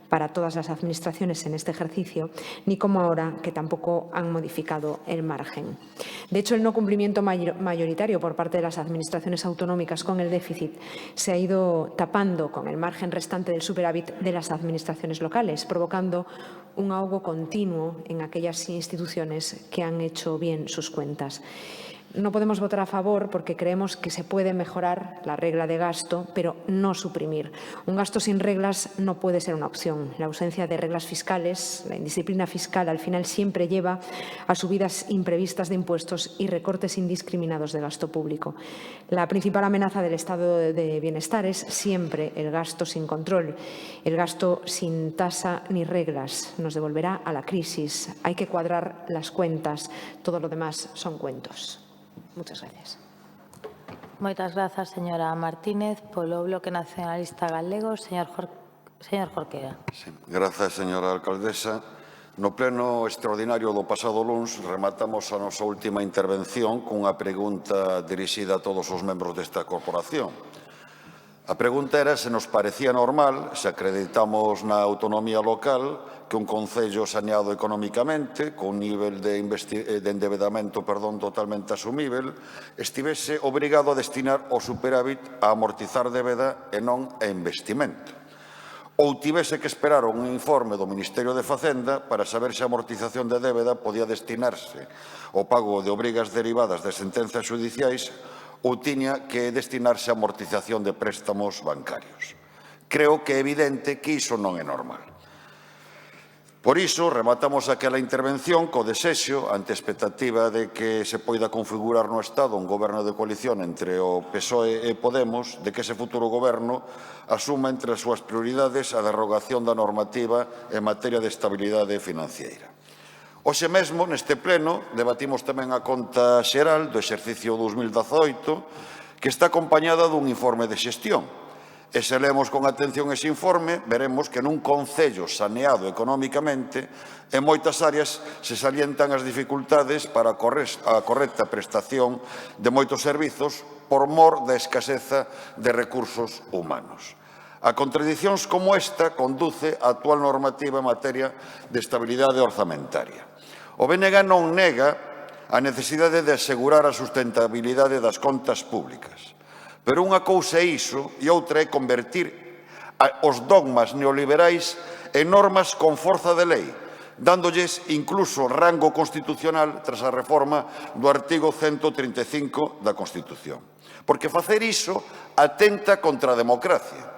para todas las administraciones en este ejercicio, ni como ahora, que tampoco han modificado el margen. De hecho, el no cumplimiento mayoritario por parte de las administraciones autonómicas con el déficit se ha ido tapando con el margen restante del superávit de las administraciones locales, provocando un ahogo continuo en aquellas instituciones que han hecho bien sus cuentas. No podemos votar a favor porque creemos que se puede mejorar la regla de gasto, pero no suprimir. Un gasto sin reglas no puede ser una opción. La ausencia de reglas fiscales, la indisciplina fiscal, al final siempre lleva a subidas imprevistas de impuestos y recortes indiscriminados de gasto público. La principal amenaza del estado de bienestar es siempre el gasto sin control, el gasto sin tasa ni reglas. Nos devolverá a la crisis. Hay que cuadrar las cuentas. Todo lo demás son cuentos. Muchas gracias. Moitas grazas, señora Martínez. Polo Bloque Nacionalista Galego, señor Jorquera. Sí, grazas, señora alcaldesa. No pleno extraordinario do pasado luns rematamos a nosa última intervención cunha pregunta dirixida a todos os membros desta corporación. A pregunta era se nos parecía normal, se acreditamos na autonomía local, que un concello saneado económicamente, con nivel de endebedamento totalmente asumível, estivese obrigado a destinar o superávit a amortizar débeda e non a investimento. Ou tivese que esperar un informe do Ministerio de Facenda para saber se a amortización de débeda podía destinarse ao pago de obrigas derivadas de sentenzas xudiciais ou tiña que destinarse a amortización de préstamos bancarios. Creo que é evidente que iso non é normal. Por iso, rematamos aquela intervención co desexo, ante a expectativa de que se poida configurar no Estado un goberno de coalición entre o PSOE e Podemos, de que ese futuro goberno asuma entre as súas prioridades a derrogación da normativa en materia de estabilidade financiera. Hoxe mesmo, neste pleno, debatimos tamén a conta xeral do exercicio 2018, que está acompañada dun informe de xestión. E se lemos con atención ese informe, veremos que nun concello saneado económicamente, en moitas áreas se salientan as dificultades para a correcta prestación de moitos servizos por mor da escaseza de recursos humanos. A contradicións como esta conduce a actual normativa en materia de estabilidade orzamentaria. O BNG non nega a necesidade de asegurar a sustentabilidade das contas públicas. Pero unha cousa é iso e outra é convertir os dogmas neoliberais en normas con forza de lei, dándolles incluso rango constitucional tras a reforma do artigo 135 da Constitución. Porque facer iso atenta contra a democracia.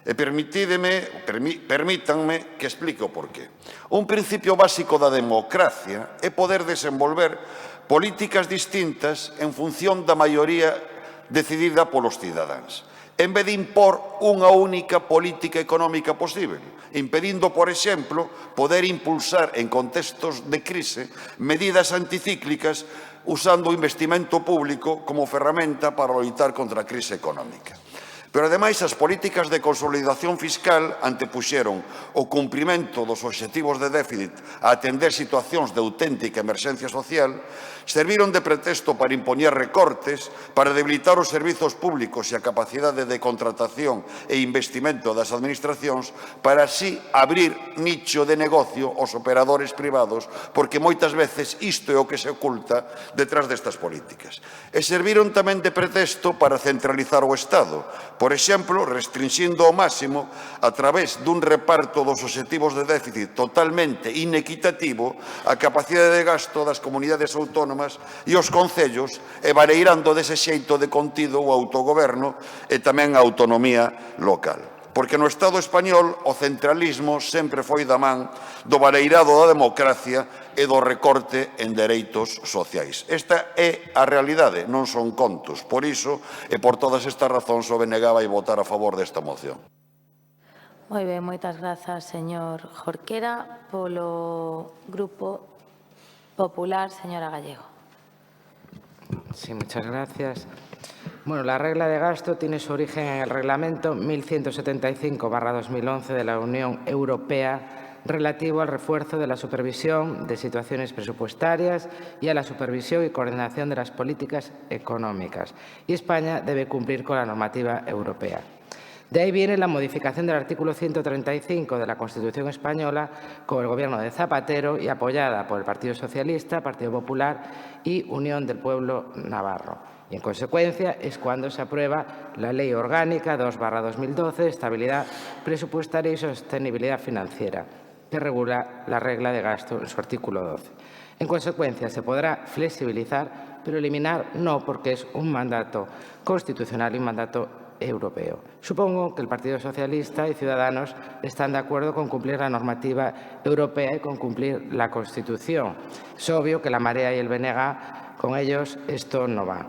E permítanme que explique o porqué. Un principio básico da democracia é poder desenvolver políticas distintas en función da maioría decidida polos cidadáns, en vez de impor unha única política económica posible, impedindo, por exemplo, poder impulsar en contextos de crise medidas anticíclicas usando o investimento público como ferramenta para loitar contra a crise económica. Pero, ademais, as políticas de consolidación fiscal antepuxeron o cumprimento dos obxectivos de déficit a atender situacións de auténtica emerxencia social, serviron de pretexto para impoñer recortes, para debilitar os servizos públicos e a capacidade de contratación e investimento das administracións, para así abrir nicho de negocio aos operadores privados, porque moitas veces isto é o que se oculta detrás destas políticas. E serviron tamén de pretexto para centralizar o Estado, por exemplo, restringindo ao máximo, a través dun reparto dos obxectivos de déficit totalmente inequitativo, a capacidade de gasto das comunidades autónomas e os concellos, e vareirando dese xeito de contido o autogoberno e tamén a autonomía local. Porque no Estado español o centralismo sempre foi da man do vareirado da democracia e do recorte en dereitos sociais. Esta é a realidade, non son contos. Por iso, e por todas estas razóns, o BNG vai votar a favor desta moción. Moi ben, moitas grazas, señor Jorquera. Polo Grupo Popular, señora Gallego. Sí, muchas gracias. Bueno, la regla de gasto tiene su origen en el Reglamento 1175/2011 de la Unión Europea relativo al refuerzo de la supervisión de situaciones presupuestarias y a la supervisión y coordinación de las políticas económicas. Y España debe cumplir con la normativa europea. De ahí viene la modificación del artículo 135 de la Constitución española con el Gobierno de Zapatero y apoyada por el Partido Socialista, Partido Popular y Unión del Pueblo Navarro. Y, en consecuencia, es cuando se aprueba la Ley Orgánica 2/2012 de Estabilidad Presupuestaria y Sostenibilidad Financiera, que regula la regla de gasto en su artículo 12. En consecuencia, se podrá flexibilizar, pero eliminar no, porque es un mandato constitucional y un mandato europeo. Supongo que el Partido Socialista y Ciudadanos están de acuerdo con cumplir la normativa europea y con cumplir la Constitución. Es obvio que la Marea y el BNG, con ellos esto no va.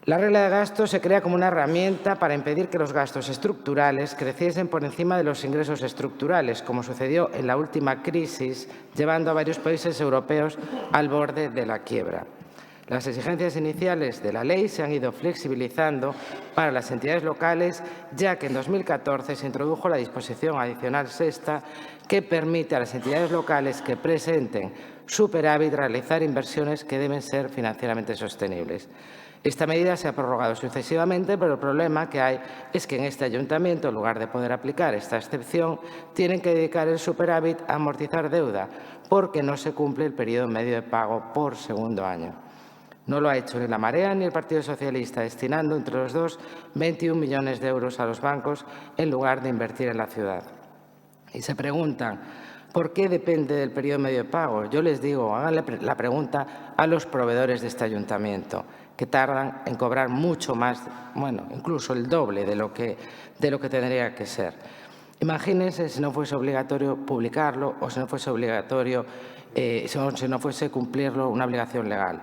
La regla de gasto se crea como una herramienta para impedir que los gastos estructurales creciesen por encima de los ingresos estructurales, como sucedió en la última crisis, llevando a varios países europeos al borde de la quiebra. Las exigencias iniciales de la ley se han ido flexibilizando para las entidades locales, ya que en 2014 se introdujo la disposición adicional sexta que permite a las entidades locales que presenten superávit realizar inversiones que deben ser financieramente sostenibles. Esta medida se ha prorrogado sucesivamente, pero el problema que hay es que en este ayuntamiento, en lugar de poder aplicar esta excepción, tienen que dedicar el superávit a amortizar deuda, porque no se cumple el periodo medio de pago por segundo año. No lo ha hecho ni la Marea ni el Partido Socialista, destinando entre los dos 21 millones de euros a los bancos en lugar de invertir en la ciudad. Y se preguntan, ¿por qué depende del periodo medio de pago? Yo les digo, háganle la pregunta a los proveedores de este ayuntamiento, que tardan en cobrar mucho más, bueno, incluso el doble de lo que tendría que ser. Imagínense se non fuese obligatorio publicarlo o se non fuese obligatorio, se non fuese cumplirlo una obligación legal.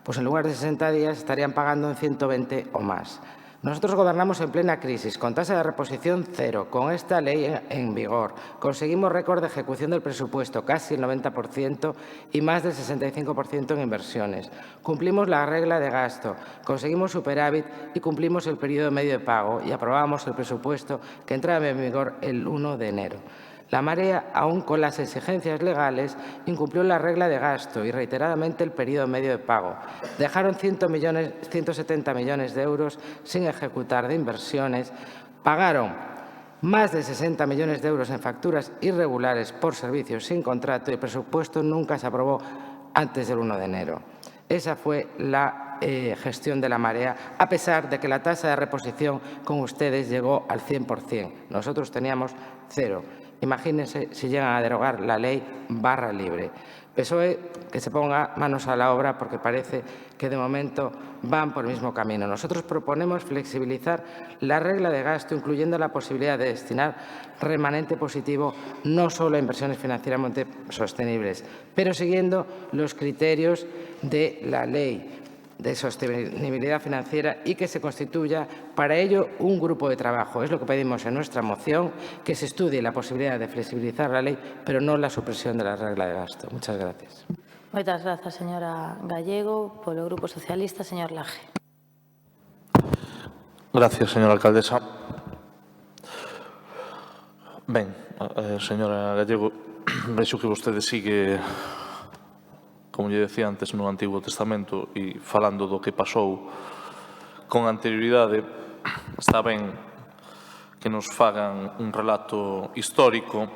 Pues en lugar de 60 días estarían pagando en 120 o más. Nosotros gobernamos en plena crisis, con tasa de reposición cero, con esta ley en vigor. Conseguimos récord de ejecución del presupuesto, casi el 90% y más del 65% en inversiones. Cumplimos la regla de gasto, conseguimos superávit y cumplimos el periodo medio de pago y aprobamos el presupuesto que entraba en vigor el 1 de enero. La Marea, aún con las exigencias legales, incumplió la regla de gasto y reiteradamente el periodo medio de pago. Dejaron 170 millones de euros sin ejecutar de inversiones, pagaron más de 60 millones de euros en facturas irregulares por servicios sin contrato y el presupuesto nunca se aprobó antes del 1 de enero. Esa fue la gestión de la Marea, a pesar de que la tasa de reposición con ustedes llegó al 100%. Nosotros teníamos cero. Imagínense si llegan a derogar la ley barra libre. PSOE, que se ponga manos a la obra porque parece que de momento van por el mismo camino. Nosotros proponemos flexibilizar la regla de gasto, incluyendo la posibilidad de destinar remanente positivo no solo a inversiones financieramente sostenibles, pero siguiendo los criterios de la ley de sostenibilidad financiera y que se constituya para ello un grupo de trabajo. Es lo que pedimos en nuestra moción, que se estudie la posibilidad de flexibilizar la ley, pero no la supresión de la regla de gasto. Muchas gracias. Moitas grazas, señora Gallego. Polo Grupo Socialista, señor Laje. Gracias, señora alcaldesa. Ben, señora Gallego, vexo que vostede sigue, como lle decía antes, no Antigo Testamento e falando do que pasou con anterioridade. Está ben que nos fagan un relato histórico.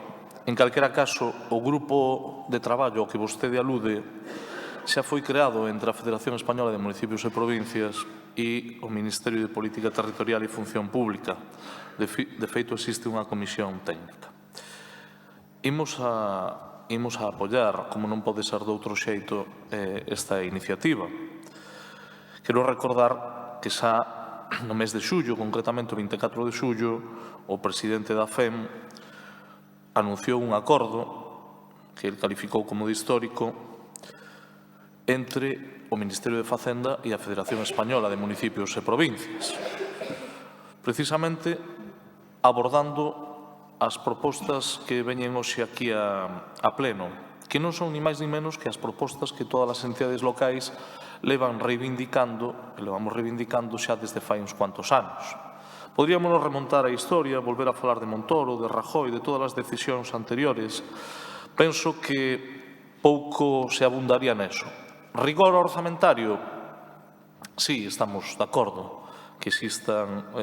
En calquera caso, o grupo de traballo ao que vostede alude xa foi creado entre a Federación Española de Municipios e Provincias e o Ministerio de Política Territorial e Función Pública. De feito, existe unha comisión técnica. Imos a apoiar, como non pode ser de outro xeito, esta iniciativa. Quero recordar que xa no mes de xullo, concretamente o 24 de xullo, o presidente da FEM anunciou un acordo que ele calificou como de histórico entre o Ministerio de Facenda e a Federación Española de Municipios e Provincias, precisamente abordando as propostas que veñen hoxe aquí a pleno, que non son ni máis ni menos que as propostas que todas as entidades locais levamos reivindicando xa desde fai uns cuantos anos. Podríamos remontar a historia, volver a falar de Montoro, de Rajoy, de todas as decisións anteriores. Penso que pouco se abundaría neso. Rigor orzamentario? Sí, estamos de acordo que existan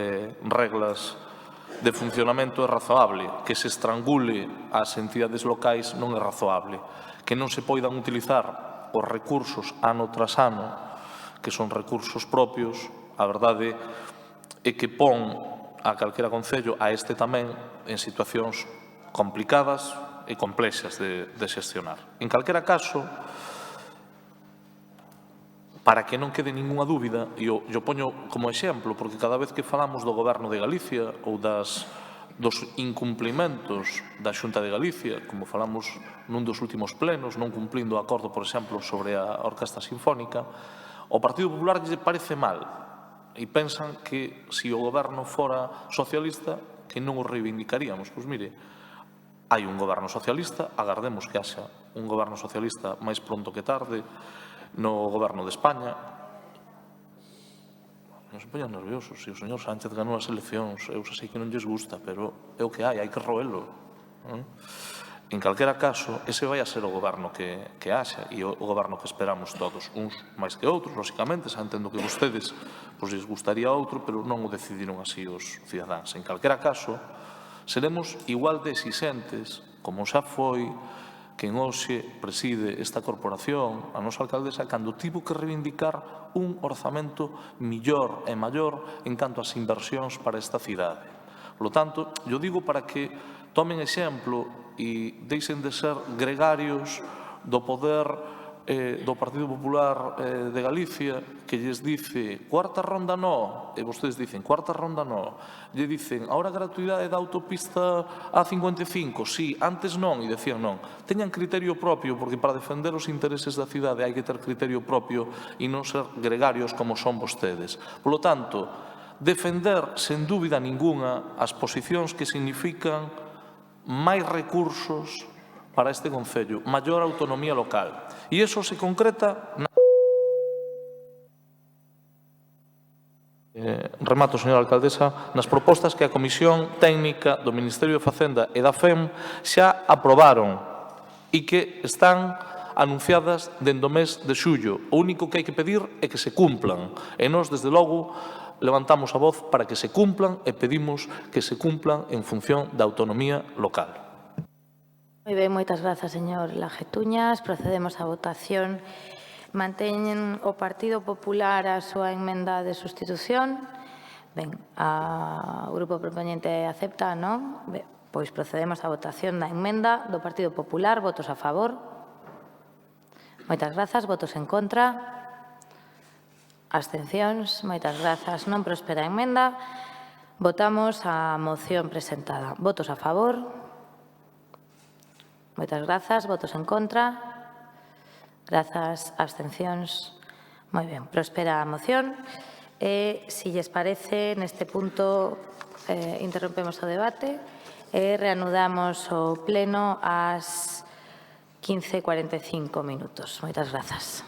reglas de funcionamento é razoable. Que se estrangule as entidades locais non é razoable. Que non se poidan utilizar os recursos ano tras ano, que son recursos propios, a verdade é que pon a calquera concello, a este tamén, en situacións complicadas e complexas de xestionar. En calquera caso, para que non quede ninguna dúbida, e o poño como exemplo, porque cada vez que falamos do Goberno de Galicia ou dos incumplimentos da Xunta de Galicia, como falamos nun dos últimos plenos, non cumplindo o acordo, por exemplo, sobre a Orquestra Sinfónica, ao Partido Popular lle parece mal e pensan que se o goberno fora socialista que non o reivindicaríamos. Pois mire, hai un goberno socialista, agardemos que haxa un goberno socialista máis pronto que tarde no goberno de España. Non se poñan nerviosos, se o señor Sánchez ganou as eleccións, eu sei que non lles gusta, pero é o que hai que roelo. En calquera caso, ese vai a ser o goberno que haxa e o goberno que esperamos todos, uns máis que outros, lóxicamente, xa entendo que vostedes lles gustaría outro, pero non o decidiron así os cidadáns. En calquera caso, seremos igual de exixentes, como xa foi quen hoxe preside esta corporación, a nosa alcaldesa, cando tivo que reivindicar un orzamento millor e maior en canto ás inversións para esta cidade. Por lo tanto, yo digo para que tomen exemplo e deixen de ser gregarios do poder do Partido Popular de Galicia, que lles dice cuarta ronda no, e vostedes dicen cuarta ronda no, lle dicen ahora gratuidade da autopista A55, sí, antes non, e decían non. Teñan criterio propio, porque para defender os intereses da cidade hai que ter criterio propio e non ser gregarios como son vostedes. Por lo tanto, defender, sen dúbida ninguna, as posicións que significan máis recursos para este Concello, maior autonomía local. E iso se concreta na... Remato, señora alcaldesa, nas propostas que a Comisión Técnica do Ministerio de Facenda e da FEM xa aprobaron e que están anunciadas dende o mes de xullo. O único que hai que pedir é que se cumplan. E nós, desde logo, levantamos a voz para que se cumplan e pedimos que se cumplan en función da autonomía local. Moi ben, moitas grazas, señor Lajetuñas. Procedemos á votación. Manteñen o Partido Popular a súa emenda de sustitución? Ben, o Grupo Propoñente acepta, non? Ben, pois procedemos á votación da emenda do Partido Popular. Votos a favor? Moitas grazas. Votos en contra? Abstencións? Moitas grazas. Non prospera a emenda. Votamos a moción presentada. Votos a favor? Moitas grazas. Votos en contra? Grazas, abstencións. Moi ben, prospera a moción. E, se lles parece, neste punto interrompemos o debate e reanudamos o pleno ás 15:45 minutos. Moitas grazas.